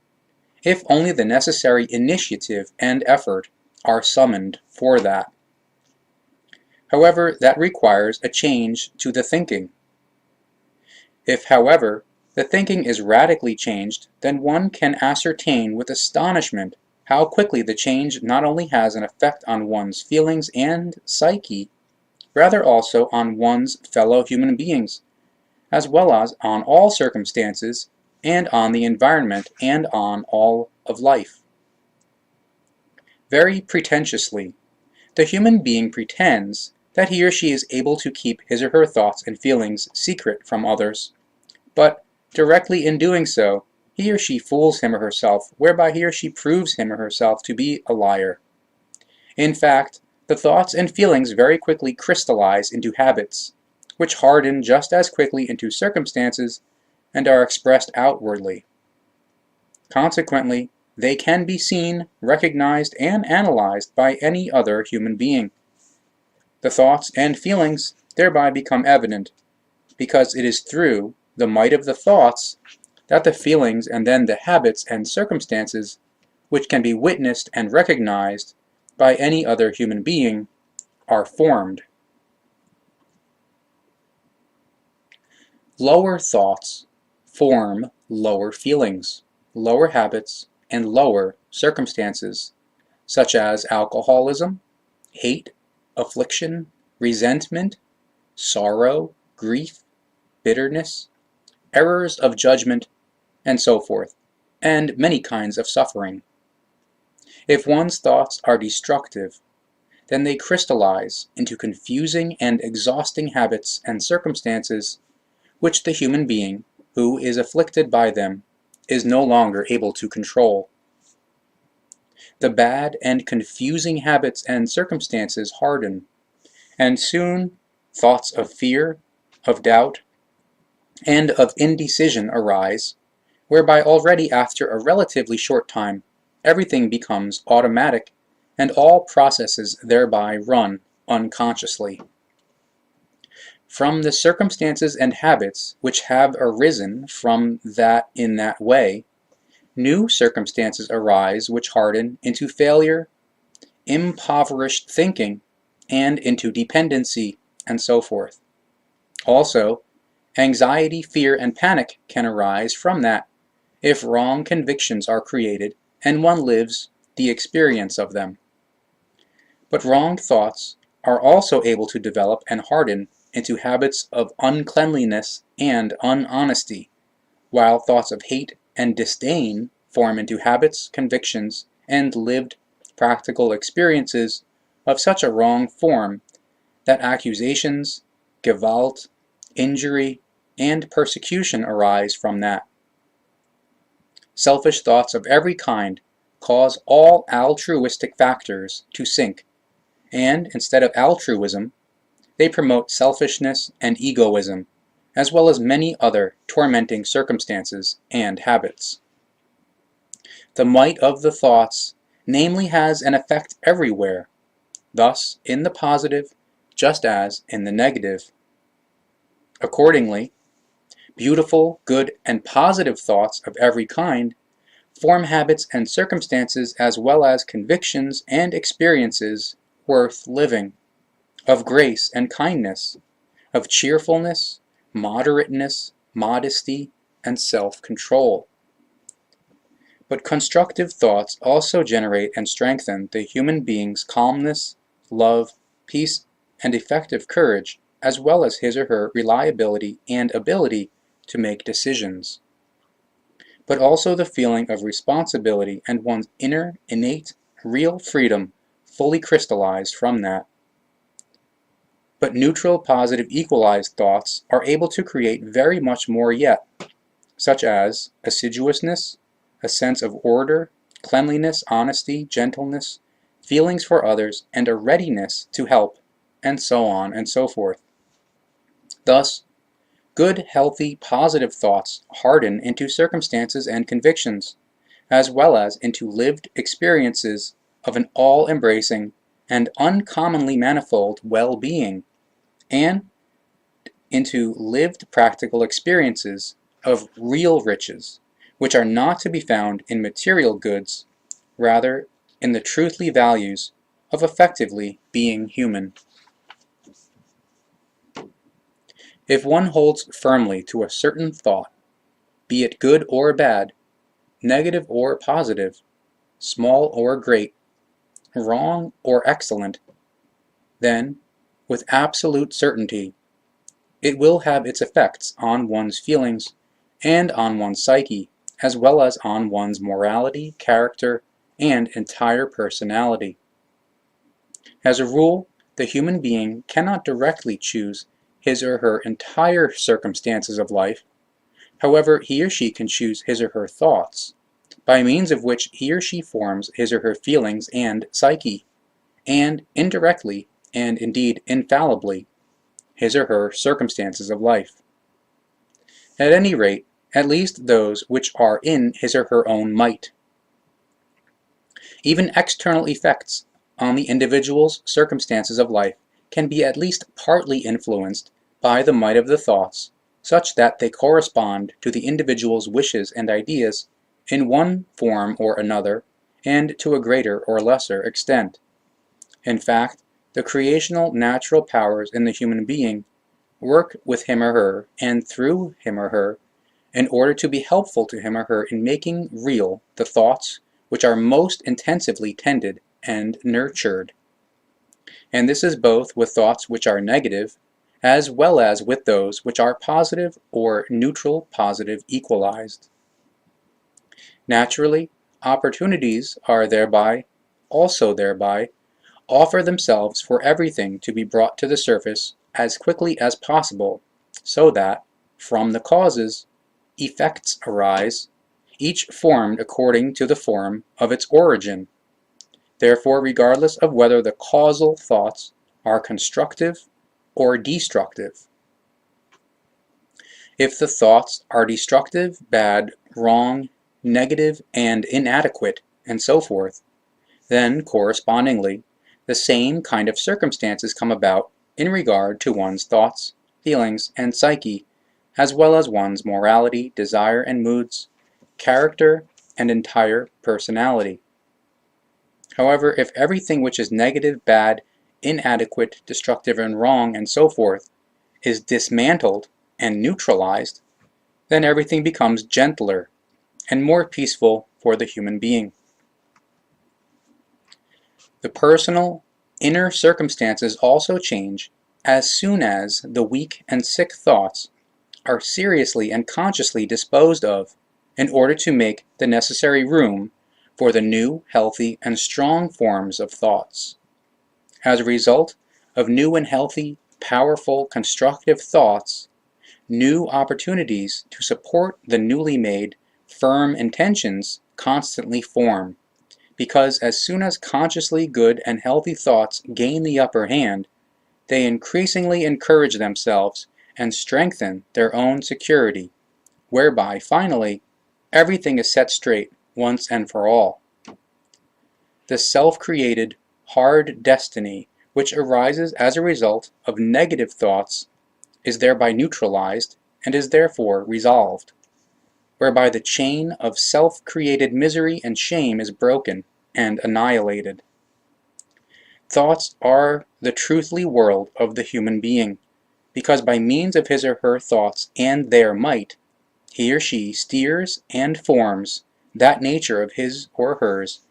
if only the necessary initiative and effort are summoned for that. However, that requires a change to the thinking. If, however, the thinking is radically changed, then one can ascertain with astonishment how quickly the change not only has an effect on one's feelings and psyche, rather also on one's fellow human beings, as well as on all circumstances and on the environment and on all of life. Very pretentiously, the human being pretends that he or she is able to keep his or her thoughts and feelings secret from others, but directly in doing so, he or she fools him or herself, whereby he or she proves him or herself to be a liar. In fact, the thoughts and feelings very quickly crystallize into habits, which harden just as quickly into circumstances and are expressed outwardly. Consequently, they can be seen, recognized, and analyzed by any other human being. The thoughts and feelings thereby become evident, because it is through the might of the thoughts that the feelings and then the habits and circumstances which can be witnessed and recognized by any other human being, are formed. Lower thoughts form lower feelings, lower habits, and lower circumstances, such as alcoholism, hate, affliction, resentment, sorrow, grief, bitterness, errors of judgment, and so forth, and many kinds of suffering. If one's thoughts are destructive, then they crystallize into confusing and exhausting habits and circumstances which the human being who is afflicted by them is no longer able to control. The bad and confusing habits and circumstances harden, and soon thoughts of fear, of doubt, and of indecision arise, whereby already after a relatively short time everything becomes automatic and all processes thereby run unconsciously. From the circumstances and habits which have arisen from that in that way, new circumstances arise which harden into failure, impoverished thinking, and into dependency, and so forth. Also, anxiety, fear, and panic can arise from that, if wrong convictions are created and one lives the experience of them. But wrong thoughts are also able to develop and harden into habits of uncleanliness and unhonesty, while thoughts of hate and disdain form into habits, convictions, and lived practical experiences of such a wrong form that accusations, Gewalt, injury, and persecution arise from that. Selfish thoughts of every kind cause all altruistic factors to sink, and instead of altruism, they promote selfishness and egoism, as well as many other tormenting circumstances and habits. The might of the thoughts namely has an effect everywhere, thus in the positive just as in the negative. Accordingly, beautiful, good, and positive thoughts of every kind form habits and circumstances as well as convictions and experiences worth living, of grace and kindness, of cheerfulness, moderateness, modesty, and self-control. But constructive thoughts also generate and strengthen the human being's calmness, love, peace, and effective courage, as well as his or her reliability and ability to make decisions. But also the feeling of responsibility and one's inner, innate, real freedom fully crystallized from that. But neutral, positive, equalized thoughts are able to create very much more yet, such as assiduousness, a sense of order, cleanliness, honesty, gentleness, feelings for others, and a readiness to help, and so on and so forth. Thus, good, healthy, positive thoughts harden into circumstances and convictions, as well as into lived experiences of an all-embracing and uncommonly manifold well-being, and into lived practical experiences of real riches, which are not to be found in material goods, rather in the truthly values of effectively being human. If one holds firmly to a certain thought, be it good or bad, negative or positive, small or great, wrong or excellent, then, with absolute certainty, it will have its effects on one's feelings and on one's psyche, as well as on one's morality, character, and entire personality. As a rule, the human being cannot directly choose his or her entire circumstances of life. However, he or she can choose his or her thoughts, by means of which he or she forms his or her feelings and psyche, and indirectly, and indeed infallibly, his or her circumstances of life. At any rate, at least those which are in his or her own might. Even external effects on the individual's circumstances of life can be at least partly influenced by the might of the thoughts, such that they correspond to the individual's wishes and ideas in one form or another, and to a greater or lesser extent. In fact, the creational natural powers in the human being work with him or her and through him or her in order to be helpful to him or her in making real the thoughts which are most intensively tended and nurtured. And this is both with thoughts which are negative, as well as with those which are positive or neutral positive equalized. Naturally, opportunities are thereby offer themselves for everything to be brought to the surface as quickly as possible, so that, from the causes, effects arise, each formed according to the form of its origin. Therefore, regardless of whether the causal thoughts are constructive or destructive. If the thoughts are destructive, bad, wrong, negative, and inadequate, and so forth, then, correspondingly, the same kind of circumstances come about in regard to one's thoughts, feelings, and psyche, as well as one's morality, desire and moods, character, and entire personality. However, if everything which is negative, bad, inadequate, destructive, and wrong, and so forth, is dismantled and neutralized, then everything becomes gentler and more peaceful for the human being. The personal, inner circumstances also change as soon as the weak and sick thoughts are seriously and consciously disposed of in order to make the necessary room for the new, healthy, and strong forms of thoughts. As a result of new and healthy, powerful, constructive thoughts, new opportunities to support the newly made, firm intentions constantly form, because as soon as consciously good and healthy thoughts gain the upper hand, they increasingly encourage themselves and strengthen their own security, whereby, finally, everything is set straight once and for all. The self-created, hard destiny which arises as a result of negative thoughts is thereby neutralized and is therefore resolved, whereby the chain of self-created misery and shame is broken and annihilated. Thoughts are the truthly world of the human being, because by means of his or her thoughts and their might, he or she steers and forms that nature of his or hers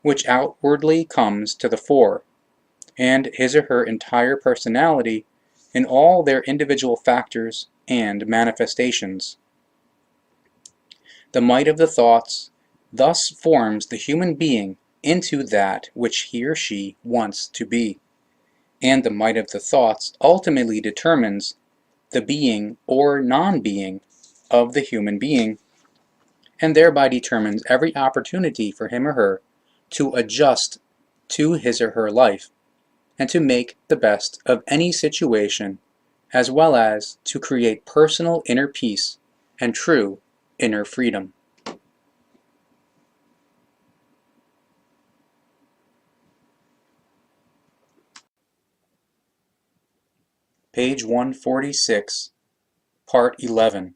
which outwardly comes to the fore, and his or her entire personality in all their individual factors and manifestations. The might of the thoughts thus forms the human being into that which he or she wants to be, and the might of the thoughts ultimately determines the being or non-being of the human being, and thereby determines every opportunity for him or her to adjust to his or her life, and to make the best of any situation, as well as to create personal inner peace and true inner freedom. Page 146, Part 11.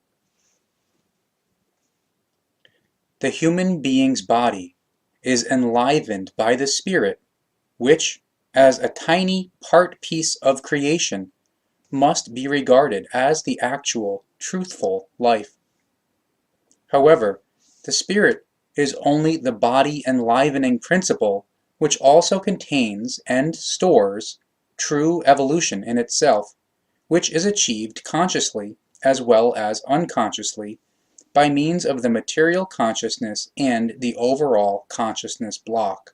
The human being's body is enlivened by the spirit, which, as a tiny part piece of creation, must be regarded as the actual, truthful life. However, the spirit is only the body enlivening principle which also contains and stores true evolution in itself, which is achieved consciously as well as unconsciously by means of the material consciousness and the overall consciousness block.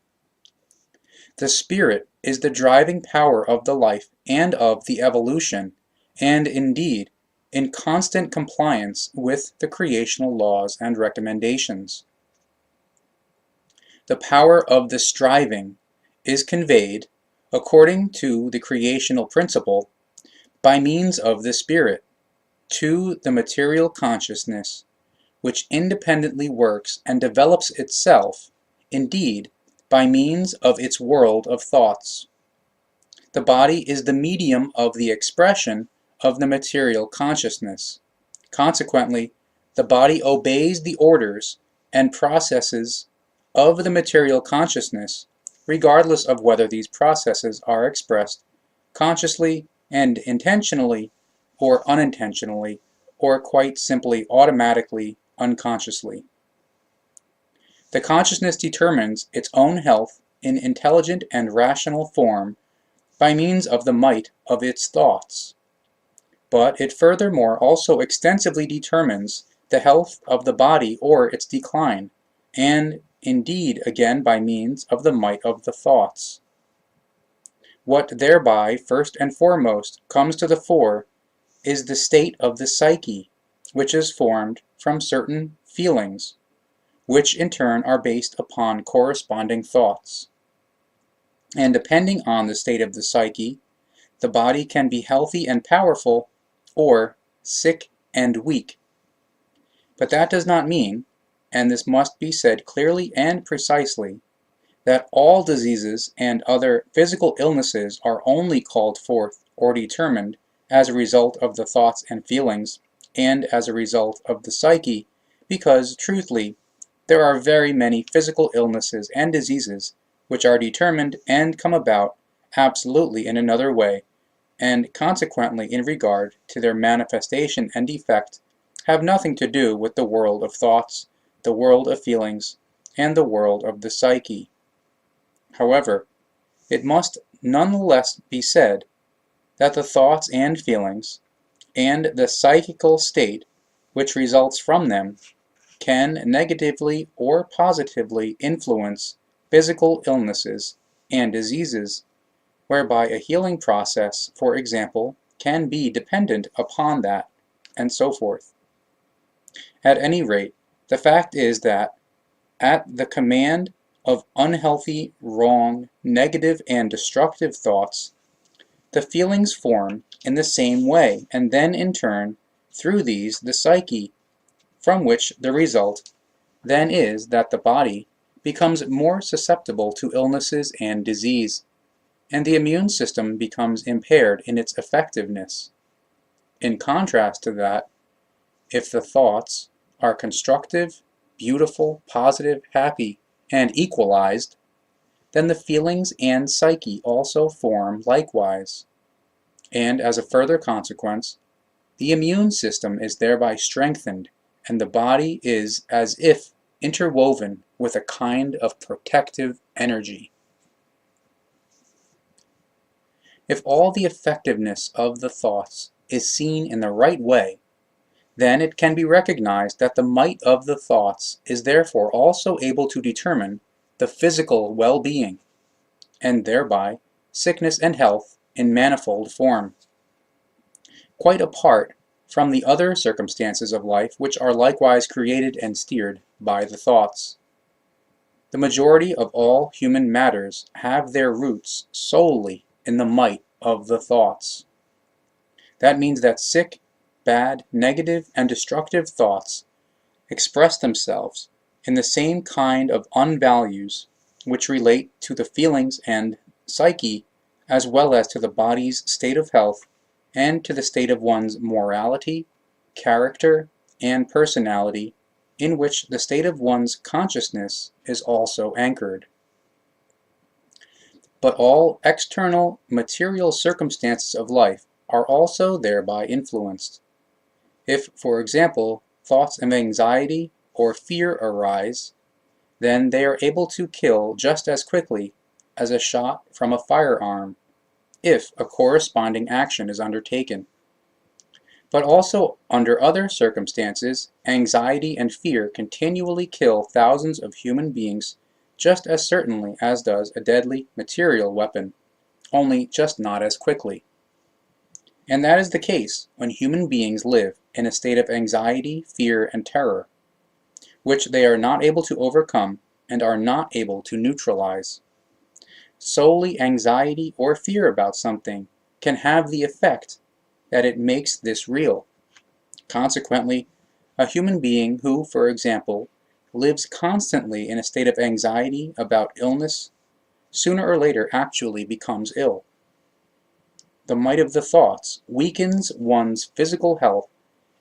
The spirit is the driving power of the life and of the evolution, and indeed, in constant compliance with the creational laws and recommendations. The power of the striving is conveyed, according to the creational principle, by means of the spirit, to the material consciousness, which independently works and develops itself, indeed, by means of its world of thoughts. The body is the medium of the expression of the material consciousness. Consequently, the body obeys the orders and processes of the material consciousness, regardless of whether these processes are expressed consciously and intentionally, or unintentionally, or quite simply automatically, unconsciously. The consciousness determines its own health in intelligent and rational form by means of the might of its thoughts. But it furthermore also extensively determines the health of the body or its decline, and indeed again by means of the might of the thoughts. What thereby first and foremost comes to the fore is the state of the psyche, which is formed from certain feelings, which in turn are based upon corresponding thoughts. And depending on the state of the psyche, the body can be healthy and powerful, or sick and weak. But that does not mean, and this must be said clearly and precisely, that all diseases and other physical illnesses are only called forth or determined as a result of the thoughts and feelings, and as a result of the psyche, because, truthfully, there are very many physical illnesses and diseases which are determined and come about absolutely in another way, and consequently in regard to their manifestation and effect have nothing to do with the world of thoughts, the world of feelings, and the world of the psyche. However, it must nonetheless be said that the thoughts and feelings, and the psychical state which results from them, can negatively or positively influence physical illnesses and diseases, whereby a healing process, for example, can be dependent upon that, and so forth. At any rate, the fact is that, at the command of unhealthy, wrong, negative, and destructive thoughts, the feelings form in the same way, and then in turn, through these, the psyche, from which the result then is that the body becomes more susceptible to illnesses and disease, and the immune system becomes impaired in its effectiveness. In contrast to that, if the thoughts are constructive, beautiful, positive, happy, and equalized, then the feelings and psyche also form likewise. And as a further consequence, the immune system is thereby strengthened, and the body is as if interwoven with a kind of protective energy. If all the effectiveness of the thoughts is seen in the right way, then it can be recognized that the might of the thoughts is therefore also able to determine the physical well-being, and thereby sickness and health in manifold form, quite apart from the other circumstances of life which are likewise created and steered by the thoughts. The majority of all human matters have their roots solely in the might of the thoughts. That means that sick, bad, negative, and destructive thoughts express themselves in the same kind of unvalues which relate to the feelings and psyche, as well as to the body's state of health and to the state of one's morality, character, and personality, in which the state of one's consciousness is also anchored. But all external material circumstances of life are also thereby influenced. If, for example, thoughts of anxiety or fear arise, then they are able to kill just as quickly as a shot from a firearm, if a corresponding action is undertaken. But also under other circumstances, anxiety and fear continually kill thousands of human beings just as certainly as does a deadly material weapon, only just not as quickly. And that is the case when human beings live in a state of anxiety, fear, and terror, which they are not able to overcome and are not able to neutralize. Solely anxiety or fear about something can have the effect that it makes this real. Consequently, a human being who, for example, lives constantly in a state of anxiety about illness, sooner or later actually becomes ill. The might of the thoughts weakens one's physical health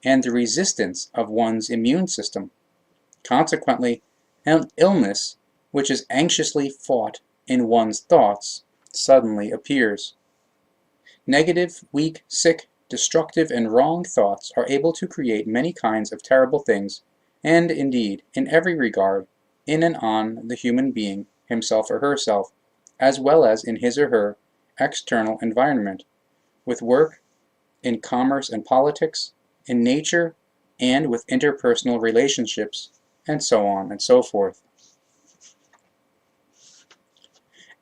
and the resistance of one's immune system. Consequently, illness which is anxiously fought in one's thoughts, suddenly appears. Negative, weak, sick, destructive, and wrong thoughts are able to create many kinds of terrible things, and indeed, in every regard, in and on the human being, himself or herself, as well as in his or her external environment, with work, in commerce and politics, in nature, and with interpersonal relationships, and so on and so forth.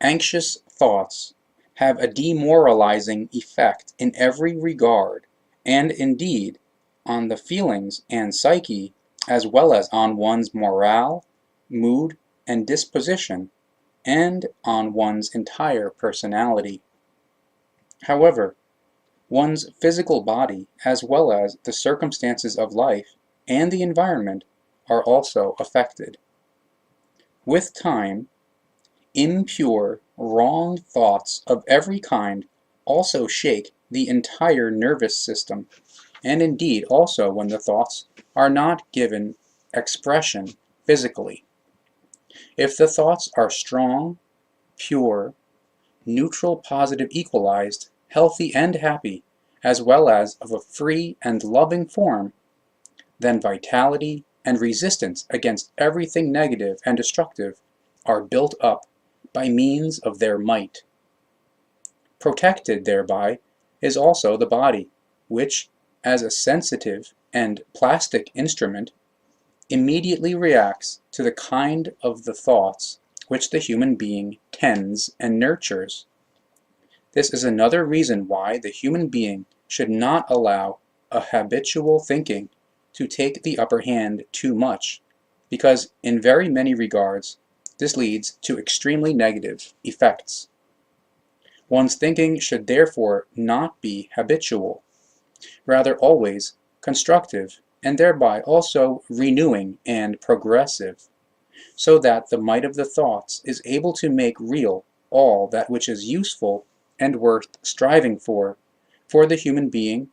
Anxious thoughts have a demoralizing effect in every regard, and indeed on the feelings and psyche, as well as on one's morale, mood, and disposition, and on one's entire personality. However, one's physical body, as well as the circumstances of life and the environment, are also affected. With time, impure, wrong thoughts of every kind also shake the entire nervous system, and indeed also when the thoughts are not given expression physically. If the thoughts are strong, pure, neutral, positive, equalized, healthy, and happy, as well as of a free and loving form, then vitality and resistance against everything negative and destructive are built up by means of their might. Protected thereby is also the body, which, as a sensitive and plastic instrument, immediately reacts to the kind of the thoughts which the human being tends and nurtures. This is another reason why the human being should not allow a habitual thinking to take the upper hand too much, because in very many regards this leads to extremely negative effects. One's thinking should therefore not be habitual, rather always constructive, and thereby also renewing and progressive, so that the might of the thoughts is able to make real all that which is useful and worth striving for the human being,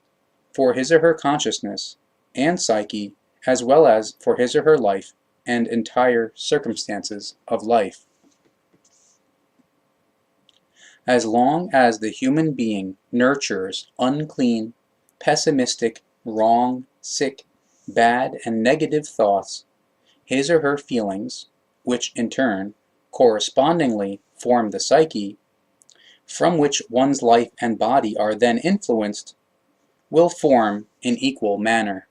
for his or her consciousness and psyche, as well as for his or her life and entire circumstances of life. As long as the human being nurtures unclean, pessimistic, wrong, sick, bad, and negative thoughts, his or her feelings, which in turn correspondingly form the psyche, from which one's life and body are then influenced, will form in equal manner.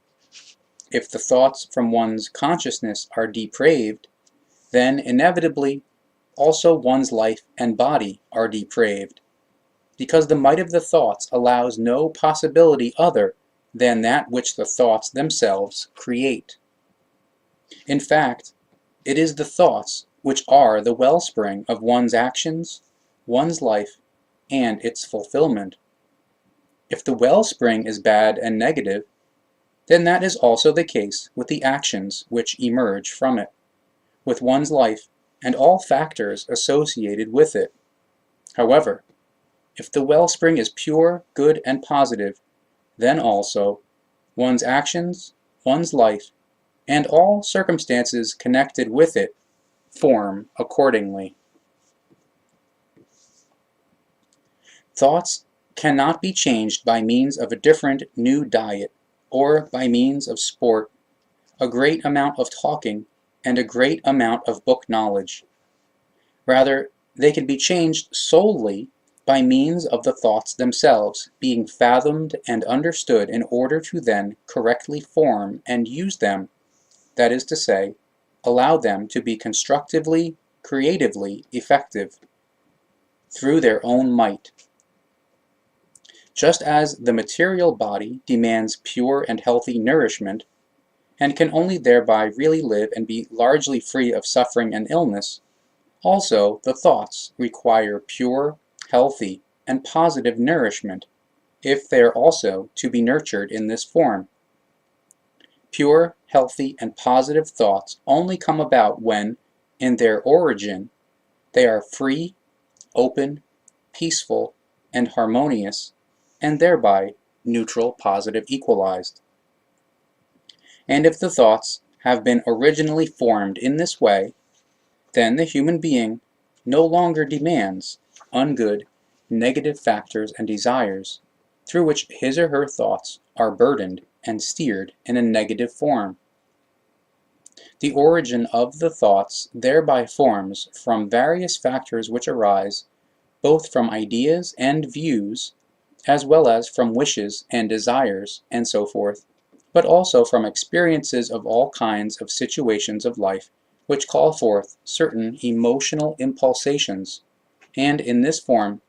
If the thoughts from one's consciousness are depraved, then inevitably also one's life and body are depraved, because the might of the thoughts allows no possibility other than that which the thoughts themselves create. In fact, it is the thoughts which are the wellspring of one's actions, one's life, and its fulfillment. If the wellspring is bad and negative, then that is also the case with the actions which emerge from it, with one's life and all factors associated with it. However, if the wellspring is pure, good, and positive, then also one's actions, one's life, and all circumstances connected with it form accordingly. Thoughts cannot be changed by means of a different new diet, or by means of sport, a great amount of talking, and a great amount of book knowledge. Rather, they can be changed solely by means of the thoughts themselves being fathomed and understood in order to then correctly form and use them, that is to say, allow them to be constructively, creatively effective through their own might. Just as the material body demands pure and healthy nourishment, and can only thereby really live and be largely free of suffering and illness, also the thoughts require pure, healthy, and positive nourishment, if they are also to be nurtured in this form. Pure, healthy, and positive thoughts only come about when, in their origin, they are free, open, peaceful, and harmonious, and thereby neutral, positive, equalized. And if the thoughts have been originally formed in this way, then the human being no longer demands ungood, negative factors and desires through which his or her thoughts are burdened and steered in a negative form. The origin of the thoughts thereby forms from various factors which arise both from ideas and views, as well as from wishes and desires, and so forth, but also from experiences of all kinds of situations of life which call forth certain emotional impulsations, and in this form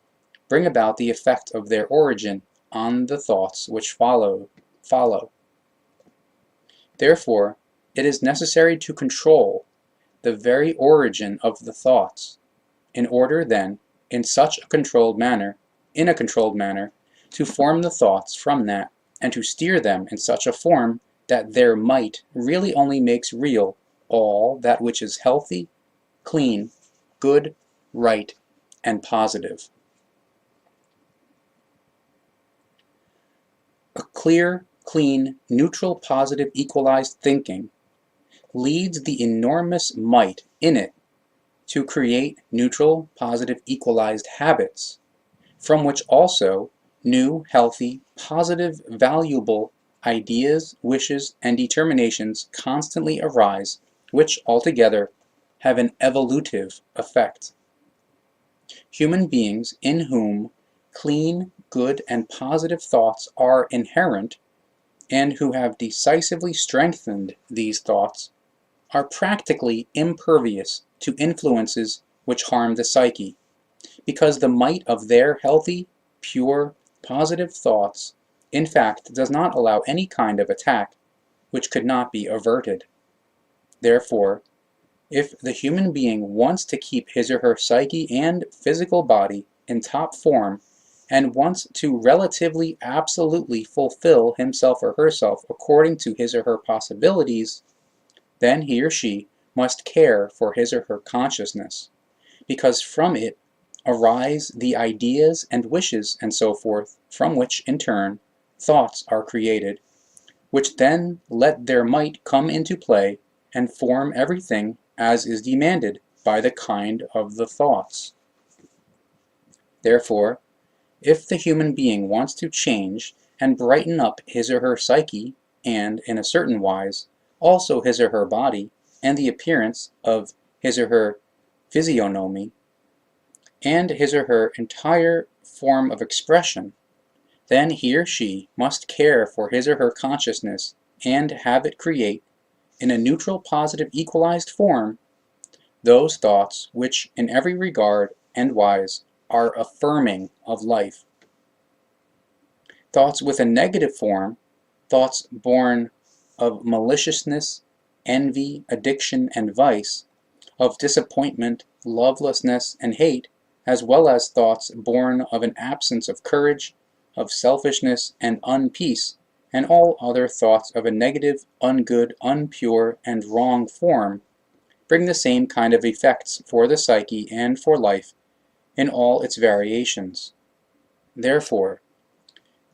bring about the effect of their origin on the thoughts which follow. Therefore, it is necessary to control the very origin of the thoughts, in order then, in a controlled manner, to form the thoughts from that, and to steer them in such a form that their might really only makes real all that which is healthy, clean, good, right, and positive. A clear, clean, neutral, positive, equalized thinking leads the enormous might in it to create neutral, positive, equalized habits, from which also new, healthy, positive, valuable ideas, wishes, and determinations constantly arise, which altogether have an evolutive effect. Human beings in whom clean, good, and positive thoughts are inherent, and who have decisively strengthened these thoughts, are practically impervious to influences which harm the psyche, because the might of their healthy, pure, positive thoughts, in fact, does not allow any kind of attack which could not be averted. Therefore, if the human being wants to keep his or her psyche and physical body in top form, and wants to relatively absolutely fulfill himself or herself according to his or her possibilities, then he or she must care for his or her consciousness, because from it arise the ideas and wishes and so forth, from which, in turn, thoughts are created, which then let their might come into play and form everything as is demanded by the kind of the thoughts. Therefore, if the human being wants to change and brighten up his or her psyche, and, in a certain wise, also his or her body, and the appearance of his or her physiognomy, and his or her entire form of expression, then he or she must care for his or her consciousness and have it create, in a neutral, positive, equalized form, those thoughts which in every regard and wise are affirming of life. Thoughts with a negative form, thoughts born of maliciousness, envy, addiction, and vice, of disappointment, lovelessness, and hate, as well as thoughts born of an absence of courage, of selfishness, and unpeace, and all other thoughts of a negative, ungood, unpure, and wrong form, bring the same kind of effects for the psyche and for life in all its variations. Therefore,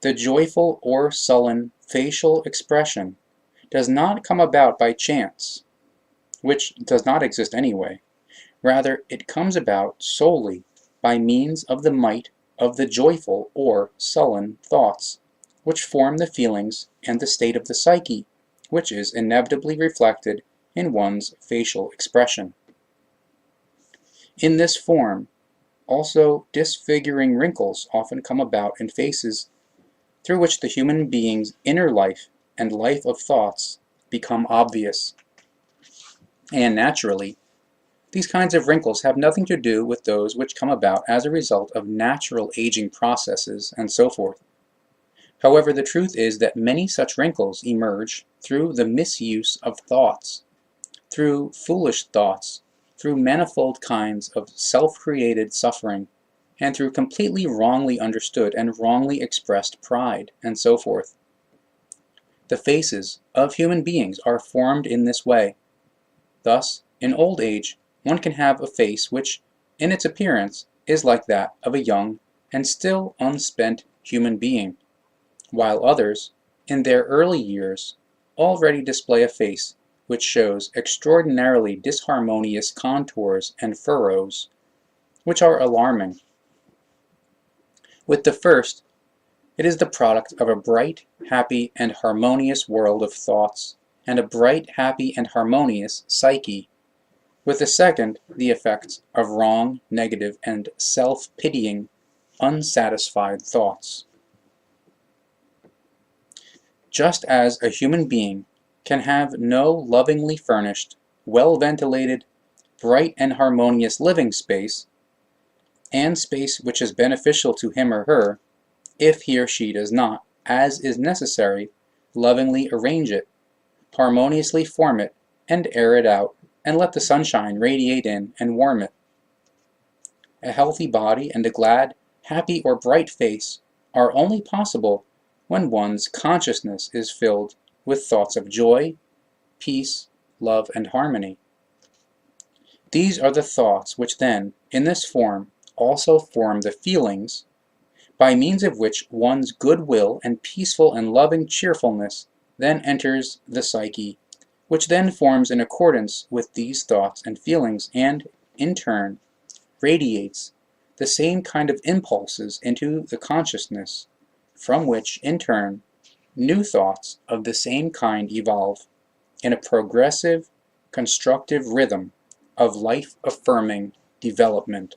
the joyful or sullen facial expression does not come about by chance, which does not exist anyway. Rather, it comes about solely by means of the might of the joyful or sullen thoughts, which form the feelings and the state of the psyche, which is inevitably reflected in one's facial expression. In this form, also disfiguring wrinkles often come about in faces through which the human being's inner life and life of thoughts become obvious. And naturally, these kinds of wrinkles have nothing to do with those which come about as a result of natural aging processes and so forth. However, the truth is that many such wrinkles emerge through the misuse of thoughts, through foolish thoughts, through manifold kinds of self-created suffering, and through completely wrongly understood and wrongly expressed pride, and so forth. The faces of human beings are formed in this way. Thus, in old age, one can have a face which, in its appearance, is like that of a young and still unspent human being, while others, in their early years, already display a face which shows extraordinarily disharmonious contours and furrows, which are alarming. With the first, it is the product of a bright, happy, and harmonious world of thoughts, and a bright, happy, and harmonious psyche. With the second, the effects of wrong, negative, and self-pitying, unsatisfied thoughts. Just as a human being can have no lovingly furnished, well-ventilated, bright and harmonious living space, and space which is beneficial to him or her, if he or she does not, as is necessary, lovingly arrange it, harmoniously form it, and air it out, and let the sunshine radiate in and warm it. A healthy body and a glad, happy, or bright face are only possible when one's consciousness is filled with thoughts of joy, peace, love, and harmony. These are the thoughts which then, in this form, also form the feelings, by means of which one's good will and peaceful and loving cheerfulness then enters the psyche, which then forms in accordance with these thoughts and feelings, and, in turn, radiates the same kind of impulses into the consciousness, from which, in turn, new thoughts of the same kind evolve, in a progressive, constructive rhythm of life-affirming development.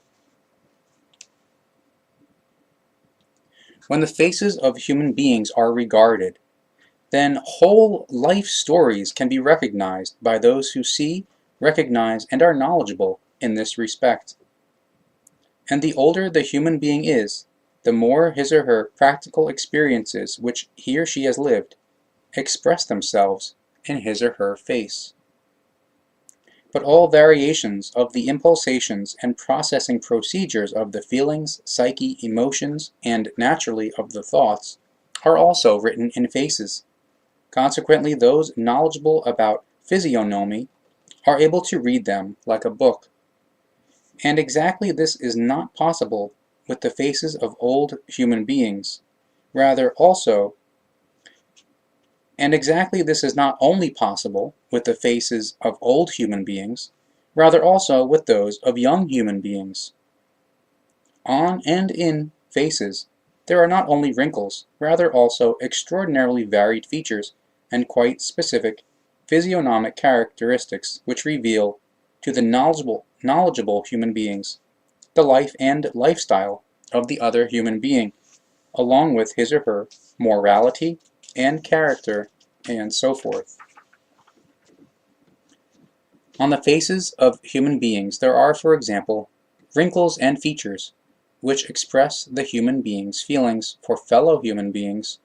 When the faces of human beings are regarded, then whole life stories can be recognized by those who see, recognize, and are knowledgeable in this respect. And the older the human being is, the more his or her practical experiences which he or she has lived express themselves in his or her face. But all variations of the impulsations and processing procedures of the feelings, psyche, emotions, and naturally of the thoughts are also written in faces. Consequently, those knowledgeable about physiognomy are able to read them like a book. And exactly this is not possible with the faces of old human beings. And exactly this is not only possible with the faces of old human beings, rather also with those of young human beings. On and in faces, there are not only wrinkles, rather also extraordinarily varied features and quite specific physiognomic characteristics which reveal to the knowledgeable human beings the life and lifestyle of the other human being, along with his or her morality and character, and so forth. On the faces of human beings there are, for example, wrinkles and features which express the human being's feelings for fellow human beings,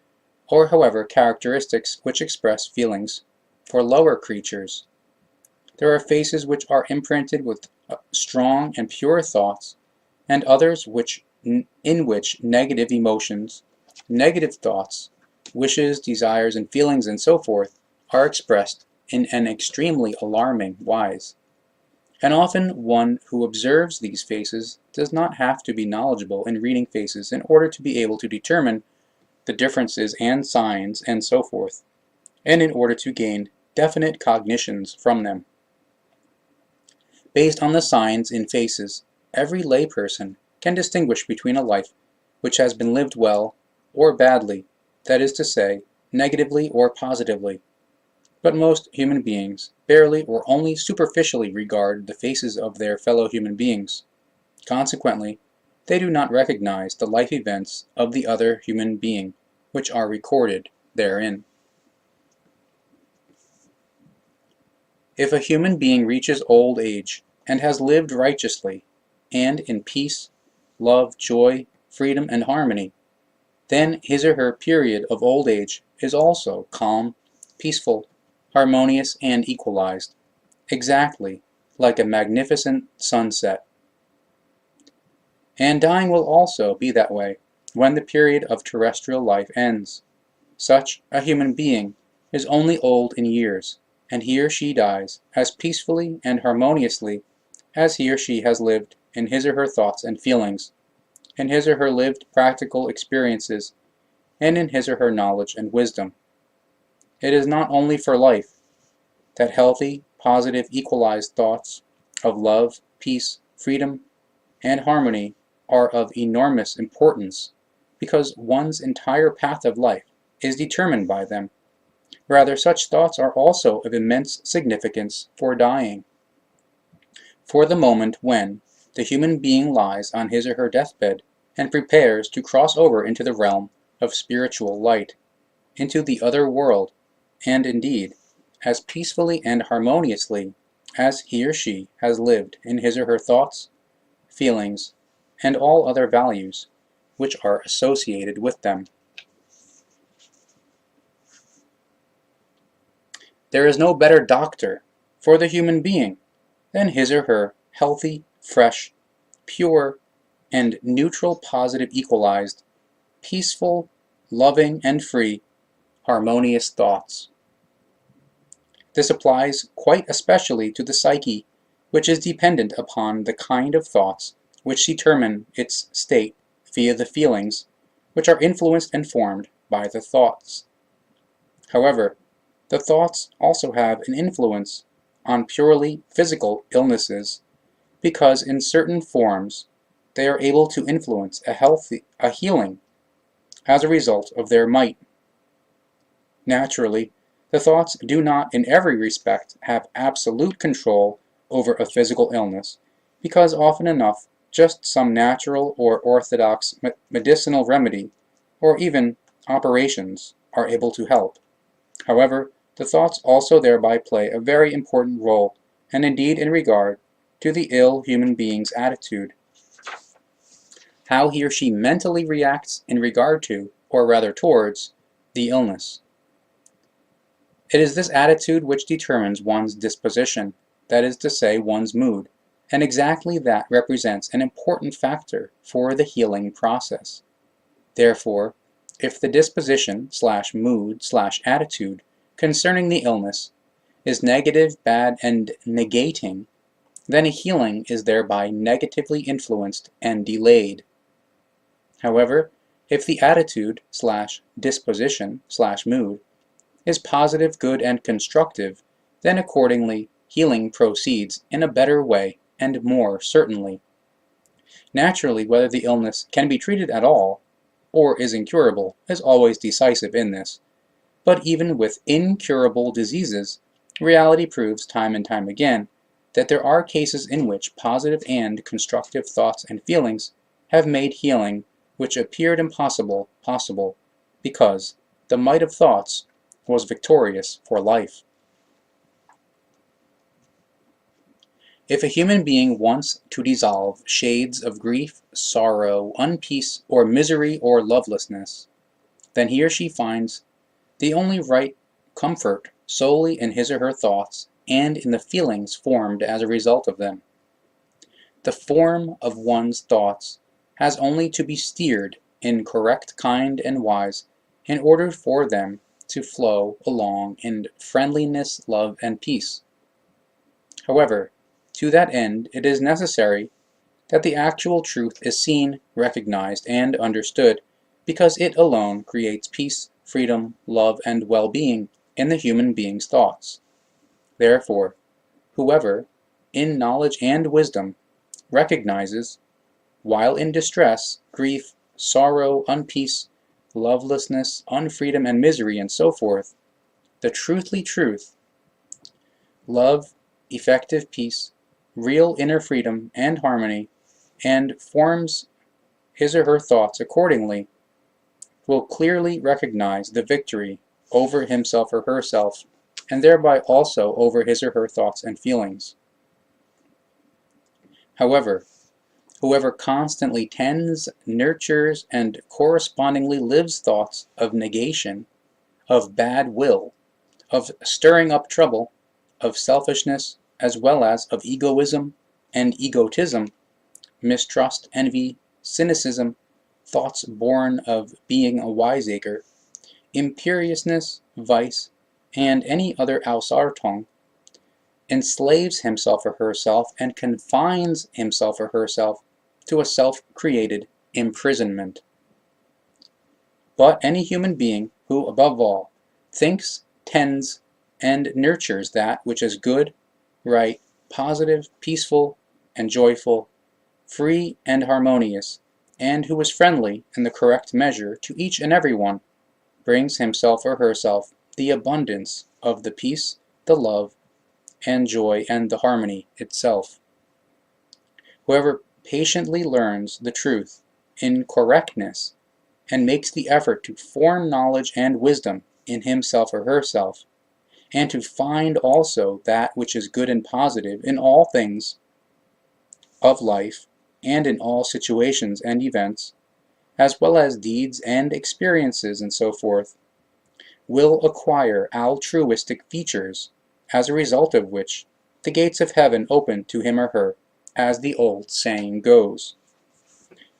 or however characteristics which express feelings for lower creatures. There are faces which are imprinted with strong and pure thoughts, and others in which negative emotions, negative thoughts, wishes, desires, and feelings, and so forth, are expressed in an extremely alarming wise. And often one who observes these faces does not have to be knowledgeable in reading faces in order to be able to determine the differences and signs and so forth, and in order to gain definite cognitions from them. Based on the signs in faces, every layperson can distinguish between a life which has been lived well or badly, that is to say, negatively or positively. But most human beings barely or only superficially regard the faces of their fellow human beings. Consequently, they do not recognize the life events of the other human being, which are recorded therein. If a human being reaches old age and has lived righteously, and in peace, love, joy, freedom, and harmony, then his or her period of old age is also calm, peaceful, harmonious, and equalized, exactly like a magnificent sunset. And dying will also be that way when the period of terrestrial life ends. Such a human being is only old in years, and he or she dies as peacefully and harmoniously as he or she has lived in his or her thoughts and feelings, in his or her lived practical experiences, and in his or her knowledge and wisdom. It is not only for life, that healthy, positive, equalized thoughts of love, peace, freedom, and harmony are of enormous importance because one's entire path of life is determined by them. Rather, such thoughts are also of immense significance for dying. For the moment when the human being lies on his or her deathbed and prepares to cross over into the realm of spiritual light, into the other world, and indeed, as peacefully and harmoniously as he or she has lived in his or her thoughts, feelings, and all other values which are associated with them. There is no better doctor for the human being than his or her healthy, fresh, pure, and neutral positive equalized, peaceful, loving, and free, harmonious thoughts. This applies quite especially to the psyche, which is dependent upon the kind of thoughts which determine its state via the feelings, which are influenced and formed by the thoughts. However, the thoughts also have an influence on purely physical illnesses, because in certain forms they are able to influence a healing as a result of their might. Naturally, the thoughts do not in every respect have absolute control over a physical illness, because often enough just some natural or orthodox medicinal remedy, or even operations, are able to help. However, the thoughts also thereby play a very important role, and indeed in regard to the ill human being's attitude. How he or she mentally reacts in regard to, or rather towards, the illness. It is this attitude which determines one's disposition, that is to say, one's mood, and exactly that represents an important factor for the healing process. Therefore, if the disposition/mood/attitude concerning the illness is negative, bad, and negating, then a healing is thereby negatively influenced and delayed. However, if the attitude/disposition/mood is positive, good, and constructive, then accordingly healing proceeds in a better way and more certainly. Naturally, whether the illness can be treated at all, or is incurable, is always decisive in this. But even with incurable diseases, reality proves time and time again that there are cases in which positive and constructive thoughts and feelings have made healing which appeared impossible possible, because the might of thoughts was victorious for life. If a human being wants to dissolve shades of grief, sorrow, unpeace, or misery or lovelessness, then he or she finds the only right comfort solely in his or her thoughts and in the feelings formed as a result of them. The form of one's thoughts has only to be steered in correct kind and wise in order for them to flow along in friendliness, love, and peace. However, to that end it is necessary that the actual truth is seen, recognized, and understood, because it alone creates peace, freedom, love, and well-being in the human being's thoughts. Therefore, whoever, in knowledge and wisdom, recognizes, while in distress, grief, sorrow, unpeace, lovelessness, unfreedom, and misery, and so forth, the truthly truth, love, effective peace, real inner freedom and harmony, and forms his or her thoughts accordingly, will clearly recognize the victory over himself or herself, and thereby also over his or her thoughts and feelings. However, whoever constantly tends, nurtures, and correspondingly lives thoughts of negation, of bad will, of stirring up trouble, of selfishness, as well as of egoism and egotism, mistrust, envy, cynicism, thoughts born of being a wiseacre, imperiousness, vice, and any other Ausartung, enslaves himself or herself and confines himself or herself to a self-created imprisonment. But any human being who, above all, thinks, tends, and nurtures that which is good, right, positive, peaceful, and joyful, free and harmonious, and who is friendly in the correct measure to each and every one, brings himself or herself the abundance of the peace, the love, and joy, and the harmony itself. Whoever patiently learns the truth in correctness and makes the effort to form knowledge and wisdom in himself or herself, and to find also that which is good and positive in all things of life and in all situations and events, as well as deeds and experiences and so forth, will acquire altruistic features, as a result of which the gates of heaven open to him or her, as the old saying goes.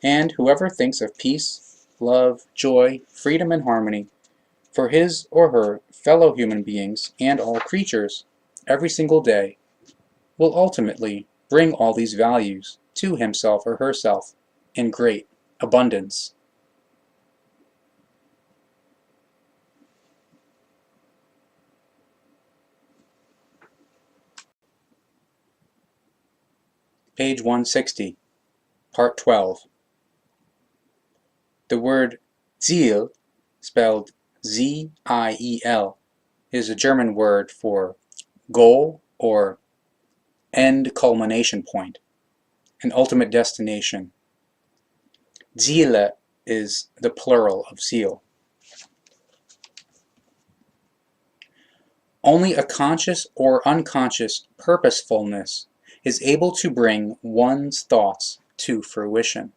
And whoever thinks of peace, love, joy, freedom, and harmony for his or her fellow human beings and all creatures every single day will ultimately bring all these values to himself or herself in great abundance. Page 160, Part 12. The word Ziel, spelled Z-I-E-L, is a German word for goal or end culmination point, an ultimate destination. Ziele is the plural of seal. Only a conscious or unconscious purposefulness is able to bring one's thoughts to fruition.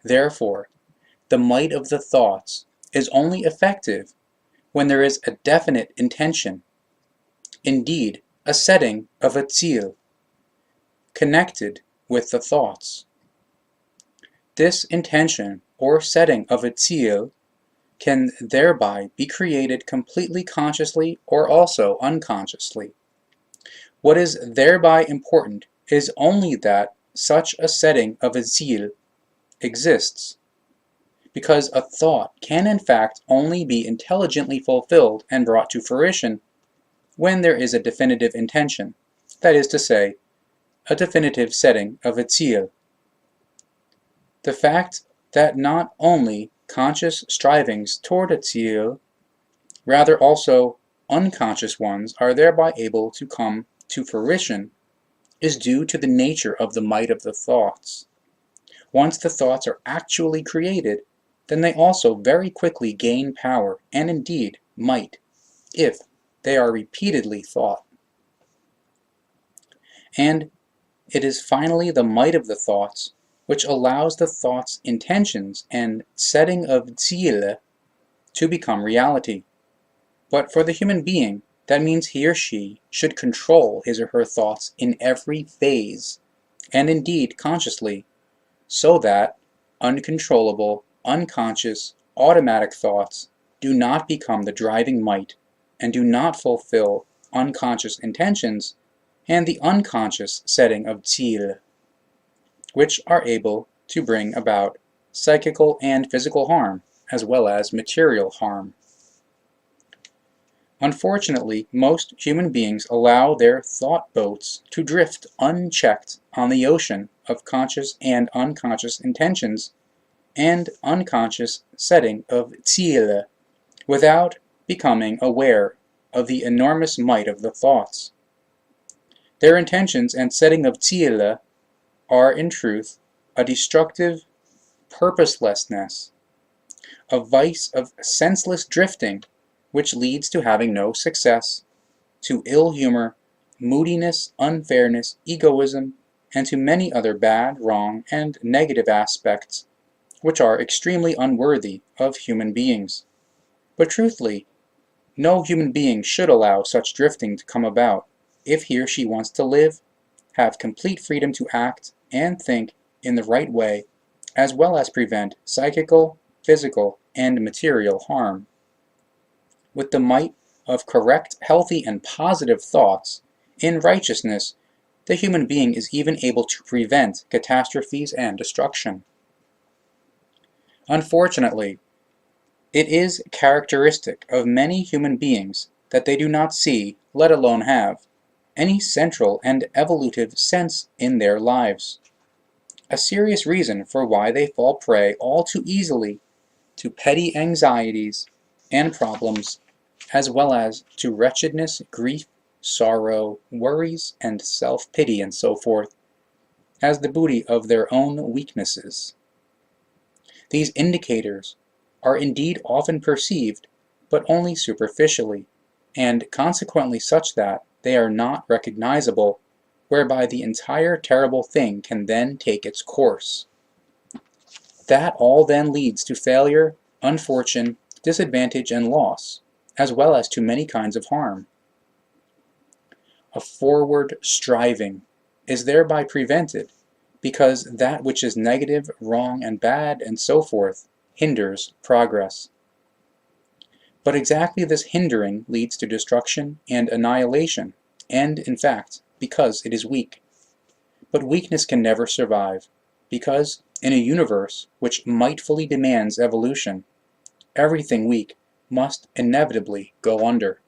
Therefore, the might of the thoughts is only effective when there is a definite intention, indeed a setting of a Ziel, connected with the thoughts. This intention or setting of a Ziel can thereby be created completely consciously or also unconsciously. What is thereby important is only that such a setting of a Ziel exists, because a thought can in fact only be intelligently fulfilled and brought to fruition when there is a definitive intention, that is to say, a definitive setting of a Ziel. The fact that not only conscious strivings toward a Ziel, rather also unconscious ones are thereby able to come to fruition is due to the nature of the might of the thoughts. Once the thoughts are actually created, then they also very quickly gain power and indeed might, if they are repeatedly thought. And it is finally the might of the thoughts which allows the thought's intentions and setting of Ziele to become reality. But for the human being, that means he or she should control his or her thoughts in every phase, and indeed consciously, so that uncontrollable, unconscious, automatic thoughts do not become the driving might and do not fulfill unconscious intentions and the unconscious setting of Ziel, which are able to bring about psychical and physical harm, as well as material harm. Unfortunately, most human beings allow their thought boats to drift unchecked on the ocean of conscious and unconscious intentions and unconscious setting of Ziele, without becoming aware of the enormous might of the thoughts. Their intentions and setting of Ziele are in truth a destructive purposelessness, a vice of senseless drifting which leads to having no success, to ill humor, moodiness, unfairness, egoism, and to many other bad, wrong, and negative aspects which are extremely unworthy of human beings. But truthfully, no human being should allow such drifting to come about if he or she wants to live, have complete freedom to act and think in the right way, as well as prevent psychical, physical, and material harm. With the might of correct, healthy, and positive thoughts, in righteousness, the human being is even able to prevent catastrophes and destruction. Unfortunately, it is characteristic of many human beings that they do not see, let alone have, any central and evolutive sense in their lives. A serious reason for why they fall prey all too easily to petty anxieties and problems, as well as to wretchedness, grief, sorrow, worries, and self-pity, and so forth, as the booty of their own weaknesses. These indicators are indeed often perceived, but only superficially, and consequently such that they are not recognizable, whereby the entire terrible thing can then take its course. That all then leads to failure, unfortune, disadvantage, and loss, as well as to many kinds of harm. A forward striving is thereby prevented, because that which is negative, wrong, and bad, and so forth, hinders progress. But exactly this hindering leads to destruction and annihilation, and, in fact, because it is weak. But weakness can never survive, because, in a universe which mightfully demands evolution, everything weak must inevitably go under.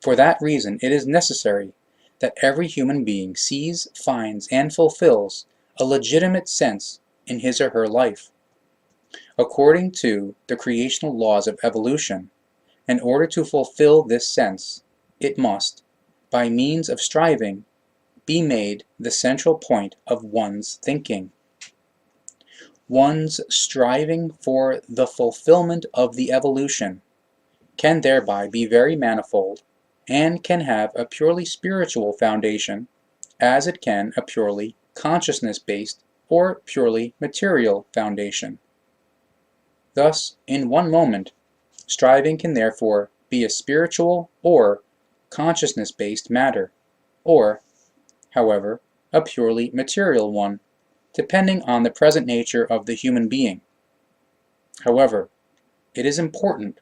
For that reason it is necessary that every human being sees, finds, and fulfills a legitimate sense in his or her life. According to the creational laws of evolution, in order to fulfill this sense, it must, by means of striving, be made the central point of one's thinking. One's striving for the fulfillment of the evolution can thereby be very manifold, and can have a purely spiritual foundation, as it can a purely consciousness-based or purely material foundation. Thus, in one moment, striving can therefore be a spiritual or consciousness-based matter, or, however, a purely material one, depending on the present nature of the human being. However, it is important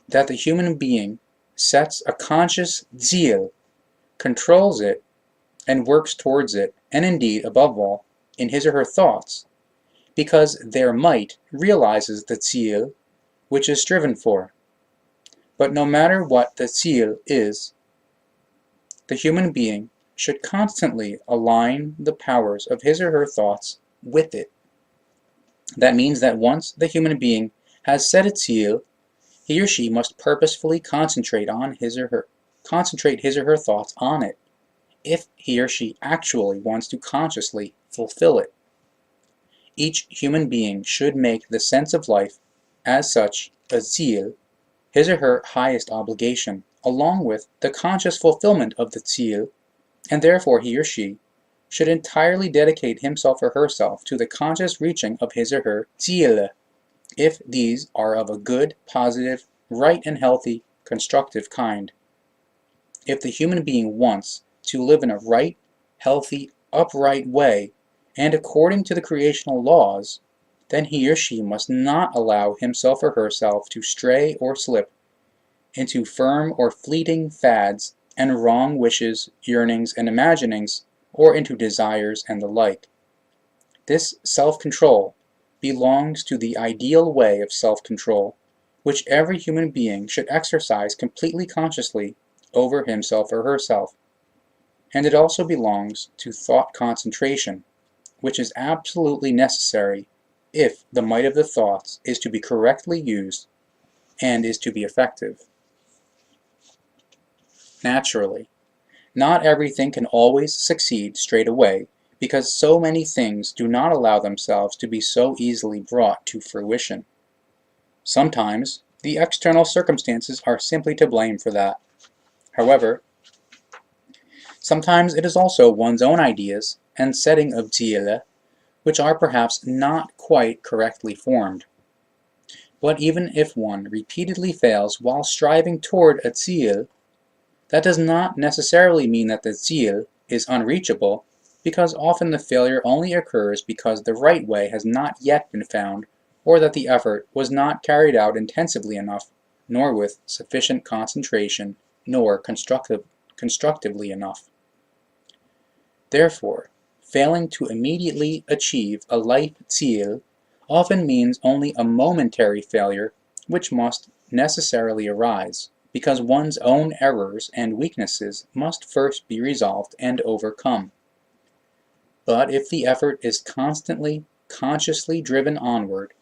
that the human being sets a conscious Ziel, controls it, and works towards it, and indeed, above all, in his or her thoughts, because their might realizes the Ziel which is striven for. But no matter what the Ziel is, the human being should constantly align the powers of his or her thoughts with it. That means that once the human being has set its Ziel, he or she must purposefully concentrate his or her thoughts on it, if he or she actually wants to consciously fulfill it. Each human being should make the sense of life, as such, a Ziel, his or her highest obligation, along with the conscious fulfillment of the Ziel, and therefore he or she should entirely dedicate himself or herself to the conscious reaching of his or her Ziele, if these are of a good, positive, right and healthy, constructive kind. If the human being wants to live in a right, healthy, upright way, and according to the creational laws, then he or she must not allow himself or herself to stray or slip into firm or fleeting fads and wrong wishes, yearnings, and imaginings, or into desires and the like. This self-control belongs to the ideal way of self-control, which every human being should exercise completely consciously over himself or herself. And it also belongs to thought concentration, which is absolutely necessary if the might of the thoughts is to be correctly used and is to be effective. Naturally, not everything can always succeed straight away, because so many things do not allow themselves to be so easily brought to fruition. Sometimes the external circumstances are simply to blame for that. However, sometimes it is also one's own ideas and setting of Ziele which are perhaps not quite correctly formed. But even if one repeatedly fails while striving toward a Ziel, that does not necessarily mean that the Ziel is unreachable, because often the failure only occurs because the right way has not yet been found, or that the effort was not carried out intensively enough, nor with sufficient concentration, nor constructively enough. Therefore, failing to immediately achieve a life Ziel often means only a momentary failure which must necessarily arise because one's own errors and weaknesses must first be resolved and overcome. But if the effort is constantly, consciously driven onward,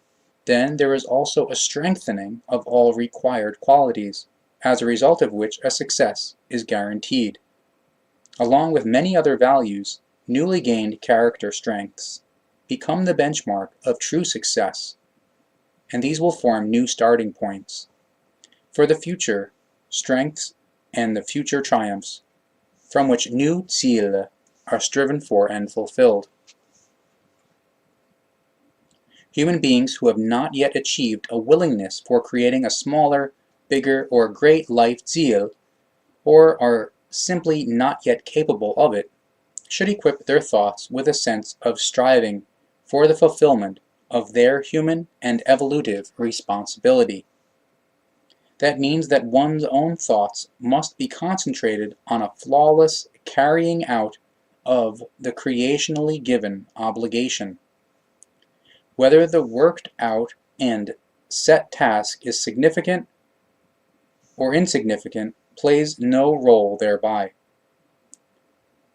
then there is also a strengthening of all required qualities, as a result of which a success is guaranteed. Along with many other values, newly gained character strengths become the benchmark of true success, and these will form new starting points for the future strengths and the future triumphs, from which new Ziele are striven for and fulfilled. Human beings who have not yet achieved a willingness for creating a smaller, bigger, or great life Ziel, or are simply not yet capable of it, should equip their thoughts with a sense of striving for the fulfillment of their human and evolutive responsibility. That means that one's own thoughts must be concentrated on a flawless carrying out of the creationally given obligation. Whether the worked out and set task is significant or insignificant plays no role thereby.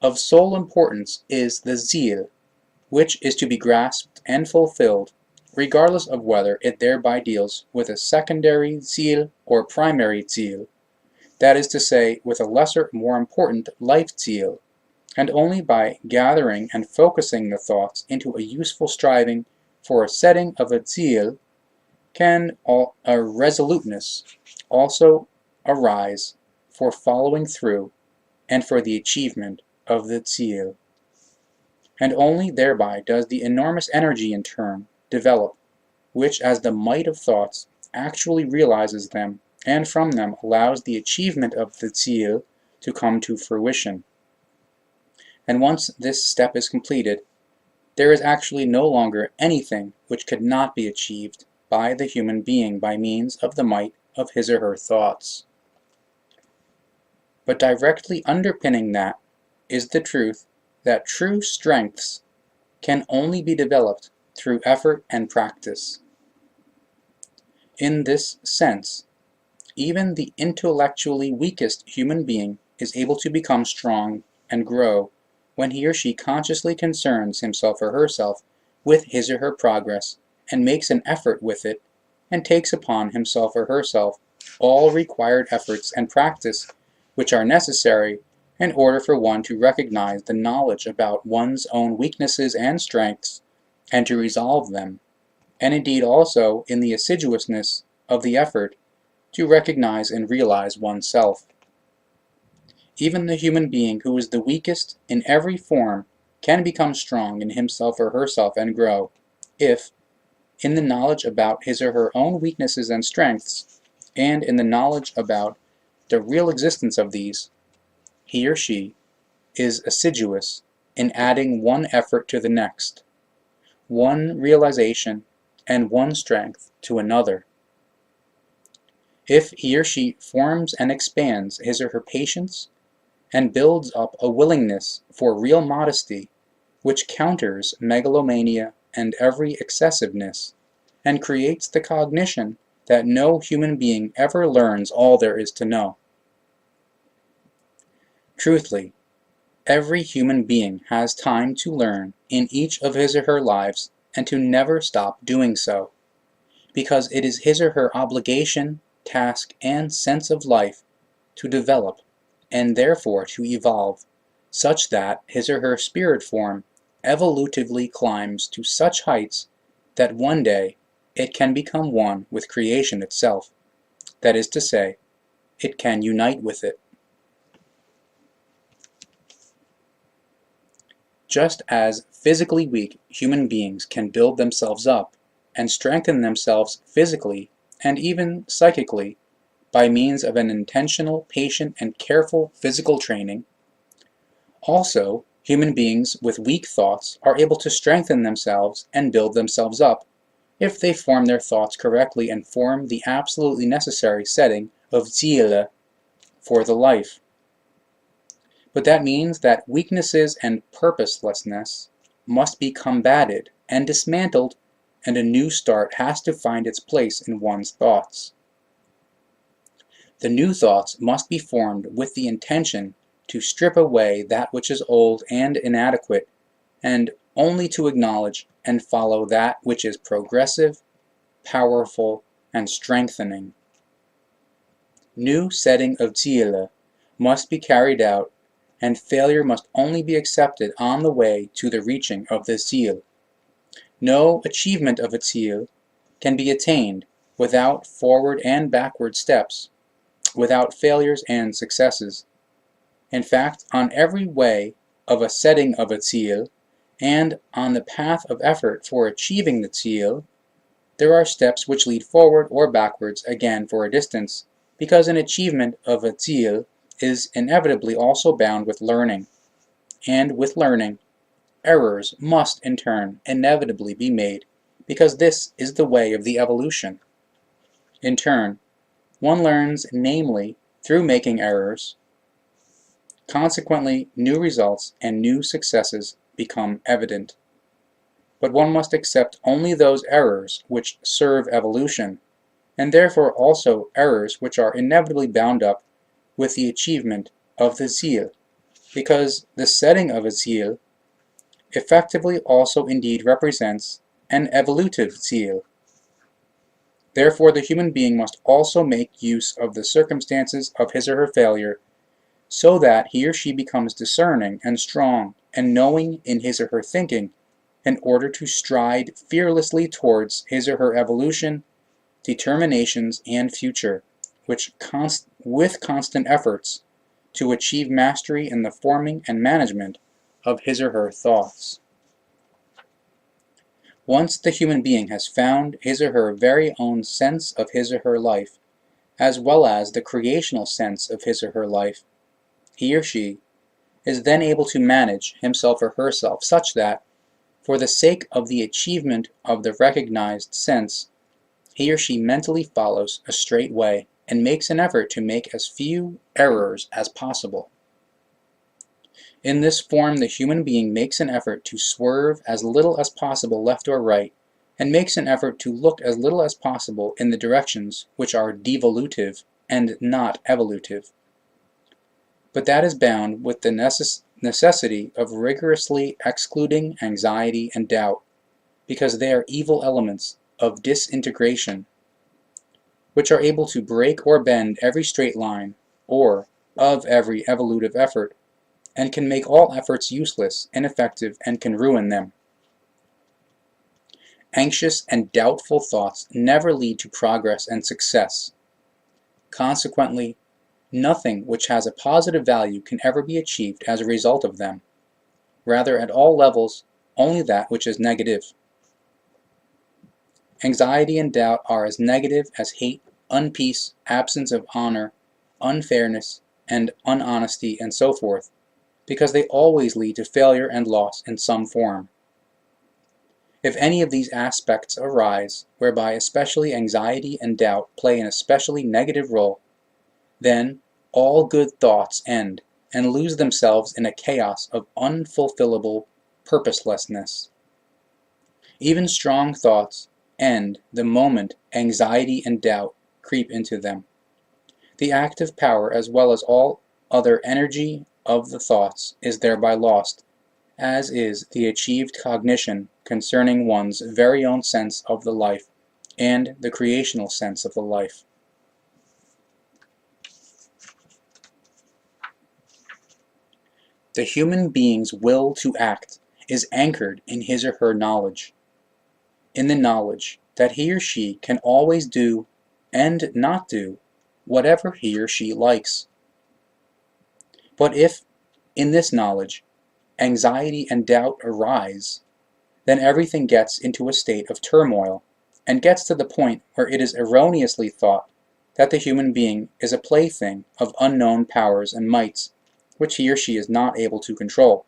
Of sole importance is the Ziel, which is to be grasped and fulfilled, regardless of whether it thereby deals with a secondary Ziel or primary Ziel, that is to say, with a lesser, more important life Ziel, and only by gathering and focusing the thoughts into a useful striving for a setting of a Ziel can a resoluteness also arise for following through and for the achievement of the Ziel. And only thereby does the enormous energy in turn develop, which as the might of thoughts actually realizes them and from them allows the achievement of the Ziel to come to fruition. And once this step is completed, there is actually no longer anything which could not be achieved by the human being by means of the might of his or her thoughts. But directly underpinning that is the truth that true strengths can only be developed through effort and practice. In this sense, even the intellectually weakest human being is able to become strong and grow when he or she consciously concerns himself or herself with his or her progress and makes an effort with it and takes upon himself or herself all required efforts and practice which are necessary in order for one to recognize the knowledge about one's own weaknesses and strengths and to resolve them, and indeed also in the assiduousness of the effort to recognize and realize oneself. Even the human being who is the weakest in every form can become strong in himself or herself and grow, if, in the knowledge about his or her own weaknesses and strengths, and in the knowledge about the real existence of these, he or she is assiduous in adding one effort to the next, one realization and one strength to another. If he or she forms and expands his or her patience, and builds up a willingness for real modesty which counters megalomania and every excessiveness, and creates the cognition that no human being ever learns all there is to know. Truthfully, every human being has time to learn in each of his or her lives and to never stop doing so, because it is his or her obligation, task, and sense of life to develop and therefore to evolve, such that his or her spirit form evolutively climbs to such heights that one day it can become one with creation itself, that is to say, it can unite with it. Just as physically weak human beings can build themselves up and strengthen themselves physically and even psychically by means of an intentional, patient, and careful physical training, also, human beings with weak thoughts are able to strengthen themselves and build themselves up if they form their thoughts correctly and form the absolutely necessary setting of Ziele for the life. But that means that weaknesses and purposelessness must be combated and dismantled, and a new start has to find its place in one's thoughts. The new thoughts must be formed with the intention to strip away that which is old and inadequate, and only to acknowledge and follow that which is progressive, powerful, and strengthening. New setting of Ziele must be carried out, and failure must only be accepted on the way to the reaching of the Ziel. No achievement of a Ziel can be attained without forward and backward steps, without failures and successes. In fact, on every way of a setting of a Ziel, and on the path of effort for achieving the Ziel, there are steps which lead forward or backwards again for a distance, because an achievement of a Ziel is inevitably also bound with learning, and with learning, errors must in turn inevitably be made, because this is the way of the evolution. In turn, one learns, namely, through making errors. Consequently, new results and new successes become evident. But one must accept only those errors which serve evolution, and therefore also errors which are inevitably bound up with the achievement of the Ziel, because the setting of a Ziel effectively also indeed represents an evolutive Ziel. Therefore the human being must also make use of the circumstances of his or her failure, so that he or she becomes discerning and strong and knowing in his or her thinking, in order to stride fearlessly towards his or her evolution, determinations, and future, with constant efforts to achieve mastery in the forming and management of his or her thoughts. Once the human being has found his or her very own sense of his or her life, as well as the creational sense of his or her life, he or she is then able to manage himself or herself such that, for the sake of the achievement of the recognized sense, he or she mentally follows a straight way and makes an effort to make as few errors as possible. In this form, the human being makes an effort to swerve as little as possible left or right, and makes an effort to look as little as possible in the directions which are devolutive and not evolutive. But that is bound with the necessity of rigorously excluding anxiety and doubt, because they are evil elements of disintegration, which are able to break or bend every straight line, or of every evolutive effort, and can make all efforts useless, ineffective, and can ruin them. Anxious and doubtful thoughts never lead to progress and success. Consequently, nothing which has a positive value can ever be achieved as a result of them. Rather, at all levels, only that which is negative. Anxiety and doubt are as negative as hate, unpeace, absence of honor, unfairness, and unhonesty, and so forth, because they always lead to failure and loss in some form. If any of these aspects arise, whereby especially anxiety and doubt play an especially negative role, then all good thoughts end and lose themselves in a chaos of unfulfillable purposelessness. Even strong thoughts end the moment anxiety and doubt creep into them. The active power, as well as all other energy of the thoughts, is thereby lost, as is the achieved cognition concerning one's very own sense of the life and the creational sense of the life. The human being's will to act is anchored in his or her knowledge, in the knowledge that he or she can always do and not do whatever he or she likes. But if, in this knowledge, anxiety and doubt arise, then everything gets into a state of turmoil, and gets to the point where it is erroneously thought that the human being is a plaything of unknown powers and mights, which he or she is not able to control.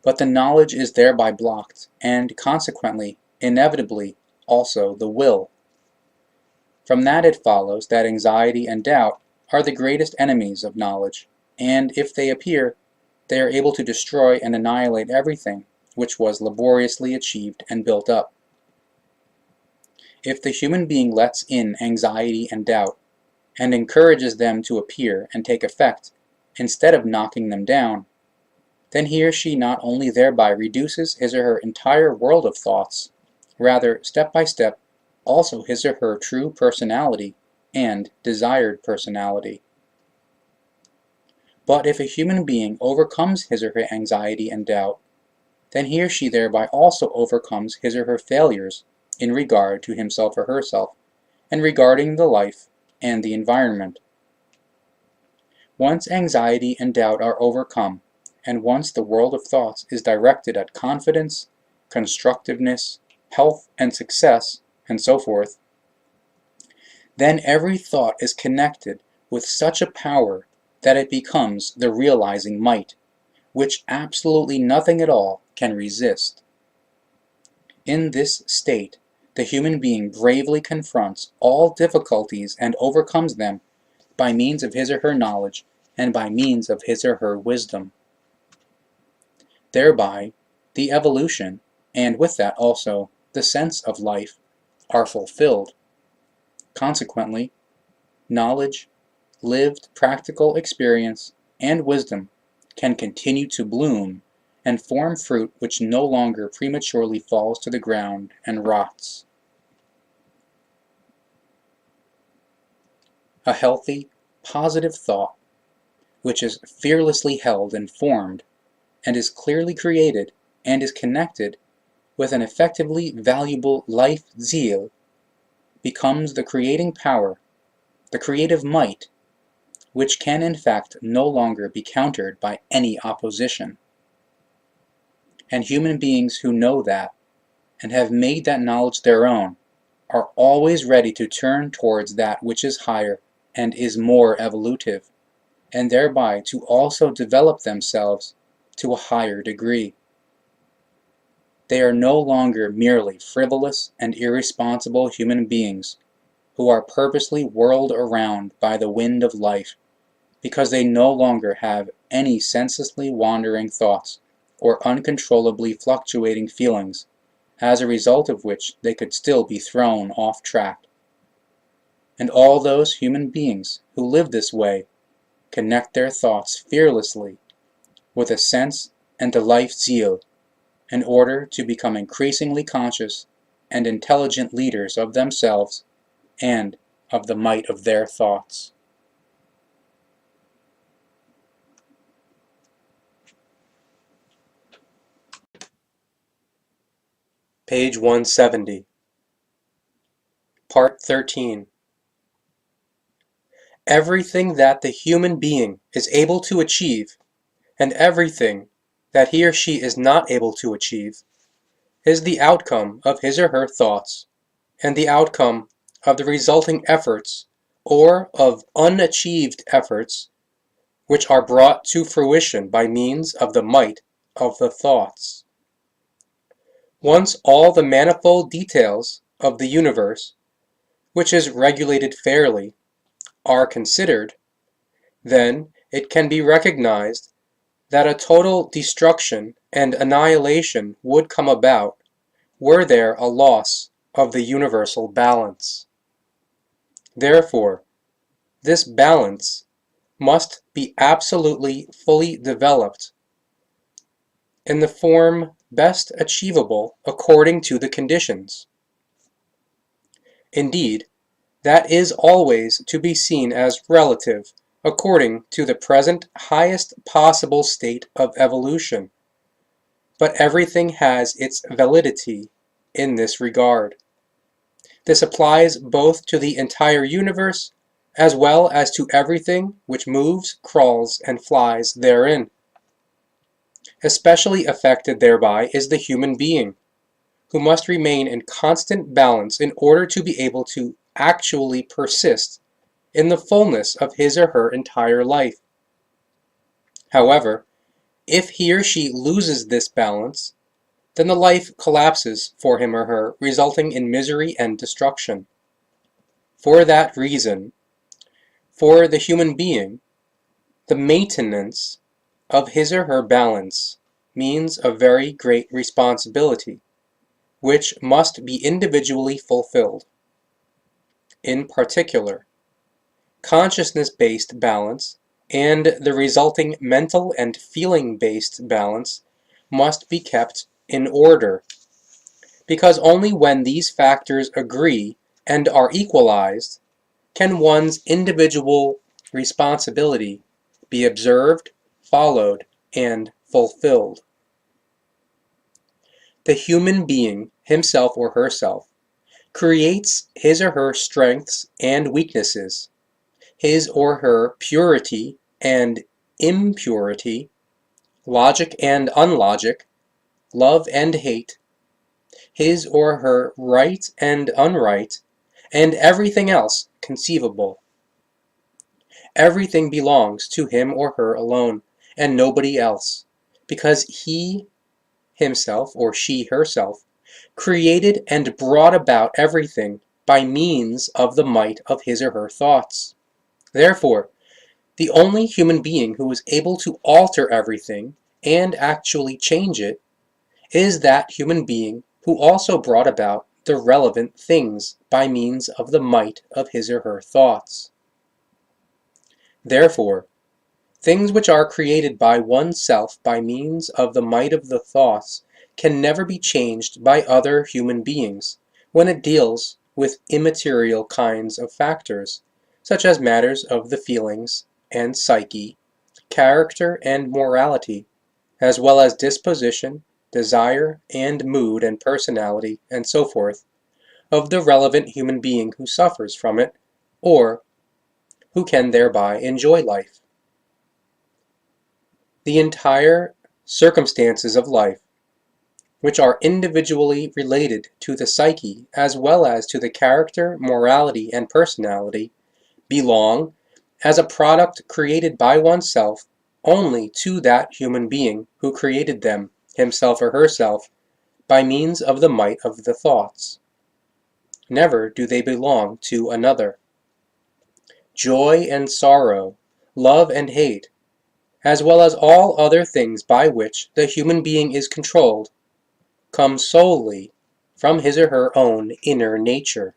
But the knowledge is thereby blocked, and consequently, inevitably, also the will. From that it follows that anxiety and doubt are the greatest enemies of knowledge, and if they appear, they are able to destroy and annihilate everything which was laboriously achieved and built up. if the human being lets in anxiety and doubt, and encourages them to appear and take effect, instead of knocking them down, then he or she not only thereby reduces his or her entire world of thoughts, rather, step by step, also his or her true personality and desired personality. But if a human being overcomes his or her anxiety and doubt, then he or she thereby also overcomes his or her failures in regard to himself or herself, and regarding the life and the environment. Once anxiety and doubt are overcome, and once the world of thoughts is directed at confidence, constructiveness, health and success, and so forth, then every thought is connected with such a power that it becomes the realizing might, which absolutely nothing at all can resist. In this state, the human being bravely confronts all difficulties and overcomes them by means of his or her knowledge and by means of his or her wisdom. Thereby, the evolution, and with that also the sense of life, are fulfilled. Consequently, knowledge, lived practical experience, and wisdom can continue to bloom and form fruit which no longer prematurely falls to the ground and rots. A healthy, positive thought, which is fearlessly held and formed, and is clearly created, and is connected with an effectively valuable life zeal, becomes the creating power, the creative might, which can in fact no longer be countered by any opposition. And human beings who know that, and have made that knowledge their own, are always ready to turn towards that which is higher and is more evolutive, and thereby to also develop themselves to a higher degree. They are no longer merely frivolous and irresponsible human beings who are purposely whirled around by the wind of life, because they no longer have any senselessly wandering thoughts or uncontrollably fluctuating feelings, as a result of which they could still be thrown off track. And all those human beings who live this way connect their thoughts fearlessly with a sense and a life zeal, in order to become increasingly conscious and intelligent leaders of themselves and of the might of their thoughts. Page 170. Part 13. Everything that the human being is able to achieve, and everything that he or she is not able to achieve, is the outcome of his or her thoughts, and the outcome of the resulting efforts, or of unachieved efforts, which are brought to fruition by means of the might of the thoughts. Once all the manifold details of the universe, which is regulated fairly, are considered, then it can be recognized that a total destruction and annihilation would come about were there a loss of the universal balance. Therefore, this balance must be absolutely fully developed in the form best achievable according to the conditions. Indeed, that is always to be seen as relative according to the present highest possible state of evolution, but everything has its validity in this regard. This applies both to the entire universe as well as to everything which moves, crawls, and flies therein. Especially affected thereby is the human being, who must remain in constant balance in order to be able to actually persist in the fullness of his or her entire life. However, if he or she loses this balance, then the life collapses for him or her, resulting in misery and destruction. For that reason, for the human being, the maintenance of his or her balance means a very great responsibility, which must be individually fulfilled. in particular. Consciousness-based balance and the resulting mental and feeling-based balance must be kept in order, because only when these factors agree and are equalized can one's individual responsibility be observed, followed, and fulfilled. The human being, himself or herself, creates his or her strengths and weaknesses, his or her purity and impurity, logic and unlogic, love and hate, his or her right and unright, and everything else conceivable. Everything belongs to him or her alone, and nobody else, because he himself or she herself created and brought about everything by means of the might of his or her thoughts. Therefore, the only human being who is able to alter everything and actually change it is that human being who also brought about the relevant things by means of the might of his or her thoughts. Therefore, things which are created by oneself by means of the might of the thoughts can never be changed by other human beings when it deals with immaterial kinds of factors, such as matters of the feelings and psyche, character and morality, as well as disposition, desire, and mood and personality, and so forth, of the relevant human being who suffers from it, or who can thereby enjoy life. The entire circumstances of life, which are individually related to the psyche as well as to the character, morality, and personality, belong, as a product created by oneself, only to that human being who created them, himself or herself, by means of the might of the thoughts. Never do they belong to another. Joy and sorrow, love and hate, as well as all other things by which the human being is controlled, come solely from his or her own inner nature.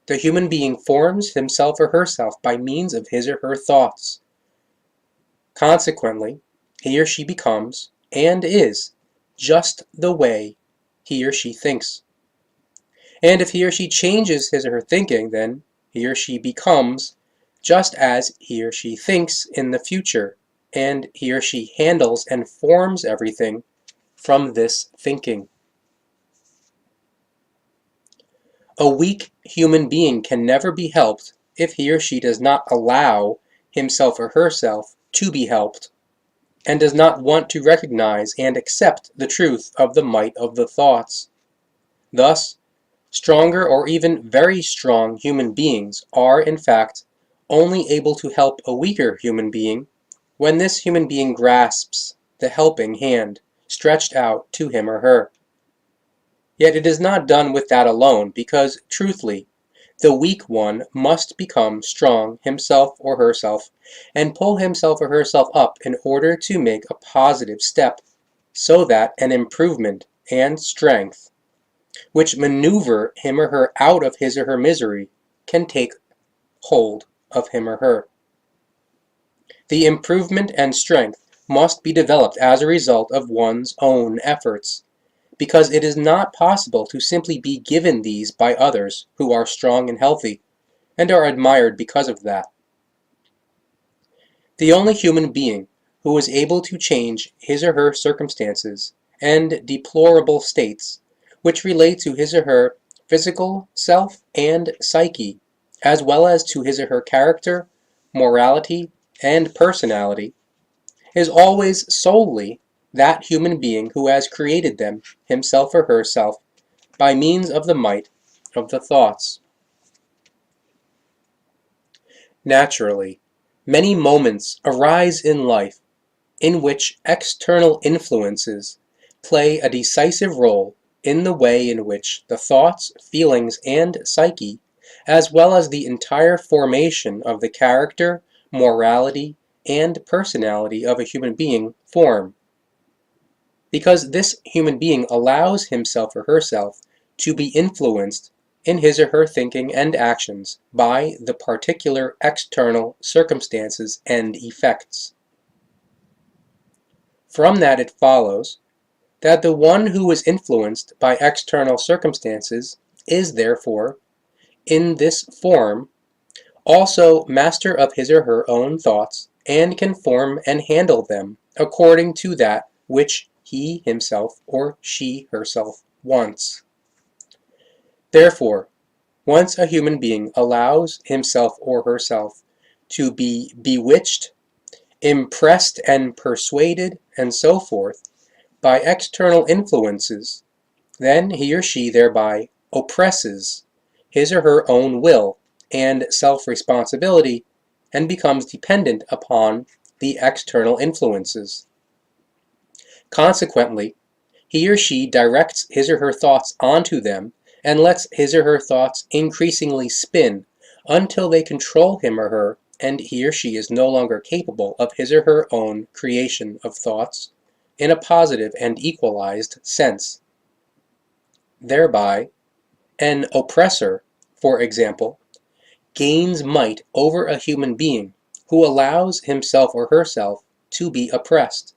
The human being forms himself or herself by means of his or her thoughts. Consequently, he or she becomes, and is, just the way he or she thinks. And if he or she changes his or her thinking, then he or she becomes just as he or she thinks in the future, and he or she handles and forms everything from this thinking. A weak human being can never be helped if he or she does not allow himself or herself to be helped, and does not want to recognize and accept the truth of the might of the thoughts. Thus, stronger or even very strong human beings are, in fact, only able to help a weaker human being when this human being grasps the helping hand stretched out to him or her. Yet it is not done with that alone, because, truthfully, the weak one must become strong himself or herself and pull himself or herself up in order to make a positive step, so that an improvement and strength, which maneuver him or her out of his or her misery, can take hold of him or her. The improvement and strength must be developed as a result of one's own efforts, because it is not possible to simply be given these by others who are strong and healthy, and are admired because of that. The only human being who is able to change his or her circumstances and deplorable states, which relate to his or her physical self and psyche, as well as to his or her character, morality, and personality, is always solely that human being who has created them, himself or herself, by means of the might of the thoughts. Naturally, many moments arise in life in which external influences play a decisive role in the way in which the thoughts, feelings, and psyche, as well as the entire formation of the character, morality, and personality of a human being form. Because this human being allows himself or herself to be influenced in his or her thinking and actions by the particular external circumstances and effects. From that it follows that the one who is influenced by external circumstances is therefore, in this form, also master of his or her own thoughts, and can form and handle them according to that which he himself or she herself wants. Therefore, once a human being allows himself or herself to be bewitched, impressed and persuaded, and so forth, by external influences, then he or she thereby oppresses his or her own will and self-responsibility and becomes dependent upon the external influences. Consequently, he or she directs his or her thoughts onto them and lets his or her thoughts increasingly spin until they control him or her, and he or she is no longer capable of his or her own creation of thoughts in a positive and equalized sense. Thereby, an oppressor, for example, gains might over a human being who allows himself or herself to be oppressed,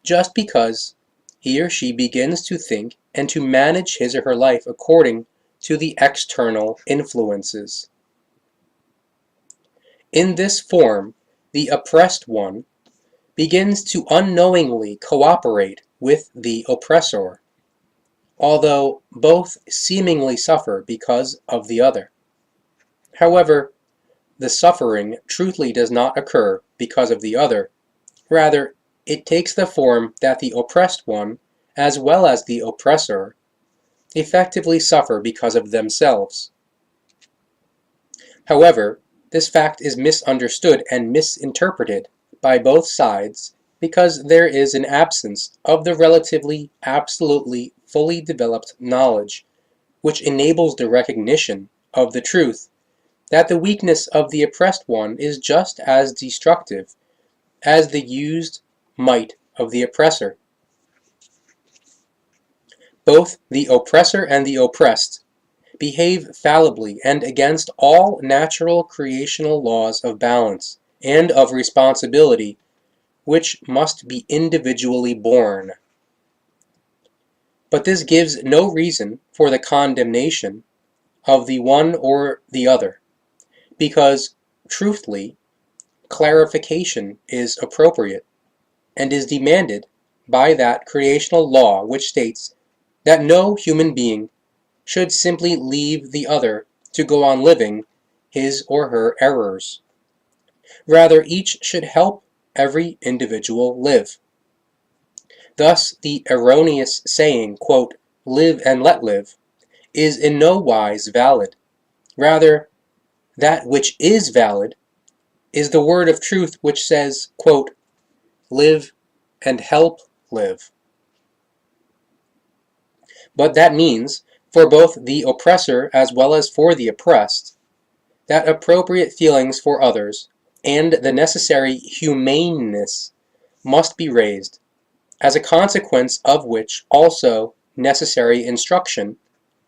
just because he or she begins to think and to manage his or her life according to the external influences. In this form, the oppressed one begins to unknowingly cooperate with the oppressor, although both seemingly suffer because of the other. However, the suffering truthfully does not occur because of the other. Rather, it takes the form that the oppressed one, as well as the oppressor, effectively suffer because of themselves. However, this fact is misunderstood and misinterpreted by both sides because there is an absence of the relatively, absolutely, fully developed knowledge which enables the recognition of the truth that the weakness of the oppressed one is just as destructive as the used might of the oppressor. Both the oppressor and the oppressed behave fallibly and against all natural creational laws of balance and of responsibility which must be individually borne. But this gives no reason for the condemnation of the one or the other, because, truthfully, clarification is appropriate and is demanded by that creational law which states that no human being should simply leave the other to go on living his or her errors. Rather, each should help every individual live. Thus, the erroneous saying, quote, "live and let live," is in no wise valid. Rather, that which is valid is the word of truth which says, quote, "live and help live." But that means, for both the oppressor as well as for the oppressed, that appropriate feelings for others and the necessary humaneness must be raised, as a consequence of which also necessary instruction,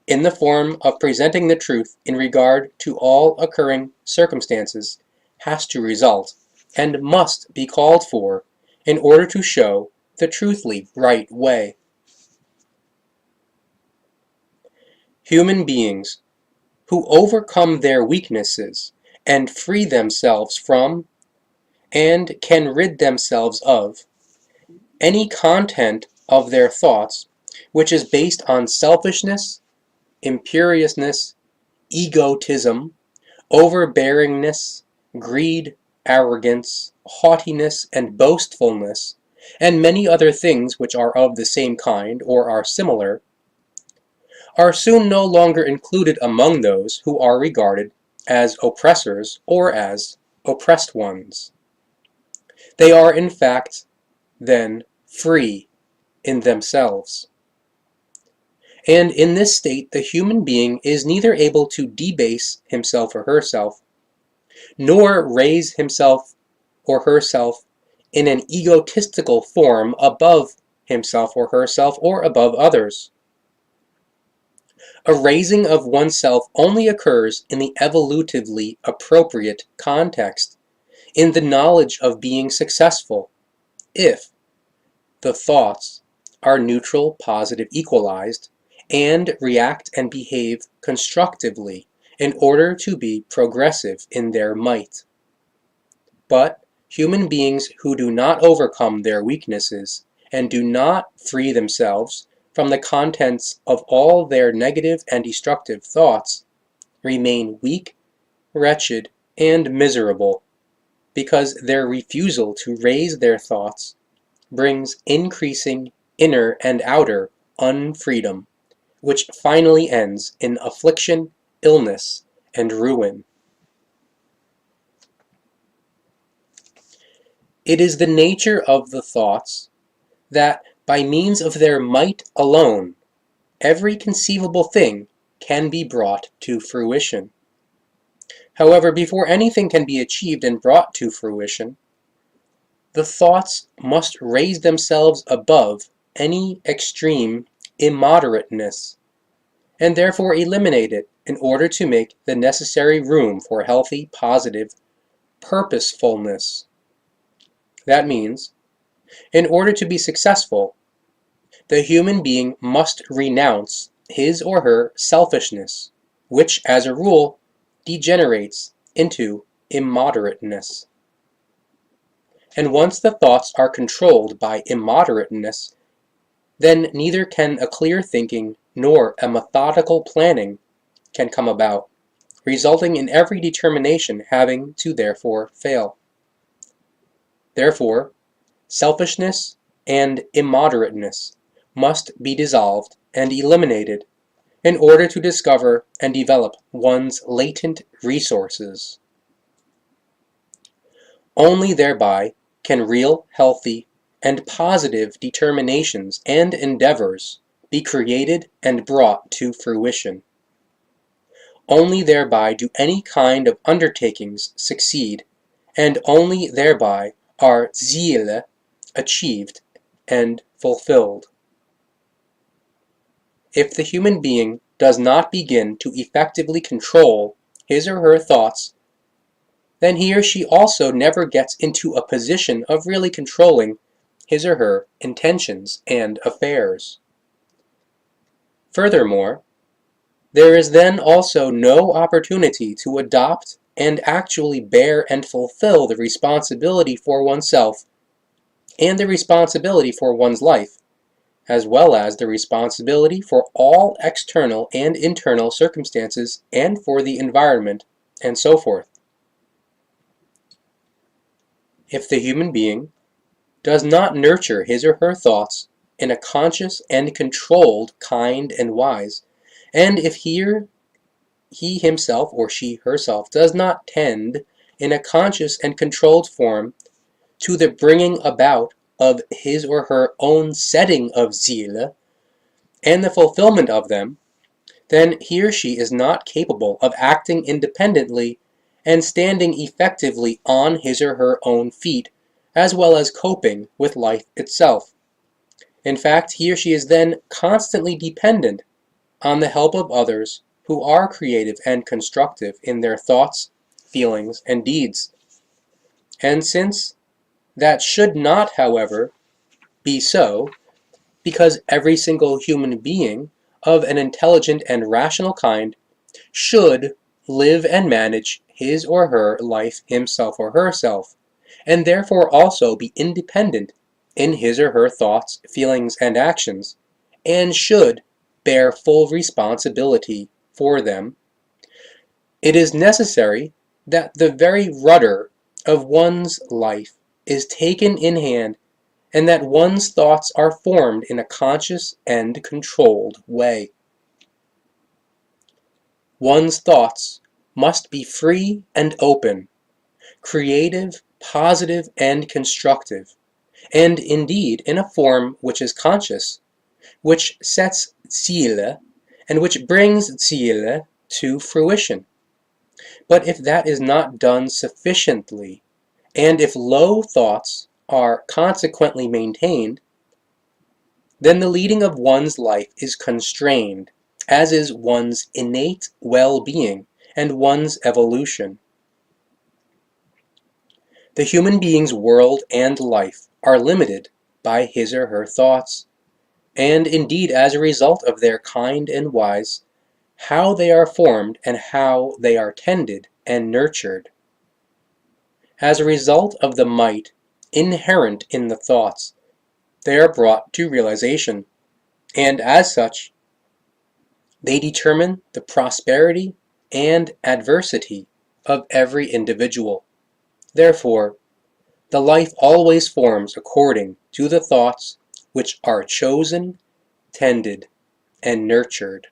in the form of presenting the truth in regard to all occurring circumstances, has to result, and must be called for, in order to show the truthfully right way. Human beings who overcome their weaknesses and free themselves from, and can rid themselves of, any content of their thoughts which is based on selfishness, imperiousness, egotism, overbearingness, greed, arrogance, haughtiness, and boastfulness, and many other things which are of the same kind or are similar, are soon no longer included among those who are regarded as oppressors or as oppressed ones. They are in fact, then, free in themselves. And in this state the human being is neither able to debase himself or herself, nor raise himself or herself in an egotistical form above himself or herself or above others. A raising of oneself only occurs in the evolutively appropriate context, in the knowledge of being successful, if the thoughts are neutral, positive, equalized, and react and behave constructively in order to be progressive in their might. But human beings who do not overcome their weaknesses and do not free themselves from the contents of all their negative and destructive thoughts remain weak, wretched, and miserable, because their refusal to raise their thoughts brings increasing inner and outer unfreedom, which finally ends in affliction, illness, and ruin. It is the nature of the thoughts that, by means of their might alone, every conceivable thing can be brought to fruition. However, before anything can be achieved and brought to fruition, the thoughts must raise themselves above any extreme immoderateness, and therefore eliminate it in order to make the necessary room for healthy, positive purposefulness. That means, in order to be successful, the human being must renounce his or her selfishness, which, as a rule, degenerates into immoderateness. And once the thoughts are controlled by immoderateness, then neither can a clear thinking nor a methodical planning can come about, resulting in every determination having to therefore fail. Therefore, selfishness and immoderateness must be dissolved and eliminated in order to discover and develop one's latent resources. Only thereby can real, healthy, and positive determinations and endeavors be created and brought to fruition. Only thereby do any kind of undertakings succeed, and only thereby are Ziele achieved and fulfilled. If the human being does not begin to effectively control his or her thoughts, then he or she also never gets into a position of really controlling his or her intentions and affairs. Furthermore, there is then also no opportunity to adopt and actually bear and fulfill the responsibility for oneself and the responsibility for one's life, as well as the responsibility for all external and internal circumstances and for the environment, and so forth. If the human being does not nurture his or her thoughts in a conscious and controlled kind and wise, and if he himself or she herself does not tend in a conscious and controlled form to the bringing about of his or her own setting of Ziele and the fulfillment of them, then he or she is not capable of acting independently and standing effectively on his or her own feet, as well as coping with life itself. In fact, he or she is then constantly dependent on the help of others who are creative and constructive in their thoughts, feelings, and deeds. And since that should not, however, be so, because every single human being of an intelligent and rational kind should live and manage his or her life himself or herself, and therefore also be independent in his or her thoughts, feelings, and actions, and should bear full responsibility for them, it is necessary that the very rudder of one's life is taken in hand and that one's thoughts are formed in a conscious and controlled way. One's thoughts must be free and open, creative, positive, and constructive, and indeed in a form which is conscious, which sets Ziele, and which brings Ziele to fruition. But if that is not done sufficiently, and if low thoughts are consequently maintained, then the leading of one's life is constrained, as is one's innate well-being and one's evolution. The human being's world and life are limited by his or her thoughts, and indeed as a result of their kind and wise, how they are formed and how they are tended and nurtured. As a result of the might inherent in the thoughts, they are brought to realization, and as such, they determine the prosperity and adversity of every individual. Therefore, the life always forms according to the thoughts which are chosen, tended, and nurtured.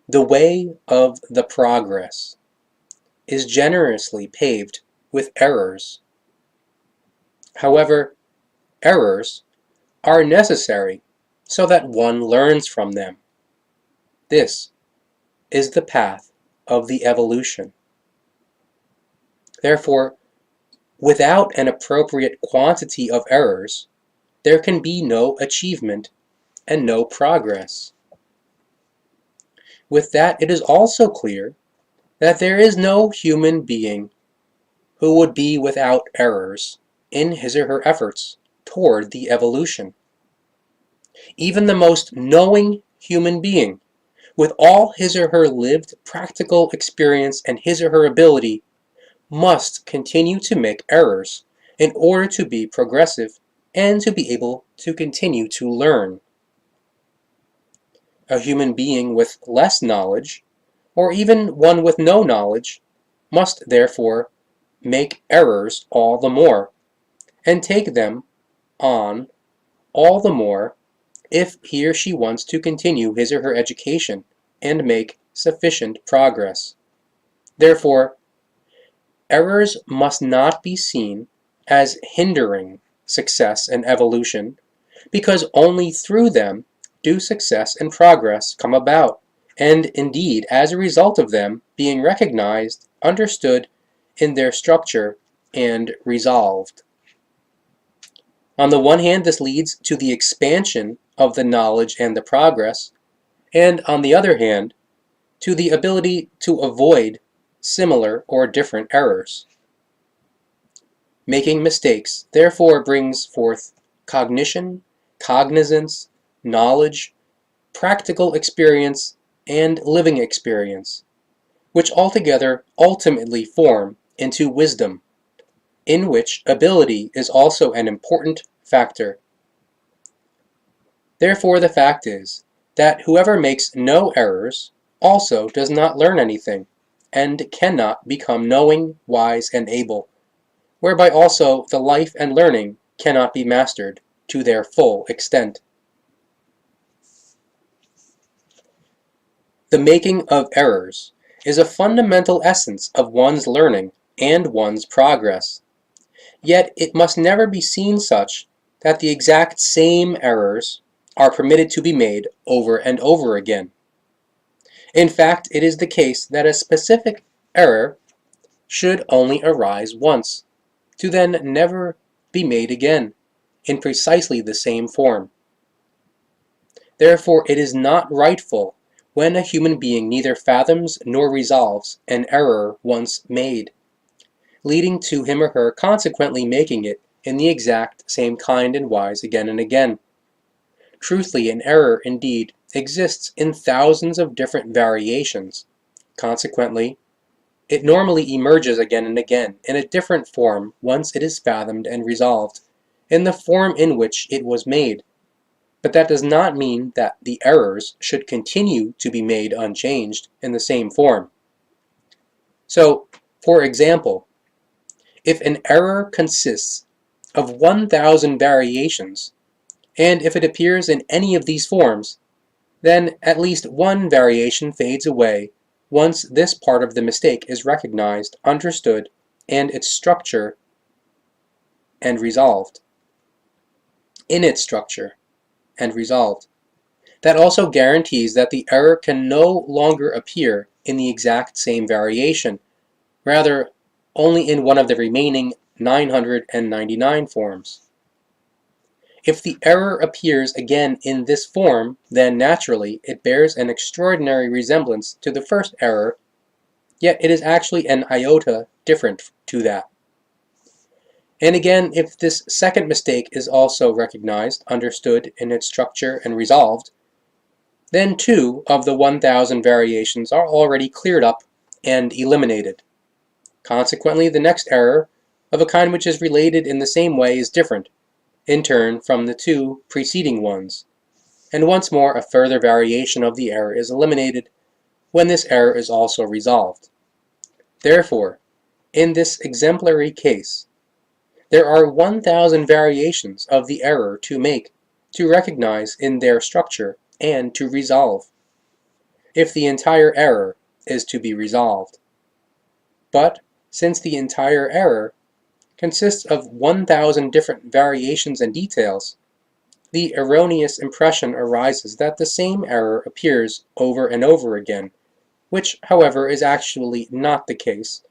The way of the progress is generously paved with errors. However, errors are necessary so that one learns from them. This is the path of the evolution. Therefore, without an appropriate quantity of errors, there can be no achievement and no progress. With that, it is also clear that there is no human being who would be without errors in his or her efforts toward the evolution. Even the most knowing human being, with all his or her lived practical experience and his or her ability, must continue to make errors in order to be progressive and to be able to continue to learn. A human being with less knowledge, or even one with no knowledge, must therefore make errors all the more, and take them on all the more if he or she wants to continue his or her education and make sufficient progress. Therefore, errors must not be seen as hindering success and evolution, because only through them do success and progress come about, and indeed as a result of them being recognized, understood in their structure, and resolved. On the one hand, this leads to the expansion of the knowledge and the progress, and on the other hand, to the ability to avoid similar or different errors. Making mistakes therefore brings forth cognition, cognizance, knowledge, practical experience, and living experience, which altogether ultimately form into wisdom, in which ability is also an important factor. Therefore, the fact is that whoever makes no errors also does not learn anything, and cannot become knowing, wise, and able, whereby also the life and learning cannot be mastered to their full extent. The making of errors is a fundamental essence of one's learning and one's progress. Yet it must never be seen such that the exact same errors are permitted to be made over and over again. In fact, it is the case that a specific error should only arise once, to then never be made again, in precisely the same form. Therefore, it is not rightful when a human being neither fathoms nor resolves an error once made, leading to him or her consequently making it in the exact same kind and wise again and again. Truthfully, an error, indeed, exists in thousands of different variations. Consequently, it normally emerges again and again in a different form once it is fathomed and resolved, in the form in which it was made. But that does not mean that the errors should continue to be made unchanged in the same form. So, for example, if an error consists of 1,000 variations, and if it appears in any of these forms, then at least one variation fades away once this part of the mistake is recognized, understood, and its structure and resolved. In its structure and resolved. That also guarantees that the error can no longer appear in the exact same variation, rather only in one of the remaining 999 forms. If the error appears again in this form, then naturally it bears an extraordinary resemblance to the first error, yet it is actually an iota different to that. And again, if this second mistake is also recognized, understood in its structure, and resolved, then 2 of the 1,000 variations are already cleared up and eliminated. Consequently, the next error, of a kind which is related in the same way, is different, in turn, from the 2 preceding ones, and once more a further variation of the error is eliminated when this error is also resolved. Therefore, in this exemplary case, there are 1,000 variations of the error to make, to recognize in their structure, and to resolve, if the entire error is to be resolved. But since the entire error consists of 1,000 different variations and details, the erroneous impression arises that the same error appears over and over again, which, however, is actually not the case,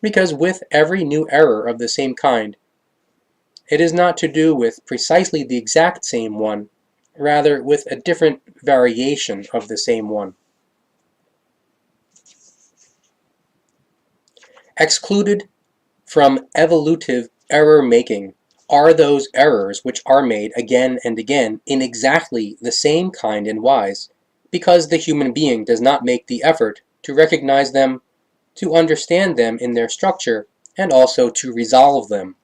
because with every new error of the same kind, it is not to do with precisely the exact same one, rather with a different variation of the same one. Excluded from evolutive error-making are those errors which are made again and again in exactly the same kind and wise, because the human being does not make the effort to recognize them, to understand them in their structure, and also to resolve them.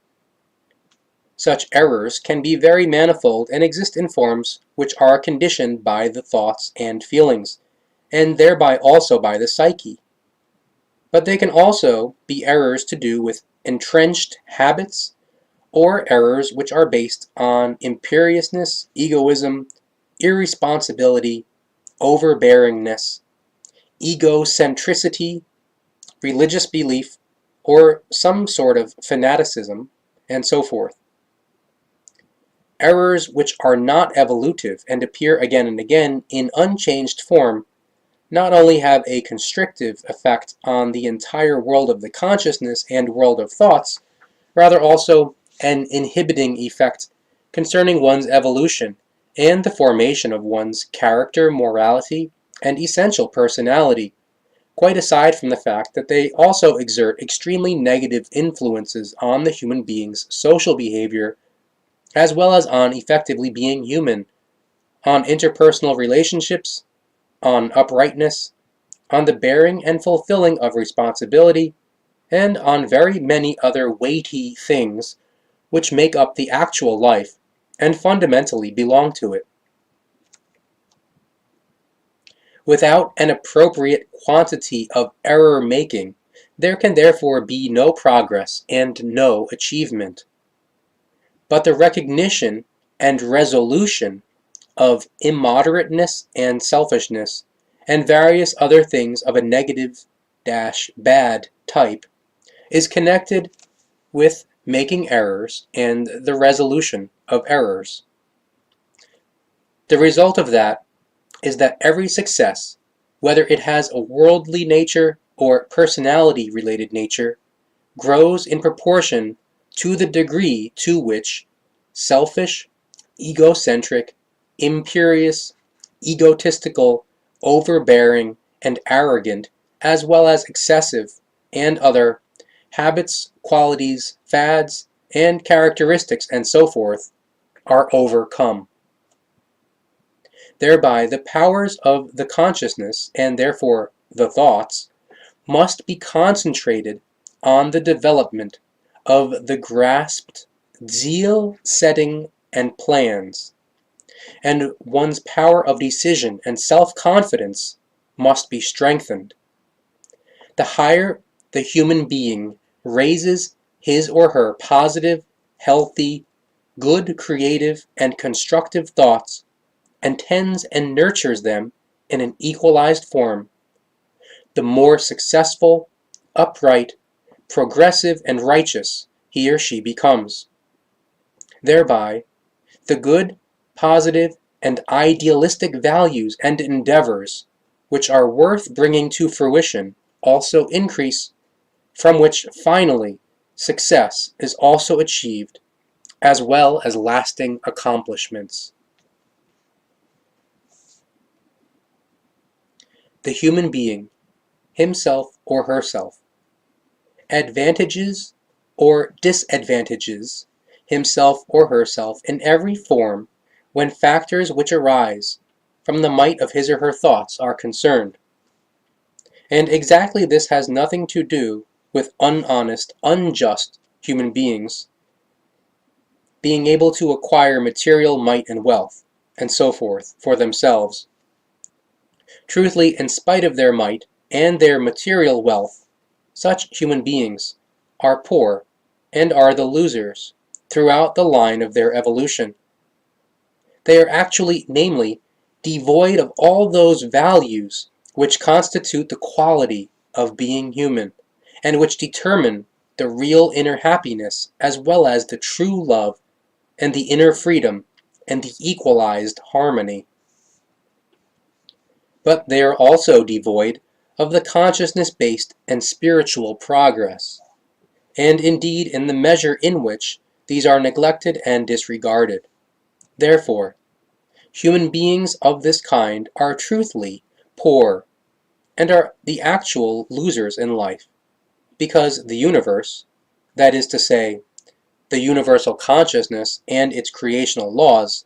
Such errors can be very manifold and exist in forms which are conditioned by the thoughts and feelings, and thereby also by the psyche. But they can also be errors to do with entrenched habits, or errors which are based on imperiousness, egoism, irresponsibility, overbearingness, egocentricity, religious belief, or some sort of fanaticism, and so forth. Errors which are not evolutive and appear again and again in unchanged form not only have a constrictive effect on the entire world of the consciousness and world of thoughts, rather also an inhibiting effect concerning one's evolution and the formation of one's character, morality, and essential personality, quite aside from the fact that they also exert extremely negative influences on the human being's social behavior, as well as on effectively being human, on interpersonal relationships, on uprightness, on the bearing and fulfilling of responsibility, and on very many other weighty things which make up the actual life and fundamentally belong to it. Without an appropriate quantity of error-making, there can therefore be no progress and no achievement. But the recognition and resolution of immoderateness and selfishness, and various other things of a negative-bad type, is connected with making errors and the resolution of errors. The result of that is that every success, whether it has a worldly nature or personality-related nature, grows in proportion to the degree to which selfish, egocentric, imperious, egotistical, overbearing, and arrogant, as well as excessive and other habits, qualities, fads, and characteristics, and so forth, are overcome. Thereby, the powers of the consciousness, and therefore the thoughts, must be concentrated on the development of the grasped zeal, setting, and plans, and one's power of decision and self-confidence must be strengthened. The higher the human being raises his or her positive, healthy, good, creative, and constructive thoughts, and tends and nurtures them in an equalized form, the more successful, upright, progressive, and righteous he or she becomes. Thereby, the good, positive, and idealistic values and endeavors which are worth bringing to fruition also increase, from which finally success is also achieved as well as lasting accomplishments. The human being, himself or herself, advantages or disadvantages himself or herself in every form when factors which arise from the might of his or her thoughts are concerned. And exactly this has nothing to do with unhonest, unjust human beings being able to acquire material might and wealth, and so forth, for themselves. Truthfully, in spite of their might and their material wealth, such human beings are poor and are the losers throughout the line of their evolution. They are actually, namely, devoid of all those values which constitute the quality of being human, and which determine the real inner happiness as well as the true love and the inner freedom and the equalized harmony. But they are also devoid of the consciousness-based and spiritual progress, and indeed in the measure in which these are neglected and disregarded. Therefore, human beings of this kind are truthfully poor and are the actual losers in life, because the universe, that is to say, the universal consciousness and its creational laws,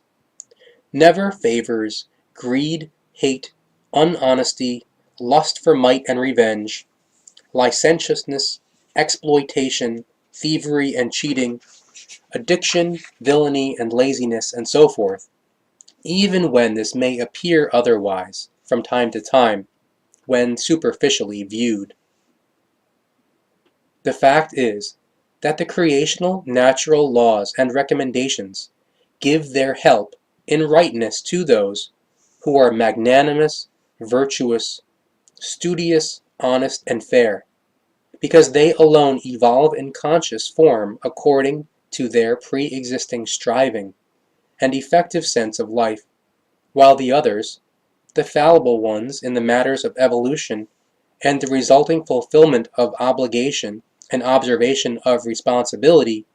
never favors greed, hate, unhonesty, lust for might and revenge, licentiousness, exploitation, thievery and cheating, addiction, villainy and laziness, and so forth, even when this may appear otherwise from time to time, when superficially viewed. The fact is that the creational natural laws and recommendations give their help in rightness to those who are magnanimous, virtuous, studious, honest, and fair, because they alone evolve in conscious form according to their pre-existing striving and effective sense of life, while the others, the fallible ones in the matters of evolution and the resulting fulfillment of obligation and observation of responsibility,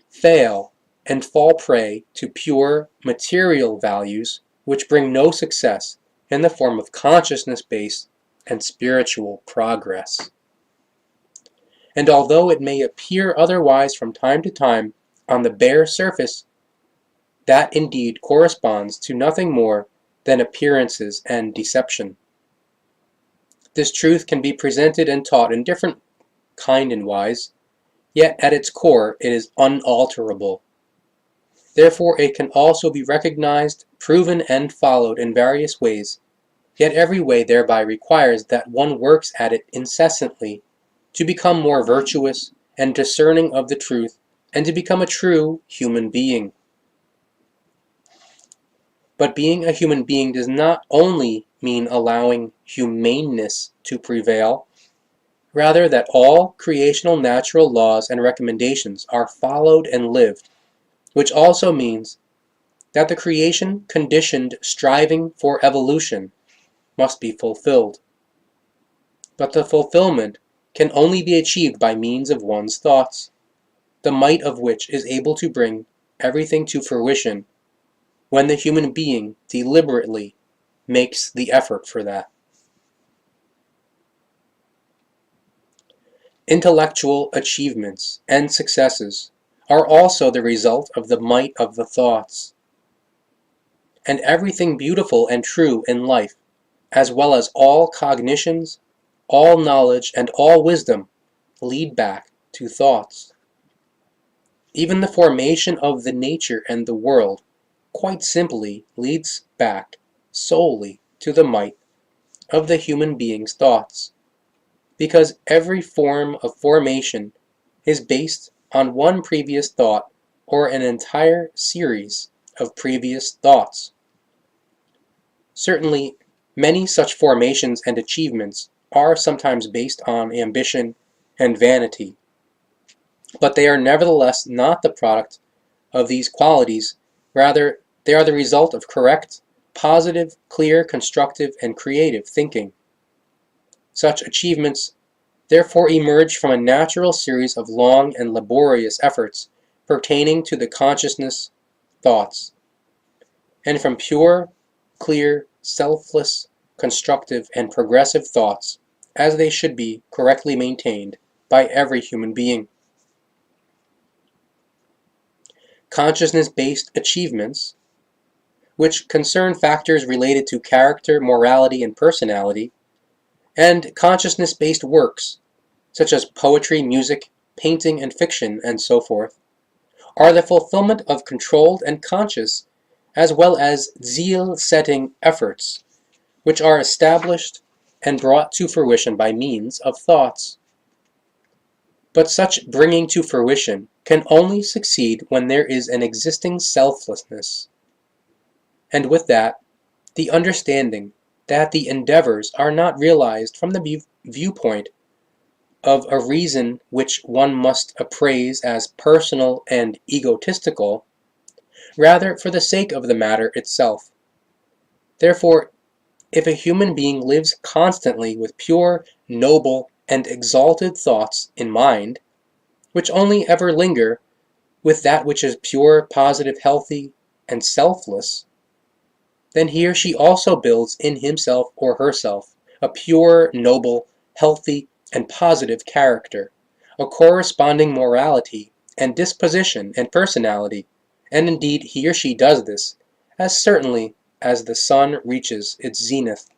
fail and fall prey to pure material values which bring no success in the form of consciousness-based and spiritual progress. And although it may appear otherwise from time to time on the bare surface, that indeed corresponds to nothing more than appearances and deception. This truth can be presented and taught in different kind and wise, yet at its core it is unalterable. Therefore it can also be recognized, proven, and followed in various ways, yet every way thereby requires that one works at it incessantly to become more virtuous and discerning of the truth and to become a true human being. But being a human being does not only mean allowing humaneness to prevail, rather that all creational natural laws and recommendations are followed and lived, which also means that the creation-conditioned striving for evolution must be fulfilled. But the fulfillment can only be achieved by means of one's thoughts, the might of which is able to bring everything to fruition when the human being deliberately makes the effort for that. Intellectual achievements and successes are also the result of the might of the thoughts. And everything beautiful and true in life, as well as all cognitions, all knowledge, and all wisdom, lead back to thoughts. Even the formation of the nature and the world quite simply leads back solely to the might of the human being's thoughts, because every form of formation is based on one previous thought or an entire series of previous thoughts. Certainly, many such formations and achievements are sometimes based on ambition and vanity, but they are nevertheless not the product of these qualities. Rather, they are the result of correct, positive, clear, constructive, and creative thinking. Such achievements therefore emerge from a natural series of long and laborious efforts pertaining to the consciousness thoughts, and from pure, clear, selfless, constructive, and progressive thoughts, as they should be correctly maintained by every human being. Consciousness-based achievements, which concern factors related to character, morality, and personality, and consciousness-based works, such as poetry, music, painting, and fiction, and so forth, are the fulfillment of controlled and conscious, as well as zeal-setting efforts, which are established and brought to fruition by means of thoughts. But such bringing to fruition can only succeed when there is an existing selflessness, and with that, the understanding that the endeavors are not realized from the viewpoint of a reason which one must appraise as personal and egotistical, rather for the sake of the matter itself. Therefore, if a human being lives constantly with pure, noble, and exalted thoughts in mind, which only ever linger with that which is pure, positive, healthy, and selfless, then he or she also builds in himself or herself a pure, noble, healthy, and positive character, a corresponding morality and disposition and personality, and indeed he or she does this as certainly as the sun reaches its zenith.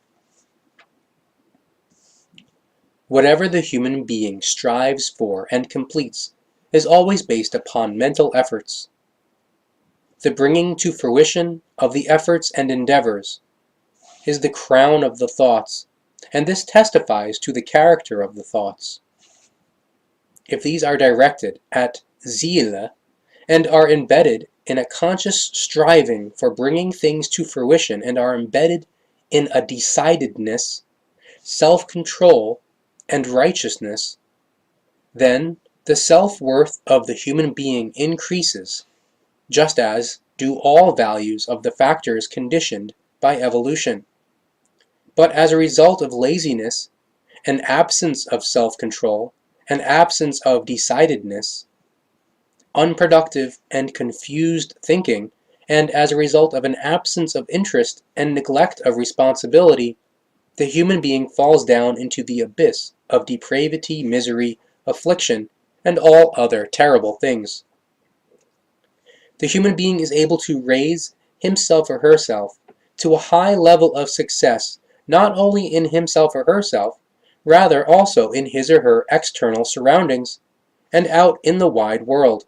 Whatever the human being strives for and completes is always based upon mental efforts. The bringing to fruition of the efforts and endeavors is the crown of the thoughts, and this testifies to the character of the thoughts. If these are directed at zeal and are embedded in a conscious striving for bringing things to fruition and are embedded in a decidedness, self-control, and righteousness, then the self-worth of the human being increases, just as do all values of the factors conditioned by evolution. But as a result of laziness, an absence of self-control, an absence of decidedness, unproductive and confused thinking, and as a result of an absence of interest and neglect of responsibility, the human being falls down into the abyss of depravity, misery, affliction, and all other terrible things. The human being is able to raise himself or herself to a high level of success, not only in himself or herself, rather also in his or her external surroundings and out in the wide world.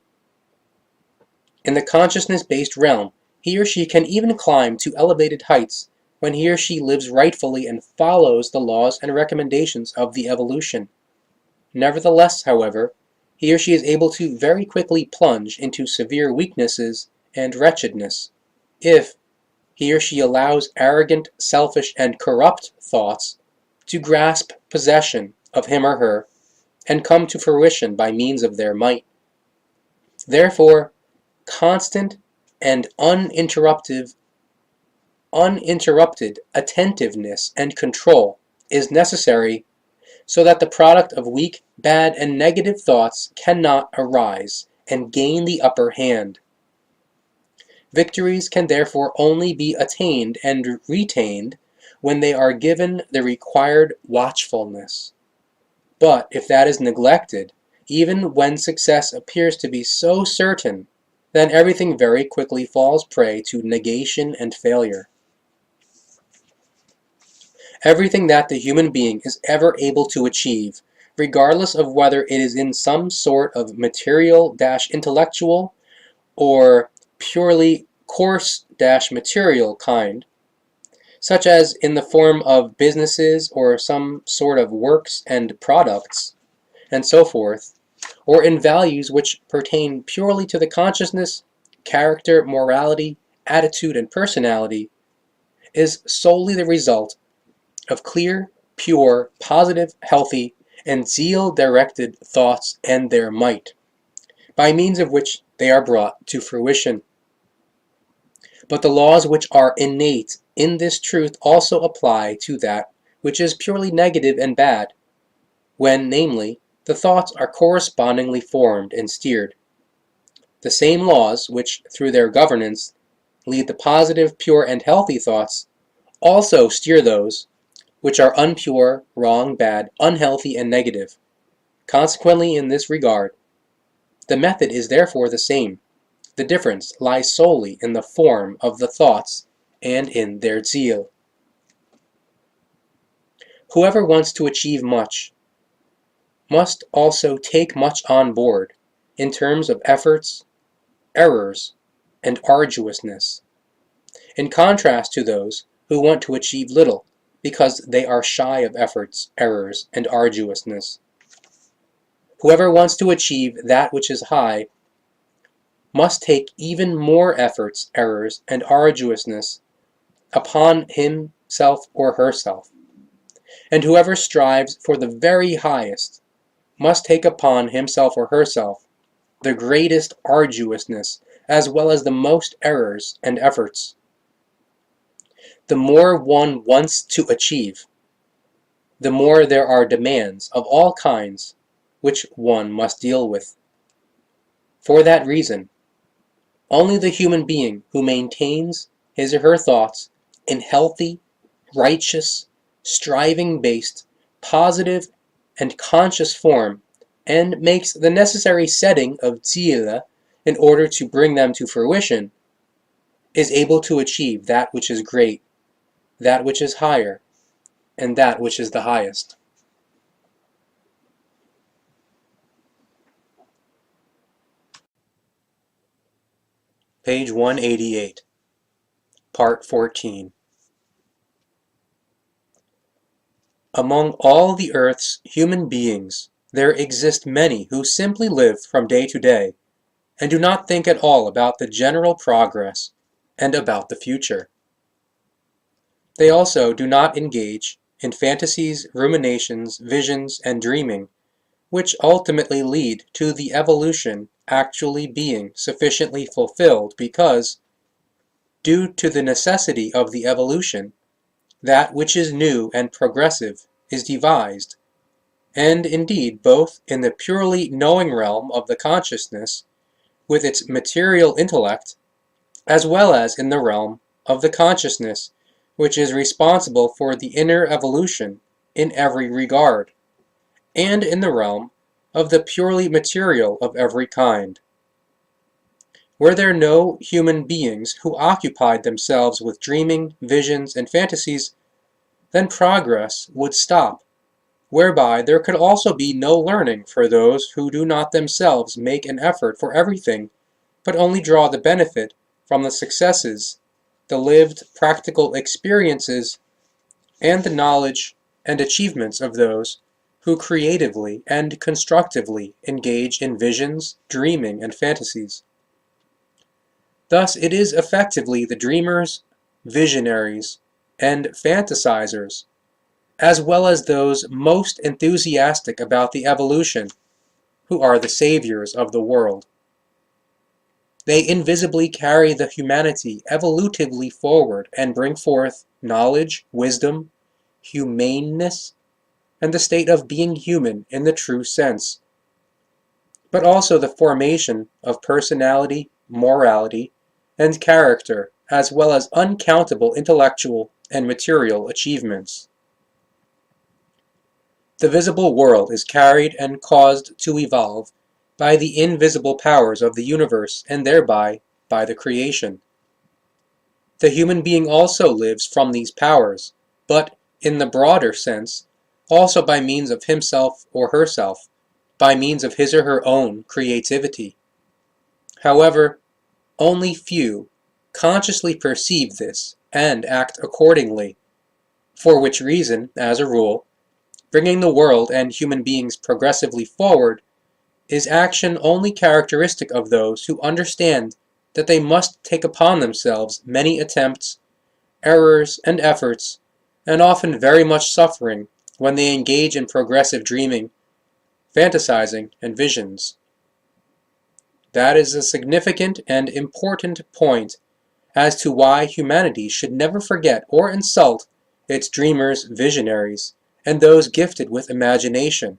In the consciousness-based realm, he or she can even climb to elevated heights when he or she lives rightfully and follows the laws and recommendations of the evolution. Nevertheless, however, he or she is able to very quickly plunge into severe weaknesses and wretchedness, if he or she allows arrogant, selfish, and corrupt thoughts to grasp possession of him or her and come to fruition by means of their might. Therefore, constant and uninterrupted attentiveness and control is necessary so that the product of weak, bad, and negative thoughts cannot arise and gain the upper hand. Victories can therefore only be attained and retained when they are given the required watchfulness. But if that is neglected, even when success appears to be so certain, then everything very quickly falls prey to negation and failure. Everything that the human being is ever able to achieve, regardless of whether it is in some sort of material-intellectual or purely coarse-material kind, such as in the form of businesses or some sort of works and products, and so forth, or in values which pertain purely to the consciousness, character, morality, attitude, and personality, is solely the result of clear, pure, positive, healthy, and zeal-directed thoughts and their might, by means of which they are brought to fruition. But the laws which are innate in this truth also apply to that which is purely negative and bad, when, namely, the thoughts are correspondingly formed and steered. The same laws which, through their governance, lead the positive, pure, and healthy thoughts also steer those which are unpure, wrong, bad, unhealthy, and negative. Consequently, in this regard, the method is therefore the same. The difference lies solely in the form of the thoughts and in their zeal. Whoever wants to achieve much must also take much on board in terms of efforts, errors, and arduousness, in contrast to those who want to achieve little because they are shy of efforts, errors, and arduousness. Whoever wants to achieve that which is high must take even more efforts, errors, and arduousness upon himself or herself. And whoever strives for the very highest must take upon himself or herself the greatest arduousness as well as the most errors and efforts. The more one wants to achieve, the more there are demands of all kinds which one must deal with. For that reason, only the human being who maintains his or her thoughts in healthy, righteous, striving-based, positive, and conscious form, and makes the necessary setting of tzila in order to bring them to fruition, is able to achieve that which is great, that which is higher, and that which is the highest. Page 188, Part 14. Among all the earth's human beings, there exist many who simply live from day to day, and do not think at all about the general progress and about the future. They also do not engage in fantasies, ruminations, visions, and dreaming, which ultimately lead to the evolution actually being sufficiently fulfilled because, due to the necessity of the evolution, that which is new and progressive is devised, and indeed both in the purely knowing realm of the consciousness, with its material intellect, as well as in the realm of the consciousness which is responsible for the inner evolution in every regard, and in the realm of the purely material of every kind. Were there no human beings who occupied themselves with dreaming, visions, and fantasies, then progress would stop, whereby there could also be no learning for those who do not themselves make an effort for everything, but only draw the benefit from the successes, the lived practical experiences, and the knowledge and achievements of those who creatively and constructively engage in visions, dreaming, and fantasies. Thus it is effectively the dreamers, visionaries, and fantasizers, as well as those most enthusiastic about the evolution, who are the saviors of the world. They invisibly carry the humanity evolutively forward and bring forth knowledge, wisdom, humaneness, and the state of being human in the true sense, but also the formation of personality, morality, and character, as well as uncountable intellectual and material achievements. The visible world is carried and caused to evolve by the invisible powers of the universe, and thereby by the creation. The human being also lives from these powers, but, in the broader sense, also by means of himself or herself, by means of his or her own creativity. However, only few consciously perceive this and act accordingly, for which reason, as a rule, bringing the world and human beings progressively forward is action only characteristic of those who understand that they must take upon themselves many attempts, errors, and efforts, and often very much suffering when they engage in progressive dreaming, fantasizing, and visions. That is a significant and important point as to why humanity should never forget or insult its dreamers, visionaries, and those gifted with imagination,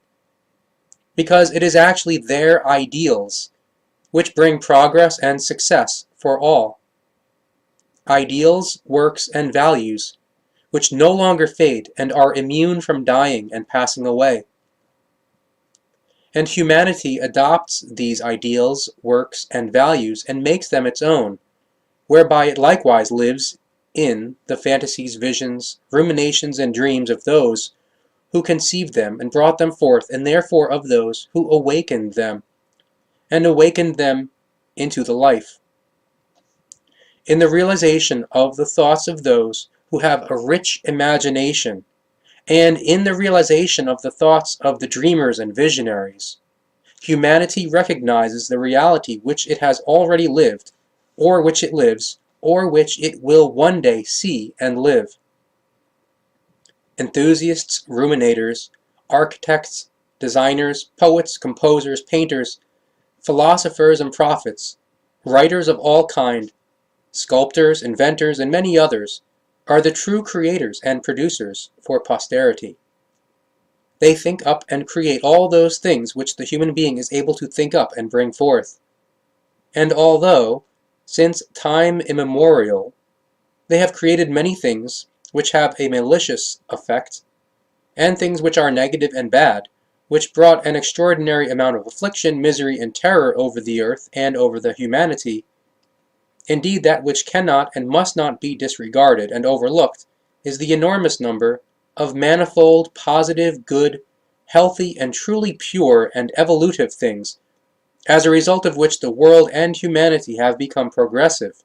because it is actually their ideals which bring progress and success for all. Ideals, works, and values, which no longer fade and are immune from dying and passing away. And humanity adopts these ideals, works, and values and makes them its own, whereby it likewise lives in the fantasies, visions, ruminations, and dreams of those who conceived them and brought them forth, and therefore of those who awakened them, and awakened them into the life. In the realization of the thoughts of those who have a rich imagination, and in the realization of the thoughts of the dreamers and visionaries, humanity recognizes the reality which it has already lived, or which it lives, or which it will one day see and live. Enthusiasts, ruminators, architects, designers, poets, composers, painters, philosophers and prophets, writers of all kind, sculptors, inventors, and many others, are the true creators and producers for posterity. They think up and create all those things which the human being is able to think up and bring forth. And although, since time immemorial, they have created many things which have a malicious effect, and things which are negative and bad, which brought an extraordinary amount of affliction, misery, and terror over the earth and over the humanity, indeed that which cannot and must not be disregarded and overlooked is the enormous number of manifold, positive, good, healthy, and truly pure and evolutive things, as a result of which the world and humanity have become progressive,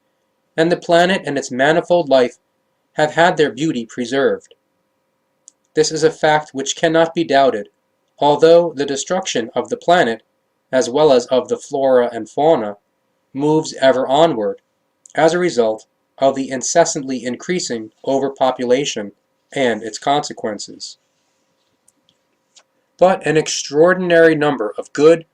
and the planet and its manifold life have had their beauty preserved. This is a fact which cannot be doubted, although the destruction of the planet, as well as of the flora and fauna, moves ever onward, as a result of the incessantly increasing overpopulation and its consequences. But an extraordinary number of good,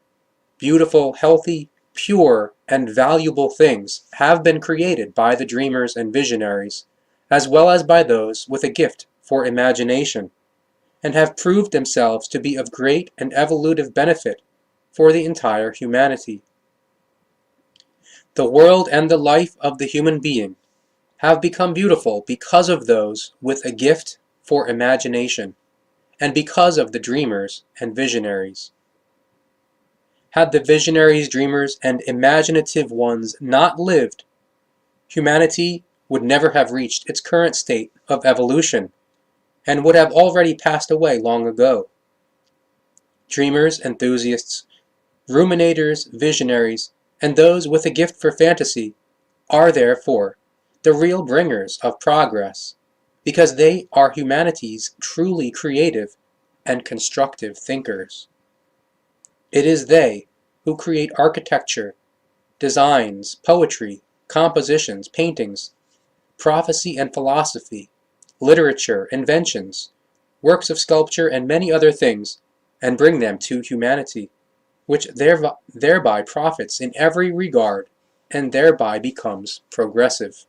beautiful, healthy, pure, and valuable things have been created by the dreamers and visionaries, as well as by those with a gift for imagination, and have proved themselves to be of great and evolutive benefit for the entire humanity. The world and the life of the human being have become beautiful because of those with a gift for imagination, and because of the dreamers and visionaries. Had the visionaries, dreamers, and imaginative ones not lived, humanity would never have reached its current state of evolution, and would have already passed away long ago. Dreamers, enthusiasts, ruminators, visionaries, and those with a gift for fantasy are therefore the real bringers of progress, because they are humanity's truly creative and constructive thinkers. It is they who create architecture, designs, poetry, compositions, paintings, prophecy and philosophy, literature, inventions, works of sculpture, and many other things, and bring them to humanity, which thereby profits in every regard, and thereby becomes progressive.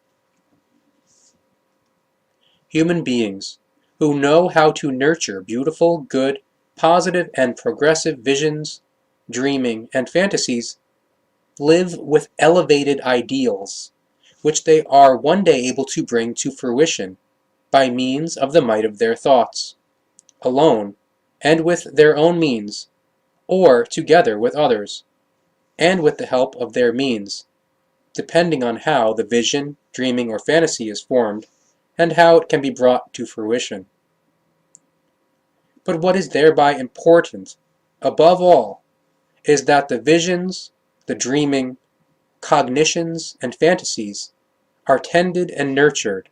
Human beings who know how to nurture beautiful, good, positive, and progressive visions, dreaming, and fantasies live with elevated ideals, which they are one day able to bring to fruition by means of the might of their thoughts, alone, and with their own means, or together with others, and with the help of their means, depending on how the vision, dreaming, or fantasy is formed, and how it can be brought to fruition. But what is thereby important, above all, is that the visions, the dreaming, cognitions, and fantasies are tended and nurtured,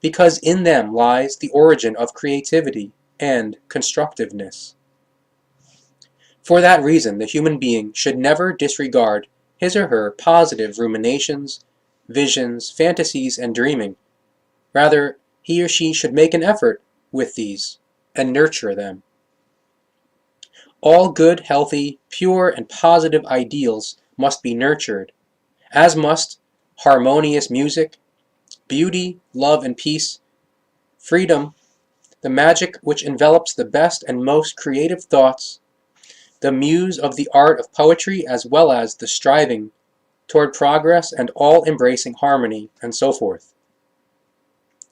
because in them lies the origin of creativity and constructiveness. For that reason, the human being should never disregard his or her positive ruminations, visions, fantasies, and dreaming. Rather, he or she should make an effort with these and nurture them. All good, healthy, pure, and positive ideals must be nurtured, as must harmonious music, beauty, love, and peace, freedom, the magic which envelops the best and most creative thoughts, the muse of the art of poetry as well as the striving toward progress and all-embracing harmony, and so forth.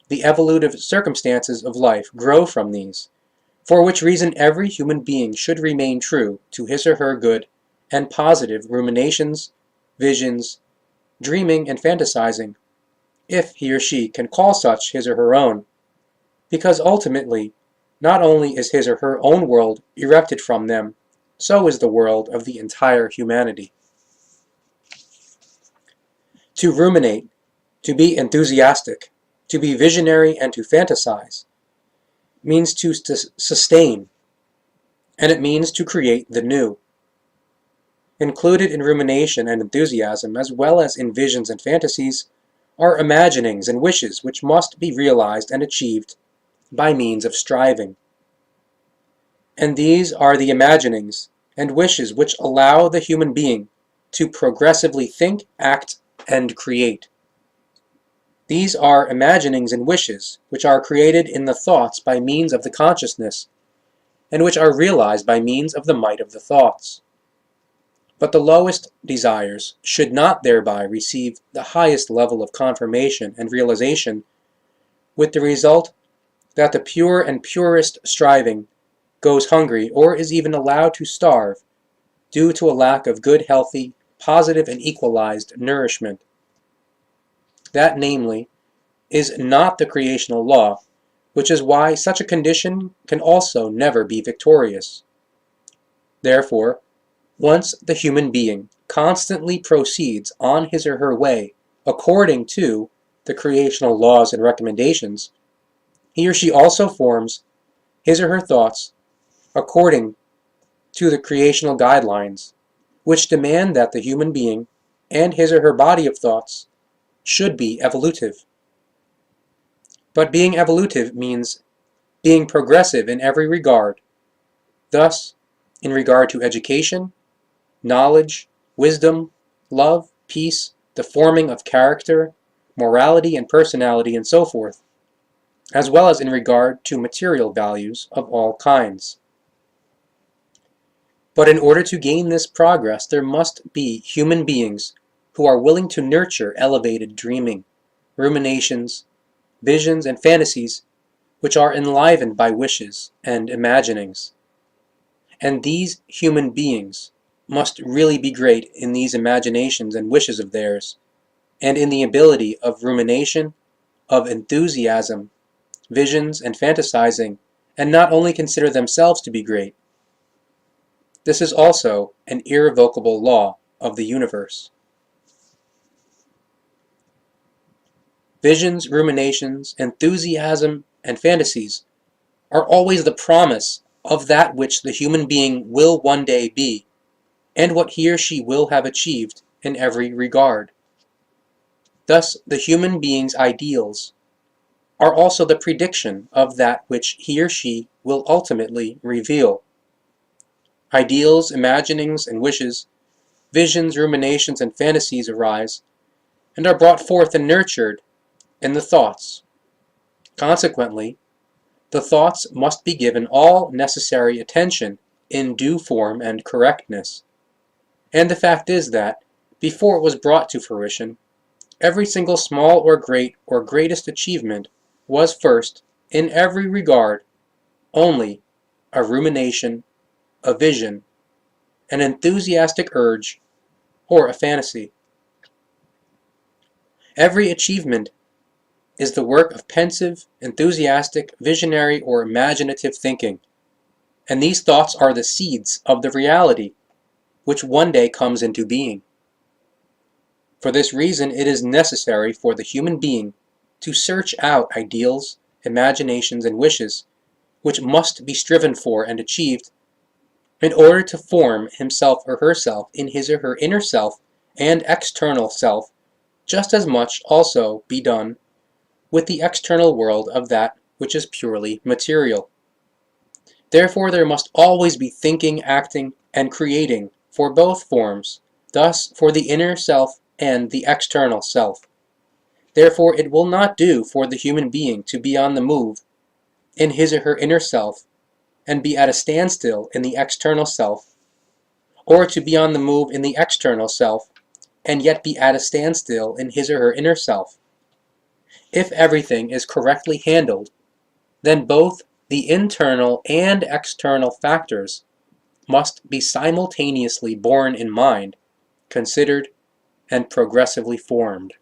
The evolutive circumstances of life grow from these, for which reason every human being should remain true to his or her good and positive ruminations, visions, dreaming and fantasizing, if he or she can call such his or her own, because ultimately, not only is his or her own world erected from them, so is the world of the entire humanity. To ruminate, to be enthusiastic, to be visionary and to fantasize, means to sustain, and it means to create the new. Included in rumination and enthusiasm, as well as in visions and fantasies, are imaginings and wishes which must be realized and achieved by means of striving. And these are the imaginings and wishes which allow the human being to progressively think, act, and create. These are imaginings and wishes which are created in the thoughts by means of the consciousness, and which are realized by means of the might of the thoughts. But the lowest desires should not thereby receive the highest level of confirmation and realization, with the result that the pure and purest striving goes hungry or is even allowed to starve due to a lack of good, healthy, positive, and equalized nourishment. That, namely, is not the creational law, which is why such a condition can also never be victorious. Therefore, once the human being constantly proceeds on his or her way according to the creational laws and recommendations, he or she also forms his or her thoughts according to the creational guidelines, which demand that the human being and his or her body of thoughts should be evolutive. But being evolutive means being progressive in every regard. Thus, in regard to education, knowledge, wisdom, love, peace, the forming of character, morality and personality, and so forth, as well as in regard to material values of all kinds. But in order to gain this progress, there must be human beings who are willing to nurture elevated dreaming, ruminations, visions, and fantasies which are enlivened by wishes and imaginings. And these human beings must really be great in these imaginations and wishes of theirs, and in the ability of rumination, of enthusiasm, visions, and fantasizing, and not only consider themselves to be great. This is also an irrevocable law of the universe. Visions, ruminations, enthusiasm, and fantasies are always the promise of that which the human being will one day be, and what he or she will have achieved in every regard. Thus, the human being's ideals are also the prediction of that which he or she will ultimately reveal. Ideals, imaginings, and wishes, visions, ruminations, and fantasies arise, and are brought forth and nurtured in the thoughts. Consequently, the thoughts must be given all necessary attention in due form and correctness. And the fact is that, before it was brought to fruition, every single small or great or greatest achievement was first, in every regard, only a rumination, a vision, an enthusiastic urge, or a fantasy. Every achievement is the work of pensive, enthusiastic, visionary, or imaginative thinking, and these thoughts are the seeds of the reality which one day comes into being. For this reason, it is necessary for the human being to search out ideals, imaginations, and wishes which must be striven for and achieved in order to form himself or herself in his or her inner self and external self, just as much also be done with the external world of that which is purely material. Therefore, there must always be thinking, acting, and creating for both forms, thus for the inner self and the external self. Therefore, it will not do for the human being to be on the move in his or her inner self and be at a standstill in the external self or to be on the move in the external self, and yet be at a standstill in his or her inner self. If everything is correctly handled, then both the internal and external factors must be simultaneously borne in mind, considered, and progressively formed.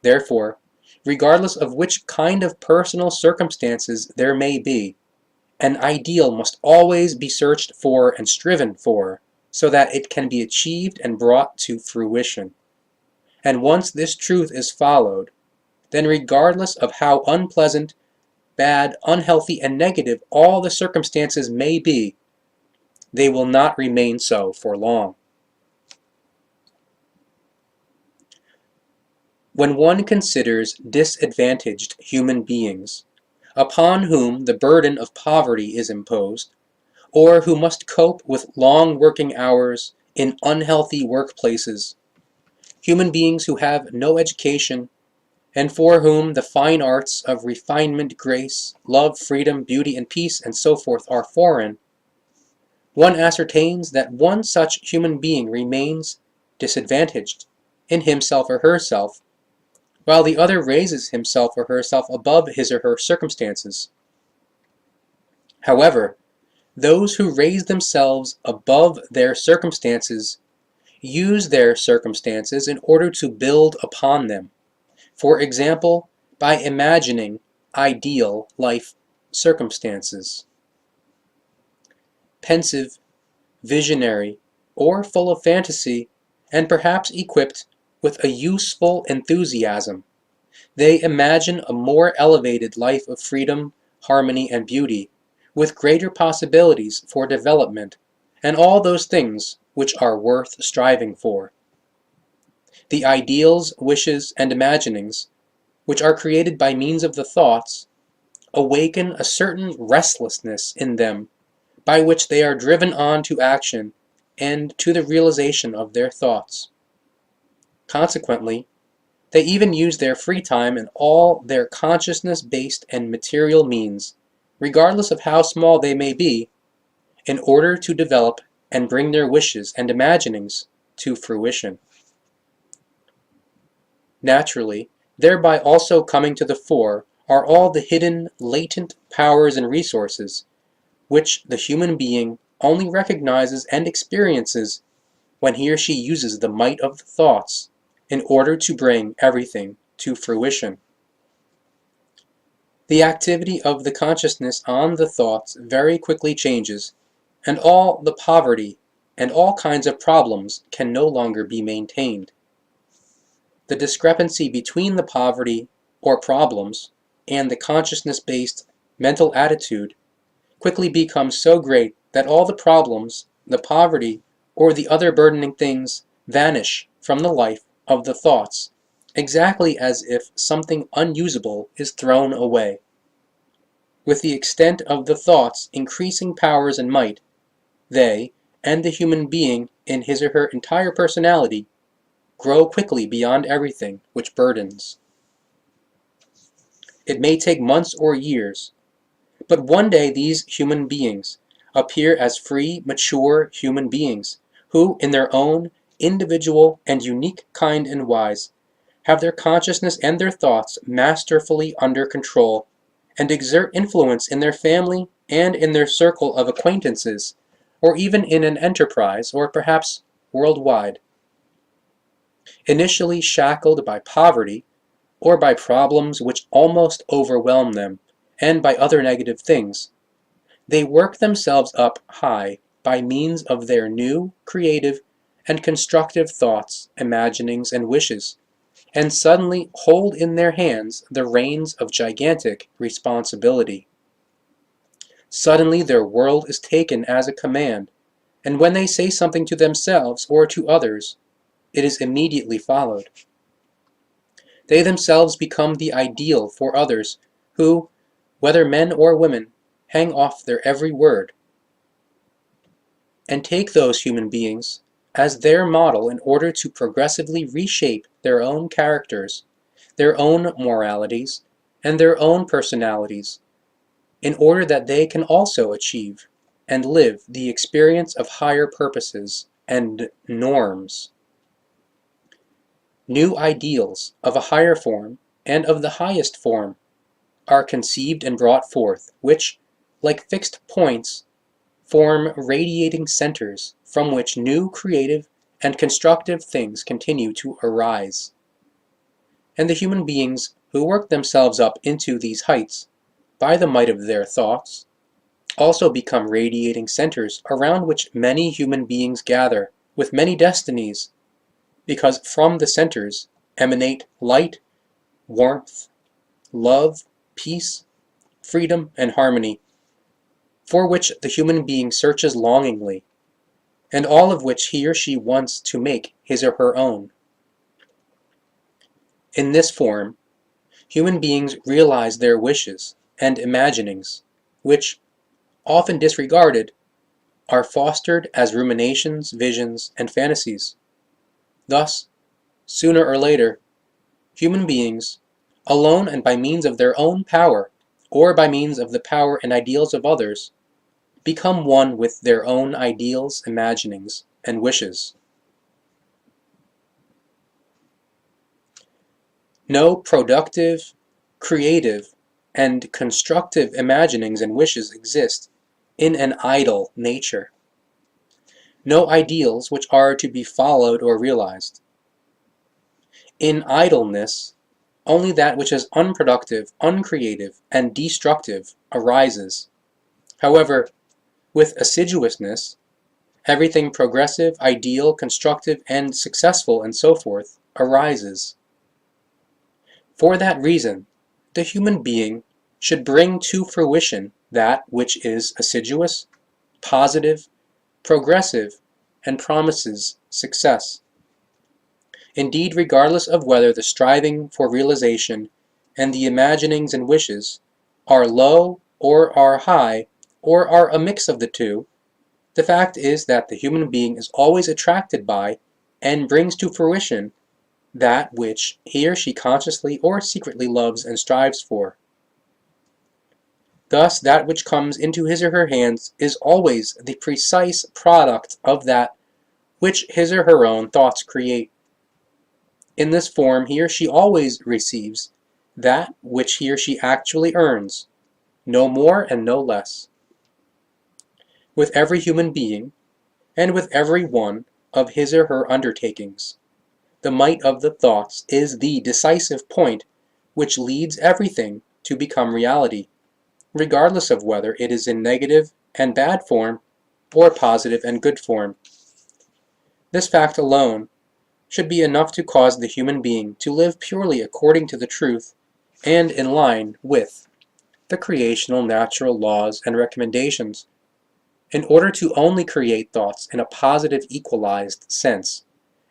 Therefore, regardless of which kind of personal circumstances there may be, an ideal must always be searched for and striven for, so that it can be achieved and brought to fruition. And once this truth is followed, then regardless of how unpleasant, bad, unhealthy, and negative all the circumstances may be, they will not remain so for long. When one considers disadvantaged human beings, upon whom the burden of poverty is imposed, or who must cope with long working hours in unhealthy workplaces, human beings who have no education, and for whom the fine arts of refinement, grace, love, freedom, beauty, and peace, and so forth are foreign, one ascertains that one such human being remains disadvantaged in himself or herself, while the other raises himself or herself above his or her circumstances. However, those who raise themselves above their circumstances use their circumstances in order to build upon them, for example, by imagining ideal life circumstances. Pensive, visionary, or full of fantasy, and perhaps equipped with a useful enthusiasm, they imagine a more elevated life of freedom, harmony, and beauty, with greater possibilities for development, and all those things which are worth striving for. The ideals, wishes, and imaginings, which are created by means of the thoughts, awaken a certain restlessness in them, by which they are driven on to action and to the realization of their thoughts. Consequently, they even use their free time and all their consciousness-based and material means, regardless of how small they may be, in order to develop and bring their wishes and imaginings to fruition. Naturally, thereby also coming to the fore are all the hidden, latent powers and resources, which the human being only recognizes and experiences when he or she uses the might of the thoughts in order to bring everything to fruition. The activity of the consciousness on the thoughts very quickly changes, and all the poverty and all kinds of problems can no longer be maintained. The discrepancy between the poverty or problems and the consciousness-based mental attitude quickly becomes so great that all the problems, the poverty, or the other burdening things vanish from the life of the thoughts, exactly as if something unusable is thrown away. With the extent of the thoughts increasing powers and might, they, and the human being in his or her entire personality, grow quickly beyond everything which burdens. It may take months or years, but one day these human beings appear as free, mature human beings, who, in their own individual and unique kind and wise, have their consciousness and their thoughts masterfully under control, and exert influence in their family and in their circle of acquaintances, or even in an enterprise, or perhaps worldwide. Initially shackled by poverty, or by problems which almost overwhelm them, and by other negative things, they work themselves up high by means of their new, creative, and constructive thoughts, imaginings, and wishes, and suddenly hold in their hands the reins of gigantic responsibility. Suddenly their world is taken as a command, and when they say something to themselves or to others, it is immediately followed. They themselves become the ideal for others who, whether men or women, hang off their every word, and take those human beings as their model in order to progressively reshape their own characters, their own moralities, and their own personalities, in order that they can also achieve and live the experience of higher purposes and norms. New ideals of a higher form and of the highest form are conceived and brought forth, which, like fixed points, form radiating centers from which new creative and constructive things continue to arise. And the human beings who work themselves up into these heights by the might of their thoughts also become radiating centers around which many human beings gather with many destinies, because from the centers emanate light, warmth, love, peace, freedom, and harmony, for which the human being searches longingly, and all of which he or she wants to make his or her own. In this form, human beings realize their wishes and imaginings, which, often disregarded, are fostered as ruminations, visions, and fantasies. Thus, sooner or later, human beings, alone and by means of their own power, or by means of the power and ideals of others, become one with their own ideals, imaginings, and wishes. No productive, creative, and constructive imaginings and wishes exist in an idle nature. No ideals which are to be followed or realized. In idleness, only that which is unproductive, uncreative, and destructive arises. However, with assiduousness, everything progressive, ideal, constructive, and successful, and so forth, arises. For that reason, the human being should bring to fruition that which is assiduous, positive, progressive, and promises success. Indeed, regardless of whether the striving for realization and the imaginings and wishes are low or are high or are a mix of the two, the fact is that the human being is always attracted by and brings to fruition that which he or she consciously or secretly loves and strives for. Thus, that which comes into his or her hands is always the precise product of that which his or her own thoughts create. In this form, he or she always receives that which he or she actually earns, no more and no less. With every human being, and with every one of his or her undertakings, the might of the thoughts is the decisive point which leads everything to become reality, regardless of whether it is in negative and bad form or positive and good form. This fact alone should be enough to cause the human being to live purely according to the truth and in line with the creational natural laws and recommendations, in order to only create thoughts in a positive equalized sense,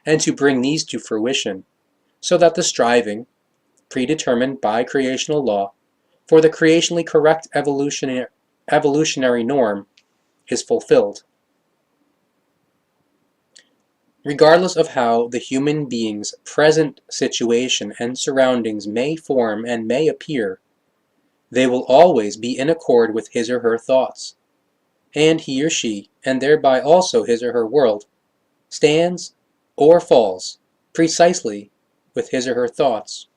and to bring these to fruition, so that the striving, predetermined by creational law, for the creationally correct evolutionary norm is fulfilled. Regardless of how the human being's present situation and surroundings may form and may appear, they will always be in accord with his or her thoughts, and he or she, and thereby also his or her world, stands or falls precisely with his or her thoughts,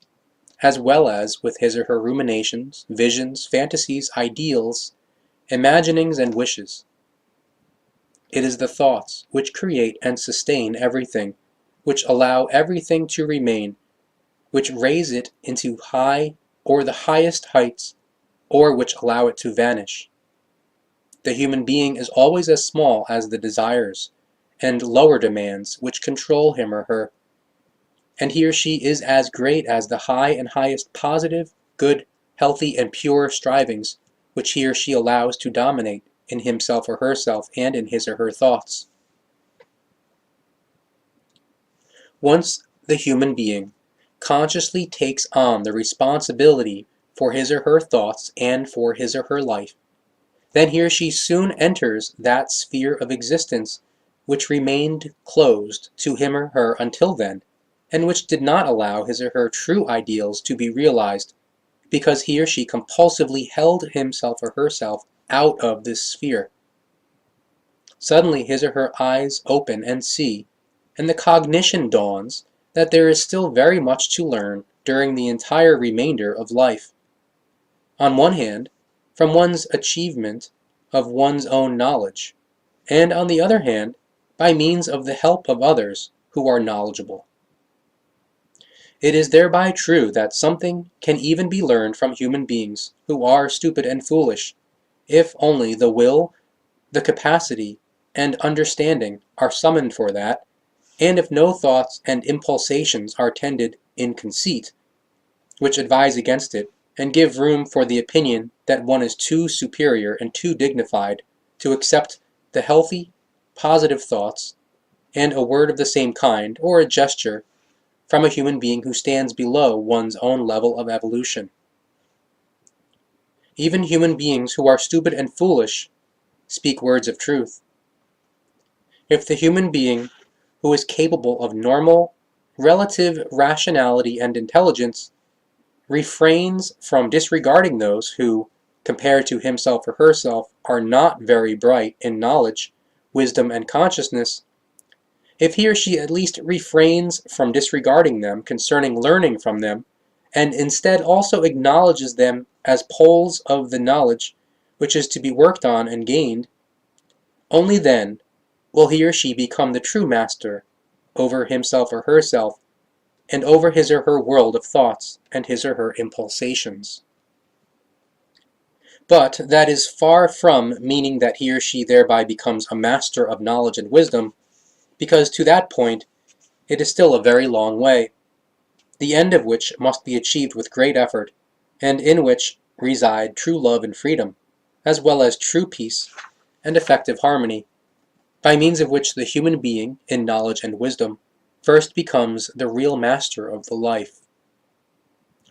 as well as with his or her ruminations, visions, fantasies, ideals, imaginings, and wishes. It is the thoughts which create and sustain everything, which allow everything to remain, which raise it into high or the highest heights, or which allow it to vanish. The human being is always as small as the desires and lower demands which control him or her, and he or she is as great as the high and highest positive, good, healthy, and pure strivings which he or she allows to dominate in himself or herself and in his or her thoughts. Once the human being consciously takes on the responsibility for his or her thoughts and for his or her life, then he or she soon enters that sphere of existence which remained closed to him or her until then, and which did not allow his or her true ideals to be realized, because he or she compulsively held himself or herself out of this sphere. Suddenly his or her eyes open and see, and the cognition dawns that there is still very much to learn during the entire remainder of life. On one hand, from one's achievement of one's own knowledge, and on the other hand, by means of the help of others who are knowledgeable. It is thereby true that something can even be learned from human beings who are stupid and foolish, if only the will, the capacity, and understanding are summoned for that, and if no thoughts and impulsations are tended in conceit, which advise against it, and give room for the opinion that one is too superior and too dignified to accept the healthy, positive thoughts, and a word of the same kind, or a gesture, from a human being who stands below one's own level of evolution. Even human beings who are stupid and foolish speak words of truth. If the human being who is capable of normal, relative rationality and intelligence refrains from disregarding those who, compared to himself or herself, are not very bright in knowledge, wisdom, and consciousness, if he or she at least refrains from disregarding them concerning learning from them, and instead also acknowledges them as poles of the knowledge which is to be worked on and gained, only then will he or she become the true master over himself or herself, and over his or her world of thoughts and his or her impulsations. But that is far from meaning that he or she thereby becomes a master of knowledge and wisdom, because to that point it is still a very long way, the end of which must be achieved with great effort, and in which reside true love and freedom, as well as true peace and effective harmony, by means of which the human being, in knowledge and wisdom, first becomes the real master of the life.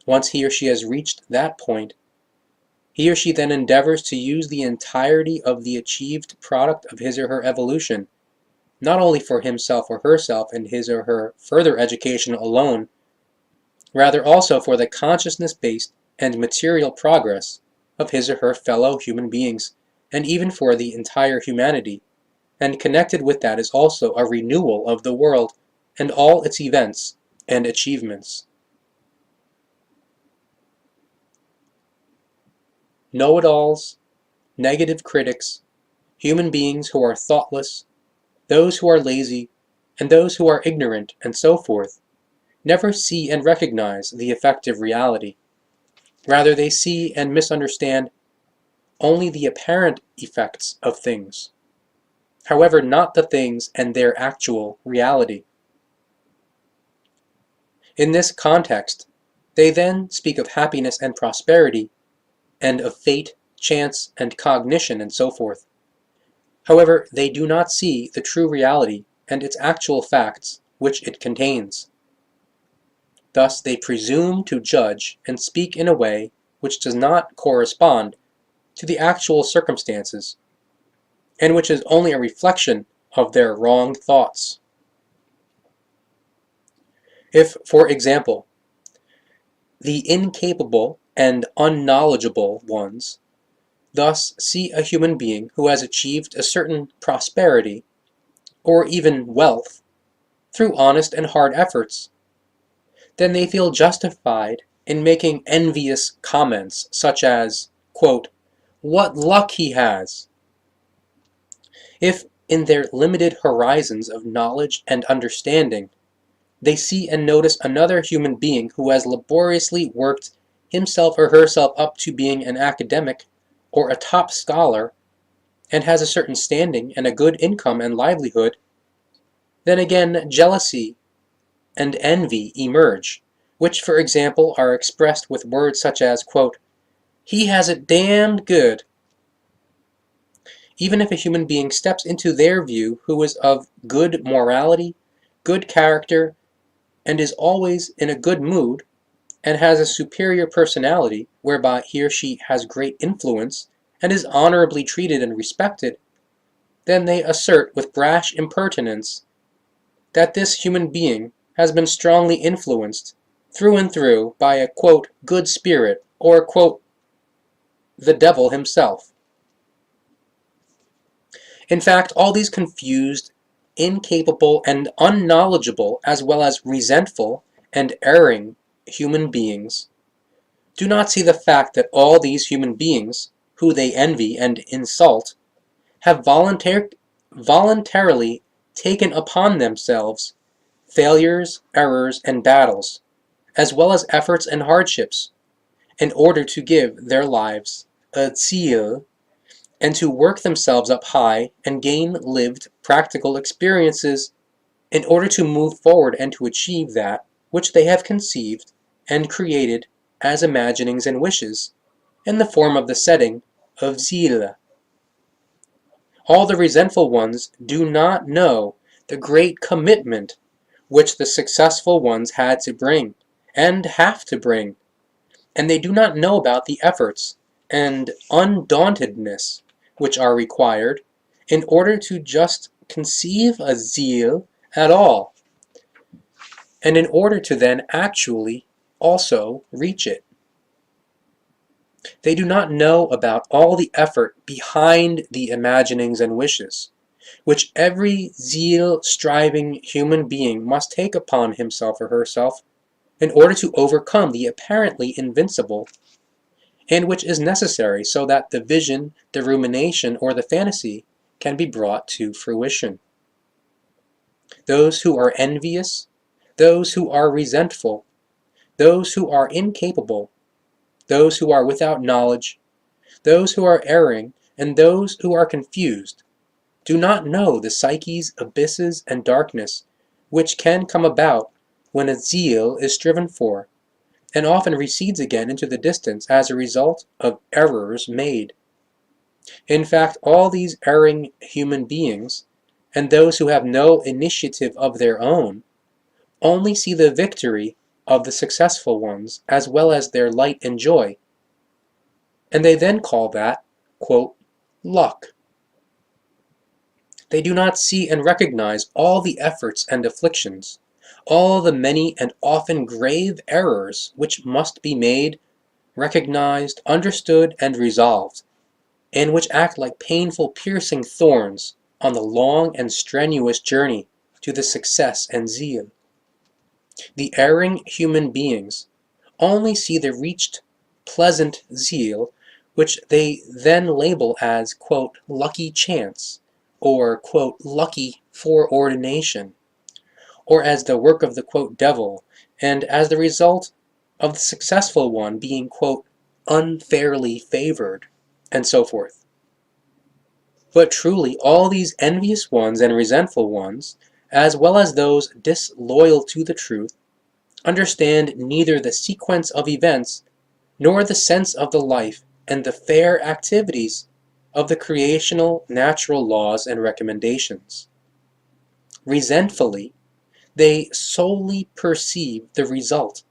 Once he or she has reached that point, he or she then endeavors to use the entirety of the achieved product of his or her evolution, not only for himself or herself and his or her further education alone, rather also for the consciousness-based and material progress of his or her fellow human beings, and even for the entire humanity, and connected with that is also a renewal of the world and all its events and achievements. Know-it-alls, negative critics, human beings who are thoughtless, those who are lazy, and those who are ignorant, and so forth, never see and recognize the effective reality. Rather, they see and misunderstand only the apparent effects of things, however not the things and their actual reality. In this context, they then speak of happiness and prosperity, and of fate, chance, and cognition, and so forth. However, they do not see the true reality and its actual facts which it contains. Thus they presume to judge and speak in a way which does not correspond to the actual circumstances, and which is only a reflection of their wrong thoughts. If, for example, the incapable and unknowledgeable ones thus see a human being who has achieved a certain prosperity, or even wealth, through honest and hard efforts, then they feel justified in making envious comments such as, quote, "What luck he has!" If, in their limited horizons of knowledge and understanding, they see and notice another human being who has laboriously worked himself or herself up to being an academic or a top scholar, and has a certain standing and a good income and livelihood, then again jealousy and envy emerge, which, for example, are expressed with words such as, quote, "He has it damned good." Even if a human being steps into their view who is of good morality, good character, and is always in a good mood, and has a superior personality whereby he or she has great influence and is honorably treated and respected, then they assert with brash impertinence that this human being has been strongly influenced through and through by a, quote, "good spirit," or, quote, "the devil himself." In fact, all these confused, incapable, and unknowledgeable, as well as resentful and erring human beings, do not see the fact that all these human beings, who they envy and insult, have voluntarily taken upon themselves failures, errors, and battles, as well as efforts and hardships, in order to give their lives a ziel, and to work themselves up high and gain lived practical experiences in order to move forward and to achieve that which they have conceived and created as imaginings and wishes in the form of the setting of ziel. All the resentful ones do not know the great commitment which the successful ones had to bring, and have to bring, and they do not know about the efforts and undauntedness which are required in order to just conceive a ziel at all, and in order to then actually also reach it. They do not know about all the effort behind the imaginings and wishes, which every zeal-striving human being must take upon himself or herself in order to overcome the apparently invincible, and which is necessary so that the vision, the rumination, or the fantasy can be brought to fruition. Those who are envious, those who are resentful, those who are incapable, those who are without knowledge, those who are erring, and those who are confused, do not know the psyche's abysses and darkness which can come about when a ziel is striven for, and often recedes again into the distance as a result of errors made. In fact, all these erring human beings, and those who have no initiative of their own, only see the victory of the successful ones as well as their light and joy, and they then call that, quote, luck. They do not see and recognize all the efforts and afflictions, all the many and often grave errors which must be made, recognized, understood, and resolved, and which act like painful piercing thorns on the long and strenuous journey to the success and zeal. The erring human beings only see the reached pleasant zeal, which they then label as, quote, lucky chance, or, quote, lucky foreordination, or as the work of the, quote, devil, and as the result of the successful one being, quote, unfairly favored, and so forth. But truly, all these envious ones and resentful ones, as well as those disloyal to the truth, understand neither the sequence of events nor the sense of the life and the fair activities of the creational natural laws and recommendations. Resentfully, they solely perceive the result,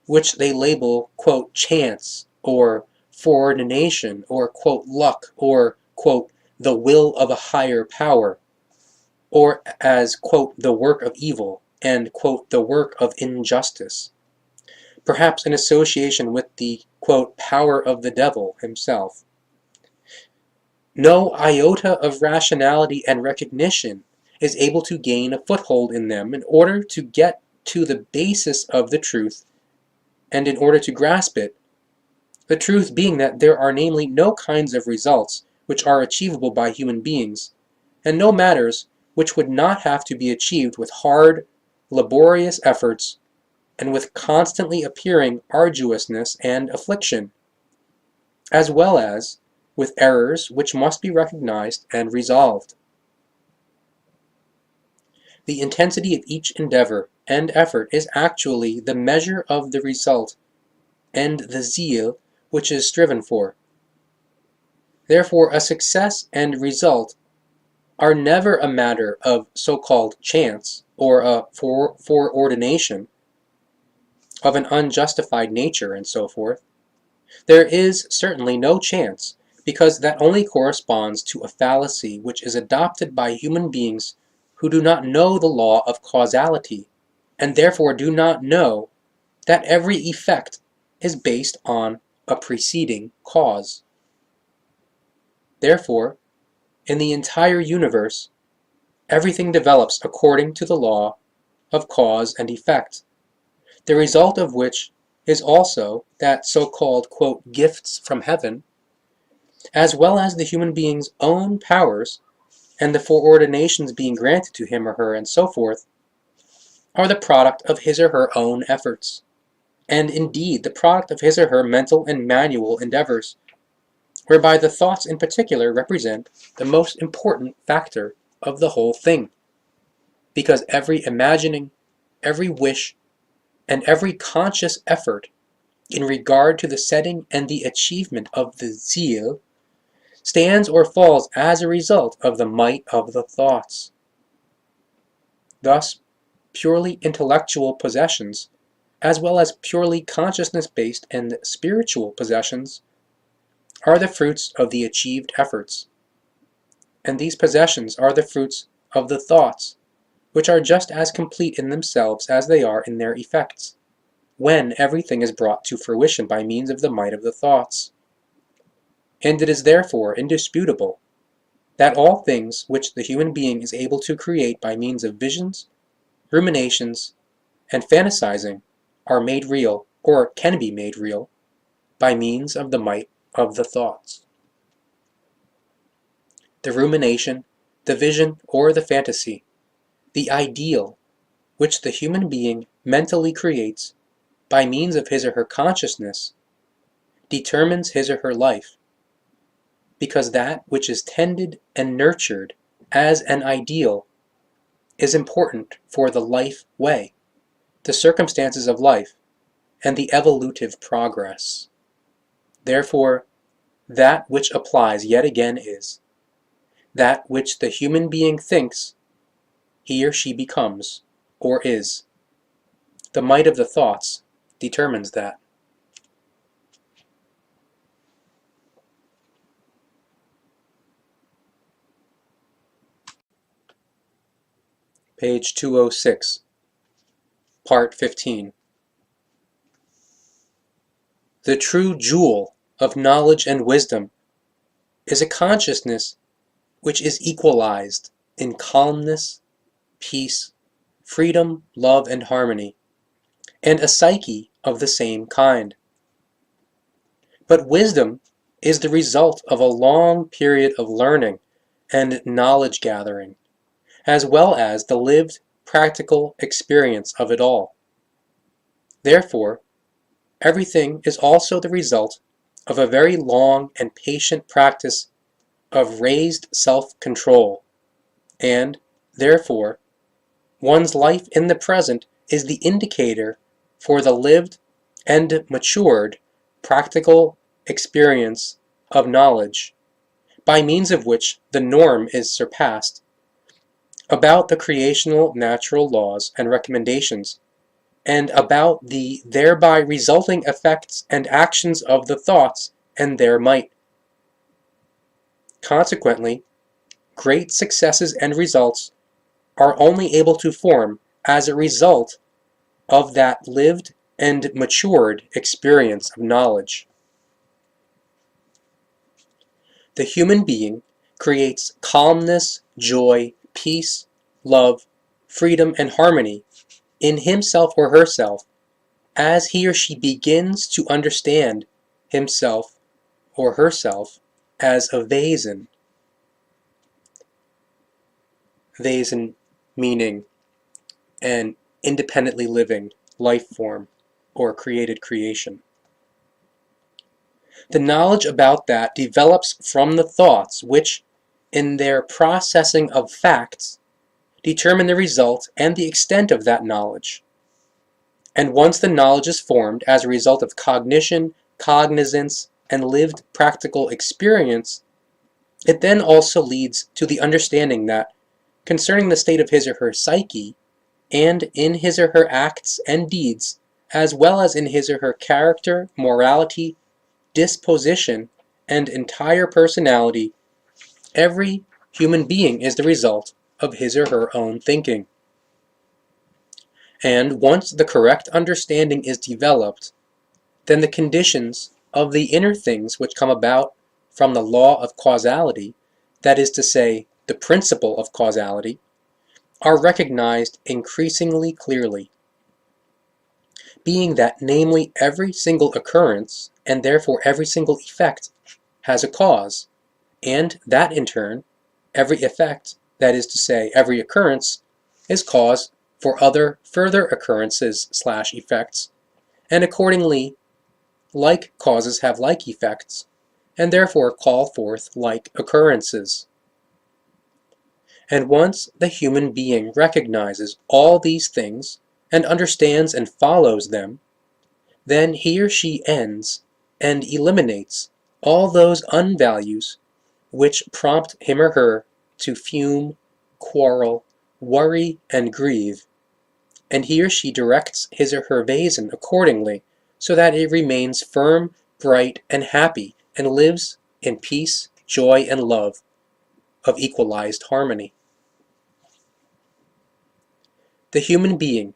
which they label, quote, chance, or foreordination, or, quote, luck, or, quote, the will of a higher power, or as, quote, the work of evil, and, quote, the work of injustice, perhaps in association with the, quote, power of the devil himself. No iota of rationality and recognition is able to gain a foothold in them in order to get to the basis of the truth and in order to grasp it, the truth being that there are namely no kinds of results which are achievable by human beings, and no matters which would not have to be achieved with hard, laborious efforts and with constantly appearing arduousness and affliction, as well as with errors which must be recognized and resolved. The intensity of each endeavor and effort is actually the measure of the result and the zeal which is striven for. Therefore, a success and result are never a matter of so-called chance or a foreordination of an unjustified nature and so forth. There is certainly no chance, because that only corresponds to a fallacy which is adopted by human beings who do not know the law of causality, and therefore do not know that every effect is based on a preceding cause. Therefore, in the entire universe, everything develops according to the law of cause and effect, the result of which is also that so-called, quote, gifts from heaven, as well as the human being's own powers and the foreordinations being granted to him or her and so forth, are the product of his or her own efforts, and indeed the product of his or her mental and manual endeavors, whereby the thoughts in particular represent the most important factor of the whole thing, because every imagining, every wish, and every conscious effort in regard to the setting and the achievement of the Ziel stands or falls as a result of the might of the thoughts. Thus, purely intellectual possessions, as well as purely consciousness-based and spiritual possessions, are the fruits of the achieved efforts, and these possessions are the fruits of the thoughts, which are just as complete in themselves as they are in their effects, when everything is brought to fruition by means of the might of the thoughts. And it is therefore indisputable that all things which the human being is able to create by means of visions, ruminations, and fantasizing are made real, or can be made real, by means of the might of the thoughts. The rumination, the vision, or the fantasy, the ideal which the human being mentally creates by means of his or her consciousness, determines his or her life, because that which is tended and nurtured as an ideal is important for the life way, the circumstances of life, and the evolutive progress. Therefore, that which applies yet again is, that which the human being thinks, he or she becomes, or is. The might of the thoughts determines that. Page 206, Part 15. The true jewel of knowledge and wisdom is a consciousness which is equalized in calmness, peace, freedom, love, and harmony, and a psyche of the same kind. But wisdom is the result of a long period of learning and knowledge gathering, as well as the lived practical experience of it all. Therefore, everything is also the result of a very long and patient practice of raised self-control, and, therefore, one's life in the present is the indicator for the lived and matured practical experience of knowledge, by means of which the norm is surpassed, about the creational natural laws and recommendations, and about the thereby resulting effects and actions of the thoughts and their might. Consequently, great successes and results are only able to form as a result of that lived and matured experience of knowledge. The human being creates calmness, joy, peace, love, freedom, and harmony in himself or herself as he or she begins to understand himself or herself as a Wesen. Wesen meaning an independently living life form or created creation. The knowledge about that develops from the thoughts which, in their processing of facts, determine the result and the extent of that knowledge. And once the knowledge is formed as a result of cognition, cognizance, and lived practical experience, it then also leads to the understanding that, concerning the state of his or her psyche, and in his or her acts and deeds, as well as in his or her character, morality, disposition, and entire personality, every human being is the result of his or her own thinking. And once the correct understanding is developed, then the conditions of the inner things which come about from the law of causality, that is to say, the principle of causality, are recognized increasingly clearly, being that namely every single occurrence, and therefore every single effect, has a cause, and that in turn, every effect, that is to say, every occurrence, is cause for other further occurrences/effects, and accordingly, like causes have like effects, and therefore call forth like occurrences. And once the human being recognizes all these things, and understands and follows them, then he or she ends and eliminates all those unvalues which prompt him or her to fume, quarrel, worry, and grieve, and he or she directs his or her basin accordingly, so that it remains firm, bright, and happy, and lives in peace, joy, and love of equalized harmony. The human being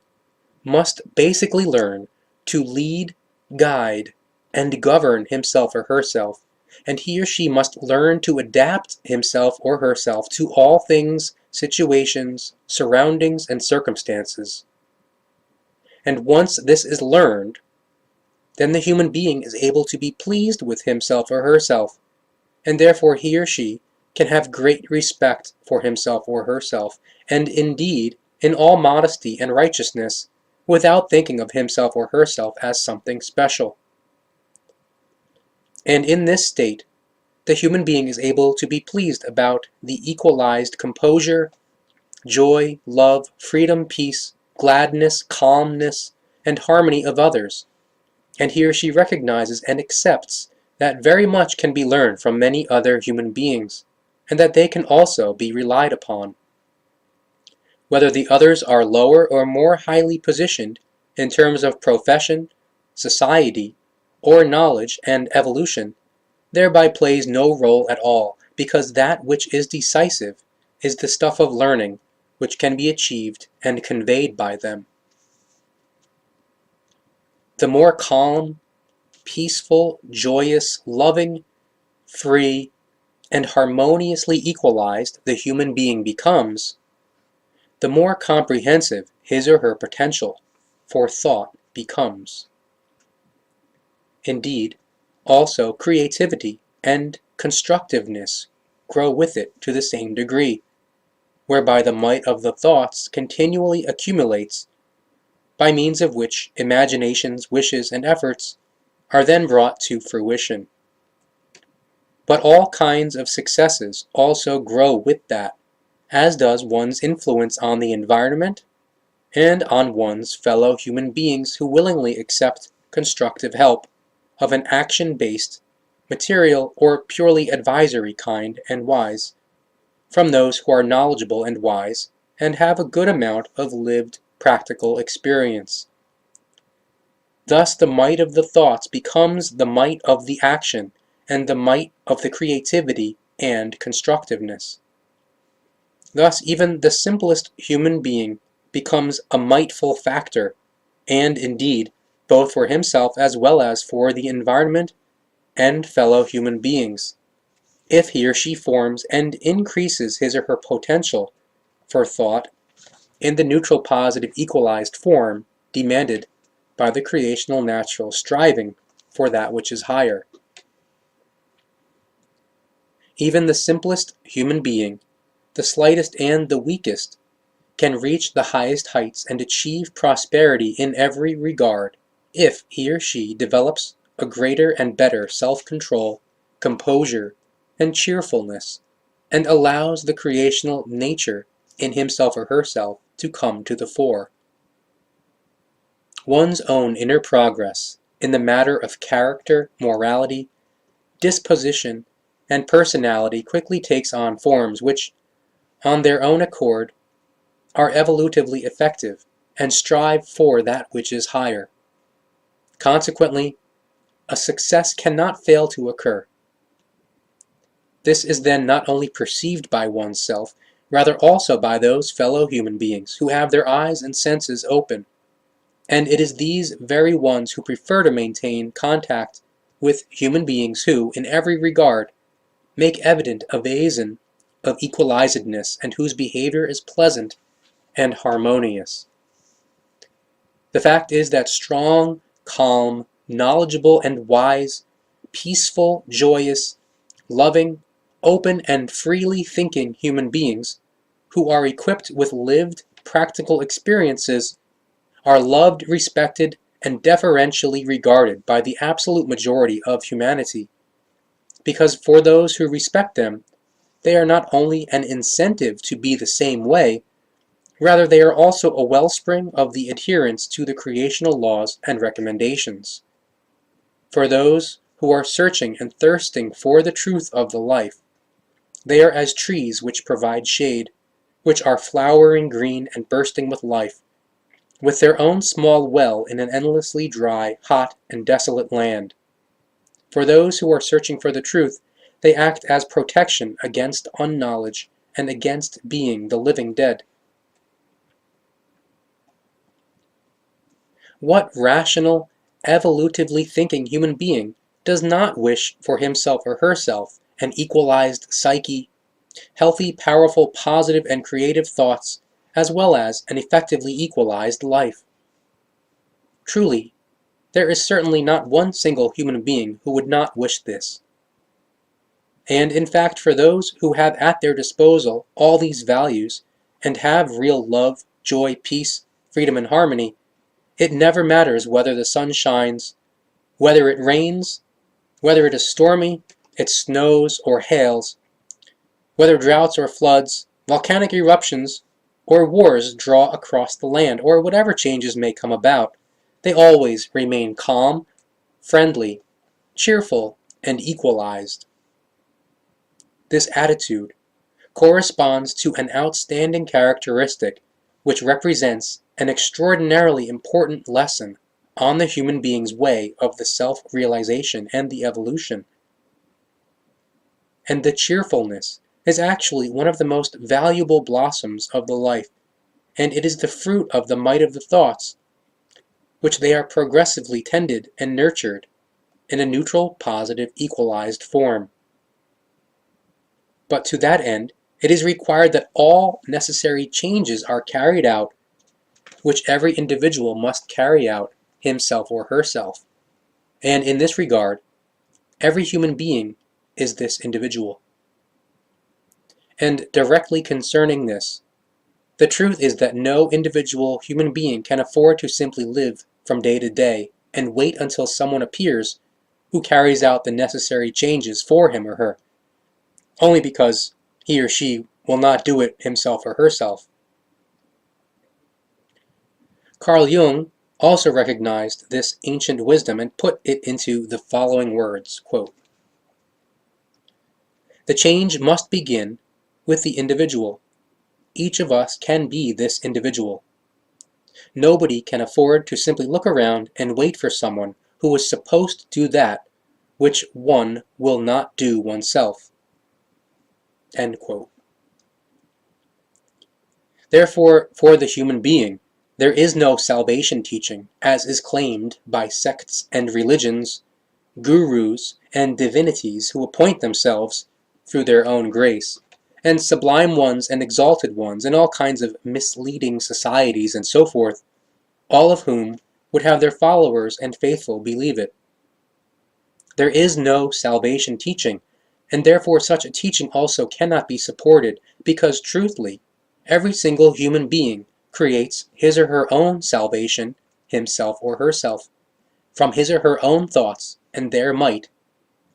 must basically learn to lead, guide, and govern himself or herself, and he or she must learn to adapt himself or herself to all things, situations, surroundings, and circumstances. And once this is learned, then the human being is able to be pleased with himself or herself, and therefore he or she can have great respect for himself or herself, and indeed, in all modesty and righteousness, without thinking of himself or herself as something special. And in this state, the human being is able to be pleased about the equalized composure, joy, love, freedom, peace, gladness, calmness, and harmony of others, and he or she recognizes and accepts that very much can be learned from many other human beings, and that they can also be relied upon. Whether the others are lower or more highly positioned in terms of profession, society, or knowledge and evolution, thereby plays no role at all, because that which is decisive is the stuff of learning which can be achieved and conveyed by them. The more calm, peaceful, joyous, loving, free, and harmoniously equalized the human being becomes, the more comprehensive his or her potential for thought becomes. Indeed, also creativity and constructiveness grow with it to the same degree, whereby the might of the thoughts continually accumulates, by means of which imaginations, wishes, and efforts are then brought to fruition. But all kinds of successes also grow with that, as does one's influence on the environment and on one's fellow human beings who willingly accept constructive help of an action-based, material, or purely advisory kind and wise, from those who are knowledgeable and wise and have a good amount of lived practical experience. Thus the might of the thoughts becomes the might of the action and the might of the creativity and constructiveness. Thus even the simplest human being becomes a mightful factor, and indeed, both for himself as well as for the environment and fellow human beings, if he or she forms and increases his or her potential for thought in the neutral positive equalized form demanded by the creational natural striving for that which is higher. Even the simplest human being, the slightest and the weakest, can reach the highest heights and achieve prosperity in every regard if he or she develops a greater and better self-control, composure, and cheerfulness, and allows the creational nature in himself or herself to come to the fore. One's own inner progress in the matter of character, morality, disposition, and personality quickly takes on forms which, on their own accord, are evolutively effective and strive for that which is higher. Consequently, a success cannot fail to occur. This is then not only perceived by oneself, rather also by those fellow human beings who have their eyes and senses open, and it is these very ones who prefer to maintain contact with human beings who, in every regard, make evident a basin of equalizedness and whose behavior is pleasant and harmonious. The fact is that strong, calm, knowledgeable, and wise, peaceful, joyous, loving, open, and freely thinking human beings who are equipped with lived, practical experiences are loved, respected, and deferentially regarded by the absolute majority of humanity, because for those who respect them, they are not only an incentive to be the same way, rather they are also a wellspring of the adherence to the creational laws and recommendations. For those who are searching and thirsting for the truth of the life, they are as trees which provide shade, which are flowering green and bursting with life, with their own small well in an endlessly dry, hot, and desolate land. For those who are searching for the truth, they act as protection against unknowledge and against being the living dead. What rational, evolutively thinking human being does not wish for himself or herself an equalized psyche, healthy, powerful, positive, and creative thoughts, as well as an effectively equalized life? Truly, there is certainly not one single human being who would not wish this. And in fact, for those who have at their disposal all these values, and have real love, joy, peace, freedom, and harmony, it never matters whether the sun shines, whether it rains, whether it is stormy, it snows or hails, whether droughts or floods, volcanic eruptions, or wars draw across the land, or whatever changes may come about, they always remain calm, friendly, cheerful, and equalized. This attitude corresponds to an outstanding characteristic which represents an extraordinarily important lesson on the human being's way of the self-realization and the evolution. And the cheerfulness is actually one of the most valuable blossoms of the life, and it is the fruit of the might of the thoughts, which they are progressively tended and nurtured in a neutral, positive, equalized form. But to that end, it is required that all necessary changes are carried out, which every individual must carry out himself or herself. And in this regard, every human being is this individual. And directly concerning this, the truth is that no individual human being can afford to simply live from day to day and wait until someone appears who carries out the necessary changes for him or her, only because he or she will not do it himself or herself. Carl Jung also recognized this ancient wisdom and put it into the following words, quote, "The change must begin with the individual. Each of us can be this individual. Nobody can afford to simply look around and wait for someone who is supposed to do that which one will not do oneself." End quote. Therefore, for the human being, there is no salvation teaching, as is claimed by sects and religions, gurus and divinities who appoint themselves through their own grace, and sublime ones and exalted ones, and all kinds of misleading societies and so forth, all of whom would have their followers and faithful believe it. There is no salvation teaching, and therefore such a teaching also cannot be supported, because truthfully, every single human being creates his or her own salvation, himself or herself, from his or her own thoughts and their might,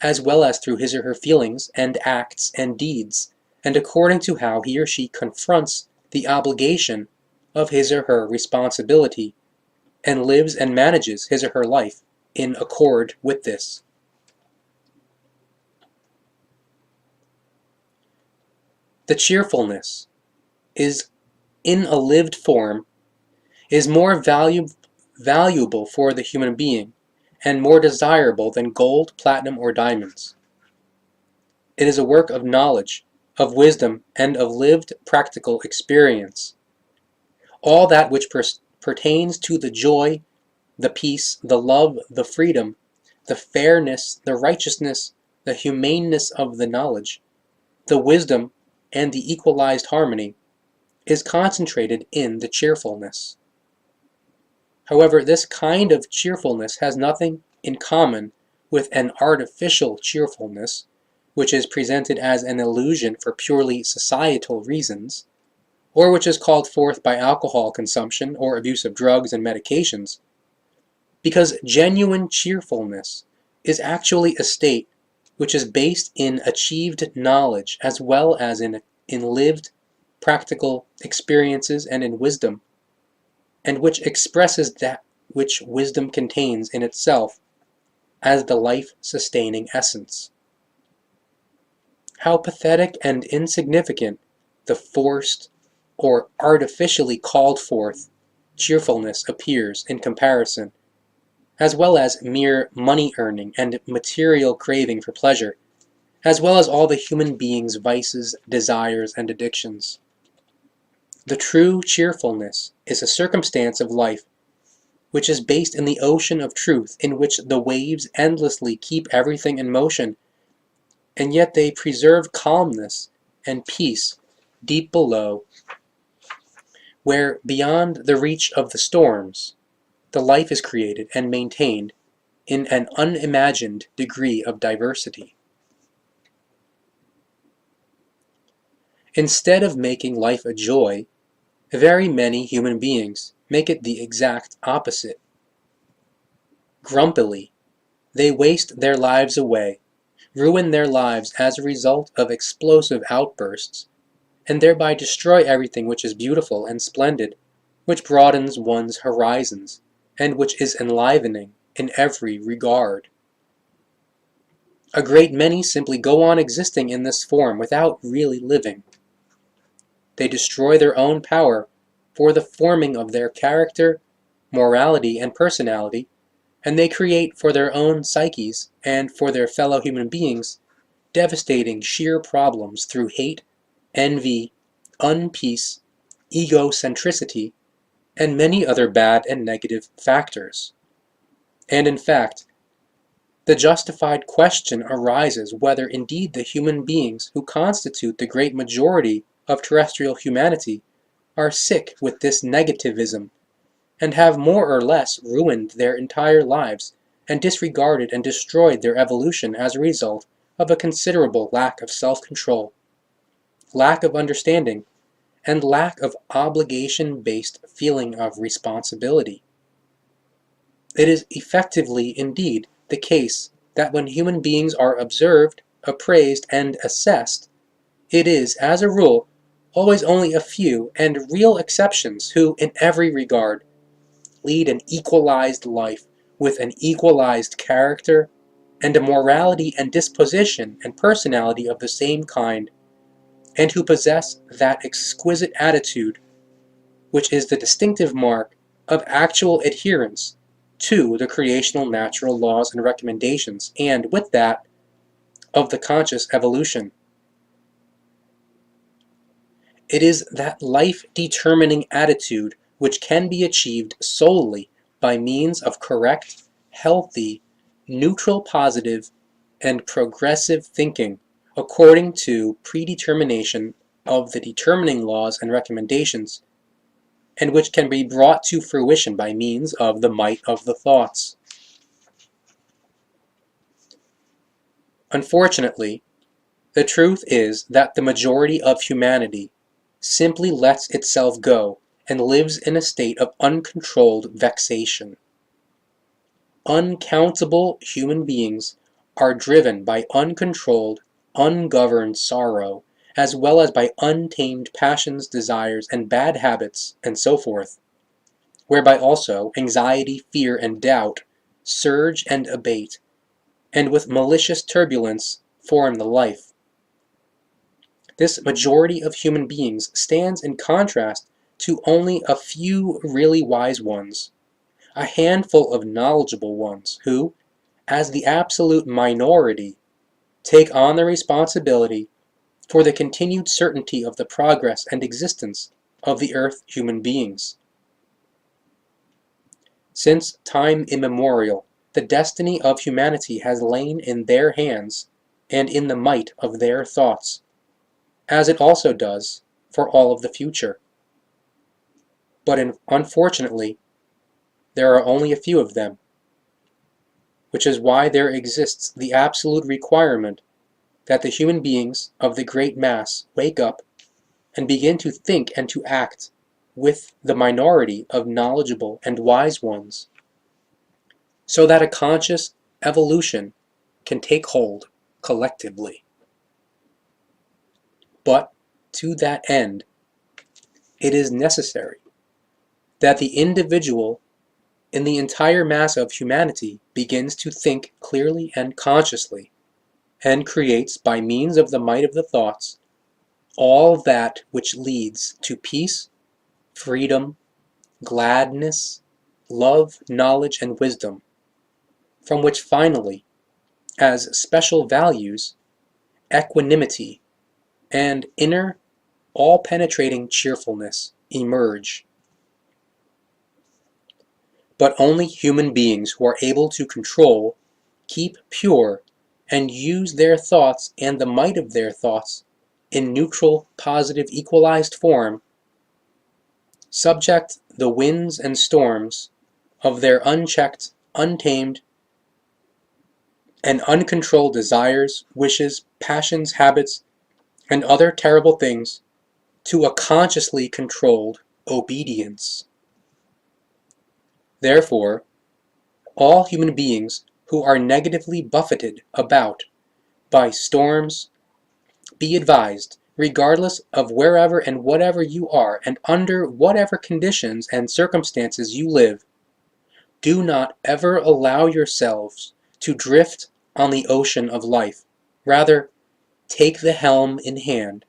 as well as through his or her feelings and acts and deeds, and according to how he or she confronts the obligation of his or her responsibility, and lives and manages his or her life in accord with this. The cheerfulness is in a lived form is more valuable for the human being and more desirable than gold, platinum, or diamonds. It is a work of knowledge, of wisdom, and of lived practical experience. All that which pertains to the joy, the peace, the love, the freedom, the fairness, the righteousness, the humaneness of the knowledge, the wisdom, and the equalized harmony is concentrated in the cheerfulness. However, this kind of cheerfulness has nothing in common with an artificial cheerfulness, which is presented as an illusion for purely societal reasons, or which is called forth by alcohol consumption or abuse of drugs and medications, because genuine cheerfulness is actually a state which is based in achieved knowledge as well as in lived practical experiences and in wisdom, and which expresses that which wisdom contains in itself as the life-sustaining essence. How pathetic and insignificant the forced or artificially called forth cheerfulness appears in comparison, as well as mere money-earning and material craving for pleasure, as well as all the human being's vices, desires, and addictions. The true cheerfulness is a circumstance of life which is based in the ocean of truth in which the waves endlessly keep everything in motion, and yet they preserve calmness and peace deep below, where beyond the reach of the storms, the life is created and maintained in an unimagined degree of diversity. Instead of making life a joy, very many human beings make it the exact opposite. Grumpily, they waste their lives away, ruin their lives as a result of explosive outbursts, and thereby destroy everything which is beautiful and splendid, which broadens one's horizons, and which is enlivening in every regard. A great many simply go on existing in this form without really living. They destroy their own power for the forming of their character, morality, and personality, and they create for their own psyches and for their fellow human beings devastating sheer problems through hate, envy, unpeace, egocentricity, and many other bad and negative factors. And in fact, the justified question arises whether indeed the human beings who constitute the great majority of terrestrial humanity are sick with this negativism, and have more or less ruined their entire lives and disregarded and destroyed their evolution as a result of a considerable lack of self-control, lack of understanding, and lack of obligation-based feeling of responsibility. It is effectively, indeed, the case that when human beings are observed, appraised, and assessed, it is, as a rule, always only a few and real exceptions who, in every regard, lead an equalized life with an equalized character and a morality and disposition and personality of the same kind, and who possess that exquisite attitude which is the distinctive mark of actual adherence to the creational natural laws and recommendations, and with that, of the conscious evolution. It is that life-determining attitude which can be achieved solely by means of correct, healthy, neutral positive, and progressive thinking according to predetermination of the determining laws and recommendations, and which can be brought to fruition by means of the might of the thoughts. Unfortunately, the truth is that the majority of humanity simply lets itself go and lives in a state of uncontrolled vexation. Uncountable human beings are driven by uncontrolled, ungoverned sorrow, as well as by untamed passions, desires, and bad habits, and so forth, whereby also anxiety, fear, and doubt surge and abate, and with malicious turbulence form the life. This majority of human beings stands in contrast to only a few really wise ones, a handful of knowledgeable ones who, as the absolute minority, take on the responsibility for the continued certainty of the progress and existence of the earth human beings. Since time immemorial, the destiny of humanity has lain in their hands and in the might of their thoughts. as it also does for all of the future. But unfortunately, there are only a few of them, which is why there exists the absolute requirement that the human beings of the great mass wake up and begin to think and to act with the minority of knowledgeable and wise ones, so that a conscious evolution can take hold collectively. But to that end, it is necessary that the individual in the entire mass of humanity begins to think clearly and consciously, and creates, by means of the might of the thoughts, all that which leads to peace, freedom, gladness, love, knowledge, and wisdom, from which finally, as special values, equanimity and inner, all-penetrating cheerfulness emerge. But only human beings who are able to control, keep pure, and use their thoughts and the might of their thoughts in neutral, positive, equalized form, subject the winds and storms of their unchecked, untamed, and uncontrolled desires, wishes, passions, habits, and other terrible things to a consciously controlled obedience. Therefore, all human beings who are negatively buffeted about by storms, be advised, regardless of wherever and whatever you are and under whatever conditions and circumstances you live, do not ever allow yourselves to drift on the ocean of life. Rather, take the helm in hand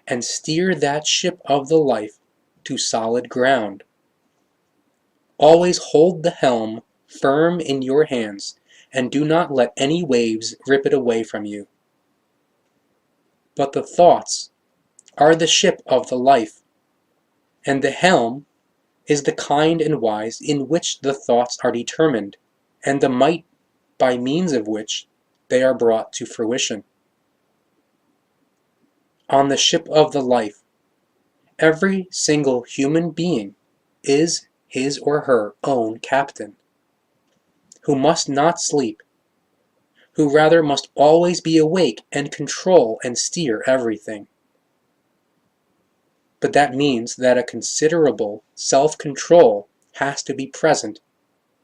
and steer that ship of the life to solid ground. Always hold the helm firm in your hands and do not let any waves rip it away from you. But the thoughts are the ship of the life, and the helm is the kind and wise in which the thoughts are determined, and the might by means of which they are brought to fruition. On the ship of the life, every single human being is his or her own captain, who must not sleep, who rather must always be awake and control and steer everything. But that means that a considerable self-control has to be present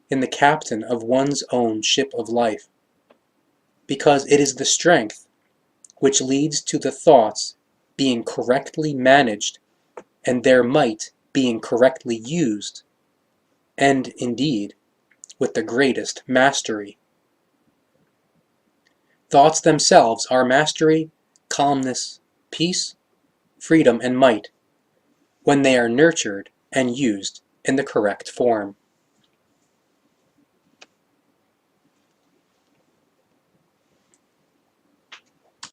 in the captain of one's own ship of life, because it is the strength which leads to the thoughts being correctly managed and their might being correctly used, and indeed with the greatest mastery. Thoughts themselves are mastery, calmness, peace, freedom, and might, when they are nurtured and used in the correct form.